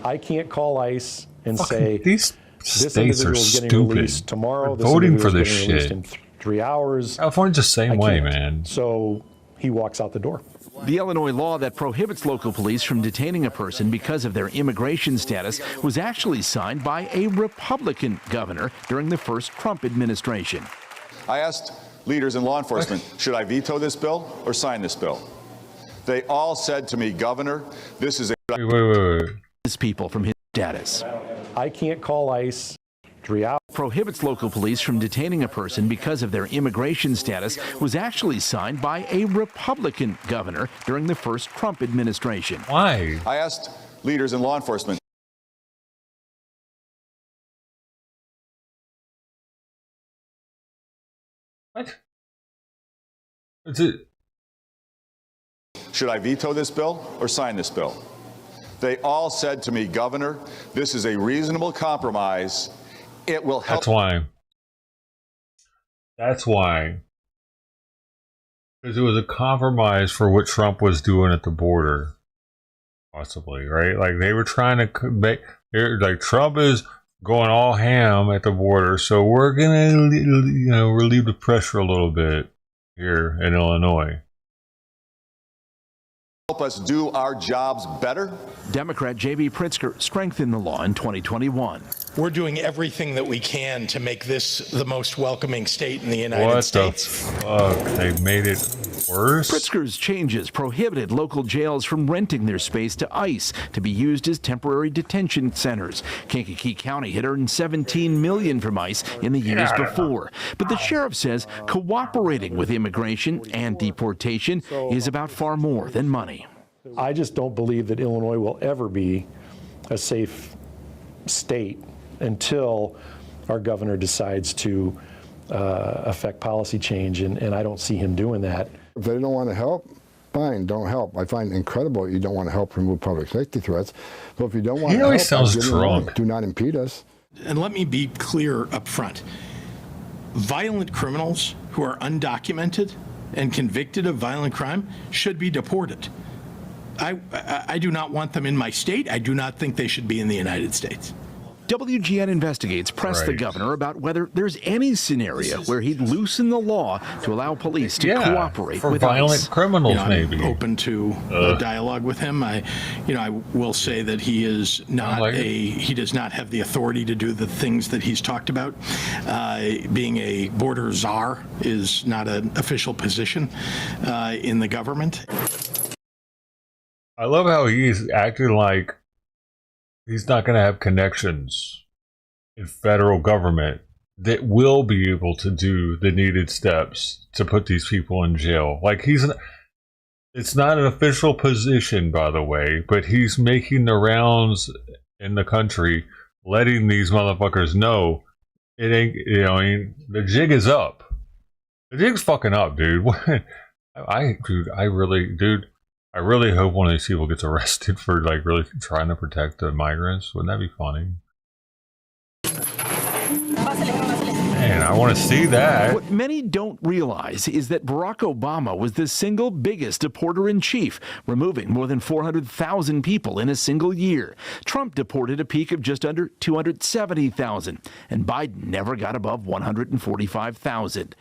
I can't call ICE and say These this states are individual is getting stupid. released tomorrow. They're This voting individual for is this getting released shit. in 3 hours. California's the same way, man. So he walks out the door. The Illinois law that prohibits local police from detaining a person because of their immigration status was actually signed by a Republican governor during the first Trump administration. I asked leaders in law enforcement, should I veto this bill or sign this bill? They all said to me, Governor, this is a... Wait. His people from his status. I can't call ICE 3 hours. Prohibits local police from detaining a person because of their immigration status was actually signed by a Republican governor during the first Trump administration. Why? I asked leaders in law enforcement. What? Is it? Should I veto this bill or sign this bill? They all said to me, Governor, this is a reasonable compromise. It will help. That's why. Because it was a compromise for what Trump was doing at the border. Possibly, right? Like they were trying to make, like Trump is going all ham at the border, so we're gonna, relieve the pressure a little bit here in Illinois. Help us do our jobs better. Democrat J.B. Pritzker strengthened the law in 2021. We're doing everything that we can to make this the most welcoming state in the United States. What the fuck? They made it worse? Pritzker's changes prohibited local jails from renting their space to ICE to be used as temporary detention centers. Kankakee County had earned $17 million from ICE in the years before. But the sheriff says cooperating with immigration and deportation is about far more than money. I just don't believe that Illinois will ever be a safe state until our governor decides to affect policy change, and I don't see him doing that. If they don't want to help, fine, don't help. I find it incredible you don't want to help remove public safety threats. But if you don't want to help, always sounds drunk. Do not impede us. And let me be clear up front. Violent criminals who are undocumented and convicted of violent crime should be deported. I do not want them in my state. I do not think they should be in the United States. WGN Investigates pressed the governor about whether there's any scenario where he'd loosen the law to allow police to cooperate for with violent ICE. criminals. I'm open to a dialogue with him. I will say that he is not he does not have the authority to do the things that he's talked about. Being a border czar is not an official position in the government. I love how he's acting like he's not going to have connections in federal government that will be able to do the needed steps to put these people in jail. Like it's not an official position, by the way, but he's making the rounds in the country, letting these motherfuckers know it ain't, the jig is up. The jig's fucking up, dude. I really hope one of these people gets arrested for really trying to protect the migrants. Wouldn't that be funny? Man, I want to see that. What many don't realize is that Barack Obama was the single biggest deporter-in-chief, removing more than 400,000 people in a single year. Trump deported a peak of just under 270,000, and Biden never got above 145,000.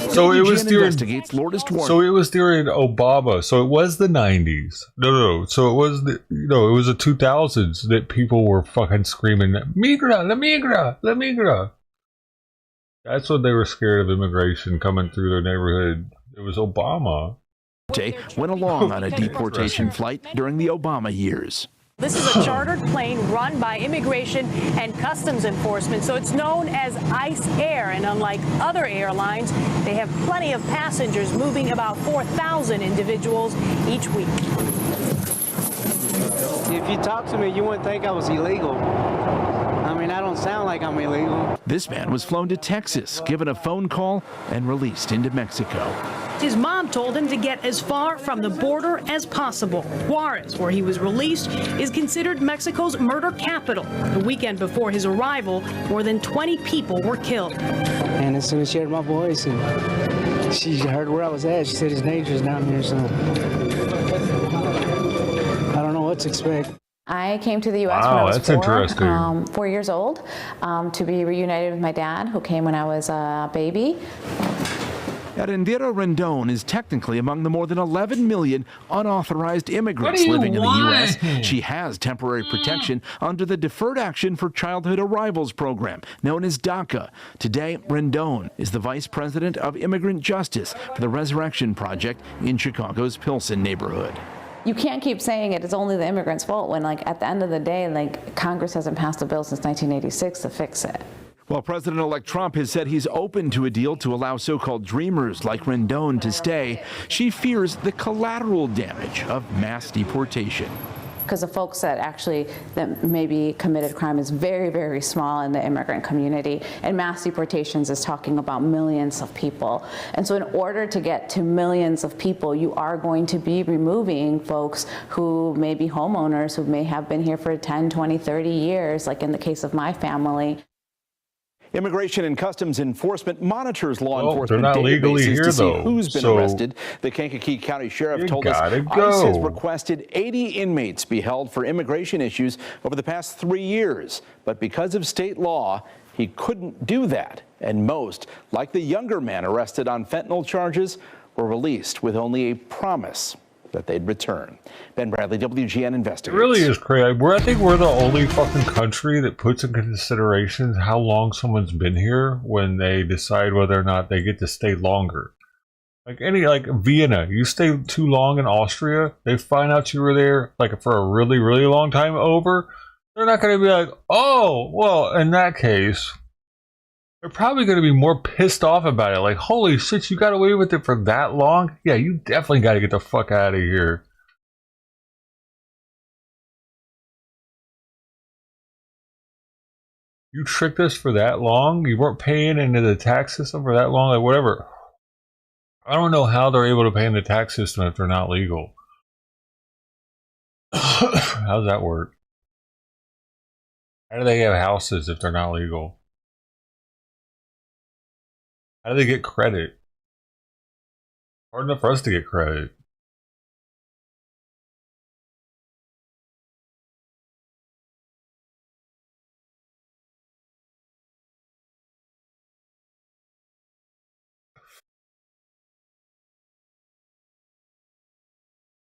So it was during So it was during Obama. So it was the 90s. No. So it was it was the 2000s that people were fucking screaming, "Migra, la migra, la migra." That's when they were scared of immigration coming through their neighborhood. It was Obama. Went along on a deportation flight during the Obama years. This is a chartered plane run by Immigration and Customs Enforcement, so it's known as ICE Air. And unlike other airlines, they have plenty of passengers, moving about 4,000 individuals each week. If you talk to me, you wouldn't think I was illegal. I mean, I don't sound like I'm illegal. This man was flown to Texas, given a phone call, and released into Mexico. His mom told him to get as far from the border as possible. Juarez, where he was released, is considered Mexico's murder capital. The weekend before his arrival, more than 20 people were killed. And as soon as she heard my voice and she heard where I was at, she said it's dangerous down here, so I don't know what to expect. I came to the U.S. when I was 4 years old, to be reunited with my dad, who came when I was a baby. Erendira Rendon is technically among the more than 11 million unauthorized immigrants living in the U.S. She has temporary protection under the Deferred Action for Childhood Arrivals program, known as DACA. Today, Rendon is the vice president of immigrant justice for the Resurrection Project in Chicago's Pilsen neighborhood. You can't keep saying it's only the immigrants' fault when, like, at the end of the day, like, Congress hasn't passed a bill since 1986 to fix it. Well, President-elect Trump has said he's open to a deal to allow so-called dreamers like Rendon to stay. She fears the collateral damage of mass deportation. Because the folks that maybe committed crime is very, very small in the immigrant community, and mass deportations is talking about millions of people. And so in order to get to millions of people, you are going to be removing folks who may be homeowners, who may have been here for 10, 20, 30 years, like in the case of my family. Immigration and Customs Enforcement monitors law enforcement they're not legally databases here, to see though, who's been arrested. The Kankakee County Sheriff told us ICE has requested 80 inmates be held for immigration issues over the past 3 years. But because of state law, he couldn't do that. And most, like the younger man arrested on fentanyl charges, were released with only a promise that they'd return. Ben Bradley, WGN Investigates. It really is crazy. I think we're the only fucking country that puts in consideration how long someone's been here when they decide whether or not they get to stay longer. Like Vienna, you stay too long in Austria, they find out you were there like for a really, really long time over. They're not going to be like, oh, well, in that case, they're probably going to be more pissed off about it. Like, holy shit, you got away with it for that long? Yeah, you definitely got to get the fuck out of here. You tricked us for that long? You weren't paying into the tax system for that long? Like, whatever. I don't know how they're able to pay in the tax system if they're not legal. How does that work? How do they have houses if they're not legal? How do they get credit? Hard enough for us to get credit.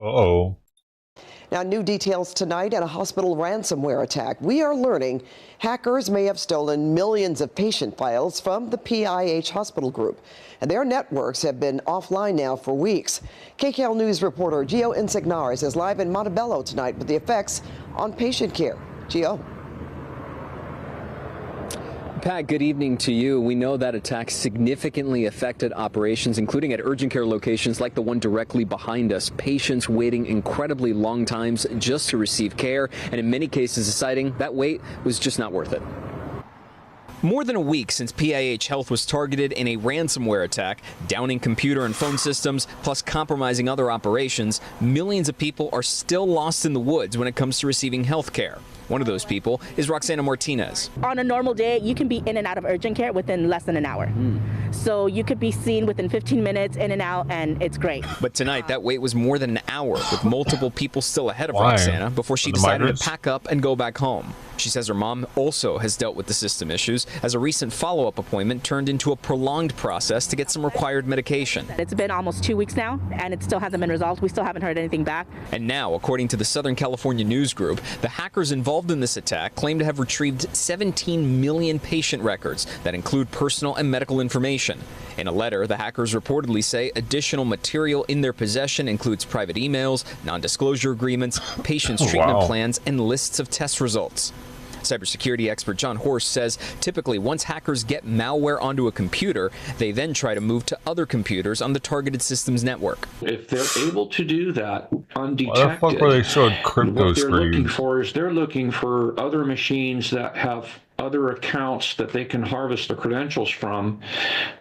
Uh-oh. Now, new details tonight on a hospital ransomware attack. We are learning hackers may have stolen millions of patient files from the PIH hospital group, and their networks have been offline now for weeks. KKL News reporter Gio Insignares is live in Montebello tonight with the effects on patient care. Gio. Pat, good evening to you. We know that attack significantly affected operations, including at urgent care locations like the one directly behind us. Patients waiting incredibly long times just to receive care, and in many cases deciding that wait was just not worth it. More than a week since PIH Health was targeted in a ransomware attack, downing computer and phone systems, plus compromising other operations, millions of people are still lost in the woods when it comes to receiving health care. One of those people is Roxana Martinez. On a normal day, you can be in and out of urgent care within less than an hour. So you could be seen within 15 minutes, in and out, and it's great. But tonight, that wait was more than an hour, with multiple people still ahead of Roxana before she decided to pack up and go back home. She says her mom also has dealt with the system issues, as a recent follow-up appointment turned into a prolonged process to get some required medication. It's been almost 2 weeks now, and it still hasn't been resolved. We still haven't heard anything back. And now, according to the Southern California News Group, the hackers involved in this attack claim to have retrieved 17 million patient records that include personal and medical information. In a letter, the hackers reportedly say additional material in their possession includes private emails, non-disclosure agreements, patients' treatment plans, and lists of test results. Cybersecurity expert John Horst says typically once hackers get malware onto a computer, they then try to move to other computers on the targeted system's network. If they're able to do that undetected, why the fuck were they showing crypto what they're screens? looking for is they're looking for other machines that have other accounts that they can harvest the credentials from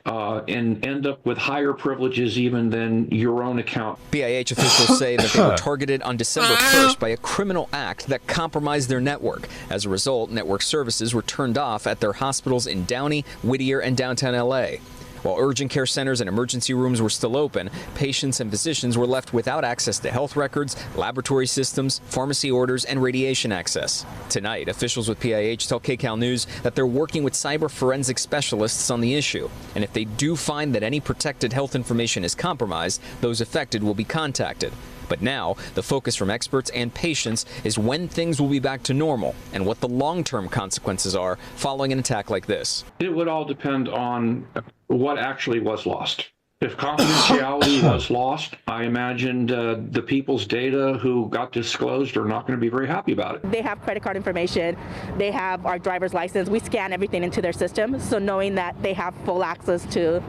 and end up with higher privileges even than your own account. PIH officials say that they were targeted on December 1st by a criminal act that compromised their network. As a result, network services were turned off at their hospitals in Downey, Whittier, and downtown LA. While urgent care centers and emergency rooms were still open, patients and physicians were left without access to health records, laboratory systems, pharmacy orders, and radiation access. Tonight, officials with PIH tell KCAL News that they're working with cyber forensic specialists on the issue. And if they do find that any protected health information is compromised, those affected will be contacted. But now, the focus from experts and patients is when things will be back to normal and what the long-term consequences are following an attack like this. It would all depend on what actually was lost. If confidentiality was lost, I imagined the people's data who got disclosed are not going to be very happy about it. They have credit card information. They have our driver's license. We scan everything into their system. So knowing that they have full access to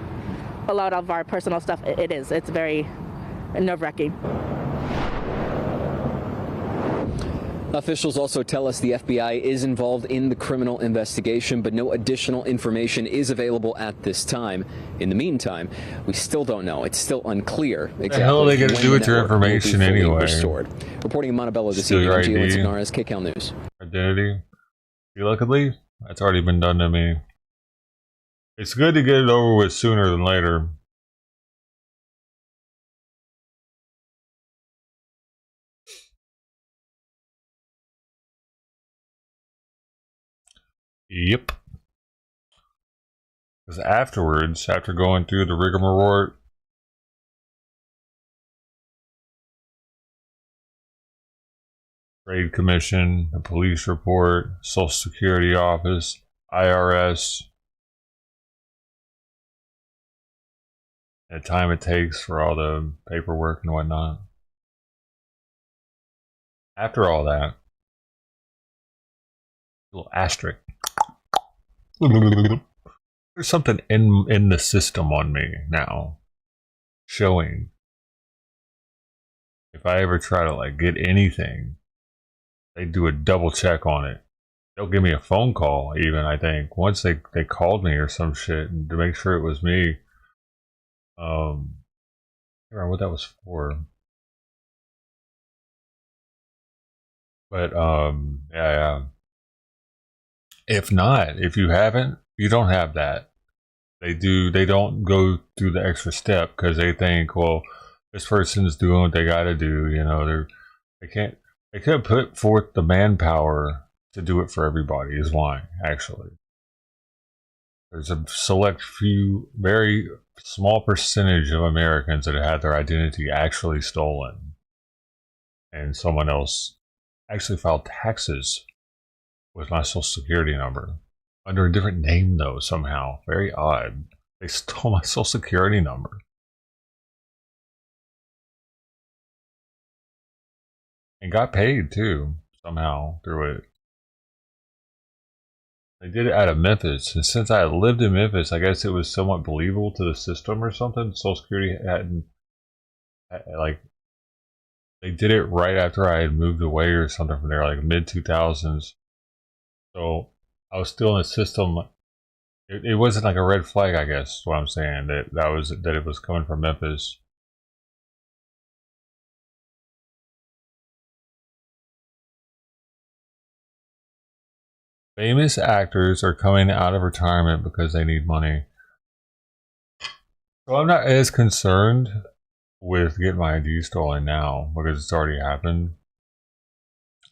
a lot of our personal stuff, it's very nerve-wracking. Officials also tell us the FBI is involved in the criminal investigation, but no additional information is available at this time. In the meantime, we still don't know. It's still unclear exactly what the hell are they going to do with your information anyway? Restored. Reporting in Montebello this evening, Gio Signares, KCAL News. Identity? You look at leave? That's already been done to me. It's good to get it over with sooner than later. Yep. Because afterwards, after going through the rigmarole, Trade Commission, the police report, Social Security Office, IRS, and the time it takes for all the paperwork and whatnot. After all that, little asterisk. There's something in the system on me now showing if I ever try to like get anything, they do a double check on it. They'll give me a phone call even, I think. Once they called me or some shit to make sure it was me. I don't remember what that was for. But yeah. If not, if you haven't, you don't have that. They don't go through the extra step because they think, well, this person's doing what they got to do. You know, they can't put forth the manpower to do it for everybody. Is why actually there's a select few, very small percentage of Americans that have had their identity actually stolen, and someone else actually filed taxes with my social security number under a different name though, somehow. Very odd. They stole my social security number. And got paid too, somehow, through it. They did it out of Memphis. And since I had lived in Memphis, I guess it was somewhat believable to the system or something. Social Security hadn't, like, they did it right after I had moved away or something from there, like mid-2000s. So I was still in the system. It wasn't like a red flag, I guess, is what I'm saying, that it was coming from Memphis. Famous actors are coming out of retirement because they need money. So I'm not as concerned with getting my ID stolen now because it's already happened.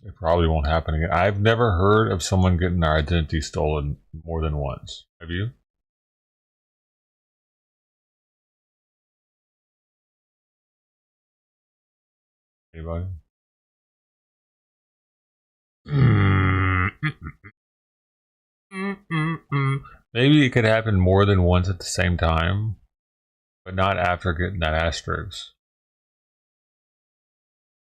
It probably won't happen again. I've never heard of someone getting their identity stolen more than once. Have you? Anybody? Maybe it could happen more than once at the same time, but not after getting that asterisk.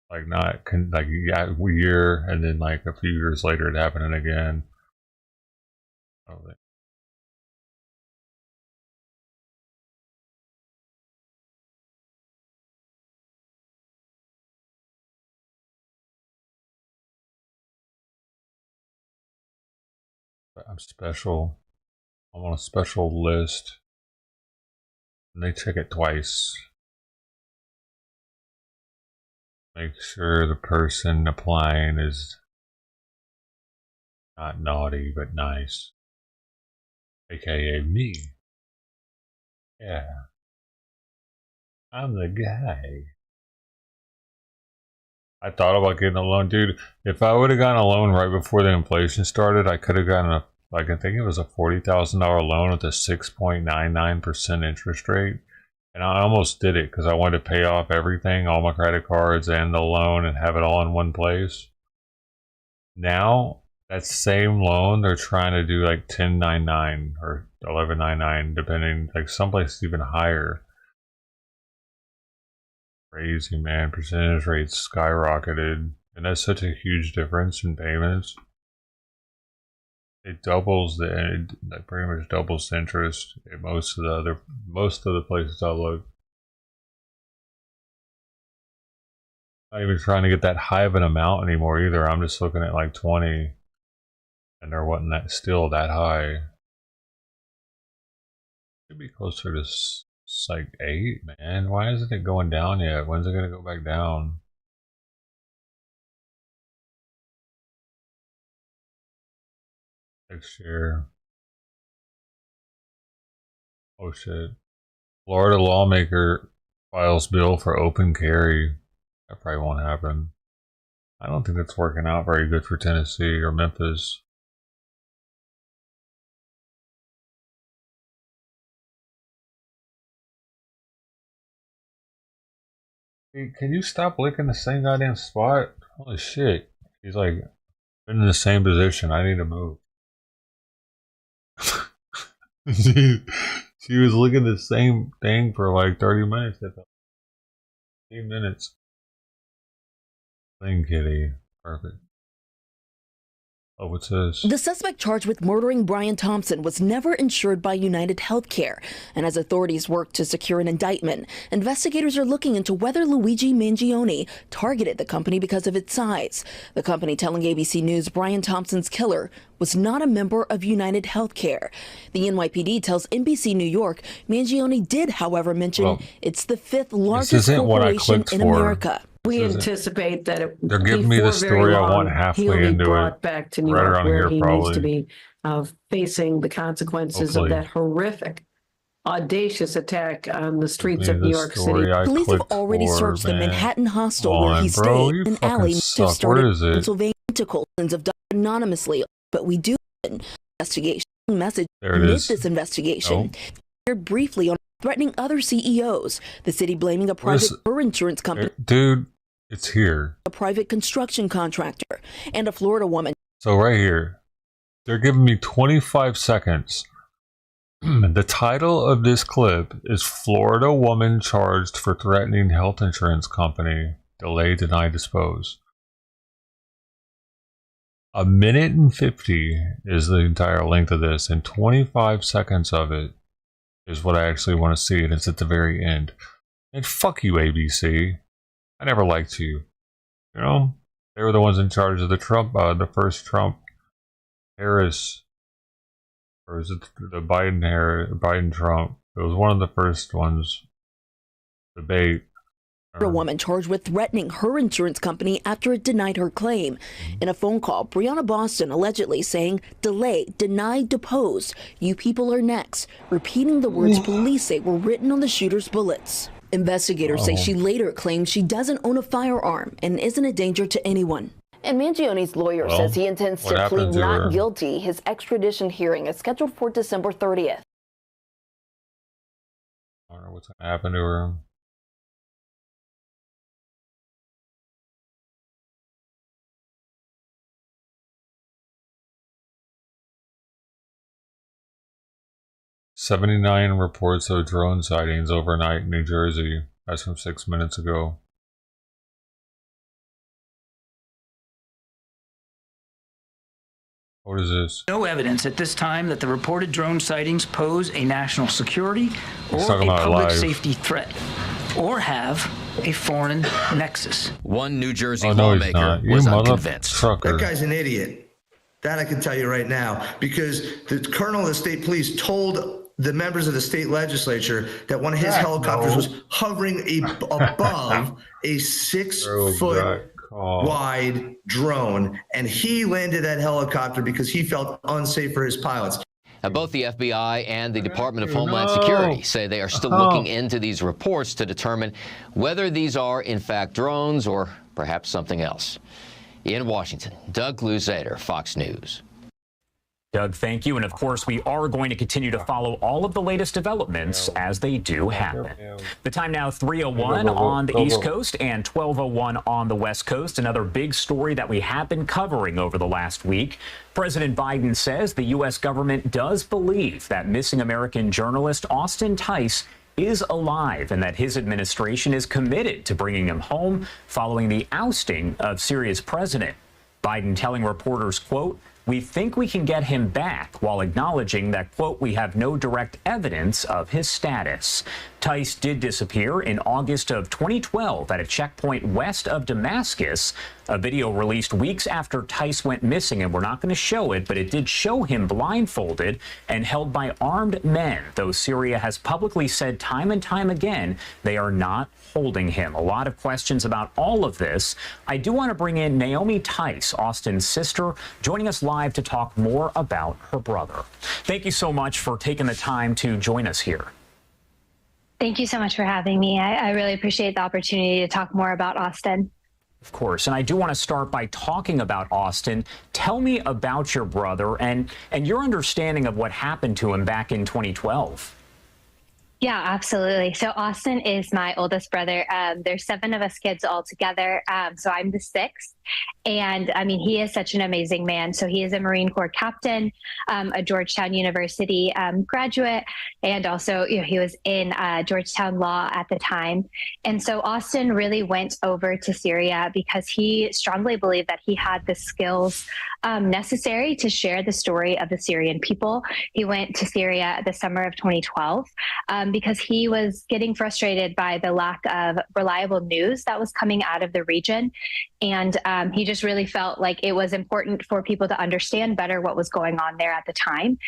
Like not like a year and then like a few years later it happening again. Probably. I'm special. I'm on a special list. And they check it twice. Make sure the person applying is not naughty but nice. AKA me. Yeah. I'm the guy. I thought about getting a loan, dude. If I would have gotten a loan right before the inflation started, I could have gotten a, like, I think it was a $40,000 loan with a 6.99% interest rate. And I almost did it because I wanted to pay off everything, all my credit cards and the loan, and have it all in one place. Now, that same loan, they're trying to do like 10.99 or 11.99, depending, like some places even higher. Crazy, man. Percentage rates skyrocketed, and that's such a huge difference in payments. It doubles it pretty much doubles the interest in most of the places I look. Not even trying to get that high of an amount anymore either. I'm just looking at like 20, and there wasn't that still that high. Should be closer to like 8, man. Why isn't it going down yet? When's it gonna go back down? Next year. Oh shit. Florida lawmaker files bill for open carry. That probably won't happen. I don't think that's working out very good for Tennessee or Memphis. Hey, can you stop licking the same goddamn spot? Holy shit. He's like been in the same position. I need to move. She was looking the same thing for like 30 minutes. 15 minutes. Clean kitty. Perfect. Oh, what's this? The suspect charged with murdering Brian Thompson was never insured by United Healthcare, and as authorities work to secure an indictment, investigators are looking into whether Luigi Mangione targeted the company because of its size. The company telling ABC News Brian Thompson's killer was not a member of United Healthcare. The NYPD tells NBC New York Mangione did, however, mention it's the 5th largest corporation in America. We anticipate that they're giving me the story I want halfway into it. Brought back to New York, where he needs to be facing the consequences of that horrific, audacious attack on the streets of New York City. Police have already searched the Manhattan hostel where he stayed, an alley to start in Pennsylvania. Tentacles of anonymously, but we do an investigation message amid this investigation. Shared briefly on threatening other CEOs. The city blaming a private insurance company. Dude. It's here. A private construction contractor and a Florida woman. So right here, they're giving me 25 seconds. The title of this clip is Florida woman charged for threatening health insurance company. Delay, deny, dispose. 1 minute and 50 is the entire length of this, and 25 seconds of it is what I actually want to see, and it's at the very end. And fuck you, ABC. I never liked you. You know, they were the ones in charge of the Trump, the first Trump-Harris, or is it the Biden-Trump? It was one of the first ones. Debate. A woman charged with threatening her insurance company after it denied her claim. In a phone call, Breonna Boston allegedly saying, delay, deny, depose. You people are next. Repeating the words police say were written on the shooter's bullets. Investigators say she later claimed she doesn't own a firearm and isn't a danger to anyone. And Mangione's lawyer says he intends to plead not guilty. His extradition hearing is scheduled for December 30th. I don't know what's going to happen to her. "79 reports of drone sightings overnight in New Jersey." That's from 6 minutes ago. What is this? No evidence at this time that the reported drone sightings pose a national security or a public safety threat, or have a foreign nexus. One New Jersey lawmaker was unconvinced. That guy's an idiot. That I can tell you right now, because the colonel of the state police told the members of the state legislature that one of his helicopters was hovering above a 6-foot wide drone, and he landed that helicopter because he felt unsafe for his pilots. Now, both the FBI and the Department of Homeland Security say they are still looking into these reports to determine whether these are, in fact, drones or perhaps something else. In Washington, Doug Luzader, Fox News. Doug, thank you. And of course, we are going to continue to follow all of the latest developments as they do happen. The time now 3:01 on the East Coast and 12:01 on the West Coast. Another big story that we have been covering over the last week. President Biden says the U.S. government does believe that missing American journalist Austin Tice is alive and that his administration is committed to bringing him home following the ousting of Syria's president. Biden telling reporters, quote, "We think we can get him back," while acknowledging that, quote, "we have no direct evidence of his status." Tice did disappear in August of 2012 at a checkpoint west of Damascus. A video released weeks after Tice went missing, and we're not going to show it, but it did show him blindfolded and held by armed men, though Syria has publicly said time and time again they are not holding him. A lot of questions about all of this. I do want to bring in Naomi Tice, Austin's sister, joining us live to talk more about her brother. Thank you so much for taking the time to join us here. Thank you so much for having me. I really appreciate the opportunity to talk more about Austin. Of course. And I do want to start by talking about Austin. Tell me about your brother and your understanding of what happened to him back in 2012. Yeah, absolutely. So Austin is my oldest brother. There's 7 of us kids all together. So I'm the 6th. And I mean, he is such an amazing man. So he is a Marine Corps captain, a Georgetown University graduate, and also, you know, he was in Georgetown Law at the time. And so Austin really went over to Syria because he strongly believed that he had the skills necessary to share the story of the Syrian people. He went to Syria the summer of 2012 because he was getting frustrated by the lack of reliable news that was coming out of the region. And he just really felt like it was important for people to understand better what was going on there at the time.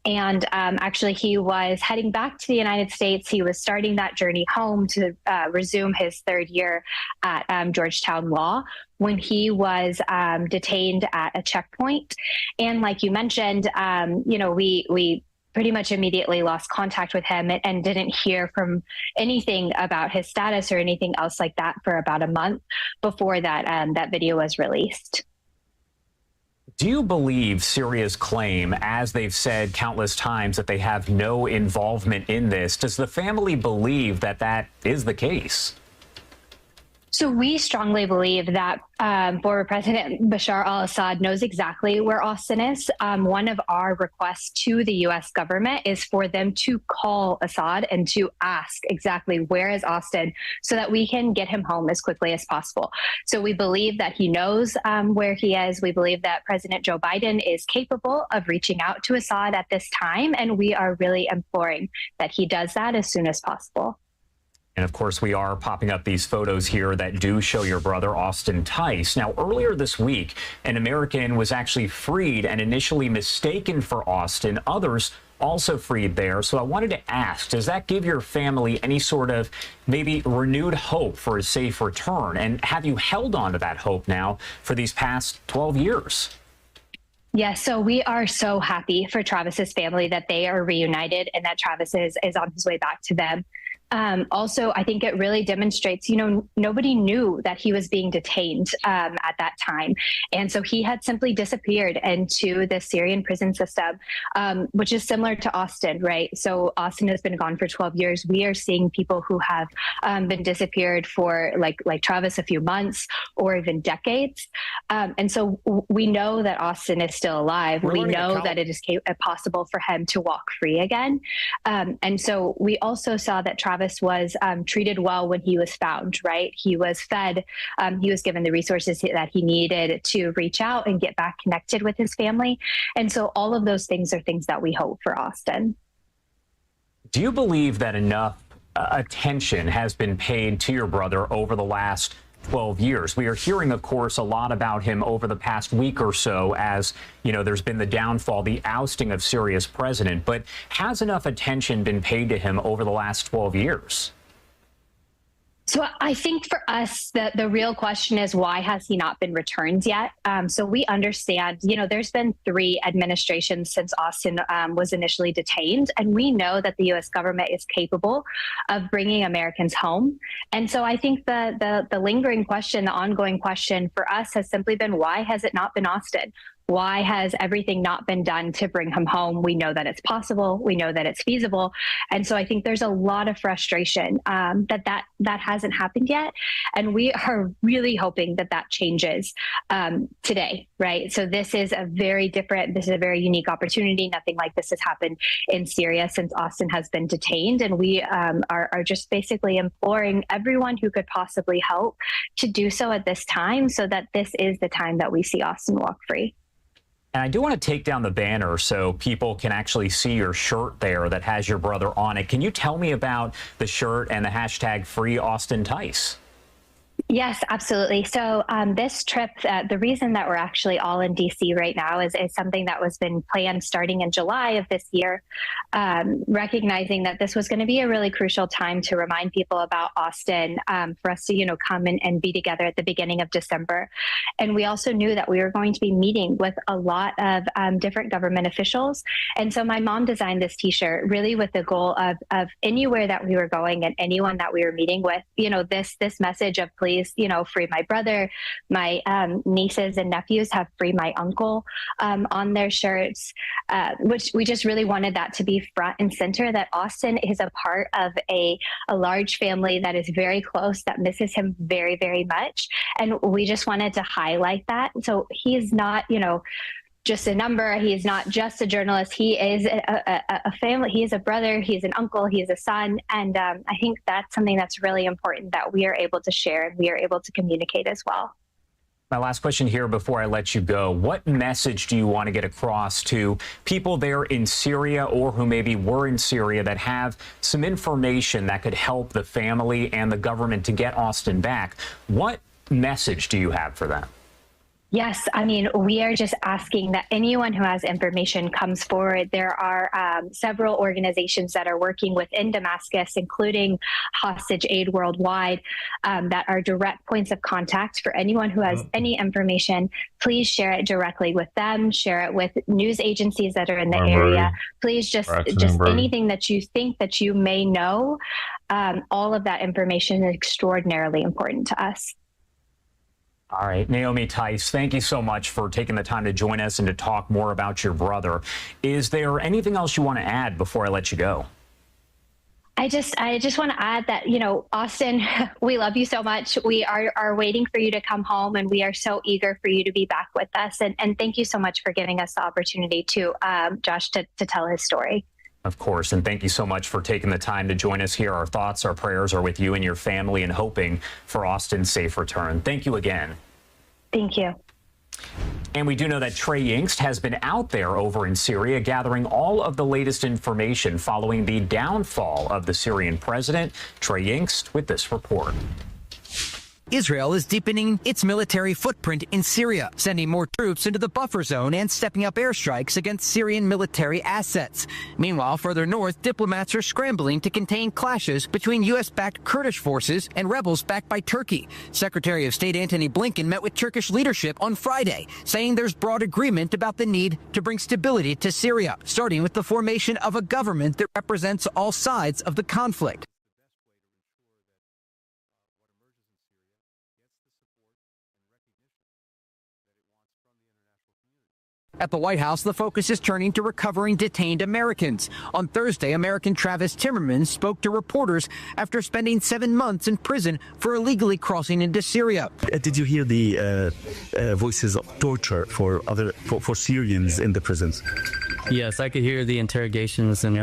And actually, he was heading back to the United States. He was starting that journey home to resume his 3rd year at Georgetown Law when he was detained at a checkpoint. And like you mentioned, you know, we pretty much immediately lost contact with him and didn't hear from anything about his status or anything else like that for about a month before that that video was released. Do you believe Syria's claim, as they've said countless times, that they have no involvement in this? Does the family believe that that is the case? So we strongly believe that former President Bashar al-Assad knows exactly where Austin is. One of our requests to the U.S. government is for them to call Assad and to ask exactly where is Austin so that we can get him home as quickly as possible. So we believe that he knows where he is. We believe that President Joe Biden is capable of reaching out to Assad at this time, and we are really imploring that he does that as soon as possible. And of course, we are popping up these photos here that do show your brother, Austin Tice. Now, earlier this week, an American was actually freed and initially mistaken for Austin. Others also freed there. So I wanted to ask, does that give your family any sort of maybe renewed hope for a safe return? And have you held on to that hope now for these past 12 years? Yeah, so we are so happy for Travis's family that they are reunited and that Travis is on his way back to them. Also, I think it really demonstrates, you know, nobody knew that he was being detained at that time. And so he had simply disappeared into the Syrian prison system, which is similar to Austin, right? So Austin has been gone for 12 years. We are seeing people who have been disappeared for like Travis, a few months or even decades. And so we know that Austin is still alive. We know that it is possible for him to walk free again. And so we also saw that Travis was treated well when he was found, right? He was fed, he was given the resources that he needed to reach out and get back connected with his family. And so all of those things are things that we hope for Austin. Do you believe that enough attention has been paid to your brother over the last 12 years? We are hearing, of course, a lot about him over the past week or so as, you know, there's been the downfall, the ousting of Syria's president. But has enough attention been paid to him over the last 12 years? So I think for us, the real question is, why has he not been returned yet? So we understand, there's been 3 administrations since Austin was initially detained, and we know that the U.S. government is capable of bringing Americans home. And so I think the lingering question, the ongoing question for us has simply been, why has it not been Austin? Why has everything not been done to bring him home? We know that it's possible. We know that it's feasible. And so I think there's a lot of frustration that hasn't happened yet. And we are really hoping that changes today, right? So this is a very unique opportunity. Nothing like this has happened in Syria since Austin has been detained. And we are just basically imploring everyone who could possibly help to do so at this time, so that this is the time that we see Austin walk free. And I do want to take down the banner so people can actually see your shirt there that has your brother on it. Can you tell me about the shirt and the hashtag Free Austin Tice? Yes, absolutely. So this trip, the reason that we're actually all in DC right now is something that was been planned starting in July of this year, recognizing that this was going to be a really crucial time to remind people about Austin, for us to, come and be together at the beginning of December. And we also knew that we were going to be meeting with a lot of different government officials. And so my mom designed this T-shirt really with the goal of anywhere that we were going and anyone that we were meeting with, this message of please, free my brother. My nieces and nephews have free my uncle on their shirts, which we just really wanted that to be front and center, that Austin is a part of a large family that is very close, that misses him very, very much. And we just wanted to highlight that. So he's not, just a number. He is not just a journalist. He is a family. He is a brother. He's an uncle. He is a son. And I think that's something that's really important that we are able to share and we are able to communicate as well. My last question here before I let you go. What message do you want to get across to people there in Syria or who maybe were in Syria that have some information that could help the family and the government to get Austin back? What message do you have for them? Yes, I mean, we are just asking that anyone who has information comes forward. There are several organizations that are working within Damascus, including Hostage Aid Worldwide, that are direct points of contact for anyone who has any information. Please share it directly with them, share it with news agencies that are in the area. Please just anything that you think that you may know. All of that information is extraordinarily important to us. All right, Naomi Tice, thank you so much for taking the time to join us and to talk more about your brother. Is there anything else you want to add before I let you go? I just want to add that, Austin, we love you so much. We are waiting for you to come home, and we are so eager for you to be back with us. And thank you so much for giving us the opportunity to, Josh, to tell his story. Of course, and thank you so much for taking the time to join us here. Our thoughts, our prayers are with you and your family and hoping for Austin's safe return. Thank you again. Thank you. And we do know that Trey Yingst has been out there over in Syria gathering all of the latest information following the downfall of the Syrian president. Trey Yingst with this report. Israel is deepening its military footprint in Syria, sending more troops into the buffer zone and stepping up airstrikes against Syrian military assets. Meanwhile, further north, diplomats are scrambling to contain clashes between U.S.-backed Kurdish forces and rebels backed by Turkey. Secretary of State Antony Blinken met with Turkish leadership on Friday, saying there's broad agreement about the need to bring stability to Syria, starting with the formation of a government that represents all sides of the conflict. At the White House, the focus is turning to recovering detained Americans. On Thursday, American Travis Timmerman spoke to reporters after spending 7 months in prison for illegally crossing into Syria. Did you hear the voices of torture for Syrians in the prisons? Yes, I could hear the interrogations and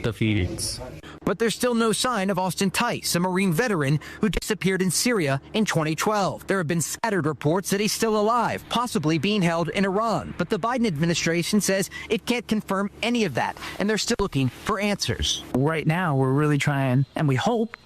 the feedings. But there's still no sign of Austin Tice, a Marine veteran who disappeared in Syria in 2012. There have been scattered reports that he's still alive, possibly being held in Iran. But the Biden administration says it can't confirm any of that, and they're still looking for answers. Right now, we're really trying, and we hope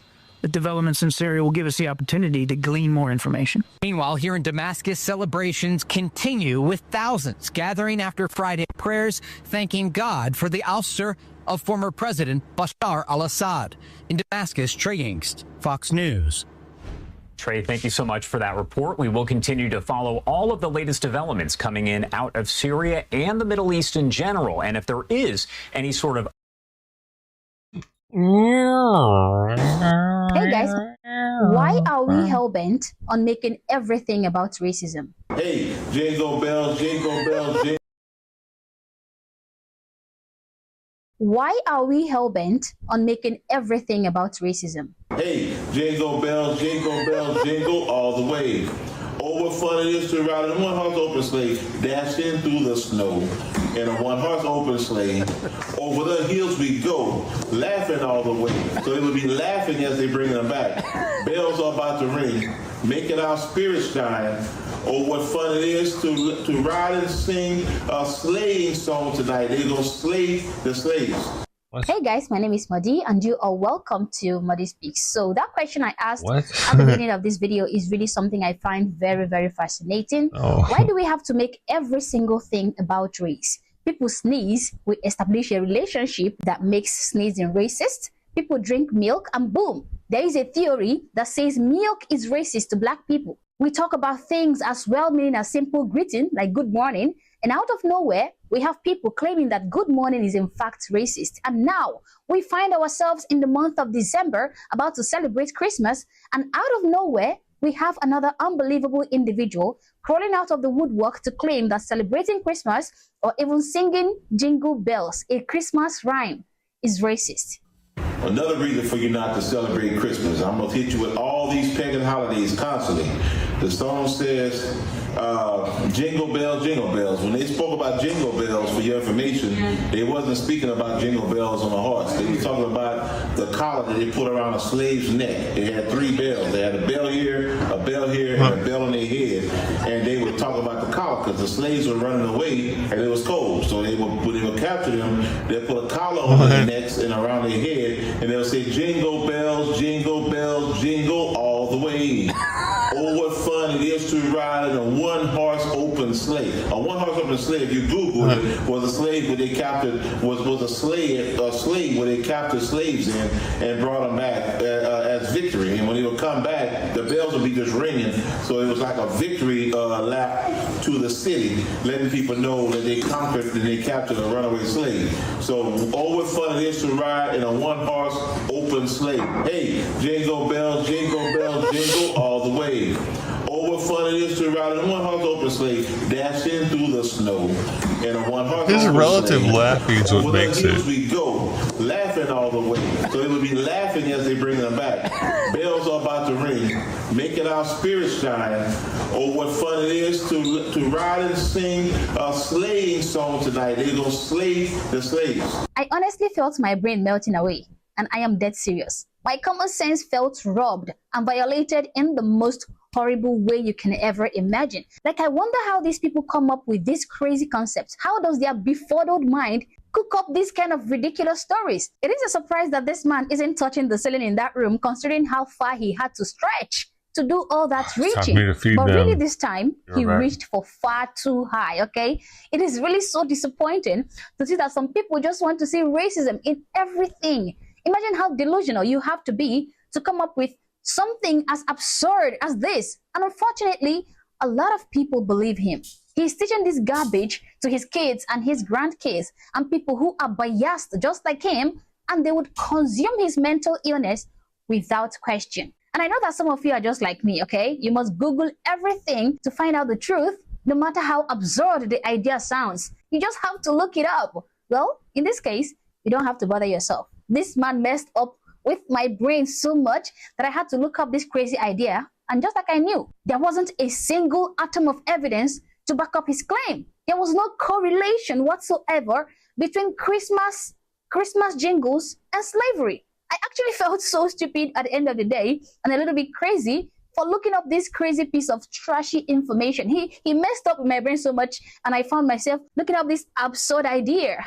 that developments in Syria will give us the opportunity to glean more information. Meanwhile, here in Damascus, celebrations continue with thousands gathering after Friday prayers, thanking God for the ouster of former President Bashar al-Assad. In Damascus, Trey Yingst, Fox News. Trey, thank you so much for that report. We will continue to follow all of the latest developments coming in out of Syria and the Middle East in general. And if there is any sort of... Hey guys, why are we hell-bent on making everything about racism? Hey, jingle bells, jingle bells, jingle. Why are we hell-bent on making everything about racism? Hey, jingle bells, jingle all the way. Oh, what fun it is to ride in a one-horse open sleigh, dashing through the snow. In a one-horse open sleigh, over the hills we go, laughing all the way. So they will be laughing as they bring them back. Bells are about to ring, making our spirits shine. Oh, what fun it is to ride and sing a sleighing song tonight. They're going to slay the slaves. Hey guys, my name is Madi and you are welcome to Madi Speaks. So that question I asked at the beginning of this video is really something I find very, very fascinating. Why do we have to make every single thing about race? People sneeze, we establish a relationship that makes sneezing racist. People drink milk and boom, there is a theory that says milk is racist to black people. We talk about things as well-meaning as simple greeting like good morning, and out of nowhere, we have people claiming that good morning is in fact racist. And now we find ourselves in the month of December about to celebrate Christmas, and out of nowhere, we have another unbelievable individual crawling out of the woodwork to claim that celebrating Christmas or even singing jingle bells, a Christmas rhyme, is racist. Another reason for you not to celebrate Christmas. I'm going to hit you with all these pagan holidays constantly. The song says, jingle bells. When they spoke about jingle bells, for your information, they wasn't speaking about jingle bells on a horse. They were talking about the collar that they put around a slave's neck. They had 3 bells. They had a bell here, and a bell on their head. And they would talk about the collar because the slaves were running away and it was cold. So when they would capture them, they'd put a collar on their necks and around their head, and they'll say, jingle bells, jingle all the way. Oh, what fun it is to ride in a one-horse open sleigh. A one-horse open sleigh, if you Google it, was a slave where they captured, was a slave where they captured slaves in and brought them back as victory. And when they would come back, the bells would be just ringing. So it was like a victory lap to the city, letting people know that they conquered and they captured a runaway slave. So, oh, what fun it is to ride in a one-horse open sleigh. Hey, jingle bells, jingle all the way. Oh, what fun it is to ride in a one-horse open sleigh, dashing through the snow. In a one-horse his relative laughing is what makes it. We go, laughing all the way. So they would be laughing as they bring them back. Bells are about to ring, making our spirits shine. Oh, what fun it is to ride and sing a sleighing song tonight. They're going to slay the slaves. I honestly felt my brain melting away, and I am dead serious. My common sense felt robbed and violated in the most horrible way you can ever imagine. Like, I wonder how these people come up with these crazy concepts. How does their befuddled mind cook up these kind of ridiculous stories? It is a surprise that this man isn't touching the ceiling in that room, considering how far he had to stretch to do all that reaching. But really this time, he reached for far too high, okay? It is really so disappointing to see that some people just want to see racism in everything. Imagine how delusional you have to be to come up with something as absurd as this. And unfortunately, a lot of people believe him. He's teaching this garbage to his kids and his grandkids and people who are biased just like him, and they would consume his mental illness without question. And I know that some of you are just like me, okay? You must Google everything to find out the truth, no matter how absurd the idea sounds. You just have to look it up. Well, in this case, you don't have to bother yourself. This man messed up with my brain so much that I had to look up this crazy idea, and just like I knew, there wasn't a single atom of evidence to back up his claim. There was no correlation whatsoever between Christmas jingles and slavery. I actually felt so stupid at the end of the day and a little bit crazy for looking up this crazy piece of trashy information. He messed up my brain so much, and I found myself looking up this absurd idea.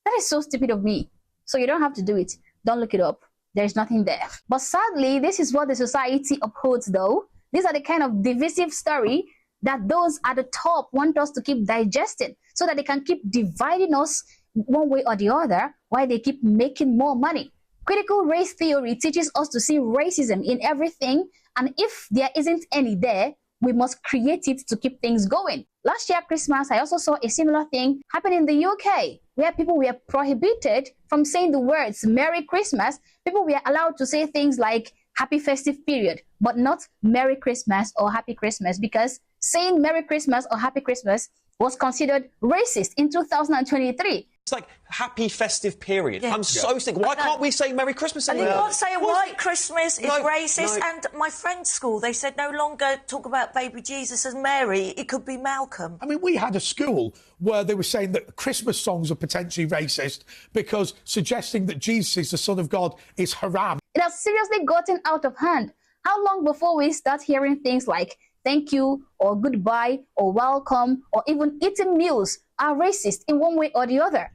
That is so stupid of me. So you don't have to do it. Don't look it up. There's nothing there. But sadly, this is what the society upholds though. These are the kind of divisive story that those at the top want us to keep digesting so that they can keep dividing us one way or the other while they keep making more money. Critical race theory teaches us to see racism in everything, and if there isn't any there, we must create it to keep things going. Last year, Christmas, I also saw a similar thing happen in the UK, where people were prohibited from saying the words Merry Christmas. People were allowed to say things like Happy Festive Period, but not Merry Christmas or Happy Christmas, because saying Merry Christmas or Happy Christmas was considered racist in 2023. It's like Happy Festive Period. Yeah. I'm so sick. Why can't we say Merry Christmas anymore? And you can't say a white Christmas is racist. And my friend's school, they said no longer talk about baby Jesus as Mary. It could be Malcolm. I mean, we had a school where they were saying that Christmas songs are potentially racist because suggesting that Jesus is the Son of God is haram. It has seriously gotten out of hand. How long before we start hearing things like thank you or goodbye or welcome or even eating meals are racist in one way or the other?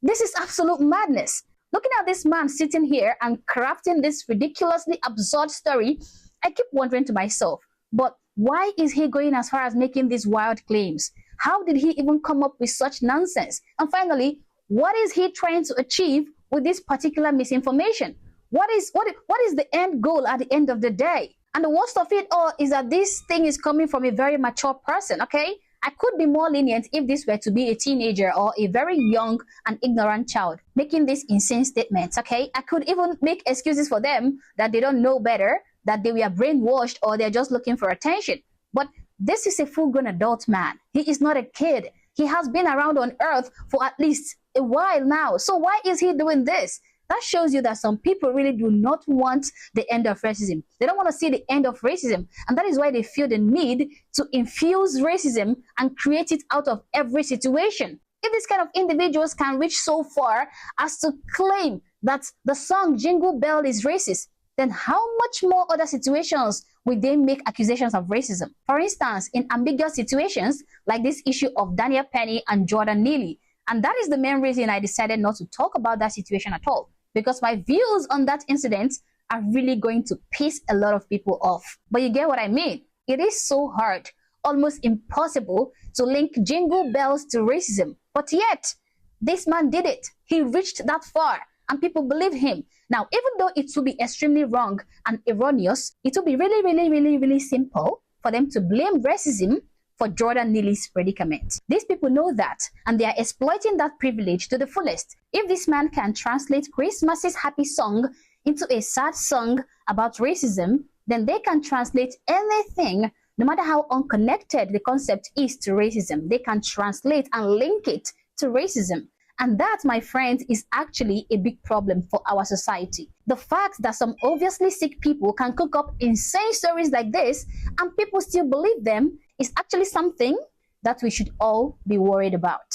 This is absolute madness. Looking at this man sitting here and crafting this ridiculously absurd story, I keep wondering to myself, but why is he going as far as making these wild claims? How did he even come up with such nonsense? And finally, what is he trying to achieve with this particular misinformation? What is the end goal at the end of the day? And the worst of it all is that this thing is coming from a very mature person, okay? I could be more lenient if this were to be a teenager or a very young and ignorant child making these insane statements, okay? I could even make excuses for them that they don't know better, that they were brainwashed, or they're just looking for attention. But this is a full-grown adult man. He is not a kid. He has been around on earth for at least a while now. So why is he doing this? That shows you that some people really do not want the end of racism. They don't want to see the end of racism. And that is why they feel the need to infuse racism and create it out of every situation. If this kind of individuals can reach so far as to claim that the song Jingle Bell is racist, then how much more other situations will they make accusations of racism? For instance, in ambiguous situations like this issue of Daniel Penny and Jordan Neely. And that is the main reason I decided not to talk about that situation at all, because my views on that incident are really going to piss a lot of people off. But you get what I mean? It is so hard, almost impossible, to link jingle bells to racism. But yet, this man did it. He reached that far, and people believe him. Now, even though it would be extremely wrong and erroneous, it would be really simple for them to blame racism for Jordan Neely's predicament. These people know that, and they are exploiting that privilege to the fullest. If this man can translate Christmas's happy song into a sad song about racism, then they can translate anything, no matter how unconnected the concept is to racism. They can translate and link it to racism. And that, my friends, is actually a big problem for our society. The fact that some obviously sick people can cook up insane stories like this and people still believe them is actually something that we should all be worried about.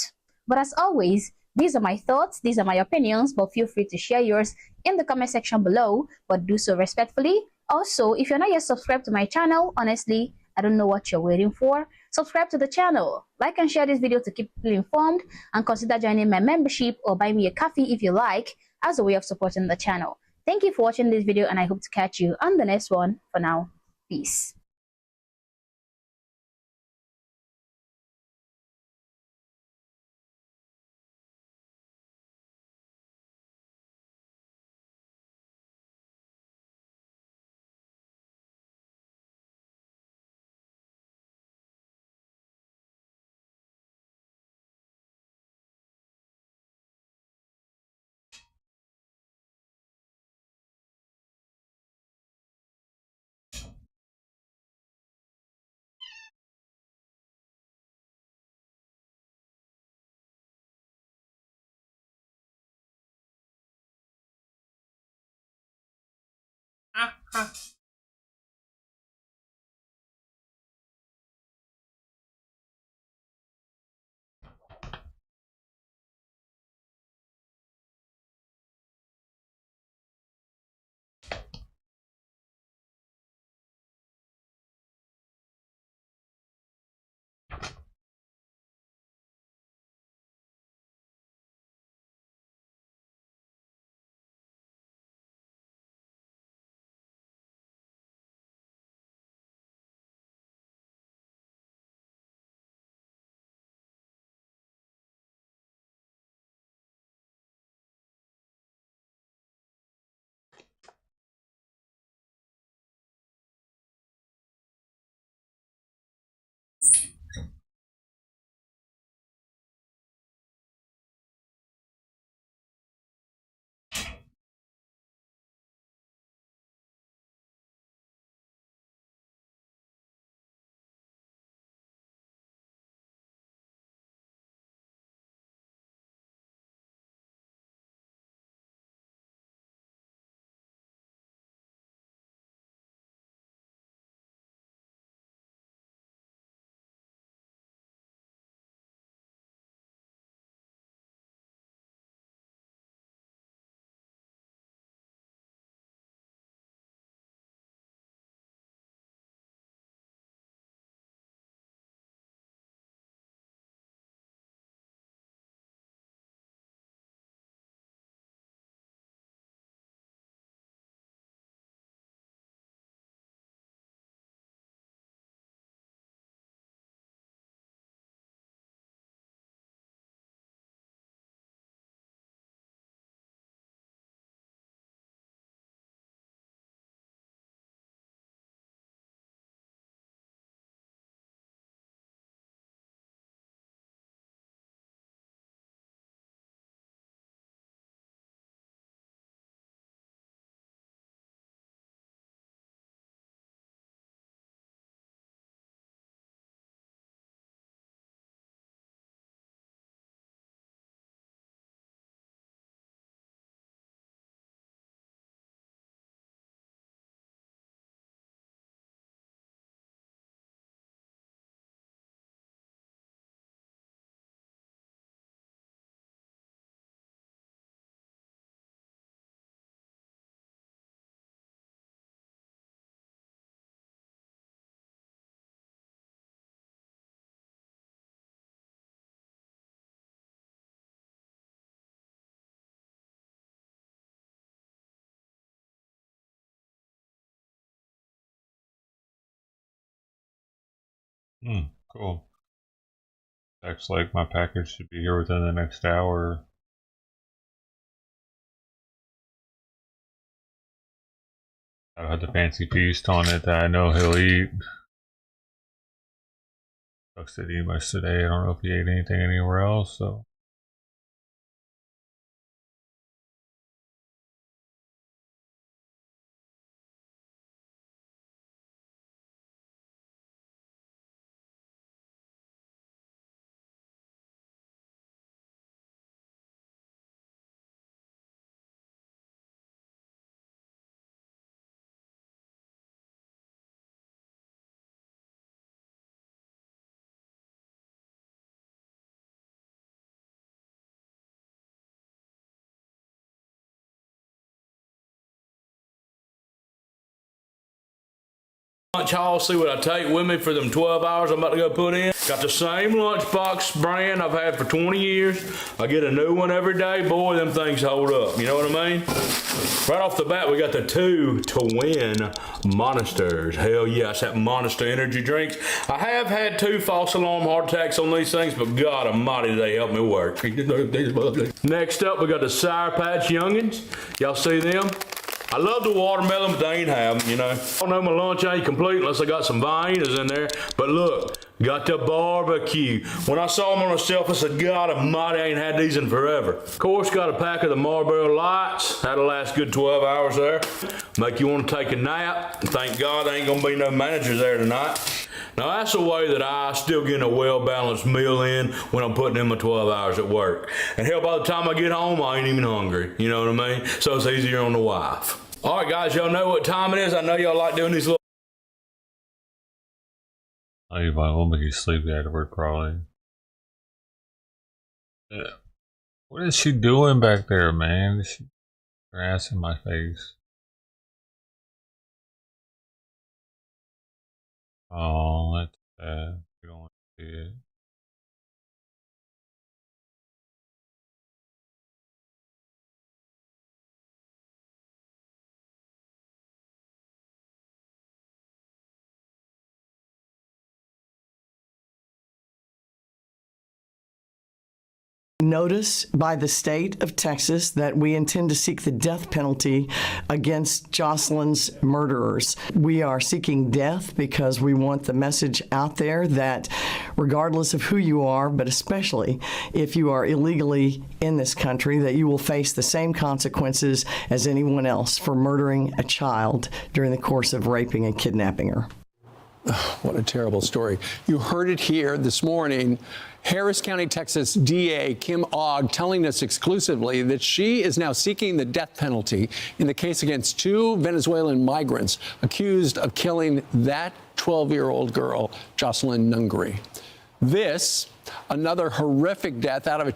But as always, these are my thoughts, these are my opinions, but feel free to share yours in the comment section below, but do so respectfully. Also, if you're not yet subscribed to my channel, honestly, I don't know what you're waiting for. Subscribe to the channel, like and share this video to keep people informed, and consider joining my membership or buy me a coffee if you like, as a way of supporting the channel. Thank you for watching this video, and I hope to catch you on the next one. For now, peace. Cool. Looks like my package should be here within the next hour. I had the fancy feast on it that I know he'll eat. Sucks to eat much today. I don't know if he ate anything anywhere else, so. Lunch haul, see what I take with me for them 12 hours I'm about to go put in. Got the same lunchbox brand I've had for 20 years. I get a new one every day. Boy, them things hold up. You know what I mean? Right off the bat, we got the 2 to win Monsters. Hell yeah, it's that Monster energy drinks. I have had 2 false alarm heart attacks on these things, but God almighty, they help me work. Next up, we got the Sour Patch Youngins. Y'all see them? I love the watermelon, but they ain't have them, you know. I don't know, my lunch ain't complete unless I got some Viennas in there. But look, got the barbecue. When I saw them on the shelf, I said, God almighty, I ain't had these in forever. Of course, got a pack of the Marlboro Lights. That'll last good 12 hours there. Make you want to take a nap. Thank God there ain't going to be no managers there tonight. Now, that's a way that I still get a well-balanced meal in when I'm putting in my 12 hours at work. And hell, by the time I get home, I ain't even hungry. You know what I mean? So it's easier on the wife. All right, guys, y'all know what time it is. I know y'all like doing these little... Oh, you might well make you sleepy after work, probably. Yeah. What is she doing back there, man? Is she her ass in my face? Oh, that's bad. You don't want to see it. Notice by the state of Texas that we intend to seek the death penalty against Jocelyn's murderers. We are seeking death because we want the message out there that regardless of who you are, but especially if you are illegally in this country, that you will face the same consequences as anyone else for murdering a child during the course of raping and kidnapping her. What a terrible story. You heard it here this morning. Harris County, Texas DA Kim Ogg telling us exclusively that she is now seeking the death penalty in the case against 2 Venezuelan migrants accused of killing that 12-year-old girl, Jocelyn Nungri. This, another horrific death out of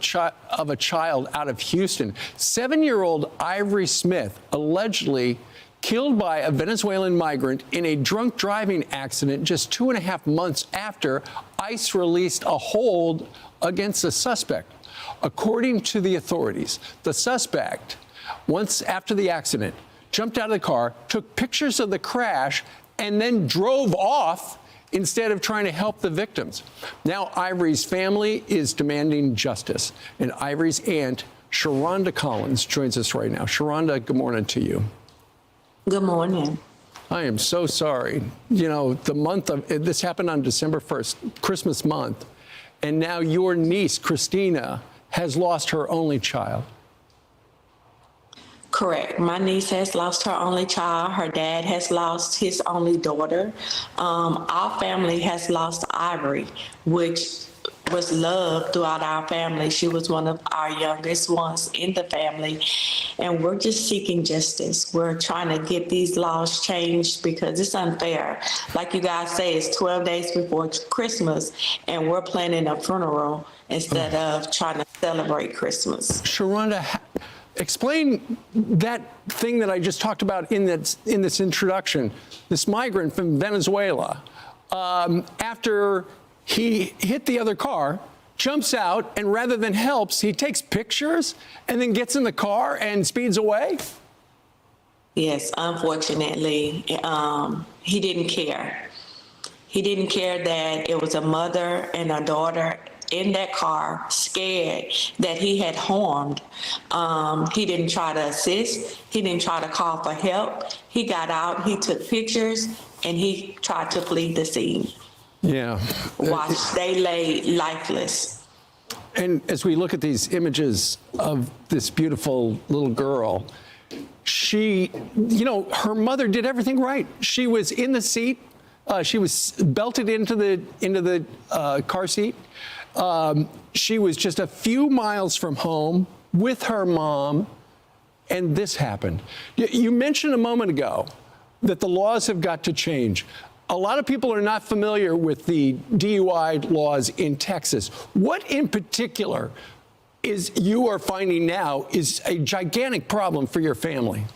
a child out of Houston. 7-year-old Ivory Smith allegedly killed by a Venezuelan migrant in a drunk driving accident just 2.5 months after ICE released a hold against the suspect. According to the authorities, the suspect, once after the accident, jumped out of the car, took pictures of the crash, and then drove off instead of trying to help the victims. Now Ivory's family is demanding justice, and Ivory's aunt, Sharonda Collins, joins us right now. Sharonda, good morning to you. Good morning. I am so sorry. You know, the month of this happened on December 1st, Christmas month, and now your niece, Christina, has lost her only child. Correct. My niece has lost her only child. Her dad has lost his only daughter. Our family has lost Ivory, which was loved throughout our family. She was one of our youngest ones in the family, and we're just seeking justice. We're trying to get these laws changed because it's unfair. Like you guys say, it's 12 days before Christmas, and we're planning a funeral instead of trying to celebrate Christmas. Sharonda, explain that thing that I just talked about in this introduction. This migrant from Venezuela, after he hit the other car, jumps out, and rather than helps, he takes pictures and then gets in the car and speeds away? Yes, unfortunately, he didn't care. He didn't care that it was a mother and a daughter in that car, scared that he had harmed. He didn't try to assist. He didn't try to call for help. He got out, he took pictures, and he tried to flee the scene. Yeah. Watch, they lay lifeless. And as we look at these images of this beautiful little girl, she, you know, her mother did everything right. She was in the seat. She was belted into the car seat. She was just a few miles from home with her mom, and this happened. You mentioned a moment ago that the laws have got to change. A lot of people are not familiar with the DUI laws in Texas. What in particular is you are finding now is a gigantic problem for your family?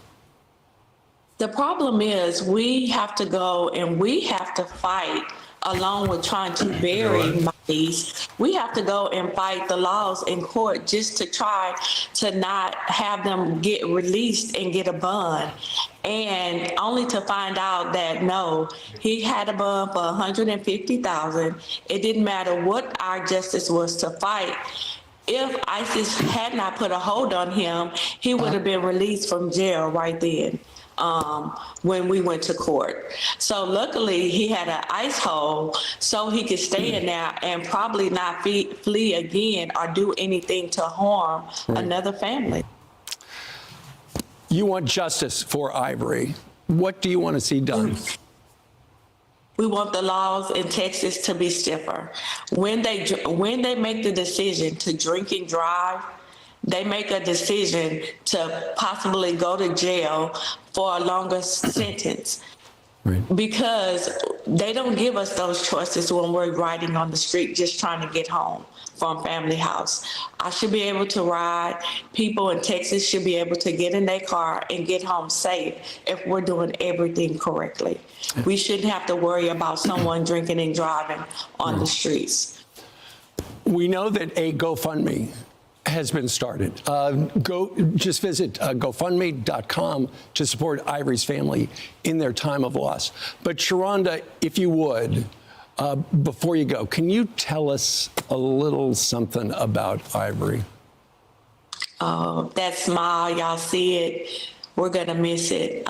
The problem is we have to go and we have to fight along with trying to bury bodies. We have to go and fight the laws in court just to try to not have them get released and get a bond. And only to find out that no, he had a bond for $150,000. It didn't matter what our justice was to fight. If ISIS had not put a hold on him, he would have been released from jail right then. When we went to court. So luckily he had an ice hole so he could stay in there and probably not flee again or do anything to harm another family. You want justice for Ivory. What do you want to see done? We want the laws in Texas to be stiffer. When they make the decision to drink and drive, they make a decision to possibly go to jail for a longer sentence. Because they don't give us those choices when we're riding on the street just trying to get home from family house. I should be able to ride. People in Texas should be able to get in their car and get home safe if we're doing everything correctly. We shouldn't have to worry about someone drinking and driving on the streets. We know that a GoFundMe has been started. Just visit GoFundMe.com to support Ivory's family in their time of loss. But Sharonda, if you would, before you go, can you tell us a little something about Ivory? Oh, that smile, y'all see it. We're gonna miss it.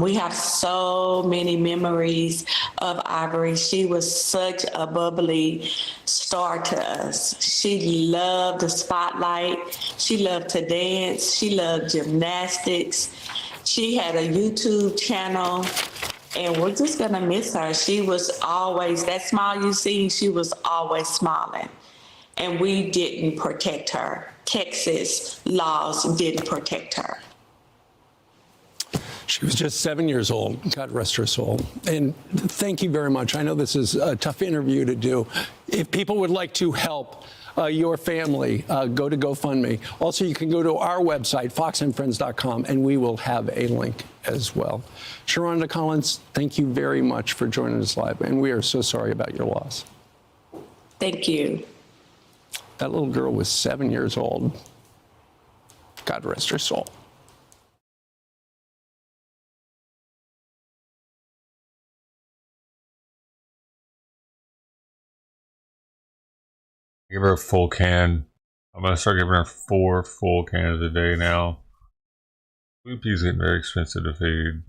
We have so many memories of Ivory. She was such a bubbly star to us. She loved the spotlight. She loved to dance. She loved gymnastics. She had a YouTube channel, and we're just gonna miss her. She was always, that smile you see, she was always smiling. And we didn't protect her. Texas laws didn't protect her. She was just 7 years old. God rest her soul. And thank you very much. I know this is a tough interview to do. If people would like to help your family, go to GoFundMe. Also, you can go to our website, foxandfriends.com, and we will have a link as well. Sharonda Collins, thank you very much for joining us live, and we are so sorry about your loss. Thank you. That little girl was 7 years old. God rest her soul. Give her a full can. I'm gonna start giving her 4 full cans a day now. Food peas getting very expensive to feed.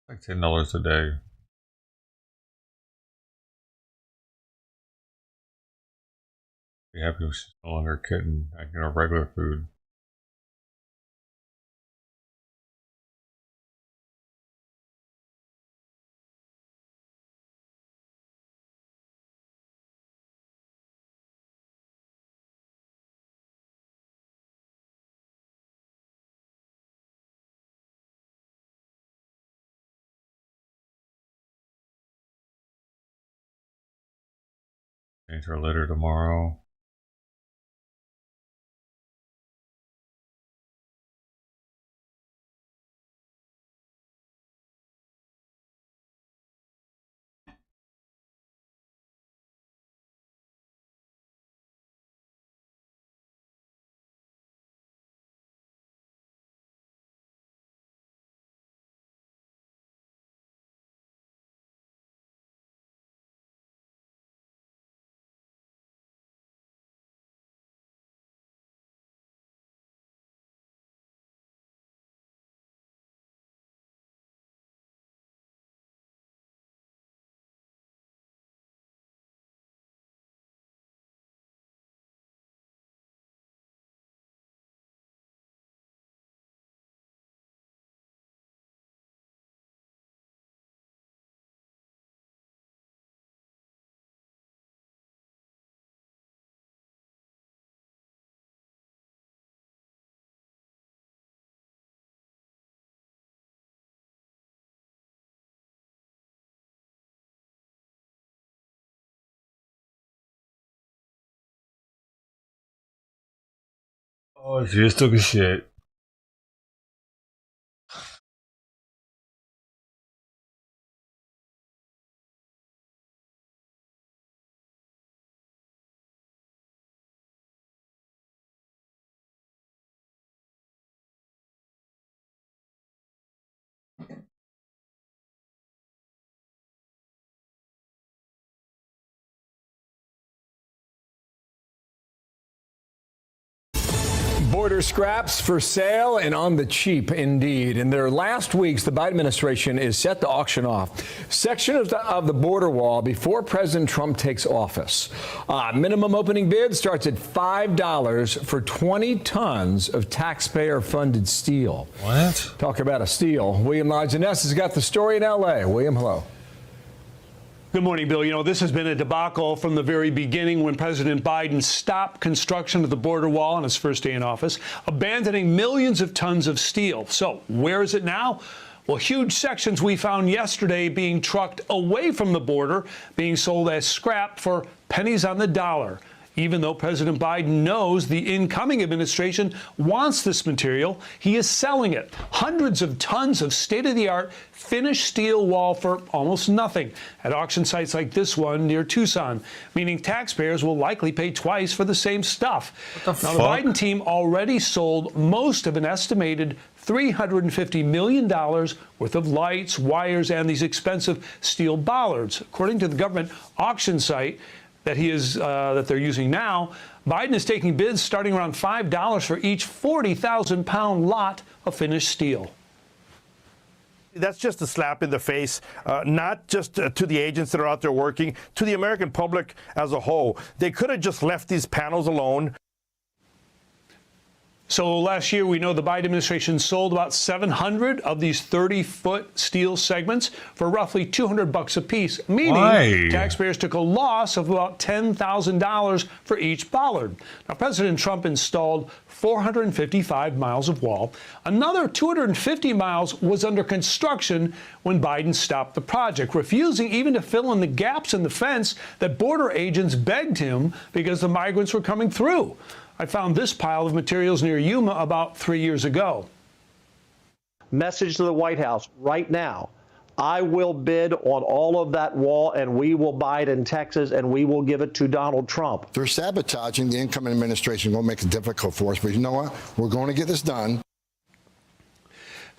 Like $10 a day. Be happy if she's no longer kitten, like her regular food. Change her litter tomorrow. Oh, she just took a shit. Border scraps for sale and on the cheap indeed. In their last weeks, the Biden administration is set to auction off sections of the border wall before President Trump takes office. Minimum opening bid starts at $5 for 20 tons of taxpayer-funded steel. What? Talk about a steal. William Lajeunesse has got the story in L.A. William, hello. Good morning, Bill. You know, this has been a debacle from the very beginning when President Biden stopped construction of the border wall on his first day in office, abandoning millions of tons of steel. So where is it now? Well, huge sections we found yesterday being trucked away from the border, being sold as scrap for pennies on the dollar. Even though President Biden knows the incoming administration wants this material, he is selling it. Hundreds of tons of state-of-the-art finished steel wall for almost nothing at auction sites like this one near Tucson, meaning taxpayers will likely pay twice for the same stuff. Now, the Biden team already sold most of an estimated $350 million worth of lights, wires, and these expensive steel bollards. According to the government auction site that they're using now, Biden is taking bids starting around $5 for each 40,000-pound lot of finished steel. That's just a slap in the face, not just to the agents that are out there working, to the American public as a whole. They could have just left these panels alone. So last year, we know the Biden administration sold about 700 of these 30-foot steel segments for roughly $200 a piece, meaning taxpayers took a loss of about $10,000 for each bollard. Now, President Trump installed 455 miles of wall. Another 250 miles was under construction when Biden stopped the project, refusing even to fill in the gaps in the fence that border agents begged him because the migrants were coming through. I found this pile of materials near Yuma about 3 years ago. Message to the White House right now. I will bid on all of that wall, and we will buy it in Texas, and we will give it to Donald Trump. They're sabotaging the incoming administration. Going to make it difficult for us, but you know what? We're going to get this done.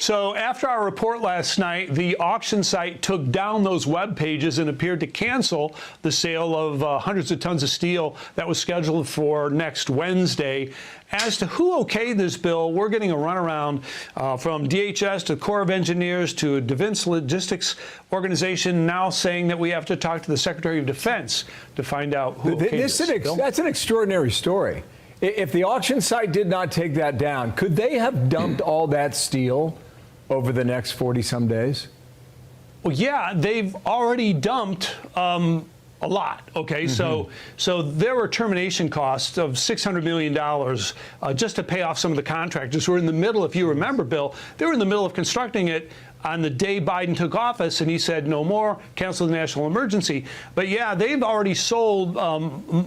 So after our report last night, the auction site took down those web pages and appeared to cancel the sale of hundreds of tons of steel that was scheduled for next Wednesday. As to who okayed this bill, we're getting a runaround from DHS to Corps of Engineers to a Defense Logistics Organization now saying that we have to talk to the Secretary of Defense to find out who okayed this. That's an extraordinary story. If the auction site did not take that down, could they have dumped all that steel over the next 40-some days? Well, yeah, they've already dumped a lot. Okay, so there were termination costs of $600 million just to pay off some of the contractors who were in the middle. If you remember, Bill, they were in the middle of constructing it on the day Biden took office, and he said no more, cancel the national emergency. But yeah, they've already sold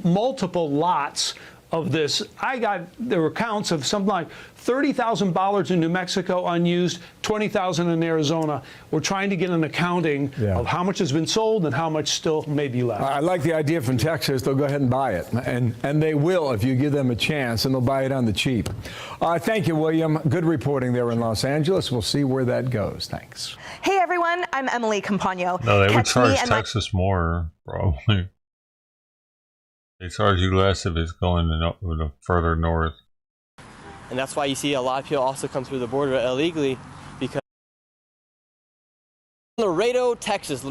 multiple lots of this. There were counts of something like 30,000 bollards in New Mexico unused, 20,000 in Arizona. We're trying to get an accounting of how much has been sold and how much still may be left. I like the idea from Texas. They'll go ahead and buy it, and they will if you give them a chance, and they'll buy it on the cheap. Thank you, William. Good reporting there in Los Angeles. We'll see where that goes. Thanks. Hey, everyone. I'm Emily Campagno. No, they would charge Texas more, probably. They charge you less if it's going further north. And that's why you see a lot of people also come through the border illegally, because Laredo, Texas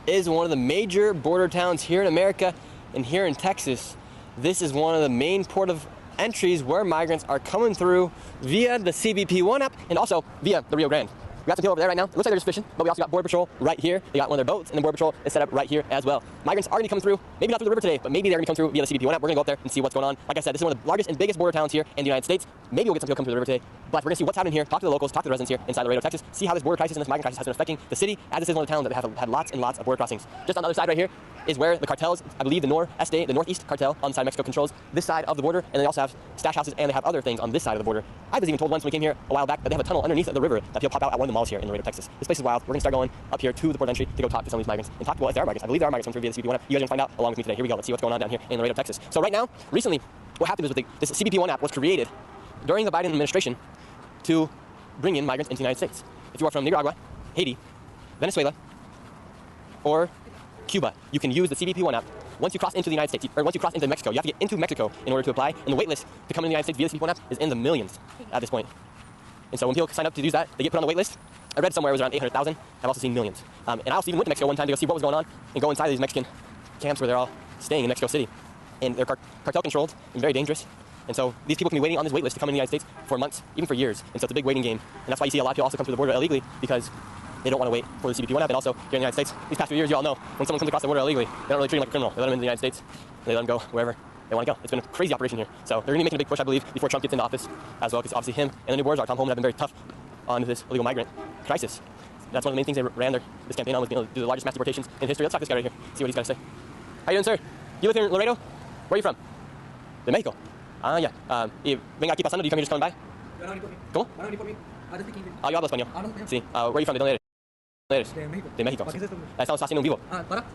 is one of the major border towns here in America, and here in Texas, this is one of the main port of entries where migrants are coming through via the CBP-1 app and also via the Rio Grande. We got some people over there right now. It looks like they're just fishing, but we also got Border Patrol right here. They got one of their boats, and the Border Patrol is set up right here as well. Migrants are going to come through, maybe not through the river today, but maybe they're going to come through via the CBP-1 app. We're going to go up there and see what's going on. Like I said, this is one of the largest and biggest border towns here in the United States. Maybe we'll get some people come through the river today, but we're going to see what's happening here, talk to the locals, talk to the residents here inside Laredo, Texas, see how this border crisis and this migrant crisis has been affecting the city, as this is one of the towns that have had lots and lots of border crossings. Just on the other side right here is where the cartels, I believe the Northeast cartel on the side of Mexico controls this side of the border, and they also have stash houses and they have other things on this side of the border. I was even told once when we came here a while back that they have a tunnel underneath the river that people pop out at one of the malls here in Laredo, Texas. This place is wild. We're going to start going up here to the port entry to go talk to some of these migrants and talk to, well, if there are migrants. I believe there are migrants coming through via the CBP1 app. You guys are going to find out along with me today. Here we go. Let's see what's going on down here in Laredo, Texas. So right now, recently, what happened is this CBP1 app was created during the Biden administration to bring in migrants into the United States. If you are from Nicaragua, Haiti, Venezuela, or Cuba, you can use the CBP1 app. Once you cross into the United States, or once you cross into Mexico, you have to get into Mexico in order to apply, and the wait list to come in the United States via the CBP1 app is in the millions at this point. And so when people sign up to use that, they get put on the wait list. I read somewhere it was around 800,000. I've also seen millions. And I also even went to Mexico one time to go see what was going on and go inside of these Mexican camps where they're all staying in Mexico City. And they're cartel controlled and very dangerous. And so these people can be waiting on this wait list to come in the United States for months, even for years. And so it's a big waiting game. And that's why you see a lot of people also come through the border illegally, because they don't want to wait for the CBP1 app. And also here in the United States, these past few years, you all know, when someone comes across the border illegally, they don't really treat them like a criminal. They let them into the United States. They let them go wherever they want to go. It's been a crazy operation here. So they're going to be making a big push, I believe, before Trump gets into office as well, because obviously him and the new borders are, Tom Homan, have been very tough on this illegal migrant crisis. That's one of the main things they ran this campaign on, was being able to do the largest mass deportations in history. Let's talk to this guy right here, see what he's got to say. How you doing, sir? You live here in Laredo? Where are you from? De Mexico. Ah, ya. ¿Y venga aquí pasando? Do you come here just coming by? ¿Cómo? Ah, yo hablo español. Sí. Where are you from? ¿De dónde eres? De Mexico. Estamos haciendo un vivo.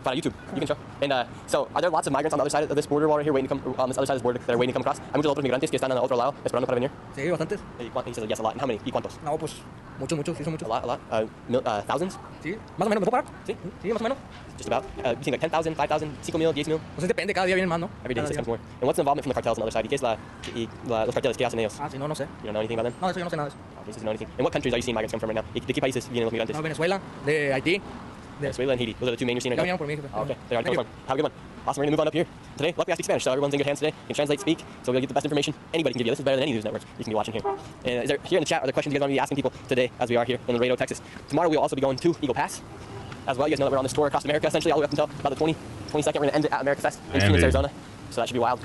Para YouTube. You can show. And so, are there lots of migrants on the other side of this border wall right here, waiting to come, on this other side of this border that are waiting to come across? Hay muchos otros migrantes que están al otro lado esperando para venir. Sí, bastantes. He said yes, a lot. And how many? ¿Y cuántos? No, pues muchos, sí son muchos. A lot. Thousands? Sí, más o menos. ¿Me puedo parar? Sí. Sí, más o menos. Just about. You think like 10,000, 5,000, 5,000, 10,000? Pues depende, cada día vienen más, ¿no? Every day it comes more. And what's the involvement from the cartels on the other side? ¿Qué es los carteles? ¿Qué hacen ellos? Ah, sí, no sé. You don't know anything about them? No, eso yo no sé nada de eso. Okay, so you know anything. And what countries are you seeing migrants come from right now? ¿De qué países vienen los migrantes? No, Venezuela, de Haití. Venezuela and Haiti. Those are the two main you're seeing right now? Por mí. Okay, there are. Have a good one. Awesome, we're going to move on up here. Today, luckily I speak Spanish, so everyone's in good hands today. You can translate, speak, so we'll get the best information anybody can give you. This is better than any news network you can be watching here. And is there, here in the chat, are there questions you guys want me to be asking people today as we are here in Laredo, Texas? Tomorrow we'll also be going to Eagle Pass as well. You guys know that we're on this tour across America, essentially all the way up until about the 22nd. We're going to end it at America Fest in Phoenix, Arizona. So that should be wild.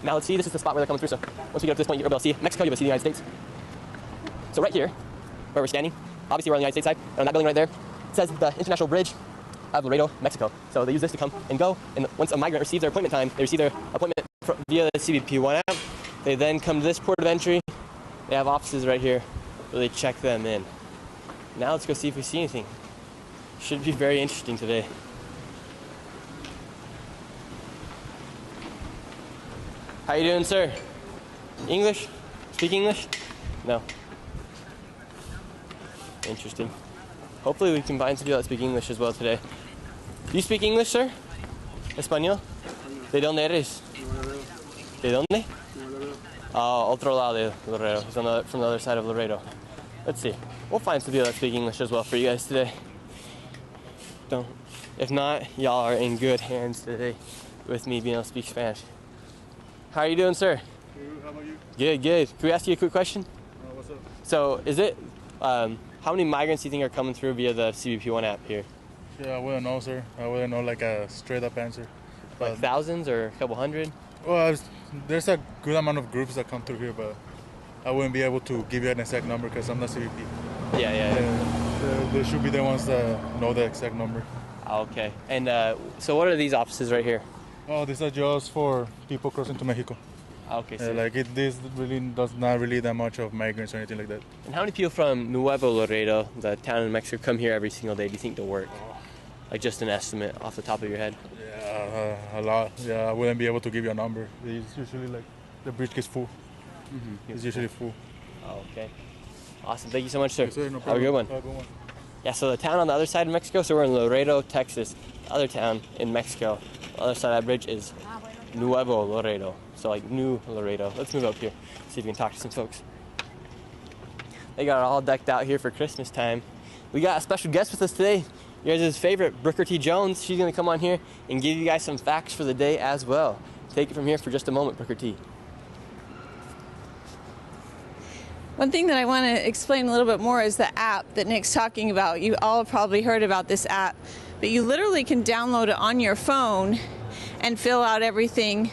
Now let's see, this is the spot where they're coming through. So once we get up to this point, you're able to see Mexico, you'll see the United States. So right here, where we're standing, obviously we're on the United States side, and on that building right there, it says the International Bridge of Laredo, Mexico. So they use this to come and go, and once a migrant receives their appointment time, they receive their appointment via the CBP1 app. They then come to this port of entry. They have offices right here where they check them in. Now let's go see if we see anything. Should be very interesting today. How you doing, sir? English? Speak English? No. Interesting. Hopefully we can find some people that speak English as well today. Do you speak English, sir? Español? ¿De dónde eres? ¿De dónde? Otro lado de Laredo. He's from the other side of Laredo. Let's see. We'll find some people that speak English as well for you guys today. If not, y'all are in good hands today with me being able to speak Spanish. How are you doing, sir? How about you? Good. Can we ask you a quick question? What's up? So, is it, how many migrants do you think are coming through via the CBP1 app here? Yeah, I wouldn't know, sir. I wouldn't know like a straight up answer. But, like thousands or a couple hundred? Well, there's a good amount of groups that come through here, but I wouldn't be able to give you an exact number because I'm not CBP. Yeah. They should be the ones that know the exact number. Okay. And so what are these offices right here? Oh, these are just for people crossing to Mexico. Okay. So this really does not really that much of migrants or anything like that. And how many people from Nuevo Laredo, the town in Mexico, come here every single day, do you think, to work? Like just an estimate off the top of your head? Yeah, a lot. Yeah, I wouldn't be able to give you a number. It's usually like the bridge gets full. It's usually full. Oh, okay. Awesome. Thank you so much, sir. Yes, sir, no Have a problem. good one. Have a good one. Yeah, so the town on the other side of Mexico, so we're in Laredo, Texas. The other town in Mexico, the other side of that bridge is Nuevo Laredo. So like New Laredo. Let's move up here, see if we can talk to some folks. They got it all decked out here for Christmas time. We got a special guest with us today. You guys' favorite, Brooker T. Jones. She's gonna come on here and give you guys some facts for the day as well. Take it from here for just a moment, Brooker T. One thing that I want to explain a little bit more is the app that Nick's talking about. You all have probably heard about this app, but you literally can download it on your phone and fill out everything.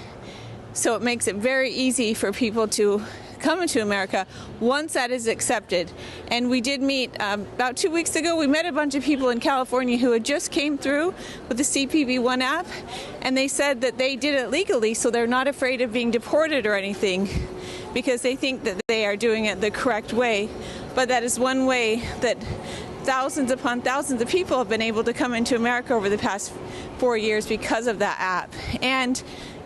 So it makes it very easy for people to come into America once that is accepted. And we did meet about 2 weeks ago. We met a bunch of people in California who had just came through with the CPV-1 app, and they said that they did it legally, so they're not afraid of being deported or anything, because they think that they are doing it the correct way. But that is one way that thousands upon thousands of people have been able to come into America over the past 4 years because of that app. And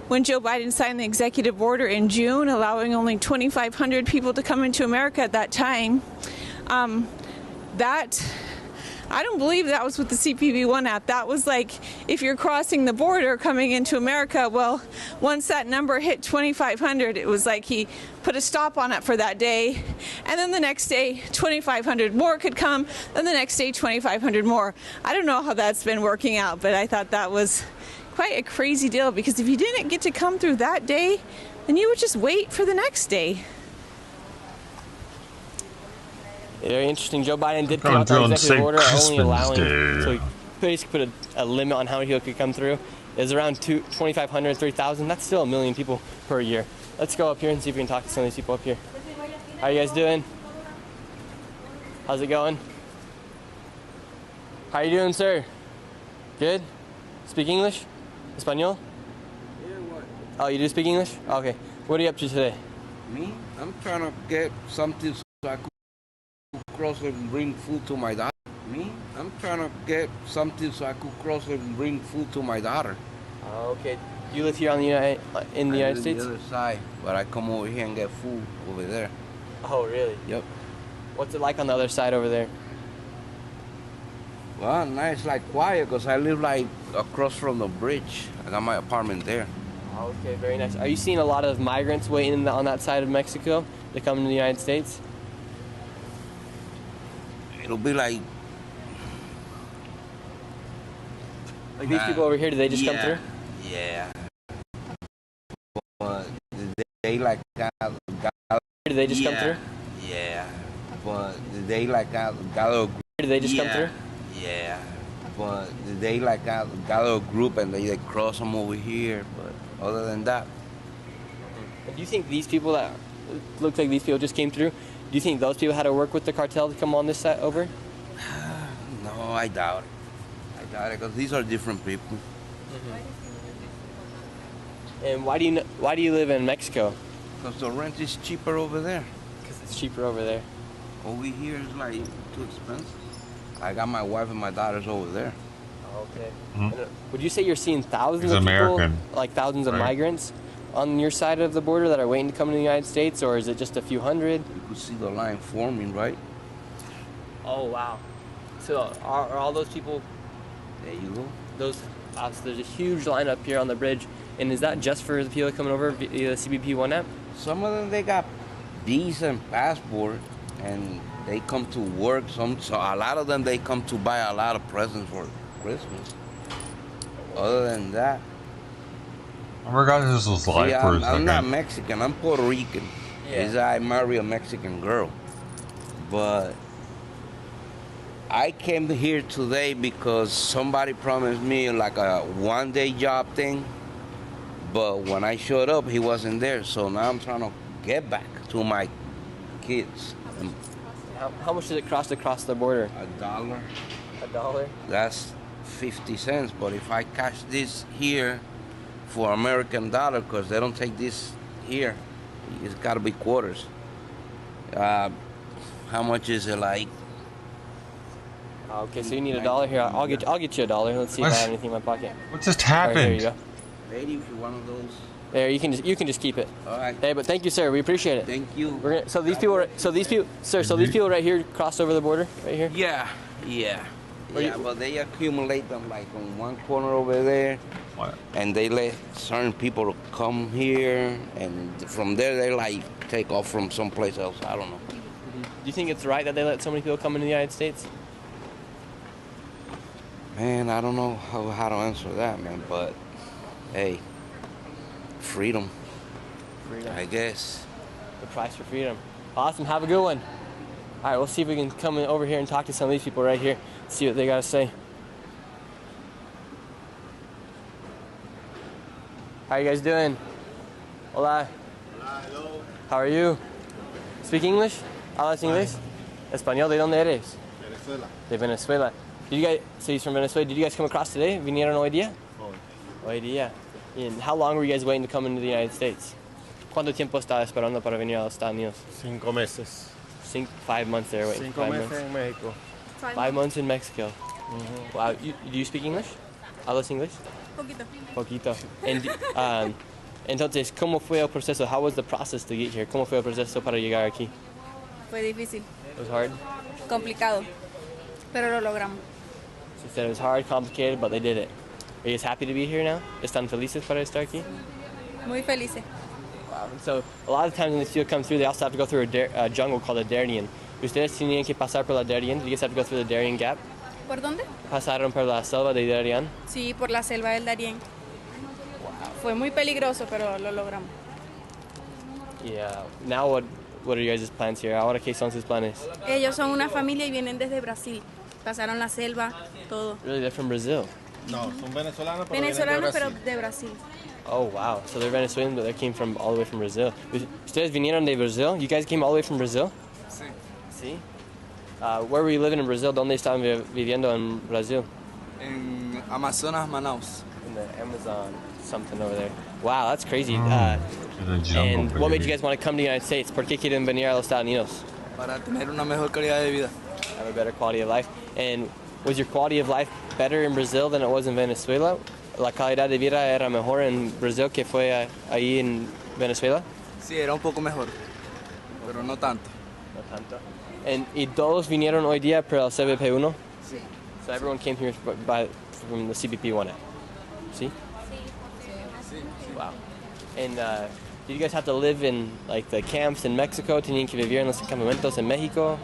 when Joe Biden signed the executive order in June, allowing only 2,500 people to come into America at that time, I don't believe that was with the CPV-1 app. That was like, if you're crossing the border coming into America, well, once that number hit 2,500, it was like he put a stop on it for that day. And then the next day, 2,500 more could come. Then the next day, 2,500 more. I don't know how that's been working out, but I thought that was quite a crazy deal, because if you didn't get to come through that day, then you would just wait for the next day. Very interesting. Joe Biden did come out with an executive order only allowing, so he basically put a limit on how many people could come through. It's around 2,500, 3,000. That's still 1 million people per year. Let's go up here and see if we can talk to some of these people up here. How are you guys doing? How's it going? How are you doing, sir? Good? Speak English? Espanol? Yeah, what? Oh, you do speak English? Okay. What are you up to today? Me? I'm trying to get something so I could cross and bring food to my daughter. Me? I'm trying to get something so I could cross and bring food to my daughter. Okay. You live here in the United States? On the other side, but I come over here and get food over there. Oh, really? Yep. What's it like on the other side over there? Well, nice, like quiet, because I live like across from the bridge. I got my apartment there. Okay, very nice. Are you seeing a lot of migrants waiting on that side of Mexico to come to the United States? It'll be like these people over here, do they just come through? Yeah. But they like do they just come through? Yeah. But they like got a do they just come through? Yeah. But they like got a group and they cross them over here. But other than that. Do you think these people that look like these people just came through, do you think those people had to work with the cartel to come on this side over? No, I doubt it. I doubt it, because these are different people. And why do you live in Mexico? Because the rent is cheaper over there. Because it's cheaper over there. Over here is like too expensive. I got my wife and my daughters over there. Okay. Mm-hmm. Would you say you're seeing thousands He's of American. people, like thousands of Right. migrants on your side of the border that are waiting to come to the United States, or is it just a few hundred? You could see the line forming, right? Oh, wow. So are all those people... There you go. So there's a huge line up here on the bridge, and is that just for the people coming over via the CBP-1 app? Some of them, they got decent passport, and they come to work. So a lot of them, they come to buy a lot of presents for Christmas. Other than that... I forgot this was live for a second. I'm not Mexican. I'm Puerto Rican. Yeah. I marry a Mexican girl. But I came here today because somebody promised me like a one-day job thing. But when I showed up, he wasn't there. So now I'm trying to get back to my kids. How much does it cost to cross the border? $1. $1? That's 50 cents. But if I cash this here for American dollar, because they don't take this here, it's got to be quarters. How much is it, like? Okay, so you need $1 here. I'll get you $1. Let's see if I have anything in my pocket. What just happened? Right, here you go. Lady, if you one of those. There, you can just keep it. All right. Hey, but thank you, sir. We appreciate it. Thank you. So these people right here crossed over the border right here. Yeah. But they accumulate them like on one corner over there, and they let certain people come here, and from there they like take off from someplace else. I don't know. Do you think it's right that they let so many people come into the United States? Man, I don't know how to answer that, man. But hey, freedom. I guess. The price for freedom. Awesome. Have a good one. All right, we'll see if we can come in over here and talk to some of these people right here. See what they got to say. How are you guys doing? Hola. Hello. How are you? Speak English? ¿Hablas inglés? Español, ¿de dónde eres? Venezuela. De Venezuela. Did you guys, so he's from Venezuela. Did you guys come across today? ¿Vinieron hoy día? Hoy día. And how long were you guys waiting to come into the United States? ¿Cuánto tiempo estaba esperando para venir a los Estados Unidos? 5 meses. 5 months there waiting. 5 meses en México. 5 months in Mexico. Wow. Do you speak English? ¿Hablas inglés? Poquito. And, entonces, ¿cómo fue el proceso? How was the process to get here? ¿Cómo fue el proceso para llegar aquí? Fue difícil, It was hard. complicado, pero lo logramos. She said it was hard, complicated, but they did it. Are you guys happy to be here now? ¿Están felices para estar aquí? Muy felices. Wow. So a lot of times when the steel comes through, they also have to go through a jungle called a Darien. ¿Ustedes tenían que pasar por la Darien? Did you guys have to go through the Darien Gap? ¿Por dónde? ¿Pasaron por la selva de Darien? Sí, por la selva del Darién. Fue muy peligroso, pero lo logramos. Yeah. Now what are you guys' plans here? Ahora qué son sus planes? Ellos son una familia y vienen desde Brasil. Pasaron la selva, todo. Really, they're from Brazil. No, son venezolanos, pero Venezolanos, pero vienen de Brasil. Oh wow. So they're Venezuelan, but they came from all the way from Brazil. ¿Ustedes vinieron de Brazil? You guys came all the way from Brazil? Sí. Sí. Where were you living in Brazil? ¿Dónde estaban viviendo en Brasil? En Amazonas, Manaus. In the Amazon, something over there. Wow, that's crazy. In the jungle, And what made you baby. guys want to come to the United States? ¿Por qué quieren venir a los Estados Unidos? Para tener una mejor calidad de vida. Have a better quality of life. And was your quality of life better in Brazil than it was in Venezuela? ¿La calidad de vida era mejor en Brasil que fue ahí en Venezuela? Sí, era un poco mejor, pero no tanto. No tanto. ¿Y todos vinieron hoy día para el CBP1? Sí. So everyone came here from the CBP1 app. ¿Sí? Sí. Wow. And did you guys have to live in like the camps in Mexico? ¿Tenían que vivir en los campamentos en México?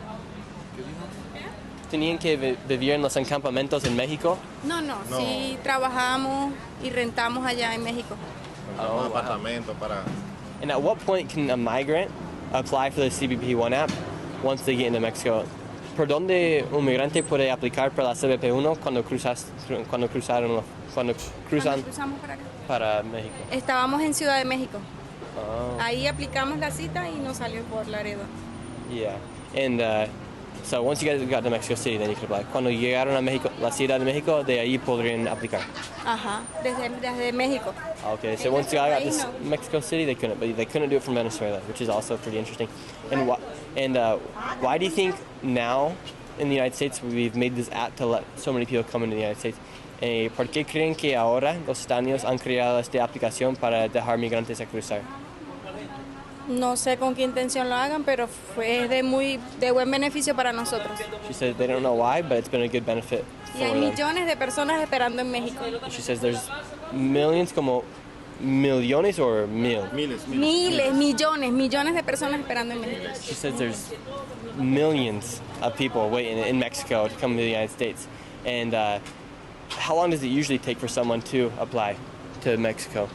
¿Tenían que vivir en los campamentos en México? No, sí trabajamos y rentamos allá en México. Oh, Un apartamento para... And at what point can a migrant apply for the CBP1 app once they get into Mexico? ¿Por dónde un migrante puede aplicar para la CBP1 cuando cruzan Cruzamos para acá. para México? Estábamos en Ciudad de México. Oh. Ahí aplicamos la cita y nos salió por Laredo. Yeah. And so once you guys got to Mexico City, then you could apply. Cuando llegaron a México, la Ciudad de México, de ahí podrían aplicar. Ajá, desde México. Okay, so once you got to Mexico City, they couldn't, but they couldn't do it from Venezuela, which is also pretty interesting. And why do you think now in the United States we've made this app to let so many people come into the United States? ¿Por qué creen que ahora los Estados Unidos han creado esta aplicación para dejar migrantes a cruzar? No sé con qué intención lo hagan, pero fue de buen beneficio para nosotros. She said they don't know why, but it's been a good benefit Y for hay them. millones de personas esperando en México. She says there's millions, como millones or mil? Miles. Miles, millones de personas esperando en México. She says there's millions of people waiting in Mexico to come to the United States. And how long does it usually take for someone to apply to Mexico?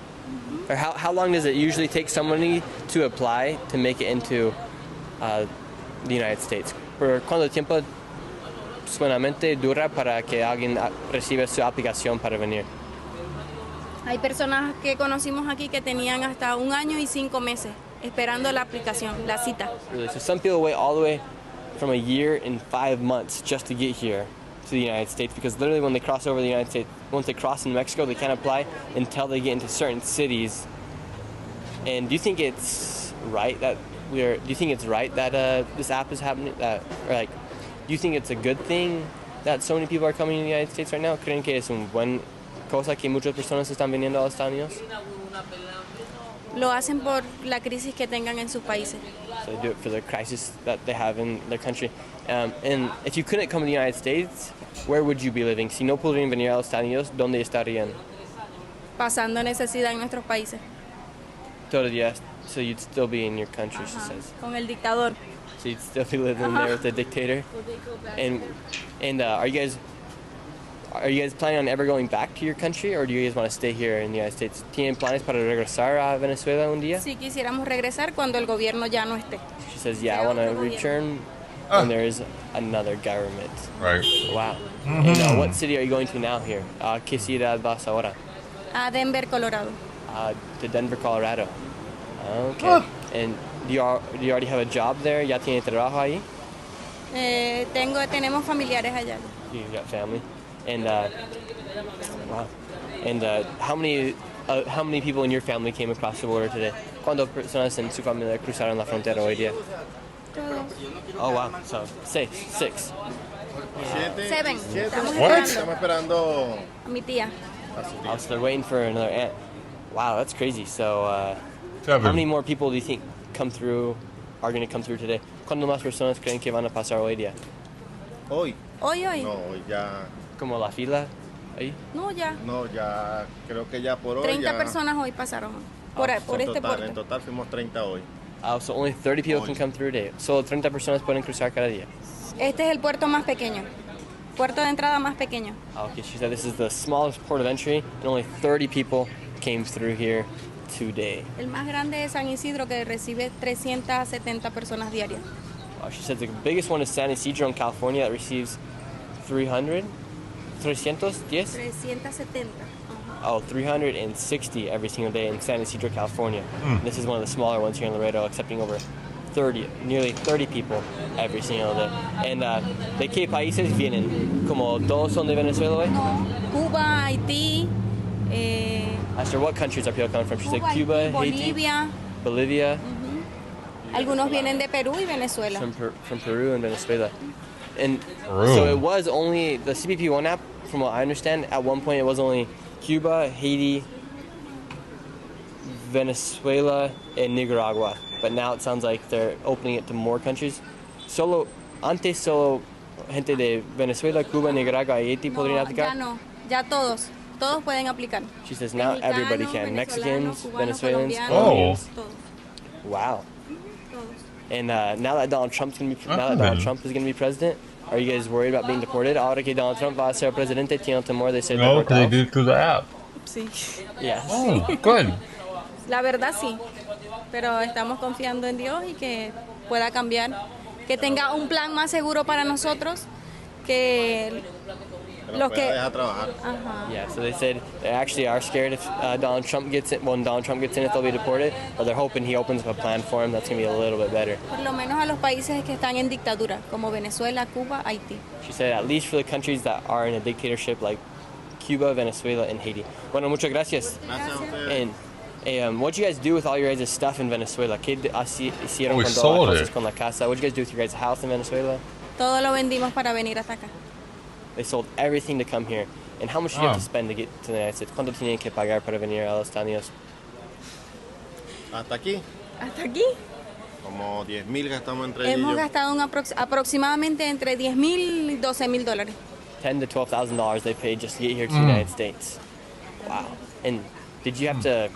Or how long does it usually take somebody to apply to make it into the United States? ¿Por cuánto tiempo solamente dura para que alguien reciba su aplicación para venir? Hay personas que conocimos aquí que tenían hasta 1 año y 5 meses esperando la aplicación, la cita. Really? So some people wait all the way from a year and 5 months just to get here to the United States, because literally when they cross over the United States, once they cross in Mexico, they can't apply until they get into certain cities. And do you think it's right that this app is happening? Or like, do you think it's a good thing that so many people are coming to the United States right now? ¿Creen que es una buena cosa que muchas personas están viniendo a los Estados Unidos? Lo hacen por la crisis que tengan en sus países. So they do it for the crisis that they have in their country. And if you couldn't come to the United States, where would you be living? Si no pudieran venir a los Estados Unidos, ¿dónde estarían? Pasando necesidad en nuestros países. Todavía, so you'd still be in your country, she says. Con el dictador. So you'd still be living there with the dictator. And are you guys planning on ever going back to your country, or do you guys want to stay here in the United States? ¿Tienen planes para regresar a Venezuela un día? Si quisiéramos regresar cuando el gobierno ya no esté. She says, yeah, I want to return when there is another government. Right. Wow. Mm-hmm. And what city are you going to now here? ¿Qué ciudad vas ahora? A Denver, Colorado. To Denver, Colorado. Okay. And do you already have a job there? ¿Ya tiene trabajo ahí? Tenemos familiares allá. You got family, and wow. And how many people in your family came across the border today? ¿Cuántas personas en su familia cruzaron la frontera hoy día? Todos. Oh wow, so six. 7. Estamos esperando A mi tía. Oh, so they're waiting for another aunt. Wow, that's crazy. So, how 7. many more people do you think are going to come through today? ¿Cuántas más personas creen que van a pasar hoy día? hoy. Hoy. No, hoy ya. ¿Como la fila ahí? No, ya. No, ya. Creo que ya por hoy. 30 ya, personas hoy pasaron. Por este puerto. En total fuimos 30 hoy. So only 30 people can come through today. Solo 30 personas pueden cruzar cada día. Este es el puerto más pequeño. Puerto de entrada más pequeño. Okay, she said this is the smallest port of entry, and only 30 people came through here today. El más grande es San Isidro, que recibe 370 personas diarias. She said the biggest one is San Isidro in California that receives 310? 370. Oh, 360 every single day in San Isidro, California. This is one of the smaller ones here in Laredo, accepting nearly 30 people every single day. And ¿de qué países vienen? ¿Como todos son de Venezuela hoy? No, Cuba, Haití. Asked her what countries are people coming from. She said Cuba, Haiti, Bolivia. Algunos vienen de Perú y Venezuela. From Peru and Venezuela. And so it was only the CBP-1 app, from what I understand, at one point it was only Cuba, Haiti, Venezuela, and Nicaragua. But now it sounds like they're opening it to more countries. Antes solo gente de Venezuela, Cuba, Nicaragua y Haiti podrían aplicar. Ya no, ya todos pueden aplicar. She says now everybody can. Mexicans, Venezuelans, Colombians. Todos. Wow. And now that Donald is going to be president, are you guys worried about being deported? Ahora que Donald Trump va a ser presidente, ¿tienen temor de ser No, deportados? because they did it through the app. Sí. Yes. Oh, good. La verdad sí, pero estamos confiando en Dios y que pueda cambiar, que tenga un plan más seguro para nosotros, que los que deja trabajar. Yeah, so they said they actually are scared if Donald Trump gets in. When Donald Trump gets in, if they'll be deported, but they're hoping he opens up a plan for him that's going to be a little bit better. Por lo menos a los países que están en dictadura, como Venezuela, Cuba, Haití. She said at least for the countries that are in a dictatorship like Cuba, Venezuela, and Haiti. Bueno, muchas gracias. And what did you guys do with all your guys' stuff in Venezuela? ¿Qué hicieron con todas las cosas con la casa? What did you guys do with your guys' house in Venezuela? Todo lo vendimos para venir hasta acá. They sold everything to come here. And how much do you have to spend to get to the United States? ¿Cuánto tienen que pagar para venir a los Estados Unidos? ¿Hasta aquí? ¿Hasta aquí? Como 10,000 gastamos entre Hemos ellos. gastado aproximadamente entre $10,000 y $12,000. $10,000 to $12,000 they paid just to get here to the United States. Wow. And did you have to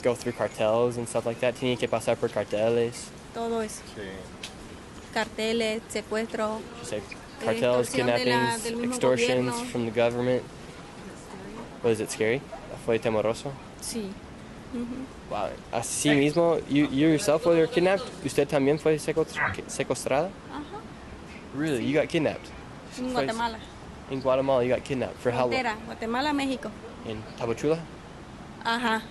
go through cartels and stuff like that? ¿Tienen que pasar por carteles? Todo eso. Sí. Carteles, secuestros. Cartels, kidnappings, del mismo extortions gobierno. from the government. Was it scary? ¿Fue temoroso? Sí. Wow. Así mismo, you yourself were kidnapped? ¿Usted también fue secuestrada? Really? You got kidnapped? En Guatemala. In Guatemala, you got kidnapped. For how long? Frontera, Guatemala, México. In Tapachula? Ajá.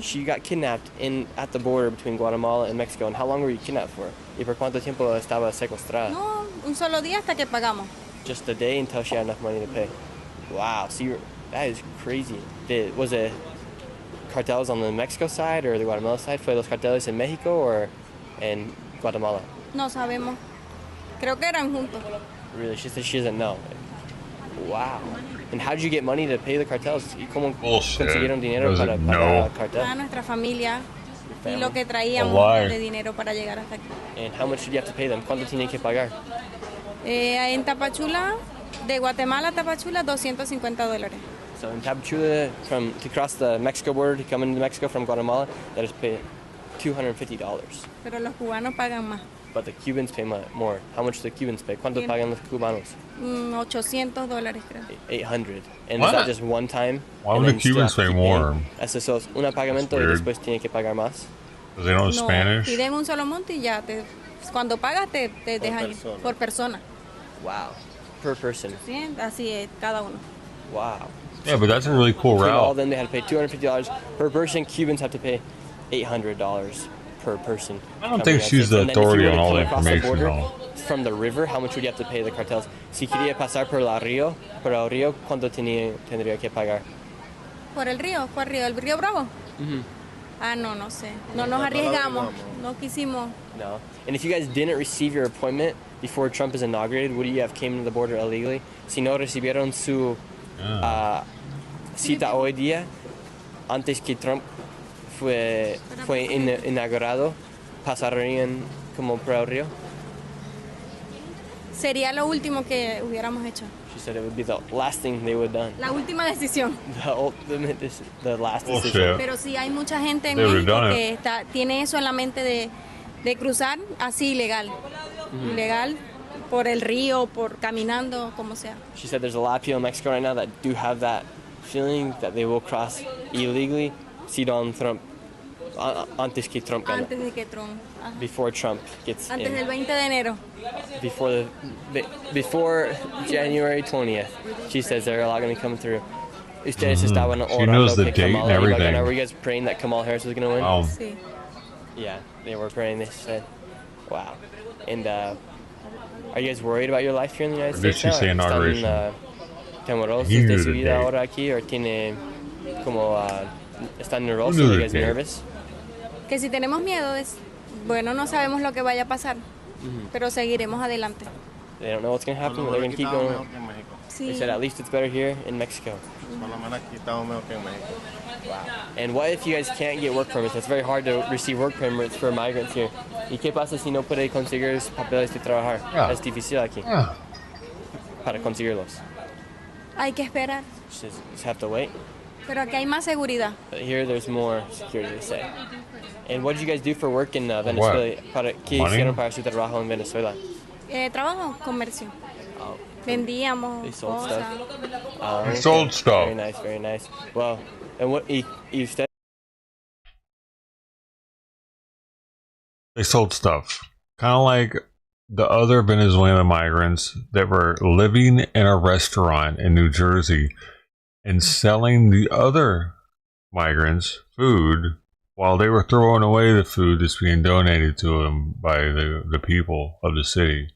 She got kidnapped at the border between Guatemala and Mexico. And how long were you kidnapped for? ¿Y por cuánto tiempo estaba secuestrada? No, un solo día hasta que pagamos. Just a day until she had enough money to pay. Wow. So that is crazy. Was it cartels on the Mexico side or the Guatemala side? ¿Fue los carteles en México or in Guatemala? No sabemos. Creo que eran juntos. Really? She said she doesn't know. Wow. And how did you get money to pay the cartels? ¿Cómo consiguieron dinero para pagar el cartel? A nuestra familia y lo que traíamos de dinero para llegar hasta aquí. And how much did you have to pay them? ¿Cuánto tienen que pagar? En Tapachula, de Guatemala a Tapachula, $250. So in Tapachula, to cross the Mexico border to come into Mexico from Guatemala, that is paid $250. Pero los cubanos pagan más. But the Cubans pay more. How much do the Cubans pay? ¿Cuánto pagan los cubanos? $800, creo. 800. And is that just one time? Why would the Cubans pay more? Eso es un pagamento y después tiene que pagar más. Because they don't Spanish? Piden un solo monto y ya. Cuando pagas te dejan por persona. Wow. Per person. Sí, así es, cada uno. Wow. Yeah, but that's a really cool Between route. all of them, they had to pay $250 per person. Cubans have to pay $800 per person. I don't think she's the authority on all the information, though. From the river, how much would you have to pay the cartels? Si quería pasar por el río, ¿cuánto tendría que pagar? ¿Por el río? ¿Cuál río? ¿El río Bravo? Ah, no sé. No nos arriesgamos. No quisimos. No. And if you guys didn't receive your appointment before Trump is inaugurated, would you have came to the border illegally? Si no recibieron su cita hoy día, antes que Trump fue inaugurado, pasarían como por el río? Sería lo último que hubiéramos hecho. She said it would be the last thing they would have done. La última decisión. The last decision. Pero sí hay mucha gente en México que tiene eso en la mente de cruzar así ilegal. Ilegal por el río, por caminando, como sea. She said there's a lot of people in Mexico right now that do have that feeling that they will cross illegally si Donald Trump antes que Trump gana. Antes de que Trump. Ajá. Before Trump gets Antes in. del 20 de enero. Before January 20th. She says there are a lot going to come through. Ustedes estaban She knows the date and everything. Were you guys praying that Kamala Harris was going to win? Wow. Sí. Yeah, they were praying. They said, wow. And are you guys worried about your life here in the United States? Did she say inauguration? ¿Temerosos He knew de the su vida date. ahora aquí? ¿O tiene como están nerviosos? Are you guys nervous? Que si tenemos miedo, bueno, no sabemos lo que vaya a pasar, pero seguiremos adelante. They don't know what's going to happen, but they're going to keep going. Sí. They said at least it's better here in Mexico. Wow. And what if you guys can't get work permits? It's very hard to receive work permits for migrants here. ¿Y qué pasa si no puede conseguir papeles de trabajar? Yeah. Es difícil aquí. Yeah. Para conseguirlos. Hay que esperar, Just have to wait. pero aquí hay más seguridad. But here there's more security, they say. And what did you guys do for work in Venezuela? ¿Qué hicieron para su trabajo en Venezuela? Trabajo, comercio. Oh. Vendíamos They sold cosas. stuff. They sold stuff. Very nice, very nice. Well, and what you said? They sold stuff. Kind of like the other Venezuelan migrants that were living in a restaurant in New Jersey and selling the other migrants food while they were throwing away the food that's being donated to them by the people of the city.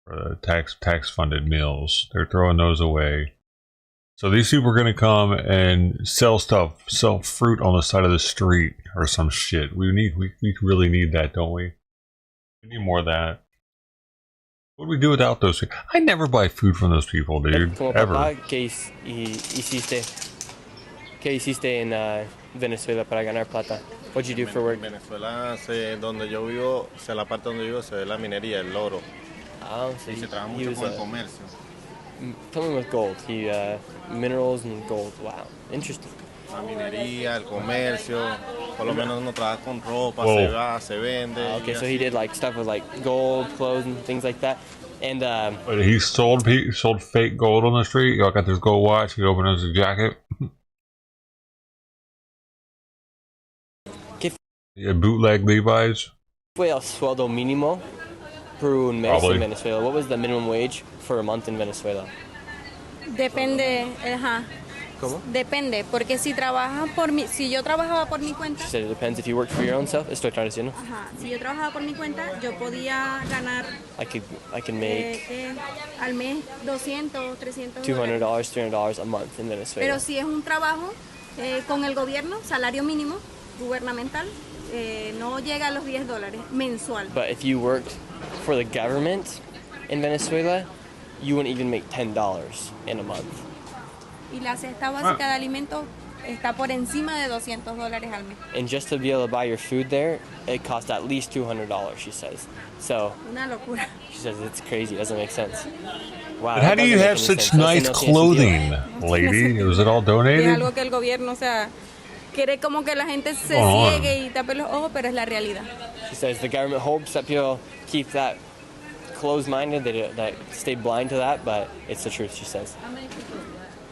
For the tax funded meals. They're throwing those away. So these people are going to come and sell fruit on the side of the street or some shit. We really need that, don't we? We need more of that. What do we do without those people? I never buy food from those people, dude. Como Ever. papá, ¿qué hiciste en Venezuela para ganar plata? What did you do for work? En Venezuela, donde yo vivo, la parte donde vivo se ve la minería, el oro. Oh, so Y se trabaja he mucho was con el comercio. something with gold. He minerals and gold. Wow, interesting. La minería, el comercio, por lo menos uno trabaja con ropa, Whoa. se va, se vende. Okay, so he did like stuff with like gold, clothes, and things like that. And But he sold fake gold on the street. Y'all got this gold watch. He opened his jacket. He had bootleg Levi's. fue el sueldo mínimo por un mes Probably. en Venezuela? What was the minimum wage for a month in Venezuela? Depende, ajá. ¿Cómo? Depende, porque si si yo trabajaba por mi cuenta, She said it depends if you worked for your own self. Estoy traduciendo. ajá, si yo trabajaba por mi cuenta, yo podía ganar I can make al mes 200, 300 $200, dólares. $300 a month in Venezuela. Pero si es un trabajo con el gobierno, salario mínimo gubernamental, no llega a los $10 mensual. But if you worked for the government in Venezuela, you wouldn't even make $10 in a month. Y la cesta básica de alimentos está por encima de $200 al mes. And just to be able to buy your food there, it costs at least $200, she says. So Una locura. she says it's crazy. It doesn't make sense. Wow. But how that do you doesn't make have any such sense. No nice tiene sentido. clothing, lady? Was it all Es donated? algo que el gobierno, o sea, quiere como que la gente se Come on. ciegue y tape los ojos, pero es la realidad. She says the government hopes that people keep that closed-minded, that stay blind to that, but it's the truth, she says.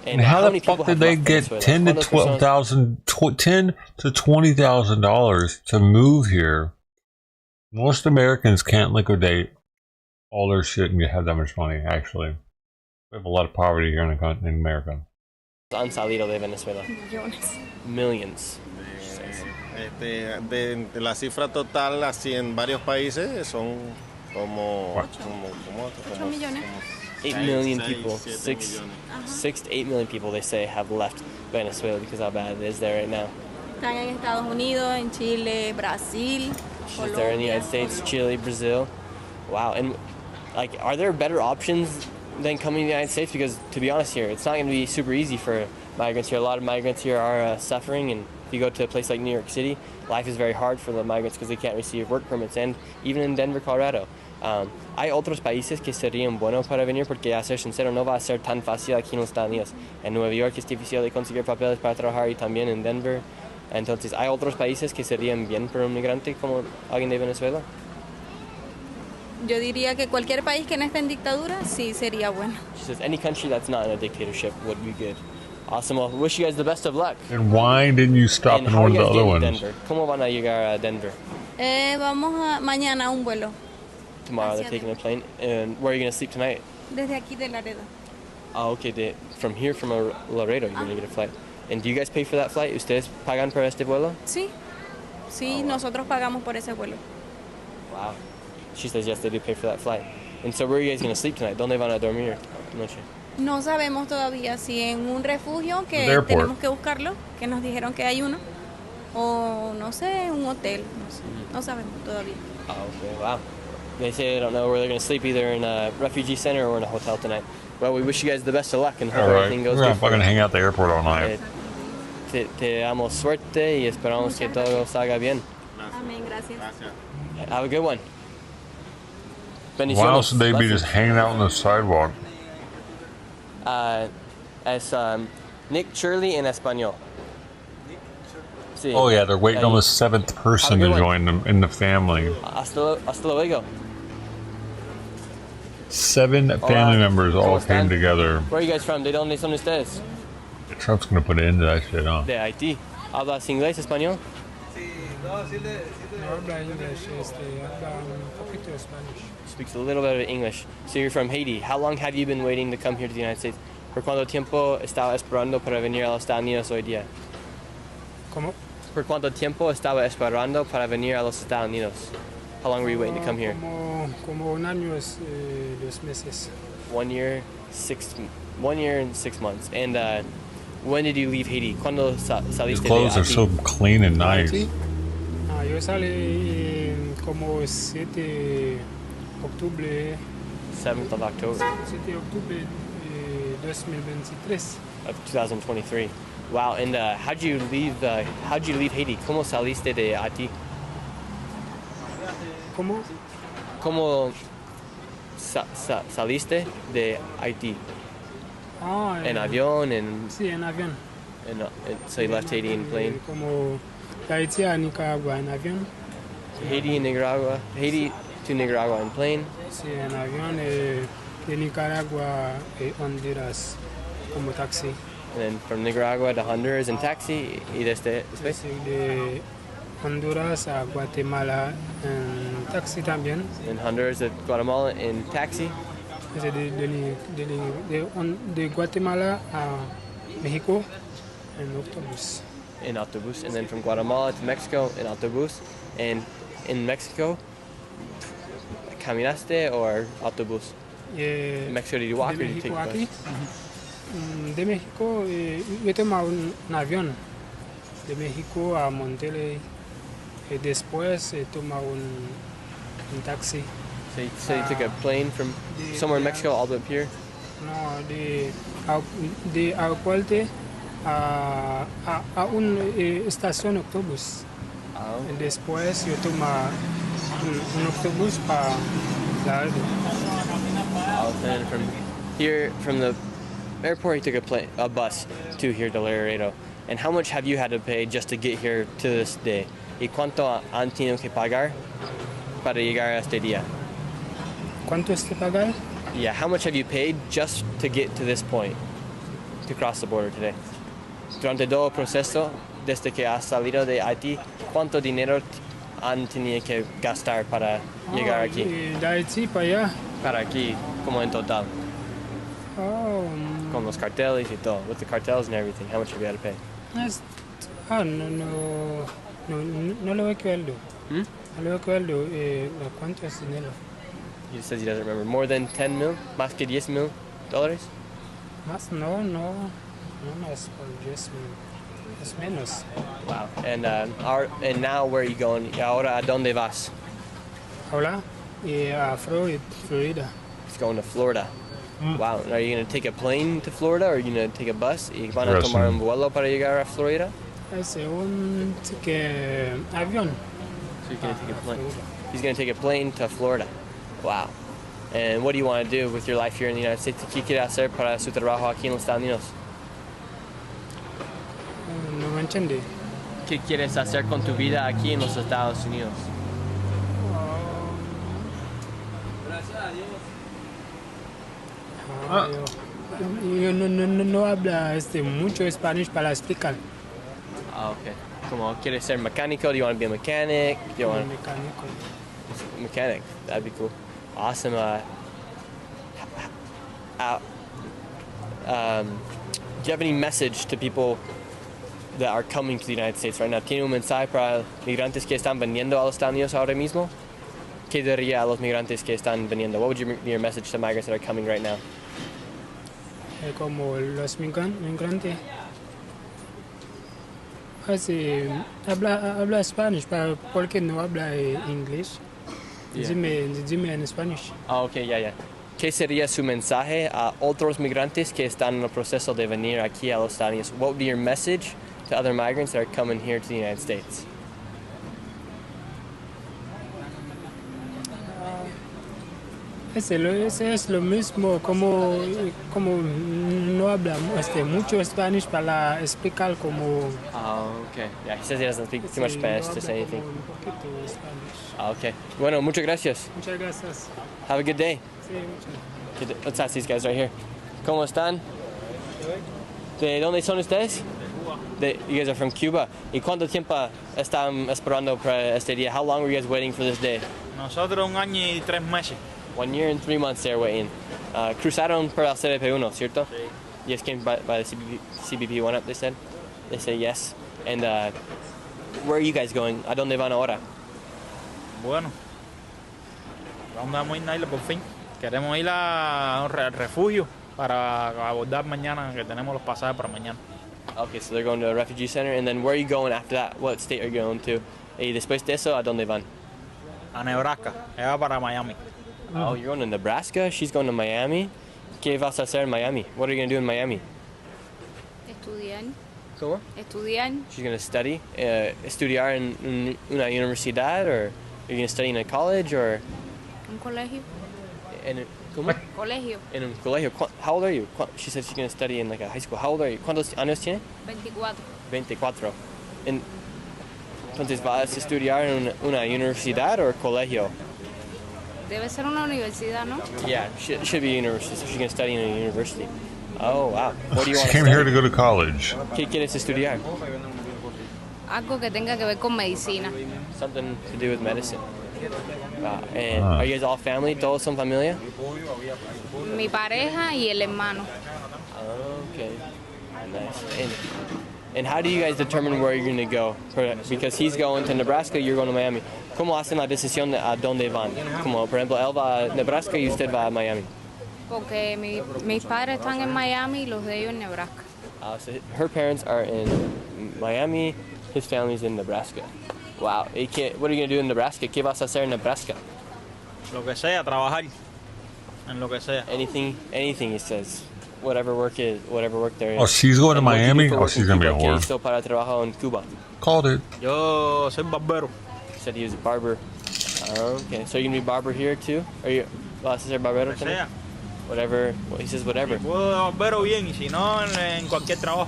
And how many the fuck people did have they left get Venezuela? $10 to $20,000 to move here? Most Americans can't liquidate all their shit and have that much money. Actually, we have a lot of poverty here in America. Han salido de Venezuela. Millones. Millions. She says. De la cifra total, así en varios países, son como 8 millones. 8 million people, 6 to 8 million people, they say, have left Venezuela because how bad it is there right now. Están en Estados Unidos, en Chile, Brasil, She's there in the United States, Chile, Brazil. Wow, and like, are there better options than coming to the United States? Because to be honest here, it's not going to be super easy for migrants here. A lot of migrants here are suffering, and if you go to a place like New York City, life is very hard for the migrants because they can't receive work permits, and even in Denver, Colorado. Hay otros países que serían buenos para venir porque, a ser sincero, no va a ser tan fácil aquí en los Estados Unidos. En Nueva York es difícil de conseguir papeles para trabajar y también en Denver. Entonces, ¿hay otros países que serían bien para un migrante como alguien de Venezuela? Yo diría que cualquier país que no esté en dictadura, sí sería bueno. She says any country that's not in a dictatorship would be good. Awesome. Well, wish you guys the best of luck. And why didn't you stop And in how one are of you the guys other getting to ones? Denver? ¿Cómo van a llegar a Denver? Vamos mañana a un vuelo. Tomorrow Hacia they're taking a plane. And where are you going to sleep tonight? Desde aquí de Laredo. Oh, okay. From here, from Laredo, you're going to get a flight. And do you guys pay for that flight? ¿Ustedes pagan por este vuelo? Sí, sí, nosotros pagamos por ese vuelo. Wow. She says yes, they do pay for that flight. And so where are you guys going to sleep tonight? ¿Dónde van a dormir noche? No sabemos todavía si en un refugio que The airport. tenemos que buscarlo, que nos dijeron que hay uno, o no sé, un hotel, no sé, no sabemos todavía. Oh, okay. Wow. They say they don't know where they're going to sleep, either in a refugee center or in a hotel tonight. Well, we wish you guys the best of luck and hope All right. everything We're goes gonna good. for fucking you. hang out at the airport all night. Te damos suerte y esperamos que todo salga bien. Amén, gracias. Have a good one. Why Bendiciones. else would they be Blessings. just hanging out on the sidewalk? Es Nick Shirley en español. Sí. Oh yeah, they're waiting on Ahí. the seventh person Have a to good one. join them in the family. Hasta luego. 7 Hola. family members all ¿Cómo came están? together. Where are you guys from? ¿De dónde son ustedes? Trump's gonna put an end to that shit, huh? De Haití. ¿Hablas inglés, español? No habla inglés, habla un poquito de Spanish. Speaks a little bit of English. So you're from Haiti. How long have you been waiting to come here to the United States? ¿Por cuánto tiempo estaba esperando para venir a los Estados Unidos hoy día? ¿Cómo? ¿Por cuánto tiempo estaba esperando para venir a los Estados Unidos? How long were you waiting to come here? Como un año es 2 meses. 1 year, 1 year and 6 months. And when did you leave Haiti? ¿Cuándo His saliste de clothes are Haití? so clean and nice. Yo salí como 7 de octubre. 7th of October 7 de octubre 2023. of 2023. Wow. And how'd you leave Haiti? ¿Cómo saliste de Haití? ¿Cómo? ¿Cómo saliste de Haití? En avión, Sí, en avión. so you left Haiti in plane. Como de Haití a Nicaragua en avión. Haiti to Nicaragua in plane. Sí, en avión de Nicaragua a Honduras como taxi. And then from Nicaragua to Honduras in taxi. Y después? Sí, de Honduras a Guatemala en taxi también. In Honduras to Guatemala in taxi. De Guatemala a México en autobús. In autobus. And then from Guatemala to Mexico in autobus. And in Mexico, caminaste or autobus? In Mexico, did you walk or did you take a bus? Aquí, de México, yo tomaba un avión de México a Monterrey. Después tomaba un taxi. So you took a plane from somewhere in Mexico all the way up here? No, de aeropuerto a una estación de autobús. Después yo tomaba un autobús para Laredo. Then from here, from the airport, you took a bus to here to Laredo. And how much have you had to pay just to get here to this day? ¿Y cuánto han tenido que pagar para llegar a este día? ¿Cuánto es que pagar? Yeah, how much have you paid just to get to this point, to cross the border today? Durante todo el proceso, desde que has salido de Haití, ¿cuánto dinero han tenido que gastar para llegar aquí? De Haití para allá. Para aquí, como en total. Con los carteles y todo. With the cartels and everything, how much have you had to pay? No, No lo recuerdo. No lo recuerdo. ¿Cuánto es dinero? He says he doesn't remember. More than 10 mil? Más que 10 mil dollars? Más, no más por 10 mil. Es menos. Wow. And now where are you going? Ahora, ¿a dónde vas? Ahora, a Florida. He's going to Florida. Wow. Are you going to take a plane to Florida or are you going to take a bus? ¿Y van a tomar un vuelo para llegar a Florida? Es un avión. So you're going to take a plane. He's going to take a plane to Florida. Wow. And what do you want to do with your life here in the United States? ¿Qué quiere hacer para su trabajo aquí en los Estados Unidos? No me entendí. ¿Qué quieres hacer con tu vida aquí en los Estados Unidos? Yo no habla mucho español para explicar. Okay. Como quieres ser mecánico? Do you want to be a mechanic? Do you want mechanic? That'd be cool. Awesome. Do you have any message to people that are coming to the United States right now? ¿Tiene un mensaje para migrantes que están viniendo a los Estados Unidos ahora mismo? ¿Qué diría a los migrantes que están viniendo? What would be your message to migrants that are coming right now? Como los migrantes. Habla español, ¿por qué no habla inglés? Yeah. Dime en español. Okay, ya. ¿Qué sería su mensaje a otros migrantes que están en el proceso de venir aquí a los Estados Unidos? What would be your message to other migrants that are coming here to the United States? Ese es lo mismo, como no habla mucho español para explicar como... Okay. Yeah, he says he doesn't speak too much Spanish to say anything. Okay. Bueno, muchas gracias. Muchas gracias. Have a good day. Sí, Let's ask these guys right here. ¿Cómo están? ¿De dónde son ustedes? You guys are from Cuba. ¿Y cuánto tiempo están esperando para este día? How long were you guys waiting for this day? Nosotros 1 año y 3 meses. 1 year and 3 months they're waiting. Cruzaron por el CBP1, ¿cierto? Sí. Yes, came by the CBP one up, they said. They say yes. And where are you guys going? ¿A dónde van ahora? Bueno, vamos a ir a Isla por fin. Queremos ir al refugio para abordar mañana, que tenemos los pasajes para mañana. Okay, so they're going to a refugee center. And then where are you going after that? What state are you going to? Y después de eso, ¿a dónde van? A Nebraska. Ella va para Miami. Oh, you're going to Nebraska? She's going to Miami? ¿Qué vas a hacer en Miami? What are you going to do in Miami? Estudiar. ¿Cómo? Estudiar. She's going to study? ¿Estudiar en una universidad? Or are you going to study in a college? Or Un colegio. ¿Cómo? Colegio. En un colegio. How old are you? She said she's going to study in like a high school. How old are you? ¿Cuántos años tiene? 24. 24. Entonces, ¿vas a estudiar en una universidad o colegio? Debe ser una universidad, ¿no? Yeah, should be a university. So she's going to study in a university. Oh, wow. What do you want She to came study? here to go to college. ¿Qué quieres estudiar? Algo que tenga que ver con medicina. Something to do with medicine. Wow. And are you guys all family? ¿Todos son familia? Mi pareja y el hermano. Okay. Nice. And how do you guys determine where you're going to go? Because he's going to Nebraska, you're going to Miami. ¿Cómo hacen la decisión de a dónde van? Como, por ejemplo, él va a Nebraska y usted va a Miami. Porque mis padres están en Miami y los de ellos en Nebraska. So her parents are in Miami, his family's in Nebraska. Wow. What are you going to do in Nebraska? ¿Qué vas a hacer en Nebraska? Lo que sea, trabajar. En lo que sea. Anything, he says. Whatever work there is. Oh, she's going to Miami? Oh, she's going to be a whore. Hizo para trabajar en Cuba. Called it. Yo soy barbero. He said he was a barber. Okay, so you're going to be barber here too? Are you, vas a ser barbero también? Whatever, well, he says whatever. Puedo barbero bien, y si no, en cualquier trabajo.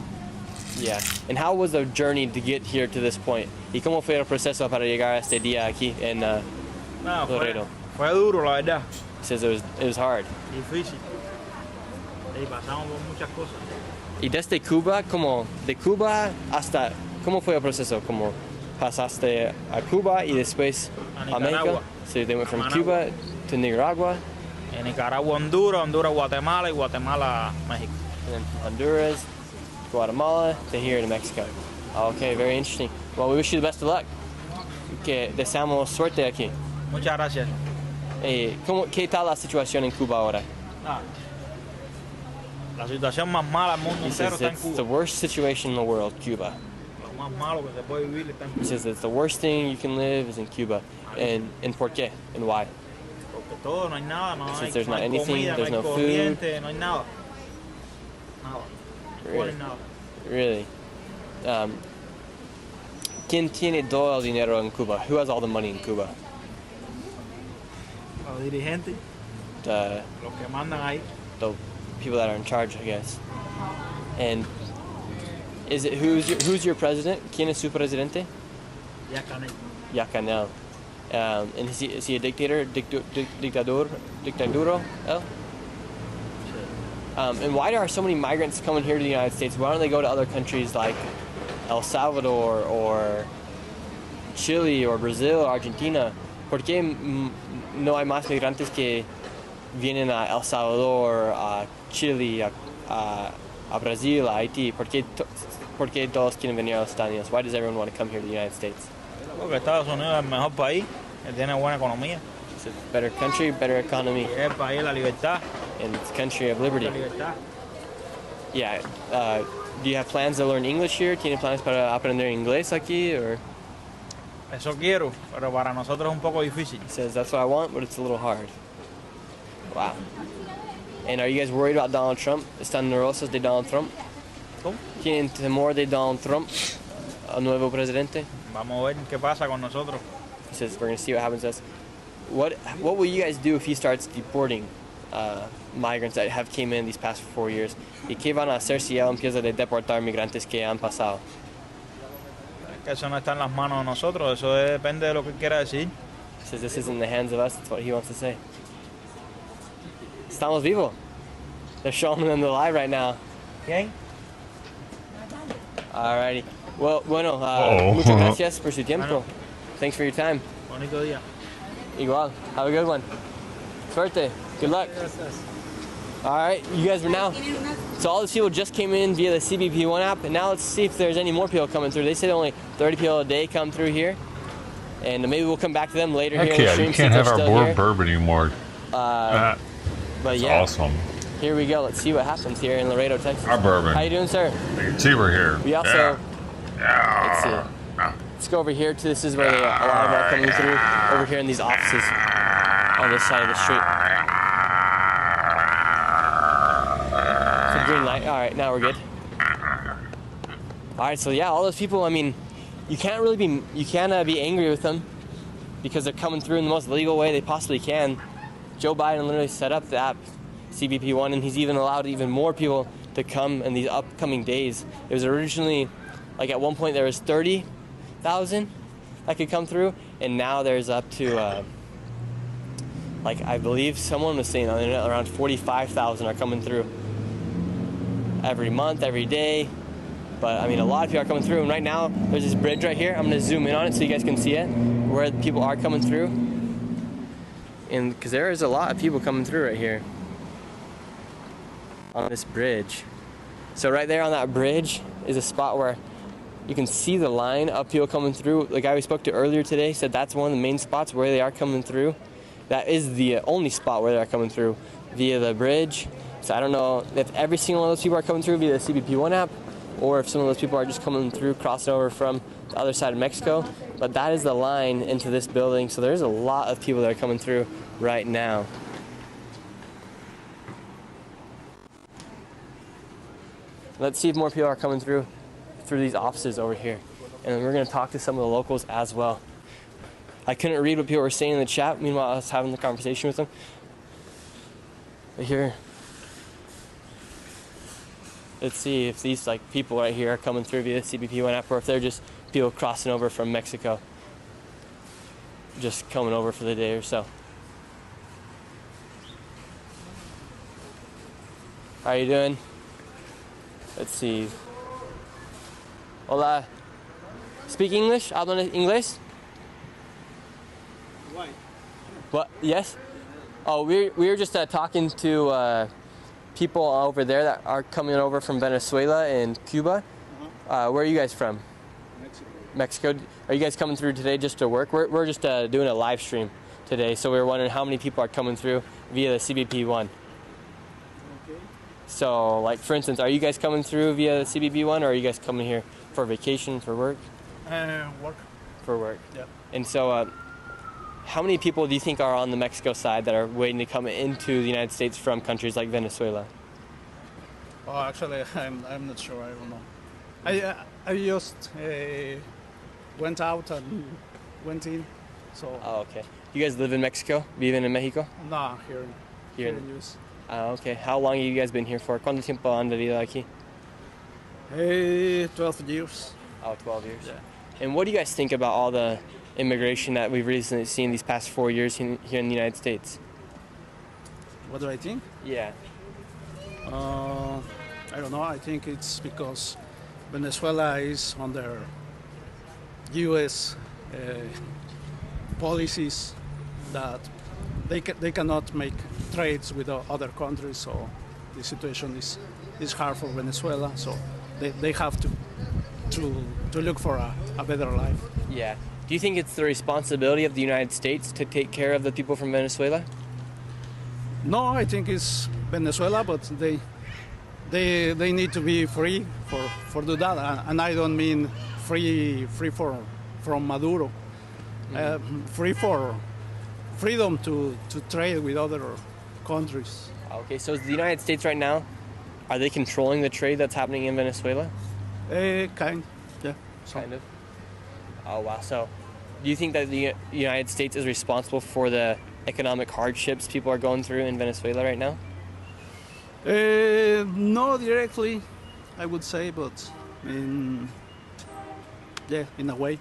Yeah. And how was the journey to get here to this point? ¿Y cómo fue el proceso para llegar a este día aquí en Laredo? Fue duro, la verdad. He says it was hard. Difícil. Y pasamos por muchas cosas. Y desde Cuba, como de Cuba hasta, ¿cómo fue el proceso? Como pasaste a Cuba y después a México? So they went from Cuba to Nicaragua. En Nicaragua, Honduras, Guatemala y Guatemala, México. And then Honduras, Guatemala, to here to Mexico. Okay, very interesting. Well, we wish you the best of luck. Que deseamos suerte aquí. Muchas gracias. ¿Qué tal la situación en Cuba ahora? Ah, la situación más mala del mundo He entero says está en it's Cuba. the worst situation in the world, Cuba. Lo más malo que se puede vivir está en He Cuba. says it's the worst thing you can live is in Cuba. And por qué? And why? Porque todo, no hay nada, no Since hay, there's no not hay anything, comida, no there's hay no food. corriente, no hay nada. Nada. No hay Really? nada. Really? ¿Quién tiene todo el dinero en Cuba? Who has all the money in Cuba? Los dirigentes, The los que mandan ahí. people that are in charge, I guess. And is it who's your president? ¿Quién es su presidente? Ya Canel. Yacanel. And is he a dictator? Dictaduro? Oh? And why are so many migrants coming here to the United States? Why don't they go to other countries like El Salvador or Chile or Brazil or Argentina? ¿Por qué no hay más migrantes que vienen a El Salvador, a Chile, a Brasil, a Haití? ¿Por qué todos quieren venir a los Estados Unidos? Why does everyone want to come here to the United States? Porque Estados Unidos es el mejor país, que tiene buena economía. It's a better country, better economy. Y es el país de la libertad. And it's a country of liberty. La libertad. Yeah. Do you have plans to learn English here? ¿Tiene planes para aprender inglés aquí? Or? Eso quiero, pero para nosotros es un poco difícil. He says that's what I want, but it's a little hard. Wow. And are you guys worried about Donald Trump? ¿Están nerviosos de Donald Trump? ¿Cómo? ¿Tienen temor de Donald Trump, el nuevo presidente? Vamos a ver qué pasa con nosotros. He says we're going to see what happens to us. What will you guys do if he starts deporting migrants that have came in these past 4 years? ¿Y qué van a hacer si él empieza a deportar migrantes que han pasado? Es que eso no está en las manos de nosotros, eso depende de lo que quiera decir. He says this isn't in the hands of us, that's what he wants to say. Estamos vivos. They're showing them the live right now. ¿Quién? Alrighty. Well, muchas gracias por su tiempo. Thanks for your time. Bonito día. Igual. Have a good one. Suerte. Good luck. All right, you guys are now. So all these people just came in via the CBP1 app, and now let's see if there's any more people coming through. They said only 30 people a day come through here, and maybe we'll come back to them later here in the stream. You can't have our board bourbon anymore. But that's yeah, awesome. Here we go. Let's see what happens here in Laredo, Texas. Our bourbon. How you doing, sir? You can see we're here. We also. Let's see. Let's go over here. This is where a lot of them are coming through. Over here in these offices on this side of the street. Some green light. All right, now we're good. All right, so yeah, all those people. I mean, you can't be angry with them because they're coming through in the most legal way they possibly can. Joe Biden literally set up the app, CBP1, and he's even allowed even more people to come in these upcoming days. It was originally, like at one point there was 30,000 that could come through, and now there's up to, like I believe someone was saying around 45,000 are coming through every month, every day. But I mean, a lot of people are coming through, and right now there's this bridge right here. I'm gonna zoom in on it so you guys can see it, where people are coming through. And because there is a lot of people coming through right here on this bridge. So right there on that bridge is a spot where you can see the line of people coming through. The guy we spoke to earlier today said that's one of the main spots where they are coming through. That is the only spot where they are coming through via the bridge. So I don't know if every single one of those people are coming through via the CBP1 app, or if some of those people are just coming through, crossing over from the other side of Mexico. But that is the line into this building. So there's a lot of people that are coming through right now. Let's see if more people are coming through these offices over here. And then we're gonna talk to some of the locals as well. I couldn't read what people were saying in the chat, meanwhile I was having the conversation with them. But here, let's see if these people right here are coming through via the CBP1 app, or if they're just people crossing over from Mexico, just coming over for the day or so. How are you doing? Let's see. Hola. Speak English? ¿Hablan inglés? Why? What? Yes? Oh, we were just talking to people over there that are coming over from Venezuela and Cuba. Where are you guys from? Mexico. Mexico. Are you guys coming through today just to work? We're just doing a live stream today, so we were wondering how many people are coming through via the CBP1. Okay. So, like, for instance, are you guys coming through via the CBP1, or are you guys coming here for vacation, for work? Work. For work. Yeah. And so, how many people do you think are on the Mexico side that are waiting to come into the United States from countries like Venezuela? Oh, actually, I'm not sure. I don't know. I just went out and went in. So. Oh, okay. You guys live in Mexico? Viven en México? Nah, here in US. Okay. How long have you guys been here for? ¿Cuánto tiempo han vivido aquí? 12 years. Oh, 12 years. Yeah. And what do you guys think about all the immigration that we've recently seen these past 4 years here in the United States? What do I think? Yeah. I don't know. I think it's because Venezuela is under U.S. Policies that they cannot make trades with other countries, so the situation is hard for Venezuela. So they have to look for a better life. Yeah. Do you think it's the responsibility of the United States to take care of the people from Venezuela? No, I think it's Venezuela, but they need to be free for do that, and I don't mean free from Maduro, free for freedom to trade with other countries. Okay, so is the United States right now, are they controlling the trade that's happening in Venezuela? Kind of. Oh wow. So, do you think that the United States is responsible for the economic hardships people are going through in Venezuela right now? No, directly, I would say, but in a way,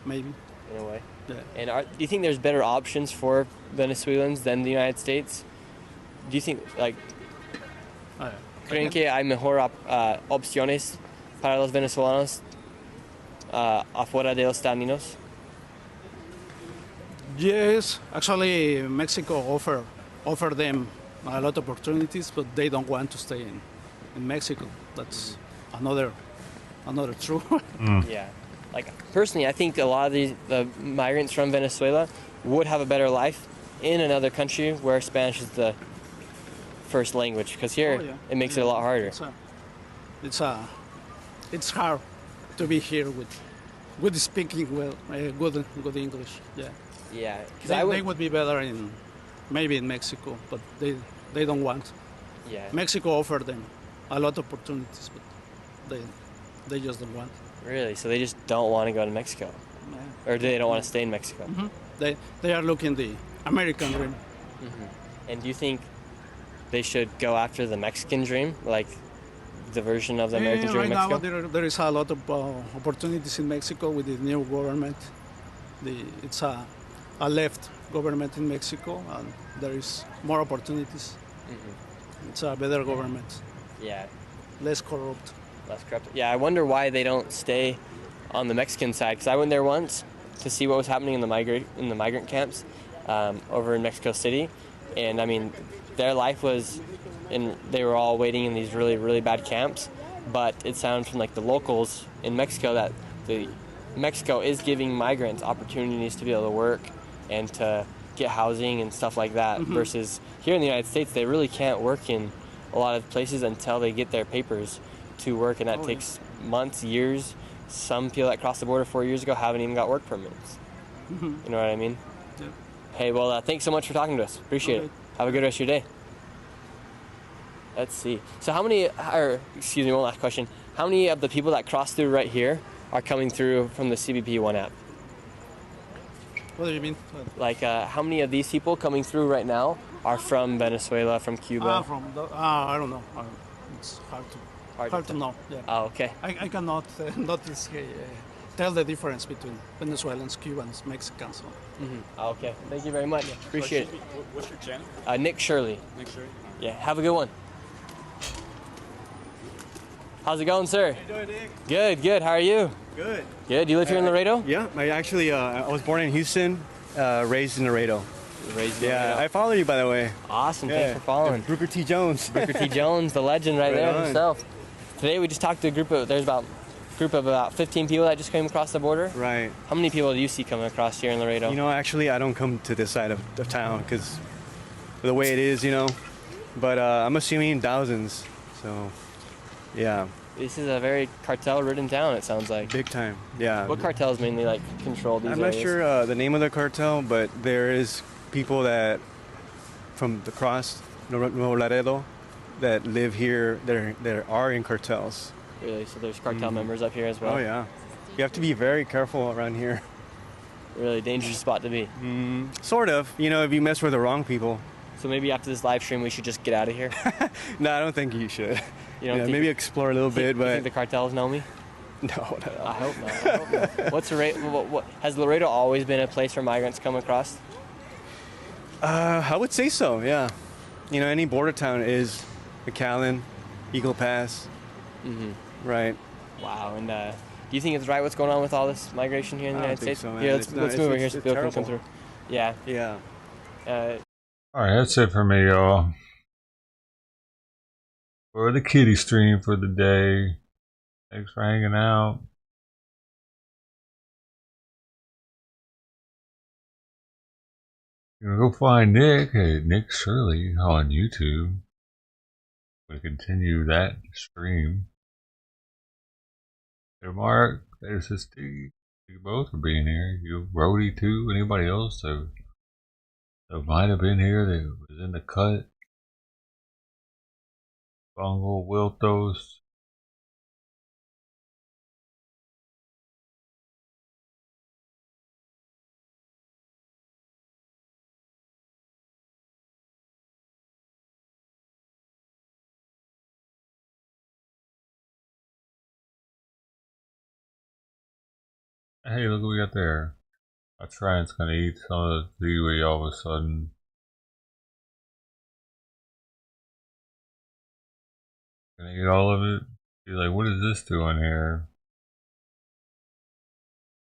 maybe. In a way. Yeah. And do you think there's better options for Venezuelans than the United States? Do you think, like, creen que hay mejor opciones para los venezolanos afuera de los Estados Unidos? Yes, actually, Mexico offer them a lot of opportunities, but they don't want to stay in Mexico. That's another truth. Yeah. Like, personally, I think a lot of the migrants from Venezuela would have a better life in another country where Spanish is the first language, because here it makes it a lot harder. It's hard to be here with speaking well, good English. Yeah. Yeah. They would be better maybe in Mexico, but they don't want. Yeah. Mexico offered them a lot of opportunities, but they just don't want. Really? So they just don't want to go to Mexico? Yeah. Or they don't want to stay in Mexico? Mm-hmm. They are looking the American dream. Mm-hmm. And do you think they should go after the Mexican dream, like the version of the American dream in Mexico? Right now there is a lot of opportunities in Mexico with the new government. It's a left government in Mexico, and there is more opportunities. Mm-hmm. It's a better government. Yeah. Less corrupt. Less corrupt. Yeah, I wonder why they don't stay on the Mexican side, because I went there once to see what was happening in the migrant camps over in Mexico City, and I mean, their life was, they were all waiting in these really, really bad camps, but it sounds from like the locals in Mexico that Mexico is giving migrants opportunities to be able to work and to get housing and stuff like that, versus here in the United States, they really can't work in a lot of places until they get their papers to work, and that takes months, years. Some people that crossed the border 4 years ago haven't even got work permits. You know what I mean? Yeah. Hey, well, thanks so much for talking to us. Appreciate it. Have a good rest of your day. Let's see. So one last question. How many of the people that cross through right here are coming through from the CBP1 app? What do you mean? Like, how many of these people coming through right now are from Venezuela, from Cuba? I don't know. It's hard to know. Yeah. Oh, okay. I cannot tell the difference between Venezuelans, Cubans, Mexicans. So. Okay. Thank you very much. Appreciate it. What's your channel? Nick Shirley. Nick Shirley. Yeah. Have a good one. How's it going, sir? How you doing, Nick? Good, good. How are you? Good. Good. Do you live here in Laredo? Yeah. I actually I was born in Houston, raised in Laredo. Raised in Laredo. I follow you, by the way. Awesome. Thanks for following. Booker T. Jones. Booker T. Jones, the legend right there himself. Today we just talked to a group of, there's about group of about 15 people that just came across the border. Right. How many people do you see coming across here in Laredo? You know, actually, I don't come to this side of town because the way it is, you know. But I'm assuming thousands. So, yeah. This is a very cartel-ridden town, it sounds like. Big time, yeah. What cartels mainly like control these I'm areas? not sure the name of the cartel, but there is people that from the cross, Nuevo Laredo, that live here that are in cartels. Really? So there's cartel members up here as well? Oh, yeah. You have to be very careful around here. Really dangerous spot to be. Sort of, you know, if you mess with the wrong people. So maybe after this live stream, we should just get out of here? No, I don't think you should. You don't think, maybe explore a little bit, you but... think the cartels know me? No. I hope not. I hope not. What's what, has Laredo always been a place where migrants come across? I would say so, yeah. You know, any border town is McAllen, Eagle Pass. Right. Wow, and do you think it's right what's going on with all this migration here in the United States? So, man. Yeah, let's move over here so Bill can come through. Yeah. Yeah. Alright, that's it for me, y'all. For the kitty stream for the day. Thanks for hanging out. You can go find Nick at Nick Shirley on YouTube. We'll continue that stream. Hey Mark, there's Steve. You both for being here. You, Brody too. Anybody else that might have been here that was in the cut? Bongo Wiltos. Hey, look what we got there. Our Trident's gonna eat some of the seaweed all of a sudden. Gonna eat all of it? Be like, what is this doing here?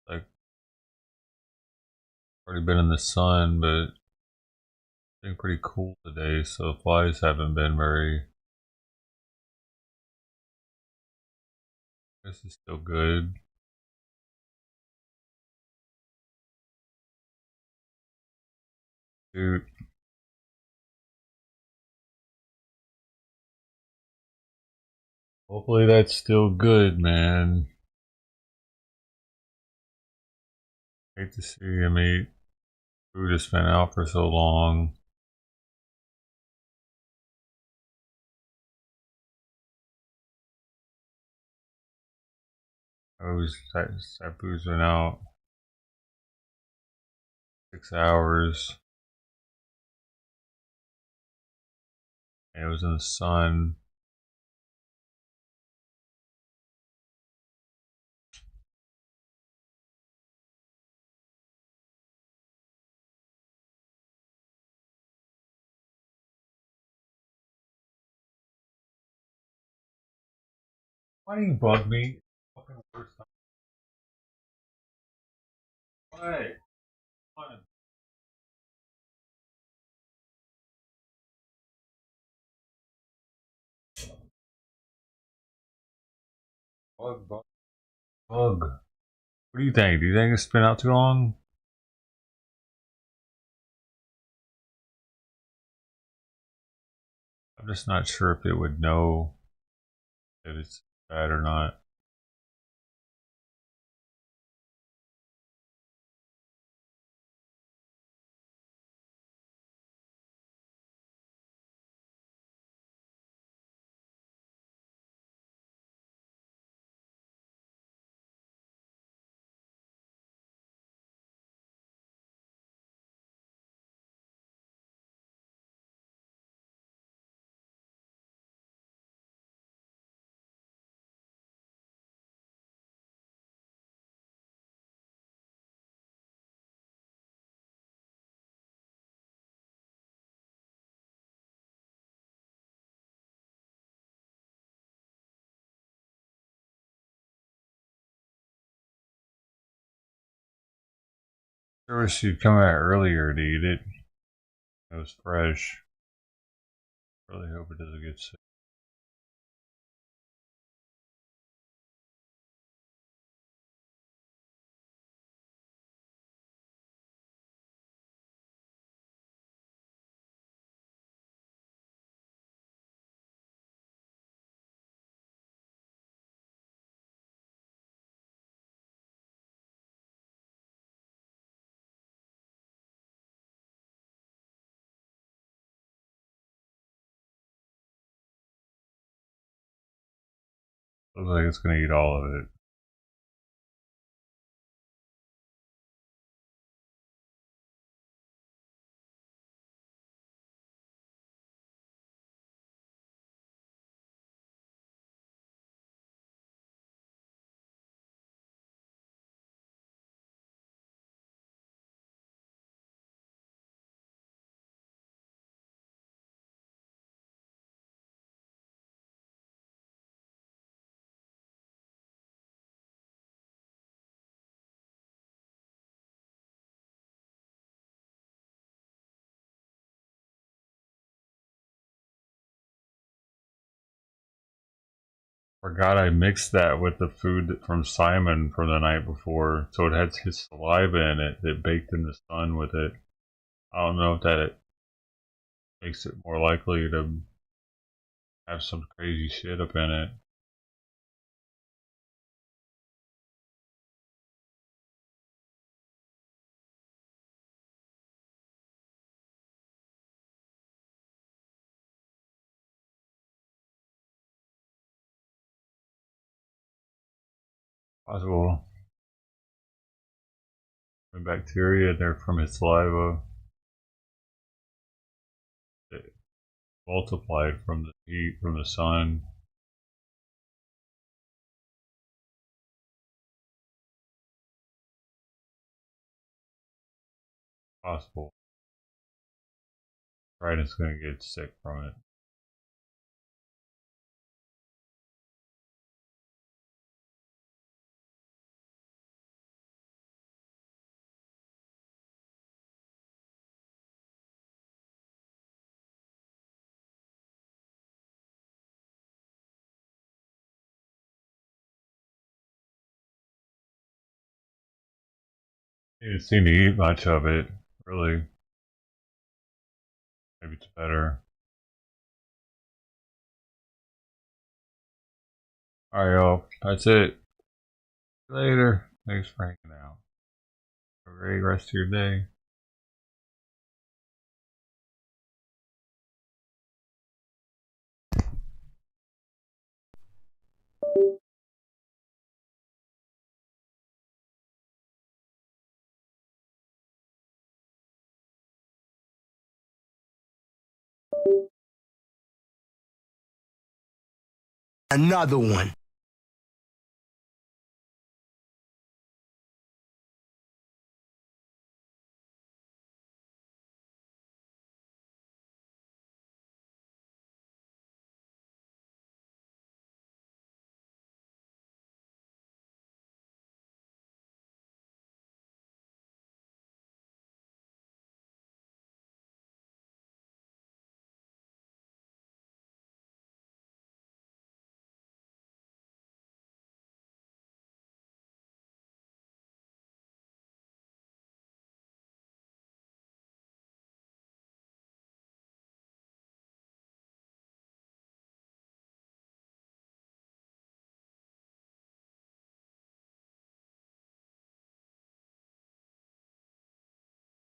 Like, already been in the sun, but it's been pretty cool today, so the flies haven't been very. This is still good. Dude. Hopefully that's still good, man. Hate to see him eat. Food has been out for so long. That food's been out 6 hours. And it was in the sun. Why do you bug me? Fucking worst time. Hey, come on. Bug. What do you think? Do you think it's been out too long? I'm just not sure if it would know that it's bad or not. I wish you'd come out earlier to eat it. It was fresh. Really hope it doesn't get sick. Looks like it's going to eat all of it. Forgot I mixed that with the food from Simon from the night before, so it had his saliva in it that baked in the sun with it. I don't know if that makes it more likely to have some crazy shit up in it. Possible. The bacteria there from his saliva that multiplied from the heat from the sun. Possible. Trident's gonna get sick from it. He didn't seem to eat much of it, really. Maybe it's better. Alright, y'all. That's it. See you later. Thanks for hanging out. Have a great rest of your day. Another one.